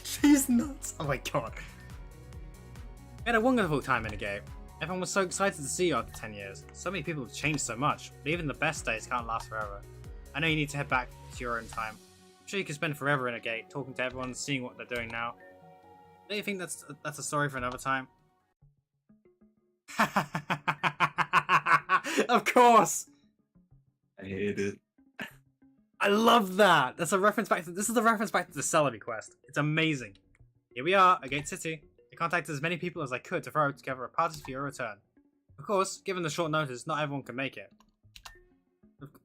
She's nuts. Oh my god. We had a wonderful time in the game. Everyone was so excited to see you after 10 years. So many people have changed so much, but even the best days can't last forever. I know you need to head back to your own time. I'm sure you can spend forever in a gate, talking to everyone, seeing what they're doing now. Don't you think that's a story for another time? Of course! I hate it. I love that! This is the reference back to the Celebi quest. It's amazing. Here we are, at Gate City. I contacted as many people as I could to throw together a party for your return. Of course, given the short notice, not everyone can make it.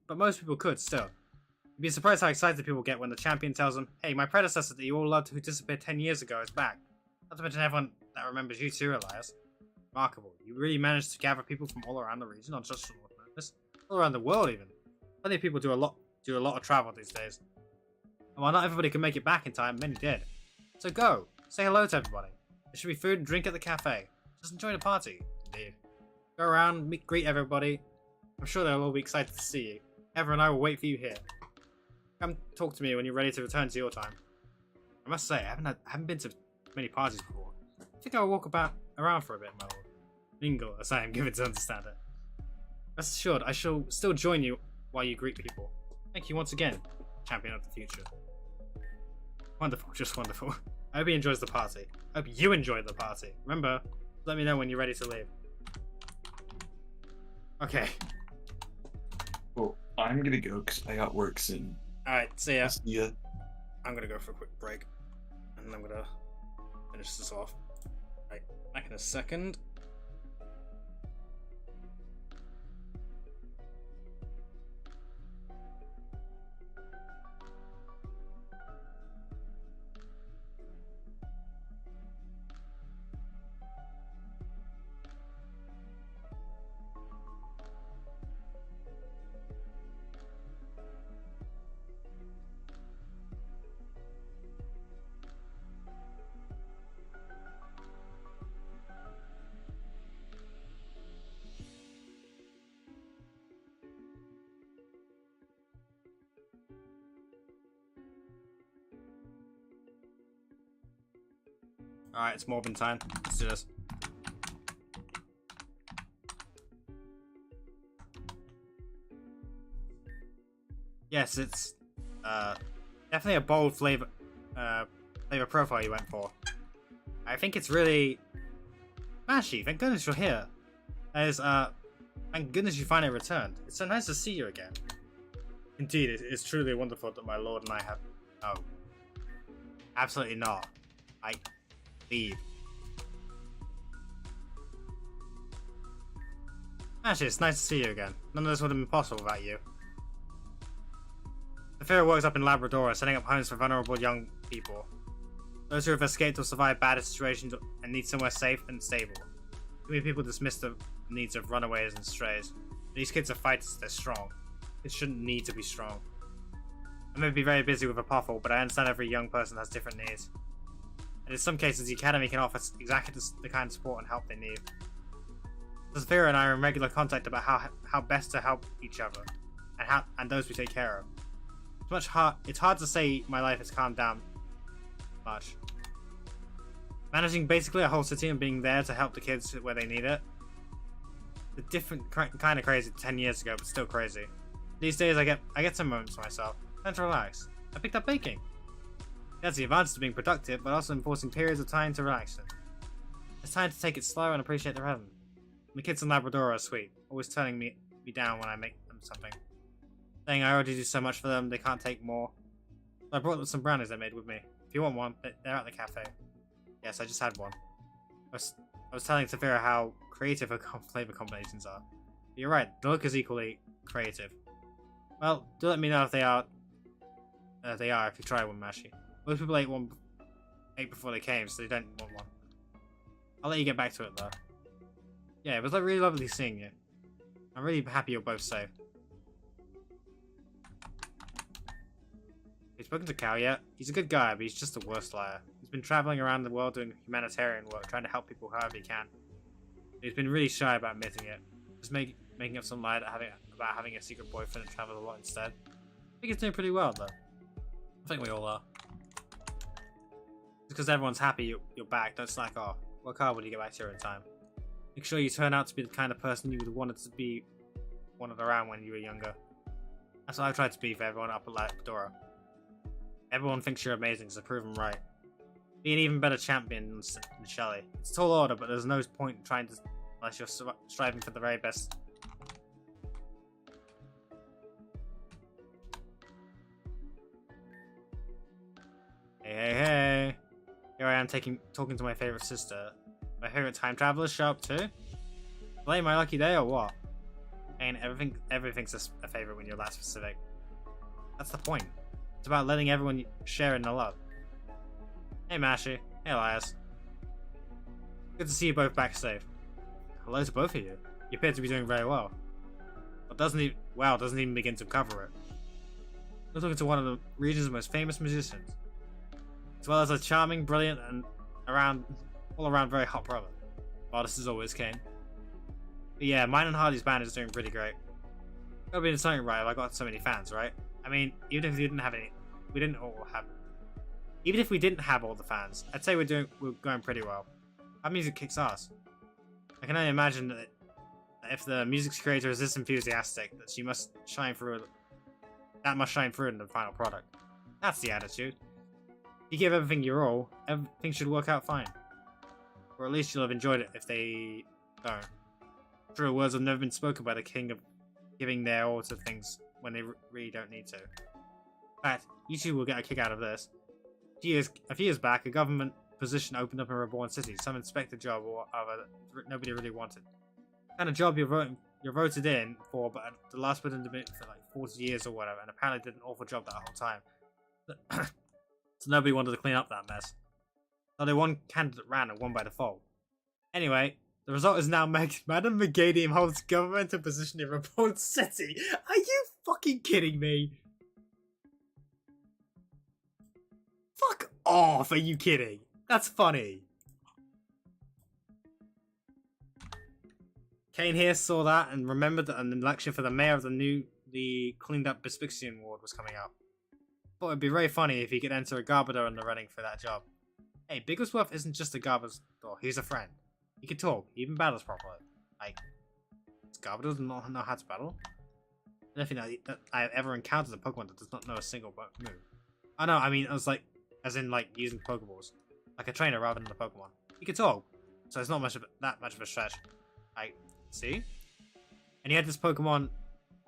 But most people could, still. You'd be surprised how excited people get when the champion tells them, hey, my predecessor that you all loved who disappeared 10 years ago is back. Not to mention everyone that remembers you too, Elias. Remarkable. You really managed to gather people from all around the region, not just from North Memphis. All around the world, even. Plenty of people do a lot of travel these days. And while not everybody can make it back in time, many did. So go, say hello to everybody. There should be food and drink at the cafe. Just enjoy the party, indeed. Go around, greet everybody. I'm sure they'll all be excited to see you. Ever and I will wait for you here. Come talk to me when you're ready to return to your time. I must say, I haven't been to many parties before. I think I'll walk around for a bit, my lord. Mingle, as I am given to understand it. Rest assured, I shall still join you while you greet people. Thank you once again, champion of the future. Wonderful, just wonderful. I hope he enjoys the party. I hope you enjoy the party. Remember, let me know when you're ready to leave. Okay. Well, I'm gonna go because I got work soon. Alright, see ya. See ya. I'm gonna go for a quick break. And I'm gonna finish this off. Right, back in a second. Alright, it's Morbin time. Let's do this. Yes, it's definitely a bold flavor profile you went for. I think it's really Mashy, thank goodness you're here. That is, thank goodness you finally returned. It's so nice to see you again. Indeed, it is truly wonderful that my lord and I have... Oh. Absolutely not. I... leave. Actually, it's nice to see you again. None of this would have been possible without you. The Pharaoh works up in Labrador, setting up homes for vulnerable young people. Those who have escaped or survived bad situations and need somewhere safe and stable. Too many people dismiss the needs of runaways and strays. These kids are fighters, they're strong. Kids shouldn't need to be strong. I may be very busy with a Apophel, but I understand every young person has different needs. And in some cases, the Academy can offer exactly the kind of support and help they need. Zafira and I are in regular contact about how best to help each other, and those we take care of. It's hard to say my life has calmed down much. Managing basically a whole city and being there to help the kids where they need it. The different kind of crazy 10 years ago, but still crazy. These days I get some moments to myself. Time to relax. I picked up baking. That's the advantage of being productive, but also enforcing periods of time to relax in. It's time to take it slow and appreciate the present. The kids in Labrador are sweet, always turning me down when I make them something. Saying I already do so much for them, they can't take more. So I brought them some brownies I made with me. If you want one, they're at the cafe. Yes, I just had one. I was telling Safira how creative her flavor combinations are. But you're right, the look is equally creative. Well, do let me know if they are if you try one, Mashi. Most people ate before they came, so they don't want one. I'll let you get back to it though. Yeah, it was really lovely seeing you. I'm really happy you're both safe. Have you spoken to Cal yet? He's a good guy, but he's just the worst liar. He's been traveling around the world doing humanitarian work, trying to help people however he can. He's been really shy about admitting it. Just making up some lie about having a secret boyfriend and travel a lot instead. I think he's doing pretty well though. I think we all are. Just because everyone's happy you're back, don't slack off. Work hard when you get back to your own time. Make sure you turn out to be the kind of person you would have wanted around when you were younger. That's what I've tried to be for everyone up at Labrador. Everyone thinks you're amazing, so prove them right. Be an even better champion than Shelly. It's a tall order, but there's no point in trying to unless you're striving for the very best. Hey. Here I am talking to my favorite sister. My favorite time travelers show up too? Blame my lucky day or what? And everything's a favorite when you're that specific. That's the point. It's about letting everyone share in the love. Hey Mashi. Hey Elias. Good to see you both back safe. Hello to both of you. You appear to be doing very well. But doesn't even begin to cover it. You're talking to one of the region's most famous musicians. As well as a charming, brilliant, and all around very hot brother. Artist as always, Kane. But yeah, mine and Hardy's band is doing pretty great. Gotta be doing something right if I got so many fans, right? I mean, even if we didn't have all the fans, I'd say we're going pretty well. Our music kicks ass. I can only imagine that if the music's creator is this enthusiastic, that she must shine through in the final product. That's the attitude. If you give everything your all, everything should work out fine. Or at least you'll have enjoyed it if they don't. True words have never been spoken by the king of giving their all to things when they really don't need to. In fact, you two will get a kick out of this. A few years back, a government position opened up in Reborn City, some inspector job or other that nobody really wanted. Kind of job you're voted in for, but the last bit in the bit for like 40 years or whatever, and apparently did an awful job that whole time. So nobody wanted to clean up that mess. So they one candidate ran and won by default. Anyway, the result is now Madam McGadium holds governmental position in Reborn City. Are you fucking kidding me? Fuck off, are you kidding? That's funny. Kane here saw that and remembered that an election for the mayor of the cleaned up Bespixian ward was coming up. Thought it'd be very funny if he could enter a Garbador in the running for that job. Hey, Bigglesworth isn't just a Garbador, he's a friend. He can talk, he even battles properly. Like, does Garbador not know how to battle? I don't think that I've ever encountered a Pokemon that does not know a single move. Oh no, I mean, I was like, as in like using Pokeballs. Like a trainer rather than a Pokemon. He can talk, so it's not that much of a stretch. Like, see? And he had this Pokemon,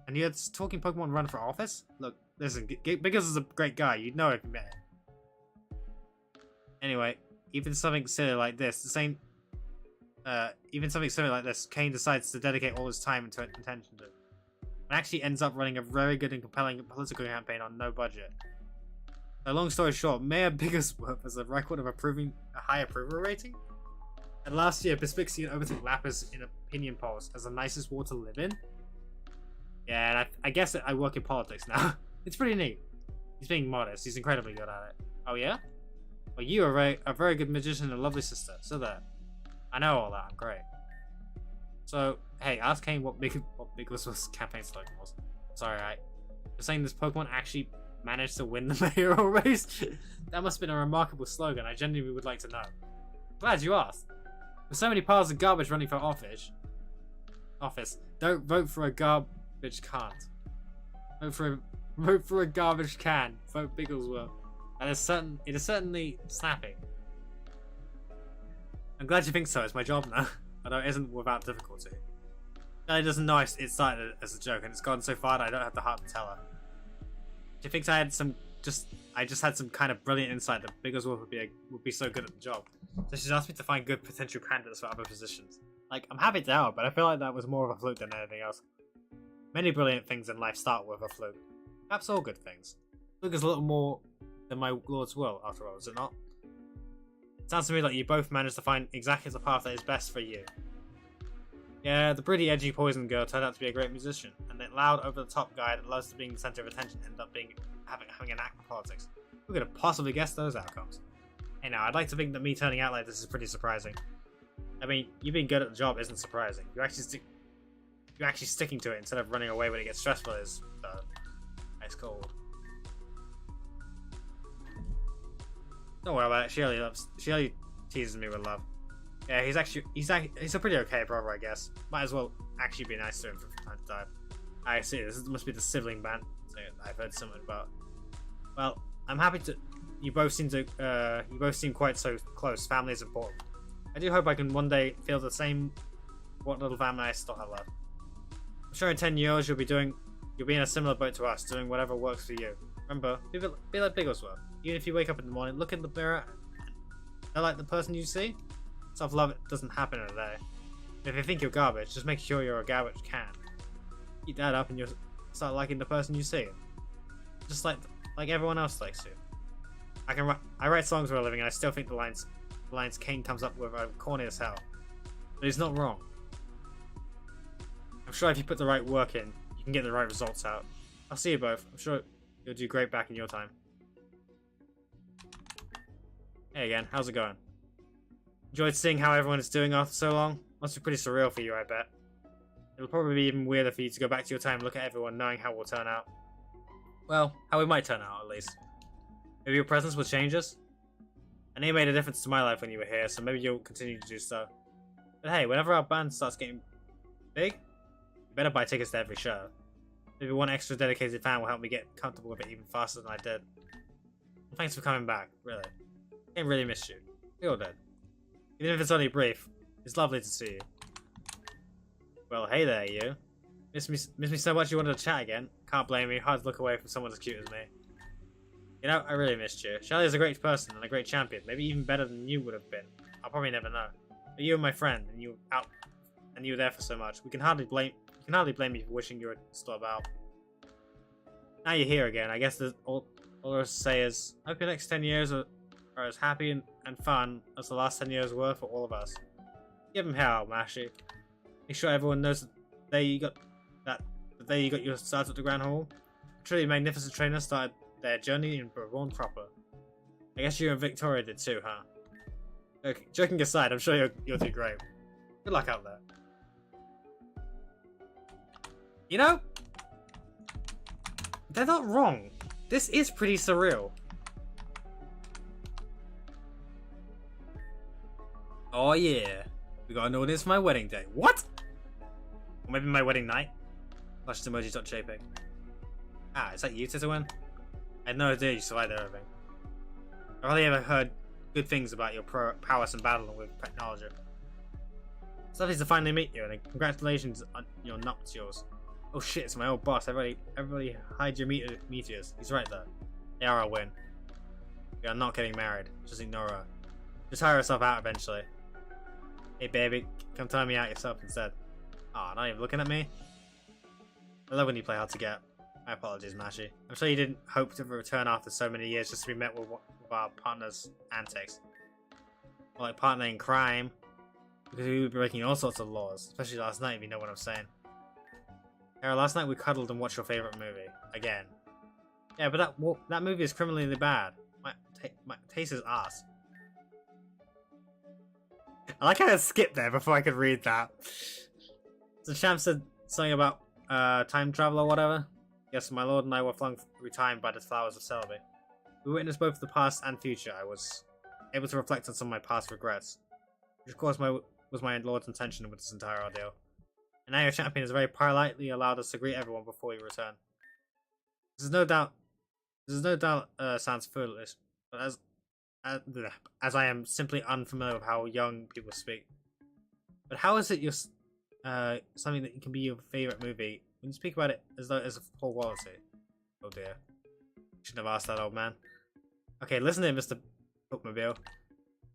and he had this talking Pokemon run for office? Look, listen, because he's a great guy, you'd know if you met him. Anyway, even something silly like this, Kane decides to dedicate all his time and attention to. And actually ends up running a very good and compelling political campaign on no budget. So long story short, Mayor Bigglesworth has a record of approving a high approval rating. And last year, Bespixian overtook Lapis in opinion polls as the nicest ward to live in. Yeah, and I guess I work in politics now. It's pretty neat. He's being modest. He's incredibly good at it. Oh yeah? Well, you are a very good magician and a lovely sister. So there. I know all that. I'm great. So, hey, ask Kane what Bigglesworth's campaign slogan was. Sorry, you're saying this Pokemon actually managed to win the mayoral race? That must have been a remarkable slogan. I genuinely would like to know. Glad you asked. With so many piles of garbage running for office, don't vote for a garbage can't. Vote for a garbage can. Vote Bigglesworth. It is certainly snappy. I'm glad you think so. It's my job now. Although it isn't without difficulty. She doesn't know it started as a joke, and it's gone so far that I don't have the heart to tell her. She thinks I just had some kind of brilliant insight that Bigglesworth would be so good at the job. So she's asked me to find good potential candidates for other positions. Like, I'm happy to help, but I feel like that was more of a fluke than anything else. Many brilliant things in life start with a fluke. Perhaps all good things. Fluke is a little more than my lord's will, after all, is it not? It sounds to me like you both managed to find exactly the path that is best for you. Yeah, the pretty edgy poison girl turned out to be a great musician, and the loud, over-the-top guy that loves to be the center of attention ended up having an act for politics. Who could have possibly guessed those outcomes? Hey now, I'd like to think that me turning out like this is pretty surprising. I mean, you being good at the job isn't surprising. You actually sticking to it instead of running away when it gets stressful is ice cold. Don't worry about it. She only teases me with love. Yeah, he's a pretty okay brother, I guess. Might as well actually be nice to him from time to time. I see. This must be the sibling band I've heard something about. Well, I'm happy to. You both seem quite so close. Family is important. I do hope I can one day feel the same. What little family I still have left. I'm sure in 10 years you'll be in a similar boat to us, doing whatever works for you. Remember, be like Bigglesworth. Even if you wake up in the morning, look in the mirror, and like the person you see. Self-love doesn't happen in a day. If you think you're garbage, just make sure you're a garbage can. Keep that up and you'll start liking the person you see. Just like everyone else likes you. I write songs for a living and I still think the lines Kane comes up with are corny as hell. But he's not wrong. I'm sure if you put the right work in, you can get the right results out. I'll see you both. I'm sure you'll do great back in your time. Hey again, how's it going? Enjoyed seeing how everyone is doing after so long? Must be pretty surreal for you, I bet. It'll probably be even weirder for you to go back to your time and look at everyone knowing how we'll turn out. Well, how we might turn out, at least. Maybe your presence will change us? I know you made a difference to my life when you were here, so maybe you'll continue to do so. But hey, whenever our band starts getting big, you better buy tickets to every show. Maybe one extra dedicated fan will help me get comfortable with it even faster than I did. Thanks for coming back, really. I really missed you. We all did. Even if it's only brief, it's lovely to see you. Well, hey there, you. Miss me so much you wanted to chat again. Can't blame me. Hard to look away from someone as cute as me. You know, I really missed you. Shelly's a great person and a great champion. Maybe even better than you would have been. I'll probably never know. But you were my friend, and you were there for so much. You can hardly blame me for wishing you were still about. Now you're here again. I guess all there is to say is, I hope your next 10 years are as happy and fun as the last 10 years were for all of us. Give him hell, Mashy. Make sure everyone knows that there you got your start at the Grand Hall. A truly magnificent trainer started their journey in Reborn proper. I guess you and Victoria did too, huh? Okay, joking aside, I'm sure you'll do great. Good luck out there. You know, they're not wrong. This is pretty surreal. Oh yeah, we got an audience for my wedding day. What? Or maybe my wedding night? Flash emoji stop shaping. Ah, is that you, Titterwin? I had no idea you survived everything. I've only ever heard good things about your prowess in battle with technology. It's lovely to finally meet you, and congratulations on your nuptials. Oh shit, it's my old boss. Everybody hide your meteors. He's right there. They are a win. We are not getting married. Just ignore her. Just hire herself out eventually. Hey baby, come tell me out yourself instead. Aw, not even looking at me? I love when you play hard to get. My apologies, Mashy. I'm sure you didn't hope to return after so many years just to be met with our partner's antics. Or like partner in crime. Because we would be breaking all sorts of laws. Especially last night, if you know what I'm saying. Kara, last night we cuddled and watched your favourite movie. Again. Yeah, but that movie is criminally bad. My taste is ass. I like how I skipped there before I could read that. So Sham said something about time travel or whatever. Yes, my lord and I were flung through time by the flowers of Celebi. We witnessed both the past and future. I was able to reflect on some of my past regrets. Which of course was my lord's intention with this entire ordeal. And now your champion has very politely allowed us to greet everyone before we return. This is no doubt sounds foolish, but as I am simply unfamiliar with how young people speak. But how is it something that can be your favourite movie when you speak about it as though it's a poor quality? Oh dear. Shouldn't have asked that, old man. Okay, listen to Mr. Bookmobile.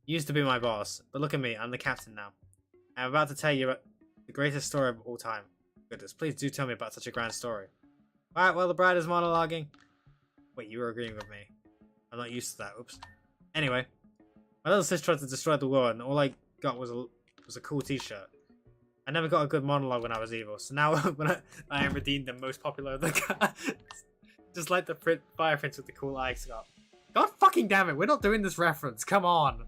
You used to be my boss, but look at me, I'm the captain now. I'm about to tell you about the greatest story of all time. Goodness, please do tell me about such a grand story. Alright, well the bride is monologuing. Wait, you were agreeing with me. I'm not used to that, oops. Anyway, my little sister tried to destroy the world and all I got was a cool t-shirt. I never got a good monologue when I was evil, so now when I am redeemed and most popular of the guys. Just like the Fire Prince with the cool eyes got. God fucking damn it, we're not doing this reference, come on!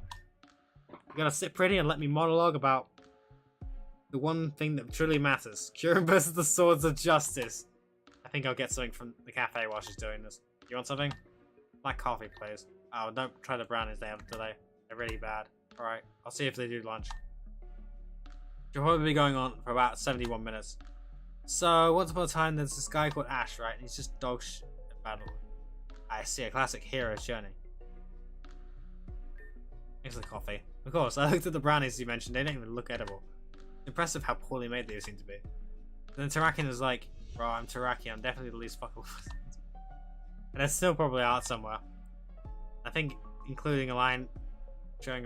You gotta sit pretty and let me monologue about the one thing that truly matters. Curing versus the Swords of Justice. I think I'll get something from the cafe while she's doing this. You want something? Black coffee, please. Oh, don't try the brownies they have today. They're really bad. Alright, I'll see if they do lunch. She'll probably be going on for about 71 minutes. So, once upon a time, there's this guy called Ash, right? And he's just dog shit at battle. I see, a classic hero's journey. Thanks for the coffee. Of course, I looked at the brownies you mentioned. They don't even look edible. It's impressive how poorly made they seem to be. And then Tarakian was like, bro, I'm Taraki. I'm definitely the least fuckable. And there's still probably art somewhere. I think including a line showing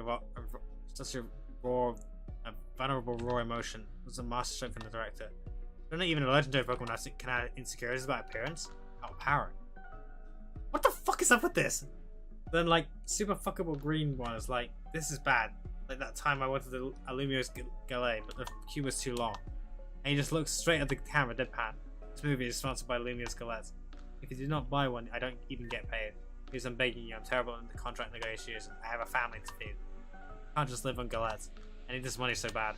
such a vulnerable raw emotion was a masterstroke from the director. They're not even a legendary Pokemon can have insecurities about appearance. Oh, power. What the fuck is up with this? Then like super fuckable green one is like, this is bad. Like that time I wanted the Lumiose Gallet, but the queue was too long. And he just looks straight at the camera deadpan. This movie is sponsored by Lumiose Gallet. If you do not buy one, I don't even get paid. Because I'm begging you, I'm terrible in the contract negotiations. I have a family to feed. I can't just live on galettes. I need this money so bad.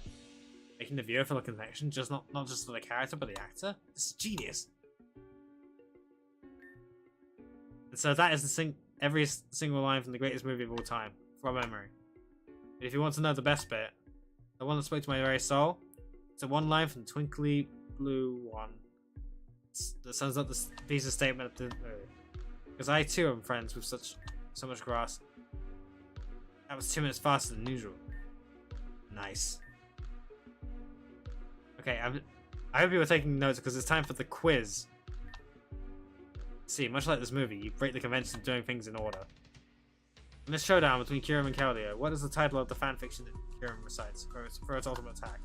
Making the viewer feel a connection, just not just for the character, but the actor? This is genius. And so that is every single line from the greatest movie of all time, from memory. But if you want to know the best bit, the one that spoke to my very soul, it's a one line from Twinkly Blue One. That sums up the thesis statement of the movie. Because I too am friends with so much grass. That was 2 minutes faster than usual. Nice. Okay, I hope you were taking notes because it's time for the quiz. See, much like this movie, you break the convention of doing things in order. In this showdown between Kirim and Keldeo, what is the title of the fanfiction that Kirim recites for its ultimate attack?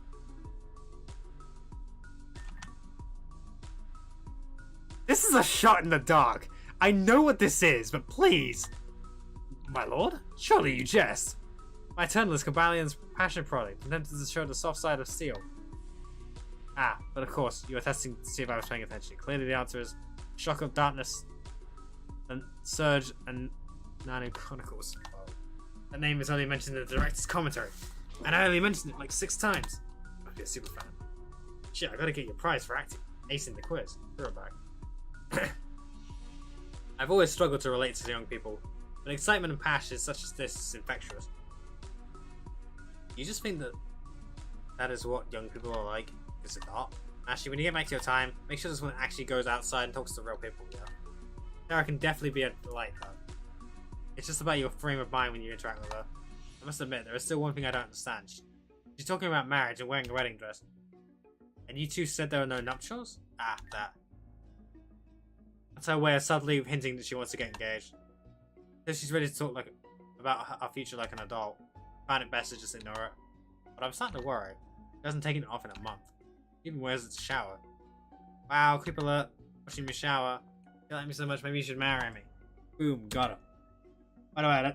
This is a shot in the dark. I know what this is, but please. My lord? Surely you jest. My eternal is Kabalion's passion product, attempted to show the soft side of steel. Ah, but of course, you were testing to see if I was paying attention. Clearly the answer is Shock of Darkness, and Surge, and Nanu Chronicles. That name is only mentioned in the director's commentary, and I only mentioned it like 6 times. I'd be a super fan. Shit, I gotta get your prize for acting, acing the quiz. Throw it back. I've always struggled to relate to young people, but excitement and passion such as this is infectious. You just think that that is what young people are like? Is it not? Actually, when you get back to your time, make sure this one actually goes outside and talks to real people, yeah? Sarah can definitely be a delight, though. It's just about your frame of mind when you interact with her. I must admit, there is still one thing I don't understand. She's talking about marriage and wearing a wedding dress. And you two said there were no nuptials? Ah, that. That's her way of subtly hinting that she wants to get engaged. So she's ready to talk about our future like an adult. I find it best to just ignore it. But I'm starting to worry. She hasn't taken it off in a month. Even wears it to shower. Wow, creep alert. Watching me shower. You like me so much, maybe you should marry me. Boom, got her. By the way,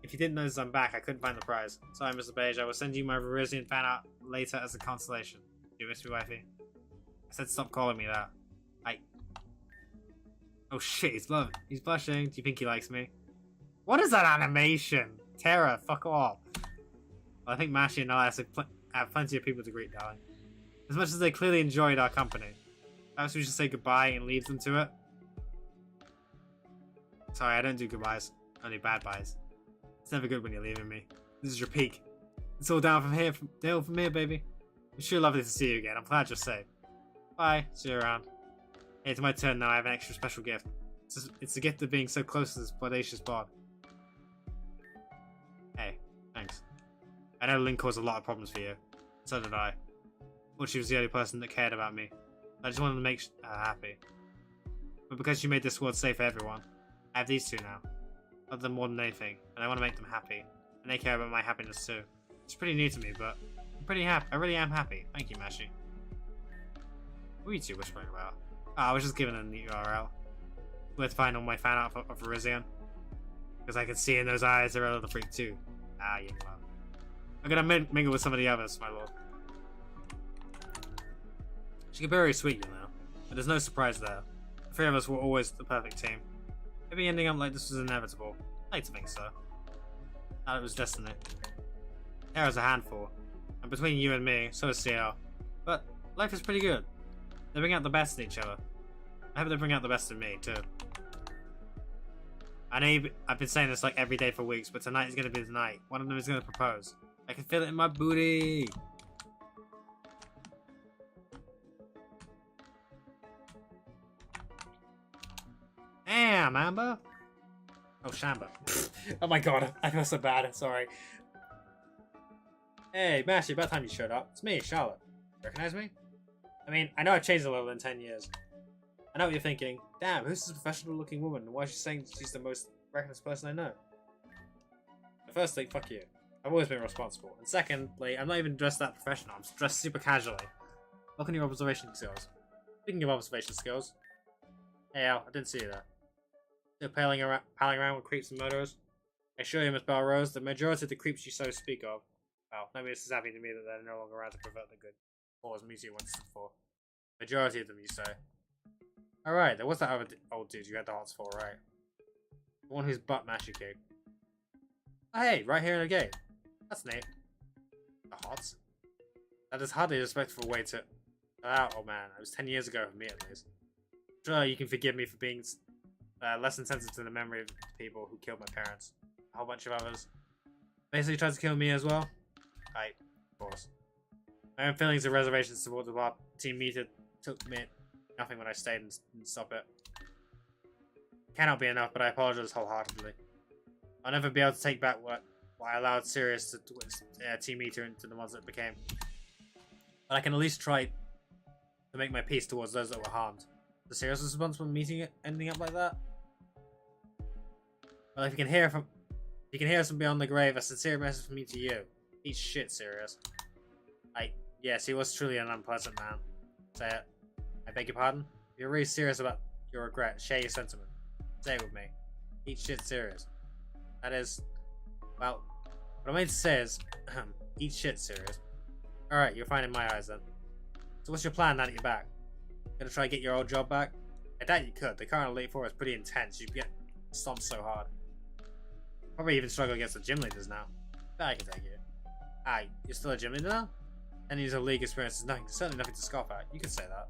if you didn't notice I'm back, I couldn't find the prize. Sorry, Mr. Beige, I will send you my Verisian fan art later as a consolation. Do you miss me, wifey? I said stop calling me that. Oh shit, he's blushing. Do you think he likes me? What is that animation? Terror, fuck off. Well, I think Mashi and I have plenty of people to greet, darling. As much as they clearly enjoyed our company. Perhaps we should say goodbye and leave them to it. Sorry, I don't do goodbyes. Only bad byes. It's never good when you're leaving me. This is your peak. It's all down from here, baby. It's sure lovely to see you again. I'm glad you're safe. Bye. See you around. Hey, it's my turn now. I have an extra special gift. It's the gift of being so close to this bodacious bod. Hey, thanks. I know Link caused a lot of problems for you. So did I. Thought she was the only person that cared about me. I just wanted to make her happy. But because she made this world safe for everyone, I have these two now. Love them more than anything, and I want to make them happy. And they care about my happiness too. It's pretty new to me, but I'm pretty happy. I really am happy. Thank you, Mashi. What are you two whispering about? Oh, I was just given a new URL. Where to find all my fan art of Verisian. Because I can see in those eyes they're a little freak too. Ah, you love. I'm gonna mingle with some of the others, my lord. She can be very sweet, you know. But there's no surprise there. The 3 of us were always the perfect team. Maybe ending up like this was inevitable. I like to think so. That it was destiny. Tara's a handful. And between you and me, so is CL. But life is pretty good. They bring out the best in each other. I hope they bring out the best in me, too. I know I've been saying this like every day for weeks, but tonight is going to be the night. One of them is going to propose. I can feel it in my booty. Damn, Amber. Oh, Shamba. Oh my god, I feel so bad. Sorry. Hey, Mashi, about time you showed up. It's me, Charlotte. Recognize me? I mean, I know I've changed a little in 10 years. I know what you're thinking. Damn, who's this professional-looking woman? And why is she saying she's the most reckless person I know? Firstly, fuck you. I've always been responsible. And secondly, I'm not even dressed that professional. I'm dressed super casually. Look on your observation skills. Speaking of observation skills. Hey Al, I didn't see you there. Still palling around with creeps and murderers? I assure you, Miss Belrose, the majority of the creeps you so speak of. Well, maybe this is happy to me that they're no longer around to prevent the good cause Musi once stood for. Majority of them, you say. Alright, there was that other old dude you had the hots for, right? The one whose butt Mashi kicked. Oh, hey, right here in the gate. That's neat. The hots? That is hardly a respectful way to... Oh man, it was 10 years ago for me at least. Sure, you can forgive me for being less insensitive to the memory of the people who killed my parents. A whole bunch of others. Basically tried to kill me as well? Right, of course. My own feelings and reservations towards the team meter took me nothing when I stayed and stop it. Cannot be enough, but I apologize wholeheartedly. I'll never be able to take back what I allowed Sirius to twist Team Meter into the ones that it became. But I can at least try to make my peace towards those that were harmed. The serious response when meeting it ending up like that? Well, if you can hear us from beyond the grave, a sincere message from me to you. Eat shit, Sirius. Yes, he was truly an unpleasant man. Say it. I beg your pardon? If you're really serious about your regret, share your sentiment. Say it with me. Eat shit, Sirius. That is, well, what I mean to say is, eat shit, Sirius. Alright, you're fine in my eyes then. So what's your plan now that you're back? Gonna try to get your old job back? I doubt you could. The current Elite Four is pretty intense. You get stomped so hard. Probably even struggle against the gym leaders now. But I can take you. Aye, you're still a gym leader now? 10 years of league experience is nothing, certainly nothing to scoff at. You could say that.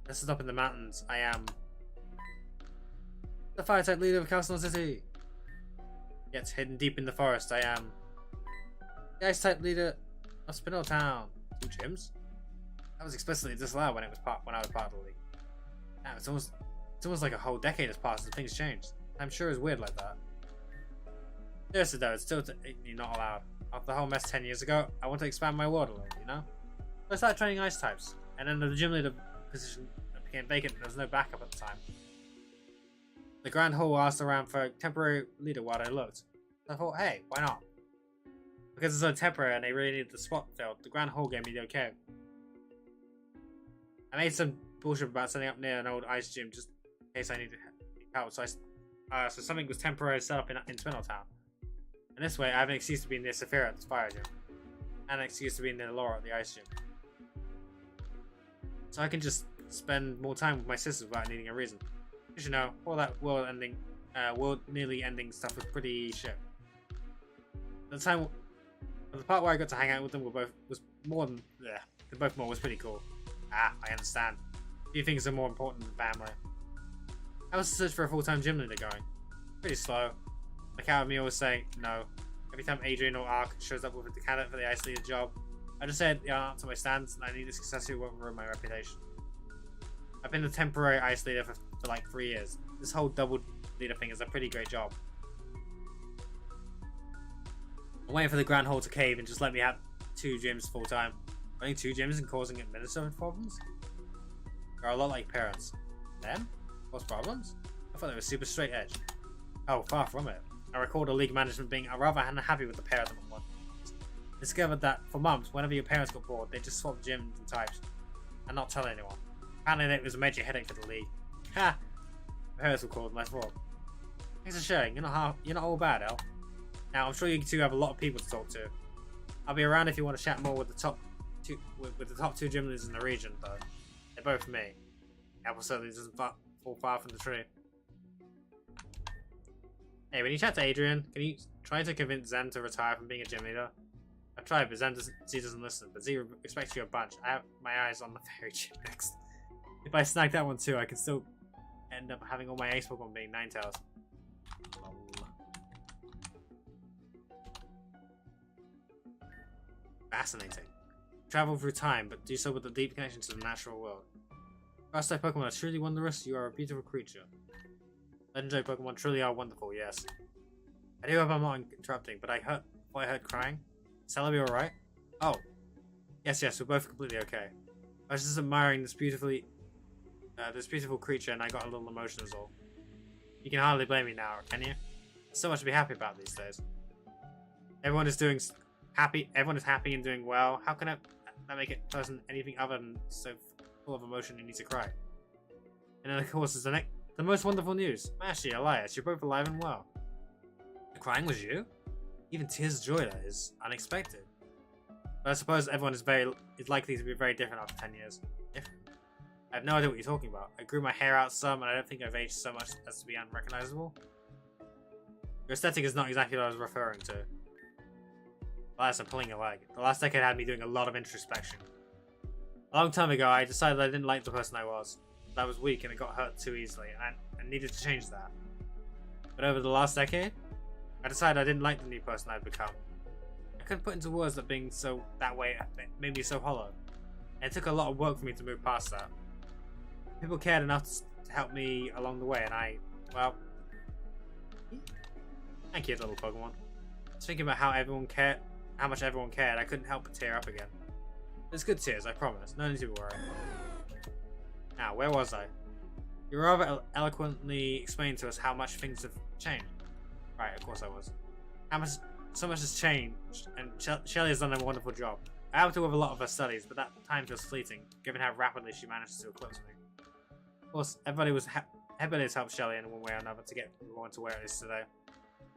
This is up in the mountains. I am the fire type leader of Castle City. Yet hidden deep in the forest, I am the ice type leader of Spinel Town. 2 gyms? That was explicitly disallowed when I was part of the league. Now it's almost like a whole decade has passed and things changed. I'm sure it's weird like that. Seriously though, it's still not allowed. After the whole mess 10 years ago, I want to expand my world a little, you know? So I started training ice types, and then the gym leader position became vacant and there was no backup at the time. The Grand Hall asked around for a temporary leader while I looked. So I thought, hey, why not? Because it's so temporary and they really needed the spot filled, the Grand Hall gave me the okay. I made some bullshit about setting up near an old ice gym just in case I needed help, so something was temporarily set up in Spinel Town. And this way, I have an excuse to be near Saphira at the fire gym, and an excuse to be near Laura at the ice gym. So I can just spend more time with my sisters without needing a reason. As you know, all that world nearly ending stuff was pretty shit. The part where I got to hang out with them was pretty cool. I understand. A few things are more important than family. I was to search for a full-time gym leader going. Pretty slow. The cat of me always saying no. Every time Adrian or Ark shows up with a candidate for the ice leader job, I just say the answer to my stance and I need a success who won't ruin my reputation. I've been the temporary ice leader for like 3 years. This whole double leader thing is a pretty great job. I'm waiting for the Grand Hall to cave and just let me have 2 gyms full time. Running 2 gyms and causing administrative problems? They're a lot like parents. Them? What's problems? I thought they were super straight edge. Oh, far from it. I recall the league management being rather unhappy with the pair of them at once. Discovered that for months, whenever your parents got bored, they just swapped gyms and types and not tell anyone. Apparently it was a major headache for the league. Ha! My parents were called and I thought, thanks for sharing, you're not all bad, El. Now I'm sure you two have a lot of people to talk to. I'll be around if you want to chat more with the top 2 gym leaders in the region, though. They're both me. Apple certainly doesn't fall far from the tree. Hey, when you chat to Adrian, can you try to convince Zen to retire from being a gym leader? I've tried, but Z doesn't listen, but Z respects you a bunch. I have my eyes on the fairy gym next. If I snag that one too, I can still end up having all my ace Pokemon being Ninetales. Fascinating. Travel through time, but do so with a deep connection to the natural world. Grass-type Pokemon are truly wondrous. You are a beautiful creature. Legendary Pokemon truly are wonderful, yes. I do hope I'm not interrupting, but I heard crying. Is Celebi alright? Oh. Yes, we're both completely okay. I was just admiring this beautiful creature and I got a little emotional as all. You can hardly blame me now, can you? There's so much to be happy about these days. Everyone is happy and doing well. How can that make a person anything other than so full of emotion you need to cry? And then of course is the most wonderful news. Mashi, Elias, you're both alive and well. The crying was you? Even tears of joy, that is unexpected. But I suppose everyone is likely to be very different after 10 years. Different? I have no idea what you're talking about. I grew my hair out some and I don't think I've aged so much as to be unrecognizable. Your aesthetic is not exactly what I was referring to. Elias, I'm pulling your leg. The last decade had me doing a lot of introspection. A long time ago, I decided I didn't like the person I was. That I was weak and I got hurt too easily, and I needed to change that. But over the last decade, I decided I didn't like the new person I'd become. I couldn't put into words that being that way made me so hollow. And it took a lot of work for me to move past that. People cared enough to help me along the way, and well, thank you, little Pokemon. I was thinking about how much everyone cared, I couldn't help but tear up again. It's good tears, I promise. No need to be worried. Now, where was I? You rather eloquently explained to us how much things have changed. Right, of course I was. So much has changed, and Shelley has done a wonderful job. I helped her with a lot of her studies, but that time feels fleeting, given how rapidly she managed to eclipse me. Of course, everybody has helped Shelley in one way or another to get everyone to where it is today.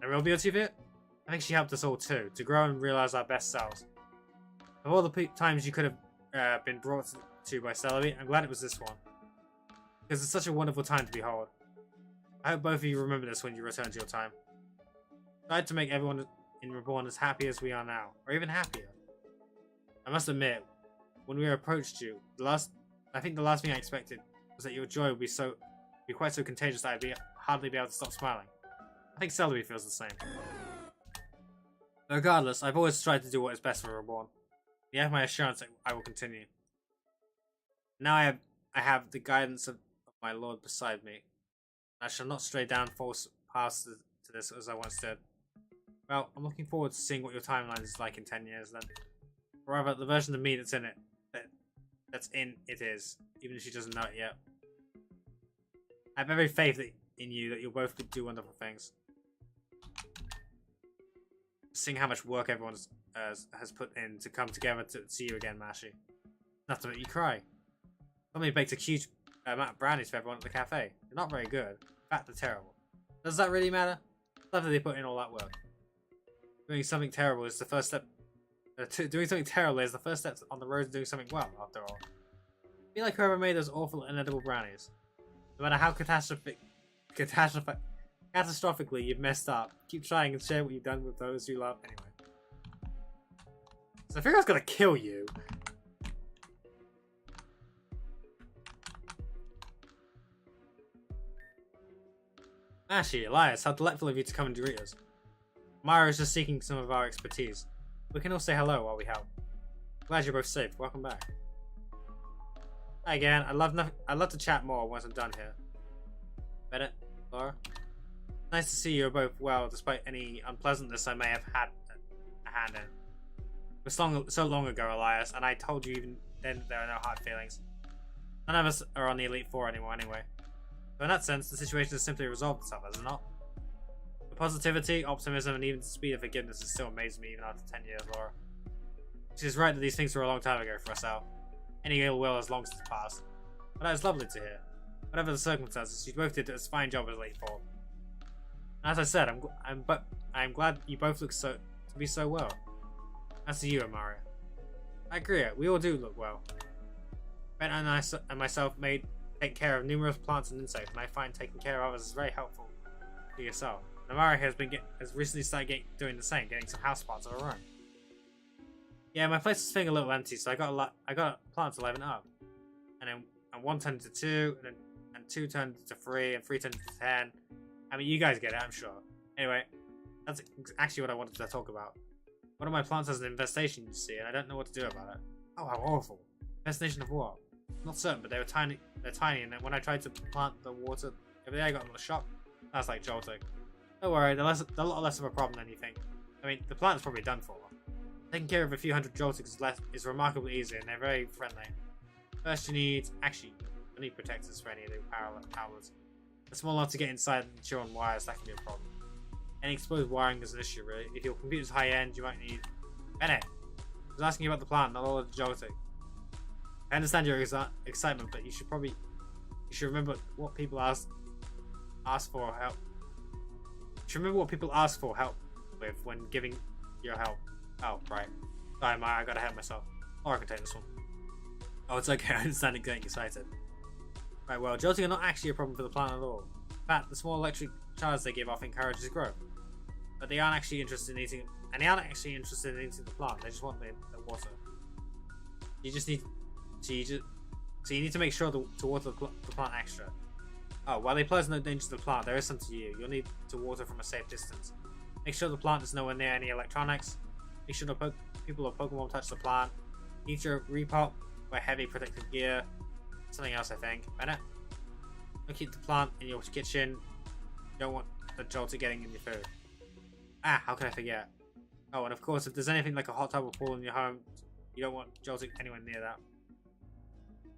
The real beauty of it? I think she helped us all too, to grow and realize our best selves. Of all the times you could have been brought to by Celebi, I'm glad it was this one. Because it's such a wonderful time to behold. I hope both of you remember this when you return to your time. Tried to make everyone in Reborn as happy as we are now, or even happier. I must admit, when we approached you, I think the last thing I expected was that your joy would be quite so contagious that I'd hardly be able to stop smiling. I think Celebi feels the same. Regardless, I've always tried to do what is best for Reborn. You have my assurance that I will continue. Now I have the guidance of my Lord beside me. I shall not stray down false paths to this as I once did. Well, I'm looking forward to seeing what your timeline is like in 10 years then. Or rather, the version of me that's in it. That's in it is, even if she doesn't know it yet. I have every faith in you that you'll both do wonderful things. Seeing how much work everyone has put in to come together to see you again, Mashi. Not to make you cry. Somebody baked a huge amount of brownies for everyone at the cafe. They're not very good. In fact, they're terrible. Does that really matter? Love that they put in all that work. Doing something terrible is the first step. Doing something terrible is the first step on the road to doing something well, after all. I feel like whoever made those awful inedible brownies. No matter how catastrophically you've messed up, keep trying and share what you've done with those you love anyway. So I figure I was gonna kill you. Mashi, Elias, how delightful of you to come and greet us. Myra is just seeking some of our expertise. We can all say hello while we help. Glad you're both safe. Welcome back. Hi again. I'd love to chat more once I'm done here. Bennett, Laura. Nice to see you're both well, despite any unpleasantness I may have had a hand in. It was so long ago, Elias, and I told you even then there are no hard feelings. None of us are on the Elite Four anymore anyway. So in that sense, the situation has simply resolved itself, has it not? The positivity, optimism, and even the speed of forgiveness is still amazing me even after 10 years, Laura. She's right that these things were a long time ago for us all. Any ill will has long since passed. But that is lovely to hear. Whatever the circumstances, you both did a fine job as Elite Four. And as I said, I'm glad you both look to be so well. As to you, Amaria. I agree, we all do look well. Ben and myself take care of numerous plants and insects, and I find taking care of others is very helpful to yourself. And Amaria has recently started doing the same, getting some houseplants of her own. Yeah, my place is feeling a little empty, so I got plants to liven it up. And one turned into 2, and 2 turned into 3, and 3 turned into 10. I mean, you guys get it, I'm sure. Anyway, that's actually what I wanted to talk about. One of my plants has an infestation, you see, and I don't know what to do about it. Oh, how awful. Infestation of what? I'm not certain, but they're tiny, and when I tried to plant the water over there, I got them in the shop. That's like jolting. Don't worry, they're a lot less of a problem than you think. I mean, the plant's probably done for. Taking care of a few hundred joltics is remarkably easy, and they're very friendly. First, you need protectors for any of the powerless. A small enough to get inside and chew on wires, that can be a problem. Any exposed wiring is an issue, really. If your computer's high end, you might need. Bennett! I was asking you about the plant, not all of the jolting. I understand your excitement, but you should remember what people ask for help. You should remember what people ask for help with when giving your help. Oh, right. Sorry, I gotta help myself. Or I can take this one. Oh, it's okay, I understand it getting excited. Right, well, jolting are not actually a problem for the plant at all. In fact, the small electric charge they give off encourages growth. But they aren't actually interested in eating the plant, they just want the water. You need to make sure to water the plant extra. Oh, while they pose no danger to the plant, there is some to you. You'll need to water from a safe distance. Make sure the plant is nowhere near any electronics. Make sure people of Pokemon touch the plant. Need your repot, wear heavy protective gear. Something else, I think. Bennett? Don't keep the plant in your kitchen. You don't want the jolter getting in your food. Ah, how can I forget? Oh, and of course, if there's anything like a hot tub or pool in your home, You don't want jolting anyone near that.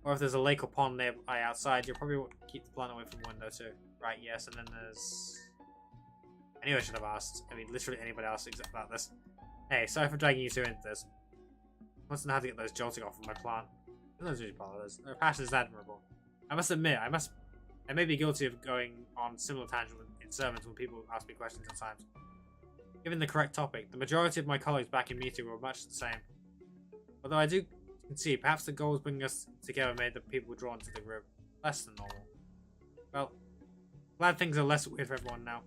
Or if there's a lake or pond nearby outside, you'll probably want to keep the plant away from the window too. Right, yes, and then there's... I knew I should have asked. I mean, literally anybody else except about this. Hey, sorry for dragging you two into this. I want to know how to get those jolting off of my plant. Those really bothers. Their passion is admirable. I must admit, I may be guilty of going on similar tangents in sermons when people ask me questions at times. Given the correct topic, the majority of my colleagues back in meeting were much the same. Although I do concede, perhaps the goals bringing us together made the people drawn to the group less than normal. Well, glad things are less weird for everyone now.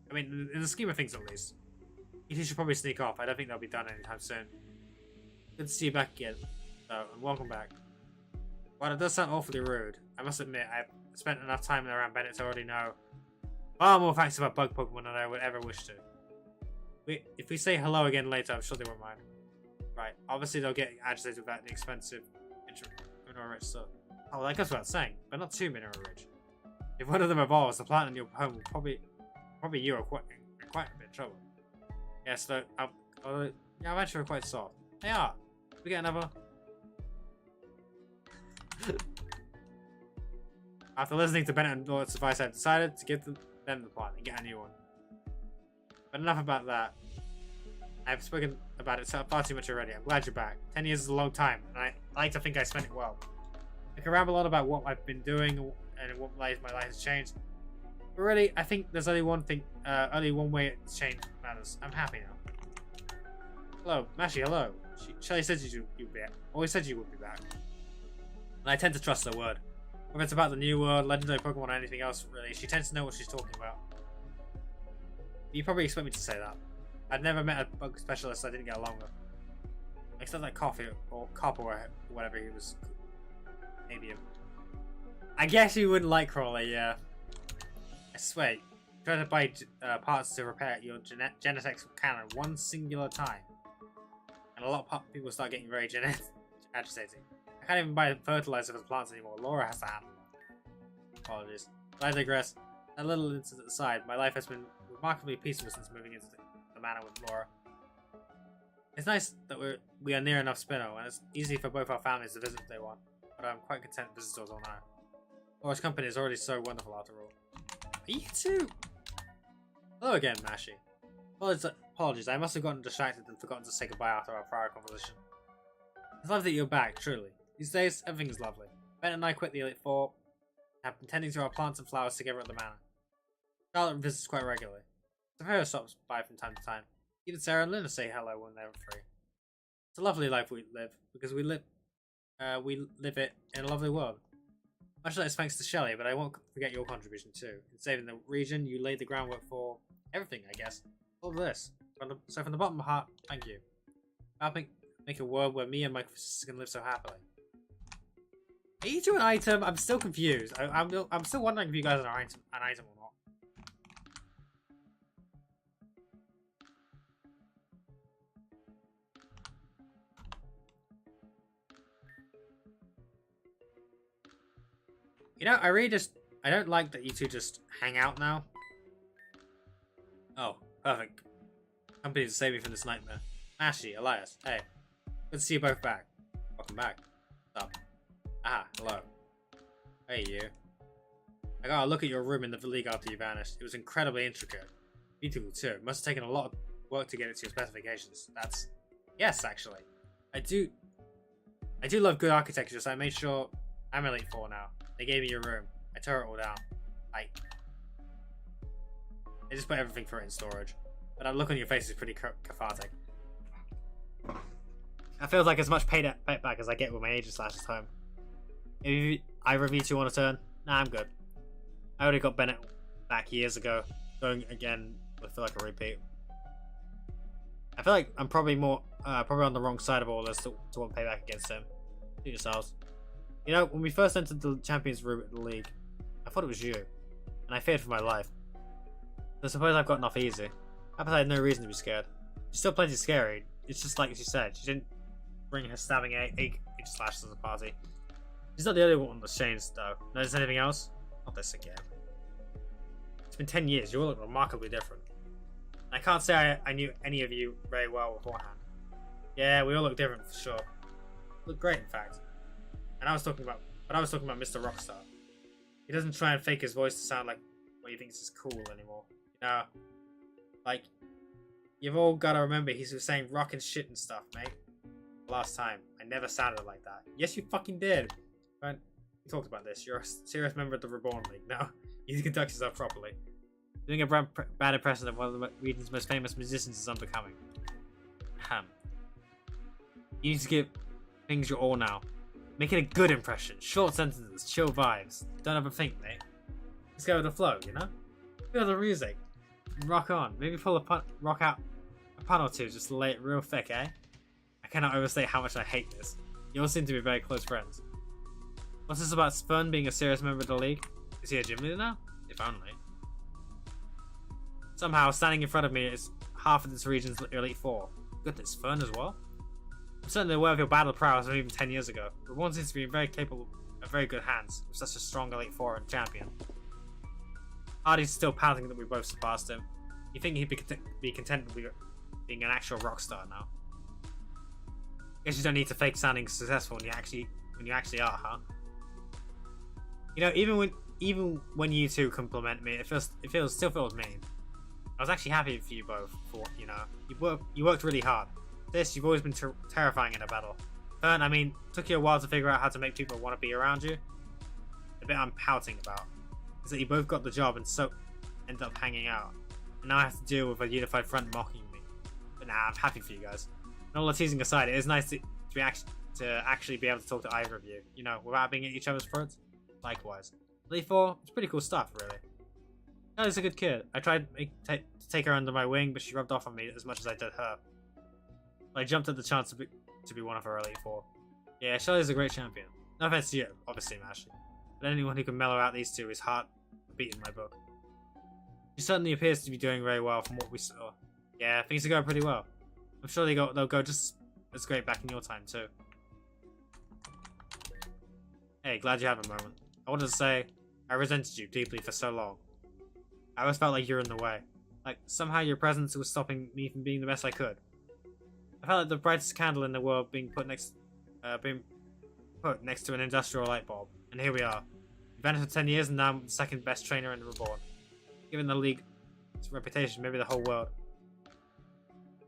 I mean, in the scheme of things at least. You two should probably sneak off. I don't think they'll be done anytime soon. Good to see you back again, though, and welcome back. While it does sound awfully rude, I must admit I've spent enough time around Bennett to already know far more facts about bug Pokemon than I would ever wish to. If we say hello again later, I'm sure they won't mind. Right, obviously they'll get agitated about the expensive mineral rich stuff. Oh, that goes without saying, but not too mineral rich. If one of them evolves, the plant in your home will probably you are quite a bit of trouble. Yes, though, yeah, I'm actually quite soft. They are. We get another. After listening to Bennett and Lord's advice, I've decided to give them the plant and get a new one. But enough about that. I've spoken about it far too much already. I'm glad you're back. 10 years is a long time, and I like to think I spent it well. I can ramble on about what I've been doing and what my life has changed. But really, I think there's only one way it's changed matters. I'm happy now. Hello, Mashi, hello. Shelly said you'd be back. Always said you would be back. And I tend to trust her word. Whether it's about the new world, legendary Pokemon, or anything else, really, she tends to know what she's talking about. You probably expect me to say that. I'd never met a bug specialist I didn't get along with. Except like Coffee or Copper or whatever he was. Maybe him. I guess you wouldn't like Crawley, yeah. I swear, try to buy parts to repair your Genetech cannon one singular time. And a lot of people start getting very agitating. I can't even buy fertilizer for the plants anymore. Laura has to handle it. Apologies. But I digress. A little incident aside, my life has been remarkably peaceful since moving into the manor with Laura. It's nice that we are near enough Spinno, and it's easy for both our families to visit if they want. But I'm quite content visitors all now. Laura's company is already so wonderful after all. You too! Hello again, Mashi. Apologies, I must have gotten distracted and forgotten to say goodbye after our prior conversation. It's lovely that you're back, truly. These days, everything's lovely. Ben and I quit the Elite Four, and have been tending to our plants and flowers together at the manor. Charlotte visits quite regularly. Sophia stops by from time to time. Even Sarah and Luna say hello when they're free. It's a lovely life we live, because we live it in a lovely world. Much of that is thanks to Shelley, but I won't forget your contribution too. In saving the region, you laid the groundwork for everything, I guess. All of this. So from the bottom of my heart, thank you. I'll make a world where me and my sisters can live so happily. Are you two an item? I'm still confused. I'm still wondering if you guys are an item or not. You know, I don't like that you two just hang out now. Oh, perfect. Company to save me from this nightmare. Mashi, Elias, hey. Good to see you both back. Welcome back. What's up? Ah, hello. Hey, you. I got a look at your room in the league after you vanished. It was incredibly intricate. Beautiful too. It must have taken a lot of work to get it to your specifications. Yes, actually. I do love good architecture, so I made sure I'm Elite Four now. They gave me your room. I tore it all down. I just put everything for it in storage. But that look on your face is pretty cathartic. I feel like as much payback as I get with my Aegis last time. If either of you two want to turn? Nah, I'm good. I already got Bennett back years ago. Going again would feel like a repeat. I feel like I'm probably on the wrong side of all this to want payback against him. Do yourselves. You know, when we first entered the champions room at the league, I thought it was you, and I feared for my life. So I suppose I've gotten off easy. Perhaps I had no reason to be scared. She's still plenty scary. It's just like she said, she didn't bring her stabbing egg slashes as a party. She's not the only one that's changed, though. Notice anything else? Not this again. It's been 10 years, you all look remarkably different. I can't say I knew any of you very well beforehand. Yeah, we all look different for sure. look great, in fact. And I was talking about Mr. Rockstar. He doesn't try and fake his voice to sound like what he thinks is cool anymore. You know, like, you've all got to remember he was saying rock and shit and stuff, mate. Last time, I never sounded like that. Yes, you fucking did. But we talked about this. You're a serious member of the Reborn League now. You need to conduct yourself properly. Doing a bad impression of one of the region's most famous musicians is unbecoming. You need to give things your all now. Make it a good impression. Short sentences, chill vibes. Don't overthink, mate. Just go with the flow, you know? Feel the music. Rock on. Maybe rock out a pun or two just to lay it real thick, eh? I cannot overstate how much I hate this. You all seem to be very close friends. What's this about Spun being a serious member of the league? Is he a gym leader now? If only. Somehow, standing in front of me is half of this region's Elite Four. Goodness, Fern as well? I'm certainly aware of your battle prowess from even 10 years ago. Reborn seems to be very capable of very good hands, with such a strong Elite Four and champion. Hardy's still pouting that we both surpassed him. You think he'd be content with being an actual rock star now? Guess you don't need to fake sounding successful when you actually are, huh? You know, even when you two compliment me, it still feels mean. I was actually happy for you both. You know, you worked really hard. You've always been terrifying in a battle. Fern, I mean, took you a while to figure out how to make people want to be around you. The bit I'm pouting about is that you both got the job and so ended up hanging out. And now I have to deal with a unified front mocking me. But nah, I'm happy for you guys. And all the teasing aside, it is nice to actually be able to talk to either of you. You know, without being at each other's throats. Likewise. Elite 4, it's pretty cool stuff, really. Shelley's a good kid. I tried to take her under my wing, but she rubbed off on me as much as I did her. I jumped at the chance to be one of her Elite Four. Yeah, Shelley's a great champion. No offense to you, obviously, Ashley. But anyone who can mellow out these two is hard beat in my book. She certainly appears to be doing very well from what we saw. Yeah, things are going pretty well. I'm sure they'll go just as great back in your time, too. Hey, glad you have a moment. I wanted to say, I resented you deeply for so long. I always felt like you were in the way. Like, somehow your presence was stopping me from being the best I could. I felt like the brightest candle in the world being put next to an industrial light bulb. And here we are. We've been for 10 years and now I'm the second best trainer in Reborn. Given the league's reputation, maybe the whole world.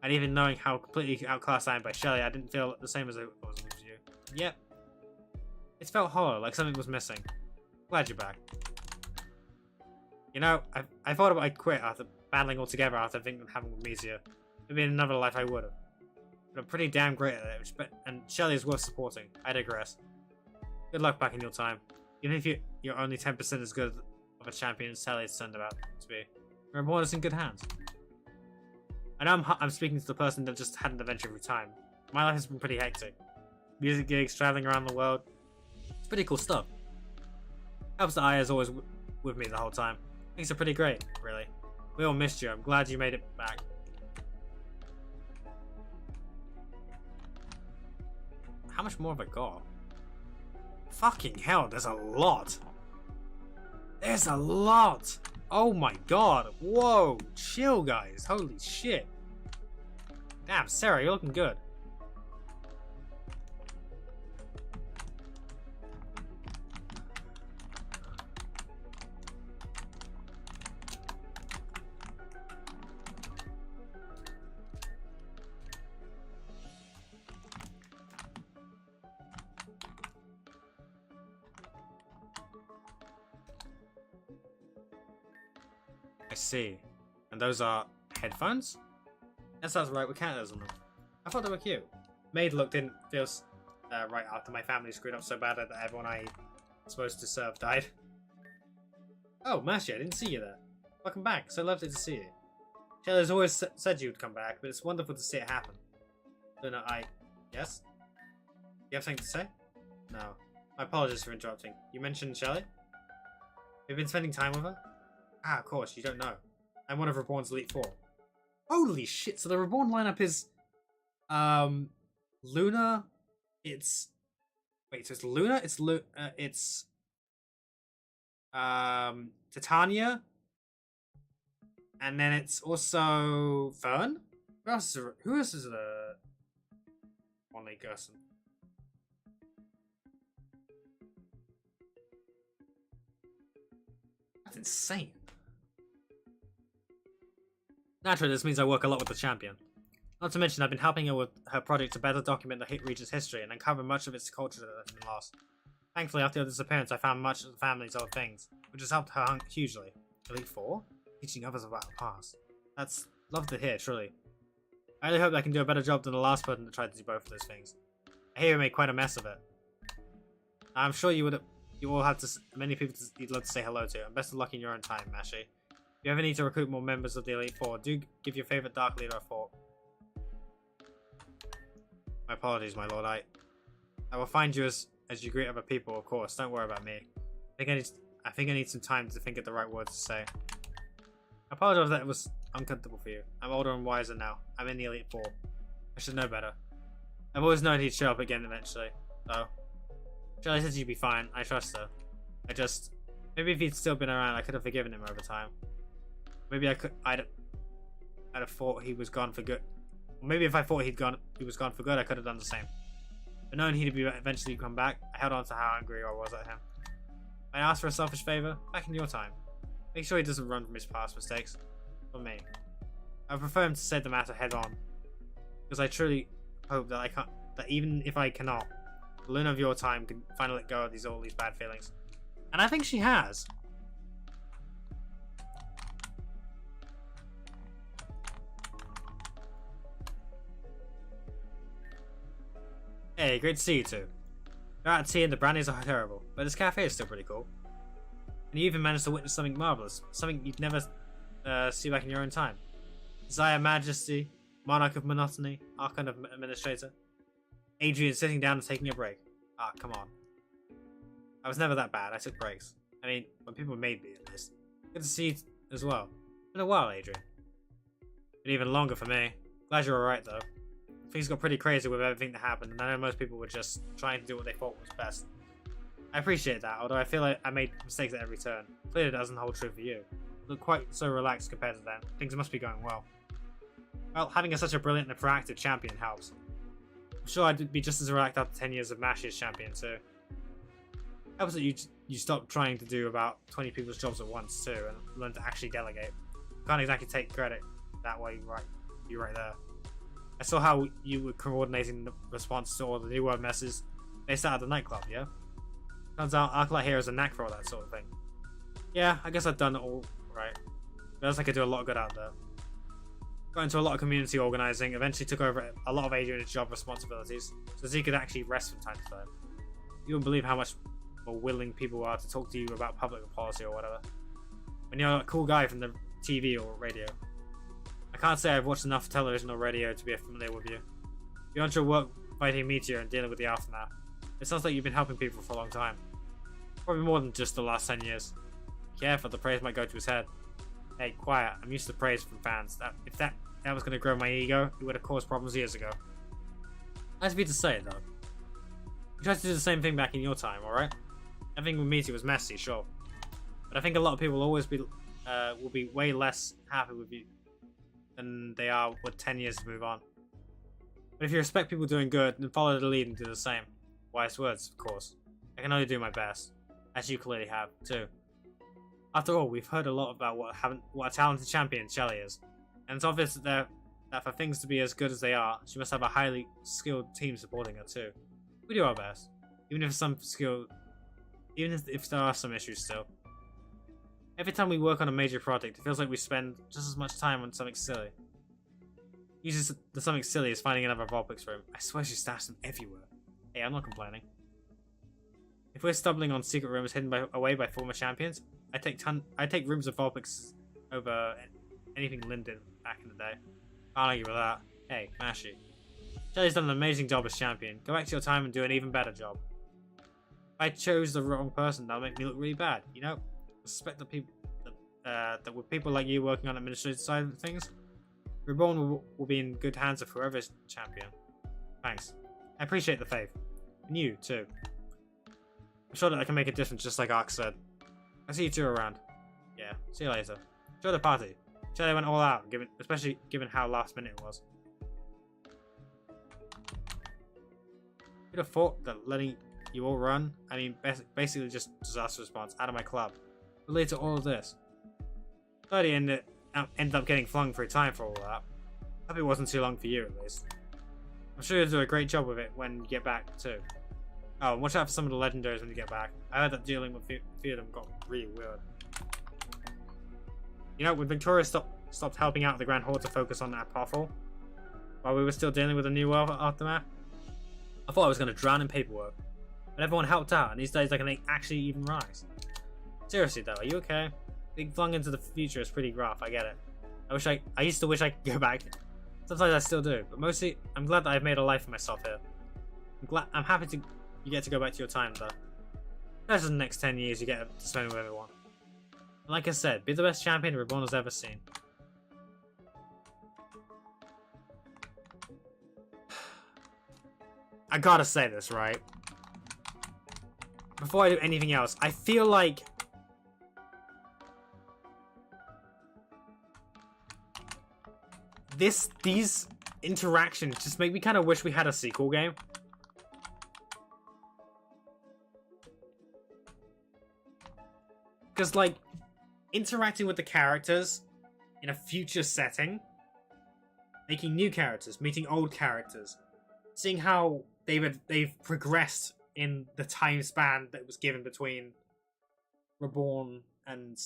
And even knowing how completely outclassed I am by Shelley, I didn't feel the same as I was with you. Yep. It felt hollow, like something was missing. Glad you're back. You know, I thought I'd quit after battling altogether after thinking of having amnesia. Maybe in another life I would have. But I'm pretty damn great at it, and Shelley is worth supporting. I digress. Good luck back in your time. Even if you're only 10% as good of a champion as Shelley is turned out to be. Reborn is in good hands. I know I'm speaking to the person that just had an adventure every time. My life has been pretty hectic. Music gigs, traveling around the world. It's pretty cool stuff. Helps that Aya's always with me the whole time. Things are pretty great, really. We all missed you. I'm glad you made it back. How much more have I got? Fucking hell, there's a lot. There's a lot. Oh my god. Whoa. Chill, guys. Holy shit. Damn, Sarah, you're looking good. I see. And those are headphones? That sounds right, we can't those on them. I thought they were cute. Maid look didn't feel right after my family screwed up so bad that everyone I was supposed to serve died. Oh, Mashy, I didn't see you there. Welcome back, so lovely to see you. Shelley's always said you would come back, but it's wonderful to see it happen. Luna, yes? You have something to say? No. My apologies for interrupting. You mentioned Shelley? You've been spending time with her? Ah, of course, you don't know. I'm one of Reborn's Elite Four. Holy shit, so the Reborn lineup is... Luna... It's... Wait, so it's Luna? It's... Titania? And then it's also... Fern? Who else is the... One League person? insane. Naturally, this means I work a lot with the champion. Not to mention, I've been helping her with her project to better document the Hit region's history and uncover much of its culture that has been lost. Thankfully, after her disappearance, I found much of the family's old things, which has helped her hugely. Elite Four? Teaching others about the past. That's love to hear, truly. I really hope I can do a better job than the last person that tried to do both of those things. I hear you made quite a mess of it. I'm sure you all have many people you'd love to say hello to, and best of luck in your own time, Mashi. If you ever need to recruit more members of the Elite Four, do give your favorite Dark Leader a thought. My apologies, my lord. I will find you as you greet other people, of course. Don't worry about me. I think I need some time to think of the right words to say. I apologize if that was uncomfortable for you. I'm older and wiser now. I'm in the Elite Four. I should know better. I've always known he'd show up again eventually, though. Shirley said you'd be fine. I trust her. Maybe if he'd still been around, I could have forgiven him over time. Maybe I'd have thought he was gone for good. Or maybe if I thought he was gone for good, I could have done the same. But knowing he'd eventually come back, I held on to how angry I was at him. I asked for a selfish favor, back in your time. Make sure he doesn't run from his past mistakes. For me. I would prefer him to say the matter head on. Because I truly hope that even if I cannot, the Luna of your time can finally let go of all these bad feelings. And I think she has. Hey, great to see you two. You're out at tea and the brownies are terrible, but this cafe is still pretty cool. And you even managed to witness something marvelous, something you'd never see back in your own time. Desire Majesty, Monarch of Monotony, Archon of Administrator. Adrian sitting down and taking a break. Ah, come on. I was never that bad, I took breaks. I mean, when people made me at least. Good to see you as well. Been a while, Adrian. Been even longer for me. Glad you're alright though. Things got pretty crazy with everything that happened, and I know most people were just trying to do what they thought was best. I appreciate that, although I feel like I made mistakes at every turn. Clearly it doesn't hold true for you. You look quite so relaxed compared to then. Things must be going well. Well, having such a brilliant and proactive champion helps. I'm sure I'd be just as relaxed after 10 years of Mash as champion too. Helps that you stop trying to do about 20 people's jobs at once too, and learn to actually delegate. Can't exactly take credit that way, you right there. I saw how you were coordinating the response to all the New World messes based out of the nightclub, yeah? Turns out Arclight here has a knack for all that sort of thing. Yeah, I guess I've done it all right. Feels like I do a lot of good out there. Got into a lot of community organising, eventually took over a lot of Adrian's job responsibilities, so he could actually rest from time to time. You wouldn't believe how much more willing people are to talk to you about public policy or whatever. When you're a cool guy from the TV or radio. I can't say I've watched enough television or radio to be familiar with you. Beyond your work fighting Meteor and dealing with the aftermath, it sounds like you've been helping people for a long time. Probably more than just the last 10 years. Careful, the praise might go to his head. Hey, quiet, I'm used to praise from fans. If that was going to grow my ego, it would have caused problems years ago. Nice of you to say it, though. You tried to do the same thing back in your time, alright? Everything with Meteor was messy, sure. But I think a lot of people will be way less happy with you than they are with 10 years to move on. But if you respect people doing good, then follow the lead and do the same. Wise words, of course. I can only do my best, as you clearly have, too. After all, we've heard a lot about what a talented champion Shelly is, and it's obvious that for things to be as good as they are, she must have a highly skilled team supporting her too. We do our best, even if there are some issues still. Every time we work on a major project, it feels like we spend just as much time on something silly. Usually the something silly is finding another Vulpix room. I swear she stashed them everywhere. Hey, I'm not complaining. If we're stumbling on secret rooms hidden away by former champions, I take rooms of Vulpix over anything Lynn did back in the day. Can't argue with that. Hey, Mashi. Shelly's done an amazing job as champion. Go back to your time and do an even better job. If I chose the wrong person, that'll make me look really bad, you know? I suspect that with people like you working on the administrative side of things, Reborn will be in good hands of whoever's champion. Thanks. I appreciate the faith. And you, too. I'm sure that I can make a difference just like Ark said. I'll see you two around. Yeah, see you later. Enjoy the party. Shelly went all out, especially given how last minute it was. You'd have thought that letting you all run, I mean basically just disaster response, out of my club, related to all of this. Glad he ended up getting flung through time for all that. Hope it wasn't too long for you, at least. I'm sure you'll do a great job with it when you get back, too. Oh, and watch out for some of the legendaries when you get back. I heard that dealing with a few of them got really weird. You know, when Victoria stopped helping out the Grand Horde to focus on that apothel, while we were still dealing with the New World aftermath, I thought I was going to drown in paperwork. But everyone helped out, and these days I can actually even rise. Seriously though, are you okay? Being flung into the future is pretty rough, I get it. I used to wish I could go back. Sometimes I still do, but mostly I'm glad that I've made a life for myself here. I'm happy you get to go back to your time though. That's the next 10 years you get to spend with everyone. And like I said, be the best champion Reborn has ever seen. I gotta say this, right? Before I do anything else, I feel like these interactions just make me kind of wish we had a sequel game. Because, like, interacting with the characters in a future setting, making new characters, meeting old characters, seeing how they've progressed in the time span that was given between Reborn and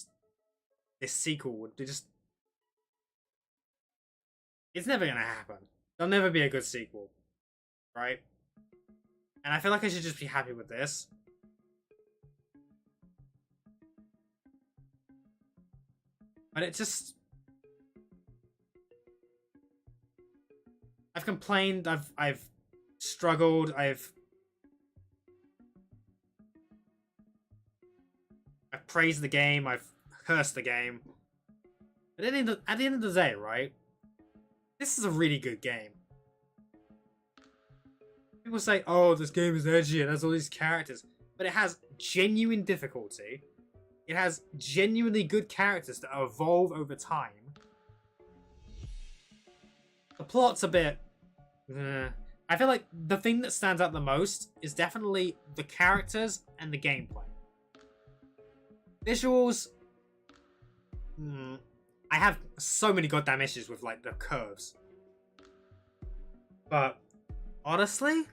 this sequel would be just... It's never gonna happen. There'll never be a good sequel. Right? And I feel like I should just be happy with this. But it just... I've complained, I've struggled, I've praised the game, I've cursed the game. But at the end of the day, right? This is a really good game. People say, oh, this game is edgy and has all these characters. But it has genuine difficulty. It has genuinely good characters that evolve over time. The plot's a bit... I feel like the thing that stands out the most is definitely the characters and the gameplay. Visuals... I have so many goddamn issues with, like, the curves. But, honestly...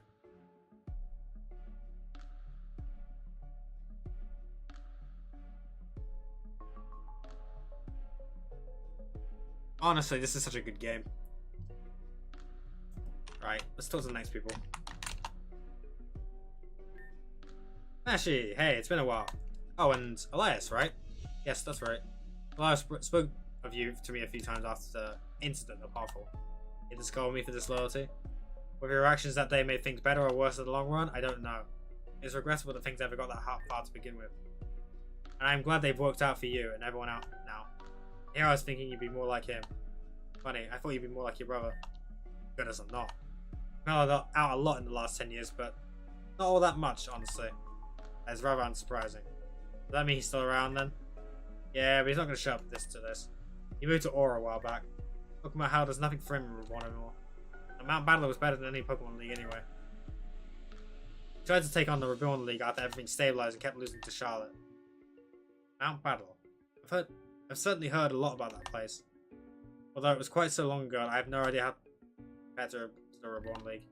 Honestly, this is such a good game. Right, let's talk to the next people. Nashi, hey, it's been a while. Oh, and Elias, right? Yes, that's right. Elias spoke of you to me a few times after the incident at Powerful. He discovered me for disloyalty. Whether your actions that day made things better or worse in the long run, I don't know. It's regrettable that things ever got that far to begin with. And I'm glad they've worked out for you and everyone out now. Here I was thinking you'd be more like him. Funny, I thought you'd be more like your brother. Goodness, I'm not. I've mellowed out a lot in the last 10 years, but not all that much, honestly. That's rather unsurprising. Does that mean he's still around then? Yeah, but he's not going to shut up to this. He moved to Aura a while back. Talking about how there's nothing for him in Reborn anymore. And Mount Battler was better than any Pokemon League anyway. He tried to take on the Reborn League after everything stabilized and kept losing to Charlotte. Mount Battler. I've certainly heard a lot about that place. Although it was quite so long ago, I have no idea how compared to the Reborn League.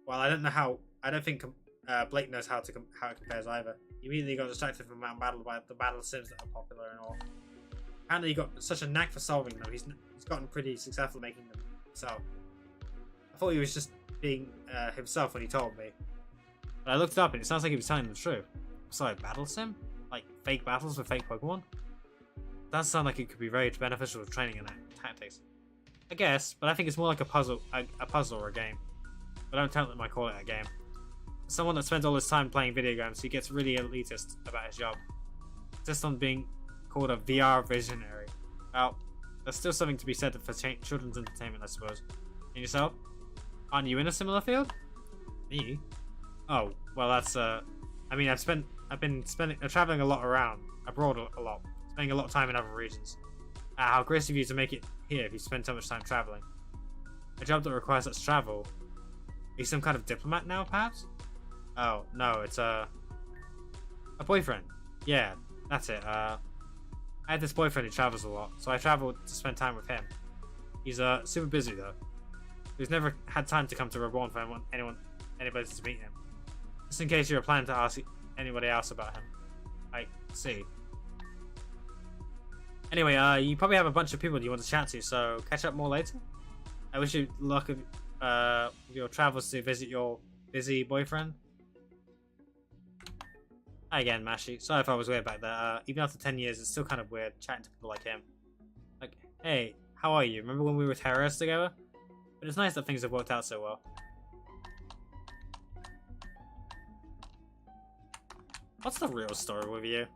Well, I don't think Blake knows how it compares either. He immediately got distracted from Mount Battle by the battle sims that are popular and all. Apparently he got such a knack for solving them, he's gotten pretty successful making them himself. I thought he was just being himself when he told me. But I looked it up and it sounds like he was telling the truth. Sorry, battle sim? Like fake battles with fake Pokemon? It does sound like it could be very beneficial for training and tactics. I guess, but I think it's more like a puzzle or a game. But don't tell him I call it a game. Someone that spends all his time playing video games, he gets really elitist about his job. Just on being called a VR visionary. Well, there's still something to be said for children's entertainment, I suppose. And yourself? Aren't you in a similar field? Me? Oh, well that's I mean I've been traveling a lot around, abroad a lot, spending a lot of time in other regions. How gracious of you to make it here if you spend so much time traveling. A job that requires such travel. Are you some kind of diplomat now, perhaps? Oh, no, it's a boyfriend. Yeah, That's it. I have this boyfriend who travels a lot, so I travel to spend time with him. He's super busy though. He's never had time to come to Reborn for anybody to meet him. Just in case you were planning to ask anybody else about him. I see. Anyway, you probably have a bunch of people you want to chat to, so catch up more later. I wish you luck with your travels to visit your busy boyfriend. Hi again, Mashi. Sorry if I was weird back there. Even after 10 years, it's still kind of weird chatting to people like him. Like, hey, how are you? Remember when we were terrorists together? But it's nice that things have worked out so well. What's the real story with you?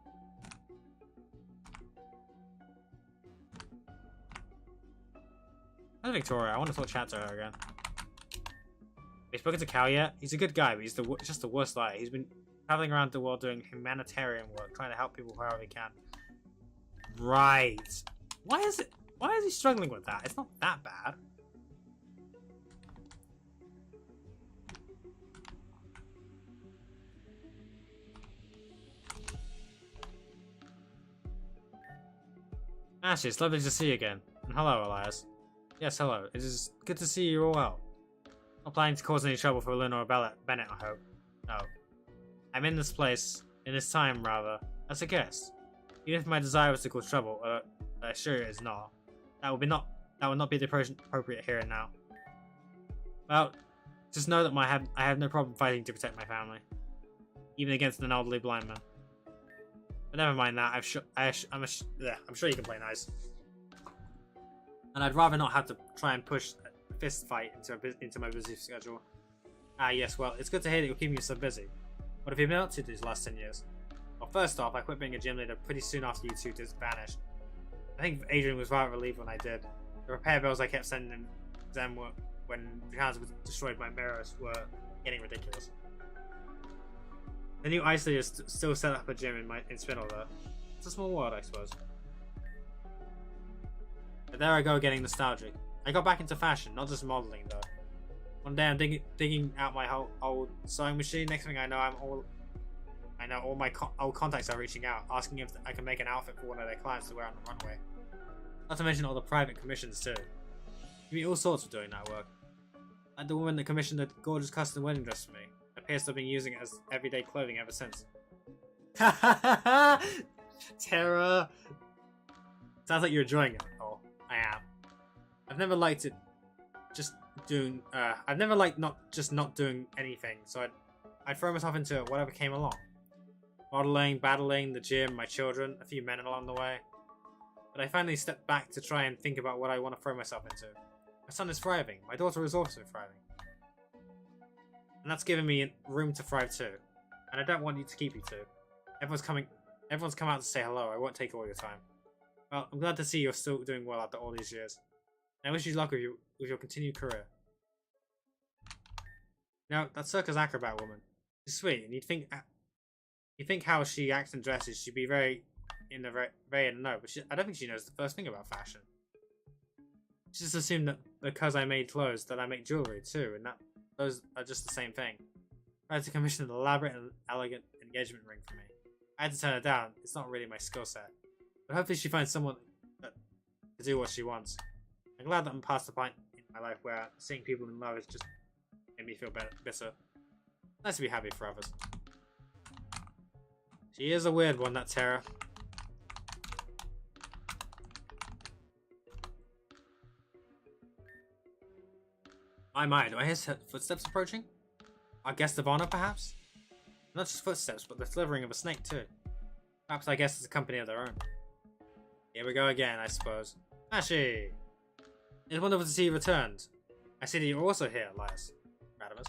Where's Victoria? I want to talk chat to her again. Have you spoken to Cal yet? He's a good guy, but he's just the worst liar. He's been traveling around the world doing humanitarian work, trying to help people however he can. Right. Why is he struggling with that? It's not that bad. Ashley, it's lovely to see you again. And hello, Elias. Yes, hello. It is good to see you all well. Not planning to cause any trouble for Lynn or Bennett, I hope. No. I'm in this place, in this time, rather, as a guest. Even if my desire was to cause trouble, I assure you it is not. That would not be the appropriate here and now. Well, just know that I have no problem fighting to protect my family. Even against an elderly blind man. But never mind that, I'm sure you can play nice. And I'd rather not have to try and push a fist fight into my busy schedule. Ah yes, well, it's good to hear that you're keeping yourself busy. What have you been up to these last 10 years? Well, first off, I quit being a gym leader pretty soon after you two vanished. I think Adrian was rather relieved when I did. The repair bills I kept sending them when Johannes destroyed my mirrors were getting ridiculous. The new ice leader still set up a gym in Spindle though. It's a small world, I suppose. But there I go getting nostalgic. I got back into fashion, not just modeling though. One day I'm digging out my whole old sewing machine. Next thing I know, all my old contacts are reaching out, asking if I can make an outfit for one of their clients to wear on the runway. Not to mention all the private commissions too. You meet all sorts of doing that work. Like the woman that commissioned a gorgeous custom wedding dress for me. Appears to have been using it as everyday clothing ever since. Terror. Sounds like you're enjoying it. Oh, I am. I've never liked it. I've never liked not doing anything. So I'd throw myself into whatever came along. Modeling, battling, the gym, my children, a few men along the way. But I finally stepped back to try and think about what I want to throw myself into. My son is thriving. My daughter is also thriving. And that's given me room to thrive too. And I don't want you to keep you two. Everyone's come out to say hello. I won't take all your time. Well, I'm glad to see you're still doing well after all these years. And I wish you luck with your continued career. Now, that circus acrobat woman, she's sweet, and you think how she acts and dresses, she'd be very in the know, but I don't think she knows the first thing about fashion. She just assumed that because I made clothes, that I make jewelry too, and that those are just the same thing. I had to commission an elaborate and elegant engagement ring for me. I had to turn her down. It's not really my skill set. But hopefully she finds someone to do what she wants. I'm glad that I'm past the point in my life where seeing people in love has just made me feel bitter. Nice to be happy for others. She is a weird one, that Terra. My, do I hear footsteps approaching? Our guest of honor, perhaps? Not just footsteps, but the slithering of a snake, too. Perhaps our guest is a company of their own. Here we go again, I suppose. Ashi! It's wonderful to see you returned. I see that you're also here, Elias. Radimus.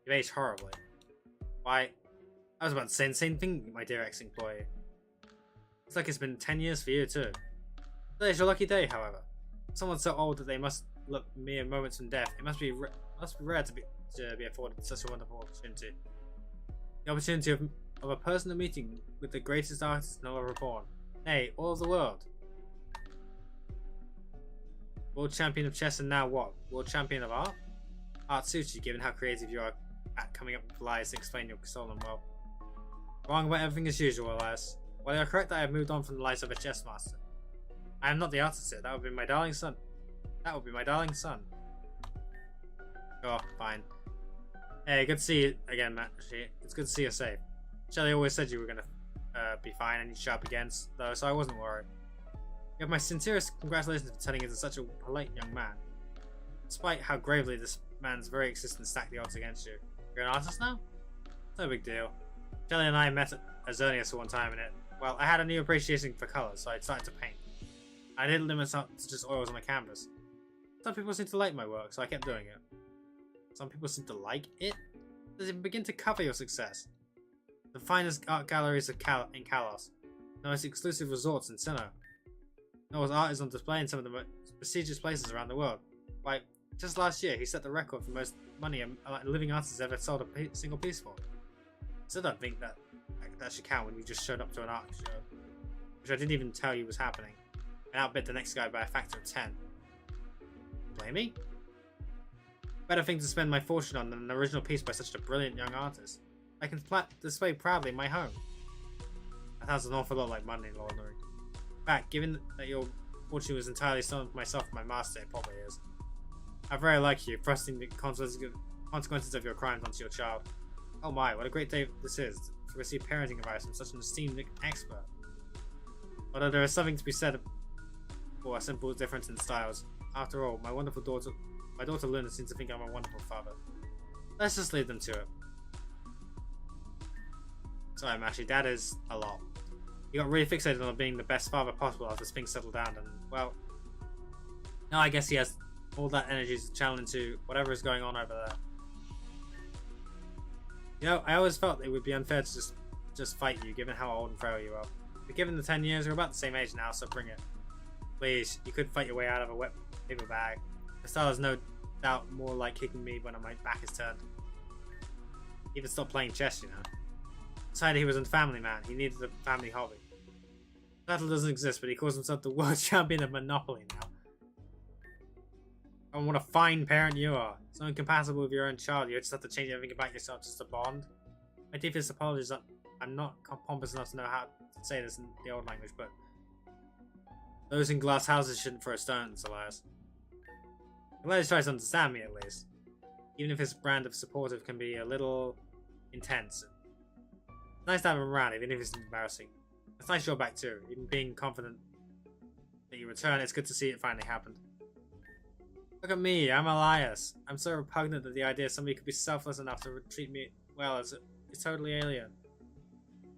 You've aged horribly. Why, I was about to say the same thing, my dear ex-employee. Looks like it's been 10 years for you, too. Today's your lucky day, however. Someone so old that they must look mere moments from death. It must be rare to be afforded such a wonderful opportunity. The opportunity of a personal meeting with the greatest artist in all of Reborn. Nay, all of the world. World champion of chess and now what? World champion of art? Art suits you, given how creative you are at coming up with lies to explain your stolen wealth. Wrong about everything as usual, Elias. While you're correct that I have moved on from the life of a chess master, I am not the artist here. That would be my darling son. That would be my darling son. Oh, fine. Hey, good to see you again, Matt. It's good to see you safe. Shelly always said you were gonna be fine and you'd show up again, though, so I wasn't worried. You have my sincerest congratulations for turning into such a polite young man. Despite how gravely this man's very existence stacked the odds against you. You're an artist now? No big deal. Shelly and I met at Azernius one time and well, I had a new appreciation for colours, so I started to paint. I didn't limit myself to just oils on the canvas. Some people seem to like my work, so I kept doing it. Some people seem to like it? Does it begin to cover your success? The finest art galleries in Kalos, the most exclusive resorts in Sinnoh. Noah's art is on display in some of the most prestigious places around the world. Like, just last year, he set the record for most money a living artist has ever sold a single piece for. I still don't think that should count when you just showed up to an art show, which I didn't even tell you was happening, and outbid the next guy by a factor of 10. Blame me? Better thing to spend my fortune on than an original piece by such a brilliant young artist. I can display proudly in my home. That sounds an awful lot like money laundering. In fact, given that your fortune was entirely stolen from myself and my master, it probably is. I very like you, thrusting the consequences of your crimes onto your child. Oh my, what a great day this is to receive parenting advice from such an esteemed expert. Although there is something to be said for a simple difference in styles. After all, my daughter Luna seems to think I'm a wonderful father. Let's just leave them to it. Sorry, Mashi, that is a lot. He got really fixated on being the best father possible after things settled down, and, well, now I guess he has all that energy to channel into whatever is going on over there. You know, I always felt it would be unfair to just fight you, given how old and frail you are. But given the 10 years, you're about the same age now, so bring it. Please, you could fight your way out of a wet paper bag. The style is no doubt more like kicking me when my back is turned. He even stopped playing chess, you know. Decided he was a family man. He needed a family hobby. Battle doesn't exist, but he calls himself the world champion of Monopoly now. And what a fine parent you are. So incompatible with your own child, you just have to change everything about yourself just to bond. My deepest apologies that I'm not pompous enough to know how to say this in the old language, but those in glass houses shouldn't throw stones, Elias. Elias tries to understand me at least. Even if his brand of supportive can be a little intense. It's nice to have him around, even if it's embarrassing. It's nice you're back too, even being confident that you return. It's good to see it finally happened. Look at me, I'm Elias. I'm so repugnant that the idea somebody could be selfless enough to treat me well is totally alien.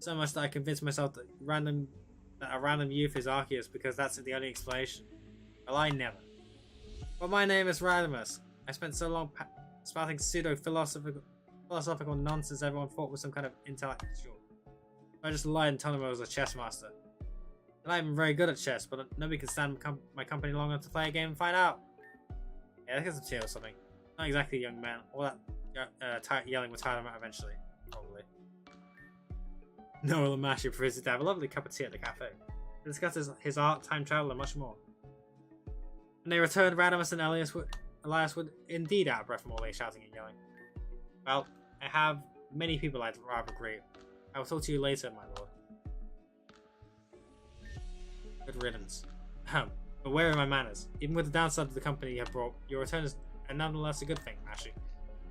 So much that I convinced myself that a random youth is Arceus because that's the only explanation. Well, I never. But my name is Radimus. I spent so long spouting pseudo-philosophical nonsense everyone thought was some kind of intellectual. I just lied and told him I was a chess master. I'm not even very good at chess, but nobody can stand my company long enough to play a game and find out. Yeah, let's get some tea or something. Not exactly a young man. All that yelling will tire him out eventually. Probably. Noah Lamashi prefers to have a lovely cup of tea at the cafe. He discusses his art, time travel, and much more. When they returned, Radimus and Elias would indeed out of breath from all their shouting and yelling. Well, I have many people I'd rather greet. I will talk to you later, my lord. Good riddance. But where are my manners? Even with the downside of the company you have brought, your return is nonetheless a good thing, Mashi.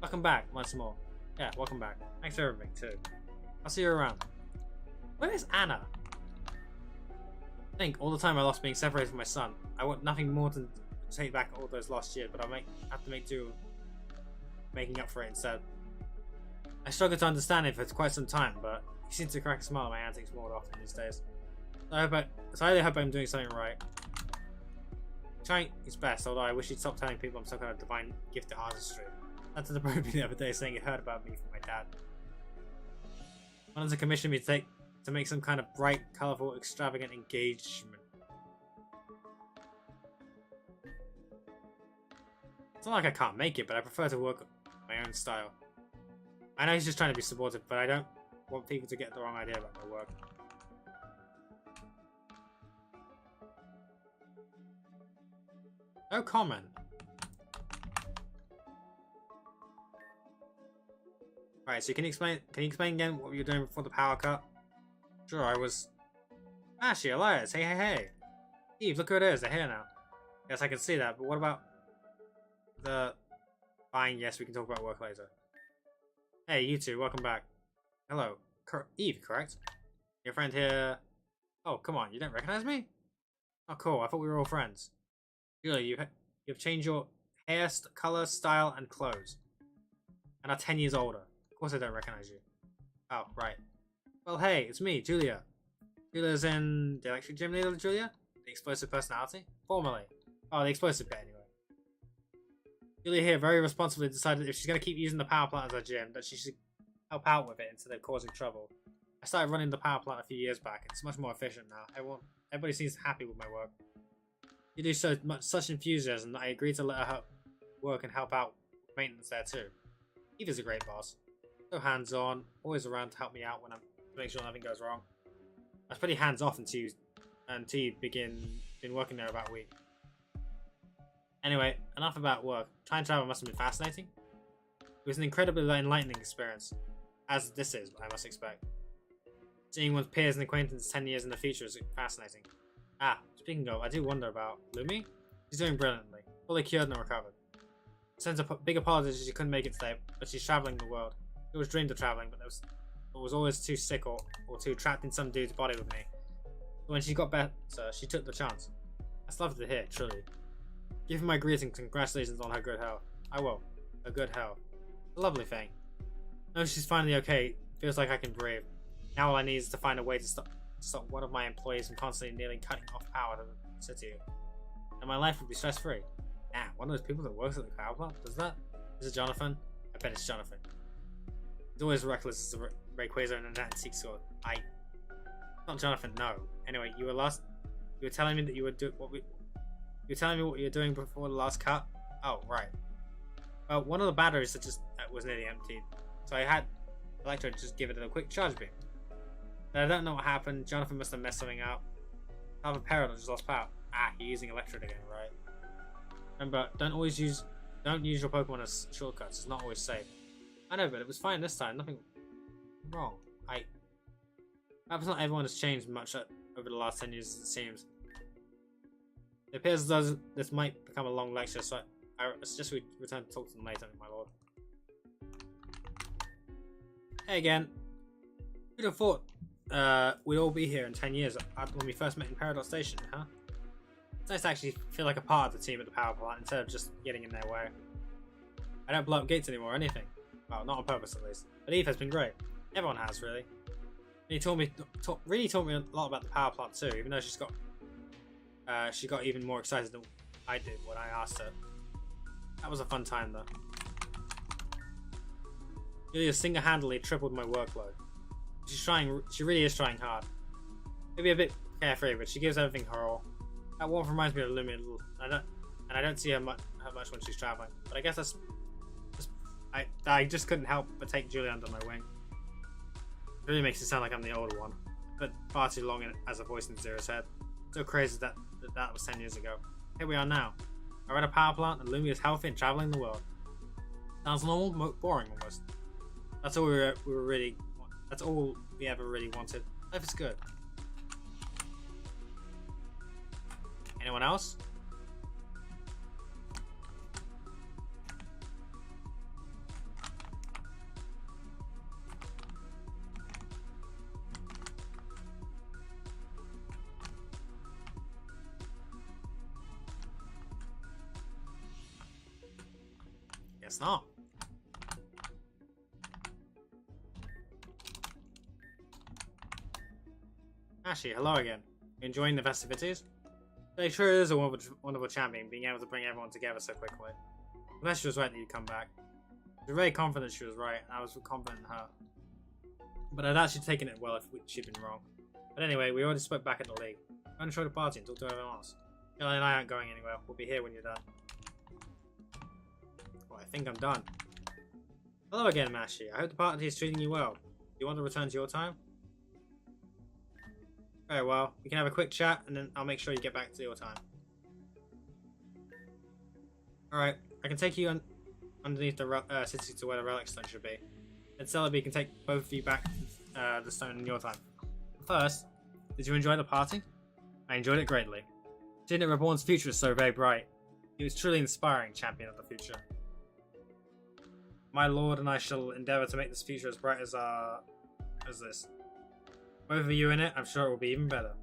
Welcome back, once more. Yeah, welcome back. Thanks for everything, too. I'll see you around. Where is Anna? I think all the time I lost being separated from my son. I want nothing more than to take back all those lost years, but I'll have to make do making up for it instead. I struggled to understand it for quite some time, but he seems to crack a smile at my antics more often these days. So I really hope I'm doing something right. Trying his best, although I wish he'd stop telling people I'm some kind of divine gift to artistry. That's the approach the other day saying he heard about me from my dad. Wanted to commission me to make some kind of bright, colourful, extravagant engagement. It's not like I can't make it, but I prefer to work my own style. I know he's just trying to be supportive, but I don't want people to get the wrong idea about my work. No comment. Right, so can you explain again what you were doing before the power cut? Sure, I was Ashy, Elias, hey. Eve, look who it is, they're here now. Yes, I can see that, but what about the... Fine, yes, we can talk about work later. Hey, you two, welcome back. Hello. Eve, correct? Your friend here... Oh, come on, you don't recognize me? Oh, cool, I thought we were all friends. Julia, you've changed your hair, color, style, and clothes. And are 10 years older. Of course I don't recognize you. Oh, right. Well, hey, it's me, Julia. Julia's in the electric gym leader, Julia? The explosive personality? Formerly. Oh, the explosive bit, anyway. Julia here very responsibly decided if she's going to keep using the power plant as her gym, that she should help out with it instead of causing trouble. I started running the power plant a few years back. It's much more efficient now. Everybody seems happy with my work. You do such enthusiasm that I agreed to let her work and help out with maintenance there too. Eva's a great boss. So hands-on, always around to help me out to make sure nothing goes wrong. I was pretty hands-off until you been working there about a week. Anyway, enough about work. Time travel must have been fascinating. It was an incredibly enlightening experience, as this is, I must expect. Seeing one's peers and acquaintances 10 years in the future is fascinating. Ah, speaking of, I do wonder about Lumi. She's doing brilliantly, fully cured and recovered. Sends a big apology she couldn't make it today, but she's traveling the world. She always dreamed of traveling, but was always too sick or too trapped in some dude's body with me. But when she got better, she took the chance. That's lovely to hear, truly. Give her my greetings and congratulations on her good health. I will. Her good health. A lovely thing. No, she's finally okay. Feels like I can breathe. Now all I need is to find a way to stop one of my employees from constantly nearly cutting off power to the city. And my life would be stress-free. Nah, one of those people that works at the power plant does that? Is it Jonathan? I bet it's Jonathan. He's always reckless as a Rayquaza and an antique sword. Not Jonathan, no. Anyway, you were telling me that you were you were telling me what you were doing before the last cut? Oh, right. Well, one of the batteries that was nearly emptied, so I had Electro just give it a quick charge beam. But I don't know what happened. Jonathan must have messed something up. I have a Paradox just lost power. Ah, you're using Electro again, right? Remember, don't use your Pokemon as shortcuts. It's not always safe. I know, but it was fine this time. Nothing wrong. Perhaps not everyone has changed much over the last 10 years, as it seems. It appears as though this might become a long lecture, so I suggest we return to talk to them later, my lord. Hey again. Who'd have thought we'd all be here in 10 years when we first met in Paradox Station, huh? It's nice to actually feel like a part of the team at the power plant instead of just getting in their way. I don't blow up gates anymore or anything. Well, not on purpose at least. But Eve has been great. Everyone has, really. And he really taught me a lot about the power plant too, even though she got even more excited than I did when I asked her. That was a fun time though. Julia single-handedly tripled my workload. She really is trying hard. Maybe a bit carefree, but she gives everything her all. That warmth reminds me of Lumi a little, and I don't see her much when she's traveling. But I guess I just couldn't help but take Julia under my wing. It really makes it sound like I'm the older one, but far too long as a voice in Zero's head. So crazy that was 10 years ago. Here we are now. We're at a power plant and Lumi is healthy and traveling the world. Sounds normal, boring almost. That's all that's all we ever really wanted. Life is good. Anyone else? Guess not. Ashley, hello again. Enjoying the festivities? They sure is a wonderful champion, being able to bring everyone together so quickly. Unless she was right that you'd come back. I was very confident she was right, and I was confident in her. But I'd actually taken it well if she'd been wrong. But anyway, we already spoke back at the league. I'm going to show the party and talk to everyone else. Kelly and I aren't going anywhere. We'll be here when you're done. Well, I think I'm done. Hello again, Mashi. I hope the party is treating you well. Do you want to return to your time? Very well. We can have a quick chat, and then I'll make sure you get back to your time. Alright, I can take you underneath the city to where the relic stone should be. And Celebi can take both of you back the stone in your time. First, Did you enjoy the party? I enjoyed it greatly. Seeing that Reborn's future is so very bright. He was truly inspiring, champion of the future. My lord and I shall endeavour to make this future as bright as this. Both of you in it, I'm sure it will be even better.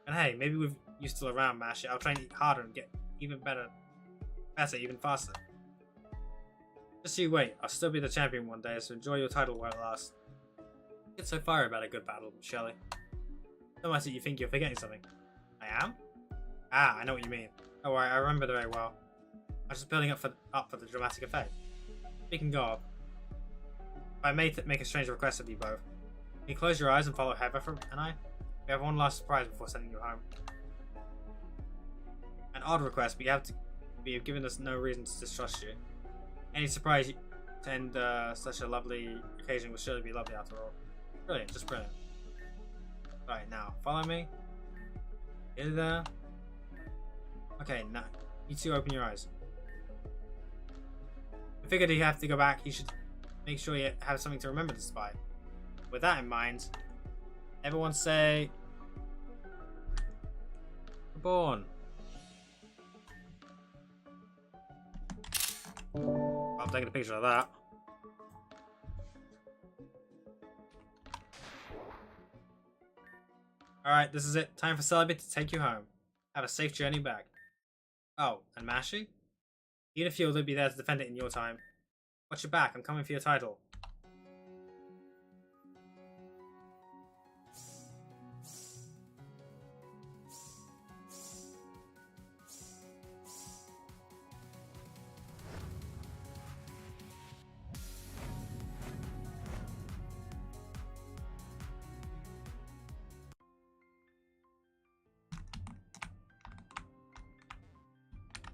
And hey, maybe with you still around, Mash, I'll try and eat harder and get even better, even faster. Just you wait, I'll still be the champion one day, so enjoy your title while it lasts. Get so fiery about a good battle, Shelley. So much that you think you're forgetting something. I am? Ah, I know what you mean. Oh, I remember very well. I was just building up for the dramatic effect. Speaking of, if I may make a strange request of you both, can you close your eyes and follow Heather and I? We have one last surprise before sending you home. An odd request, but you've given us no reason to distrust you. Any surprise to end such a lovely occasion will surely be lovely after all. Brilliant, just brilliant. Right, now, follow me. Get there. Okay, now, you two open your eyes. I figured you have to go back, you should make sure you have something to remember this by. With that in mind, everyone say... Reborn. I'm taking a picture of that. Alright, this is it. Time for Celebi to take you home. Have a safe journey back. Oh, and Mashi? Even if you'll be there to defend it in your time. Watch your back, I'm coming for your title.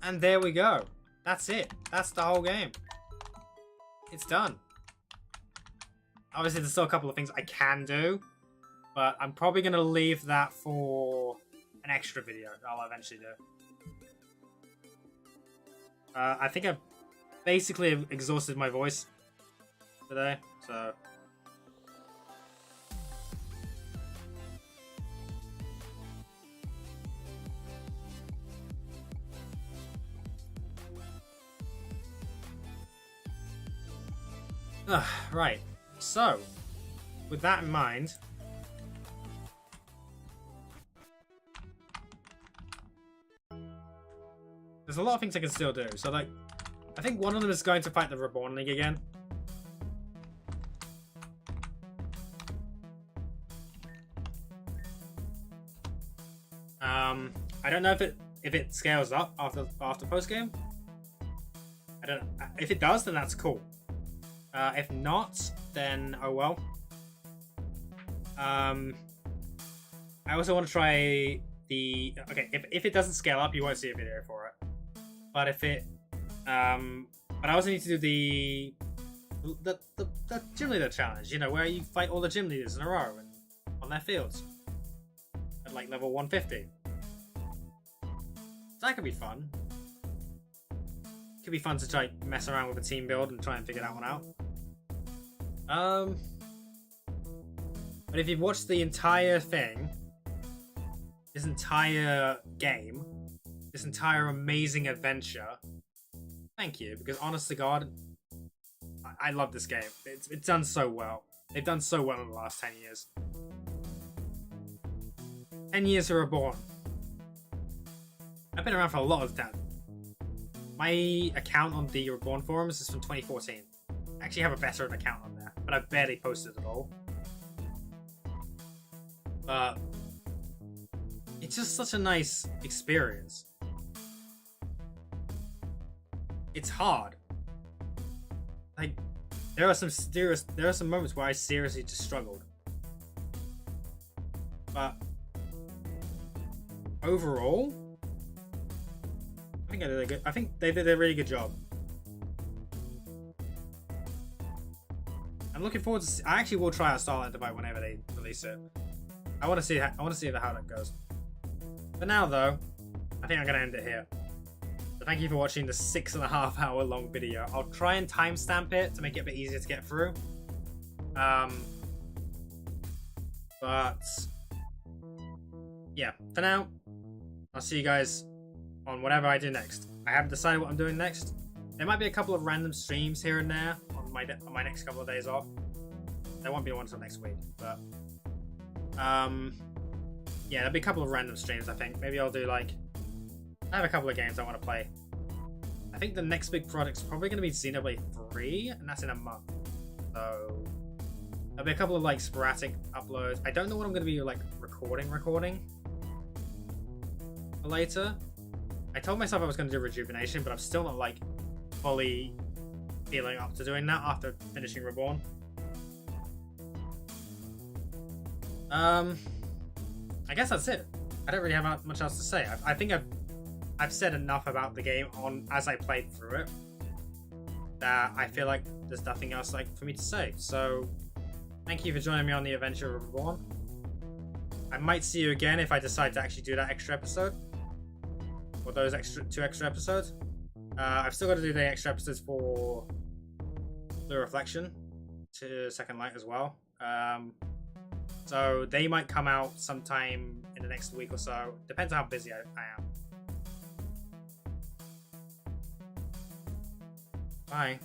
And there we go. That's it. That's the whole game. It's done. Obviously, there's still a couple of things I can do, but I'm probably going to leave that for an extra video I'll eventually do. I think I've basically exhausted my voice today, so... Right, so, with that in mind, there's a lot of things I can still do. So, like, I think one of them is going to fight the Reborn League again. I don't know if it scales up after postgame. I don't know. If it does, then that's cool. If not, then oh well. I also want to try the... Okay, if it doesn't scale up, you won't see a video for it. But if it... but I also need to do the gym leader challenge, you know, where you fight all the gym leaders in a row and on their fields. At like level 150. So that could be fun. Could be fun to try mess around with a team build and try and figure that one out. But if you've watched the entire thing, this entire game, this entire amazing adventure, thank you, because honest to God, I love this game. It's done so well. They've done so well in the last 10 years. 10 years of Reborn. I've been around for a lot of time. My account on the Reborn forums is from 2014. I actually have a better account on there, but I've barely posted at all. But it's just such a nice experience. It's hard. Like, there are some moments where I seriously just struggled. But overall, I think they did a really good job. I'm looking forward to. I actually will try out Starlight Divide whenever they release it. I want to see how that goes. For now, though, I think I'm gonna end it here. So thank you for watching the 6.5 hour long video. I'll try and timestamp it to make it a bit easier to get through. But yeah, for now, I'll see you guys on whatever I do next. I haven't decided what I'm doing next. There might be a couple of random streams here and there on my next couple of days off. There won't be one until next week, but yeah, there'll be a couple of random streams. I think maybe I'll do like I have a couple of games I want to play. I think the next big project's probably going to be Xenoblade 3, and that's in a month. So there'll be a couple of like sporadic uploads. I don't know what I'm going to be like recording for later. I told myself I was going to do Rejuvenation, but I'm still not like fully feeling up to doing that after finishing Reborn. I guess that's it. I don't really have much else to say. I think I've said enough about the game as I played through it that I feel like there's nothing else like for me to say. So thank you for joining me on the adventure of Reborn. I might see you again if I decide to actually do that extra episode, or those two extra episodes. I've still got to do the extra episodes for Blue Reflection to Second Light as well. So they might come out sometime in the next week or so. Depends on how busy I am. Bye.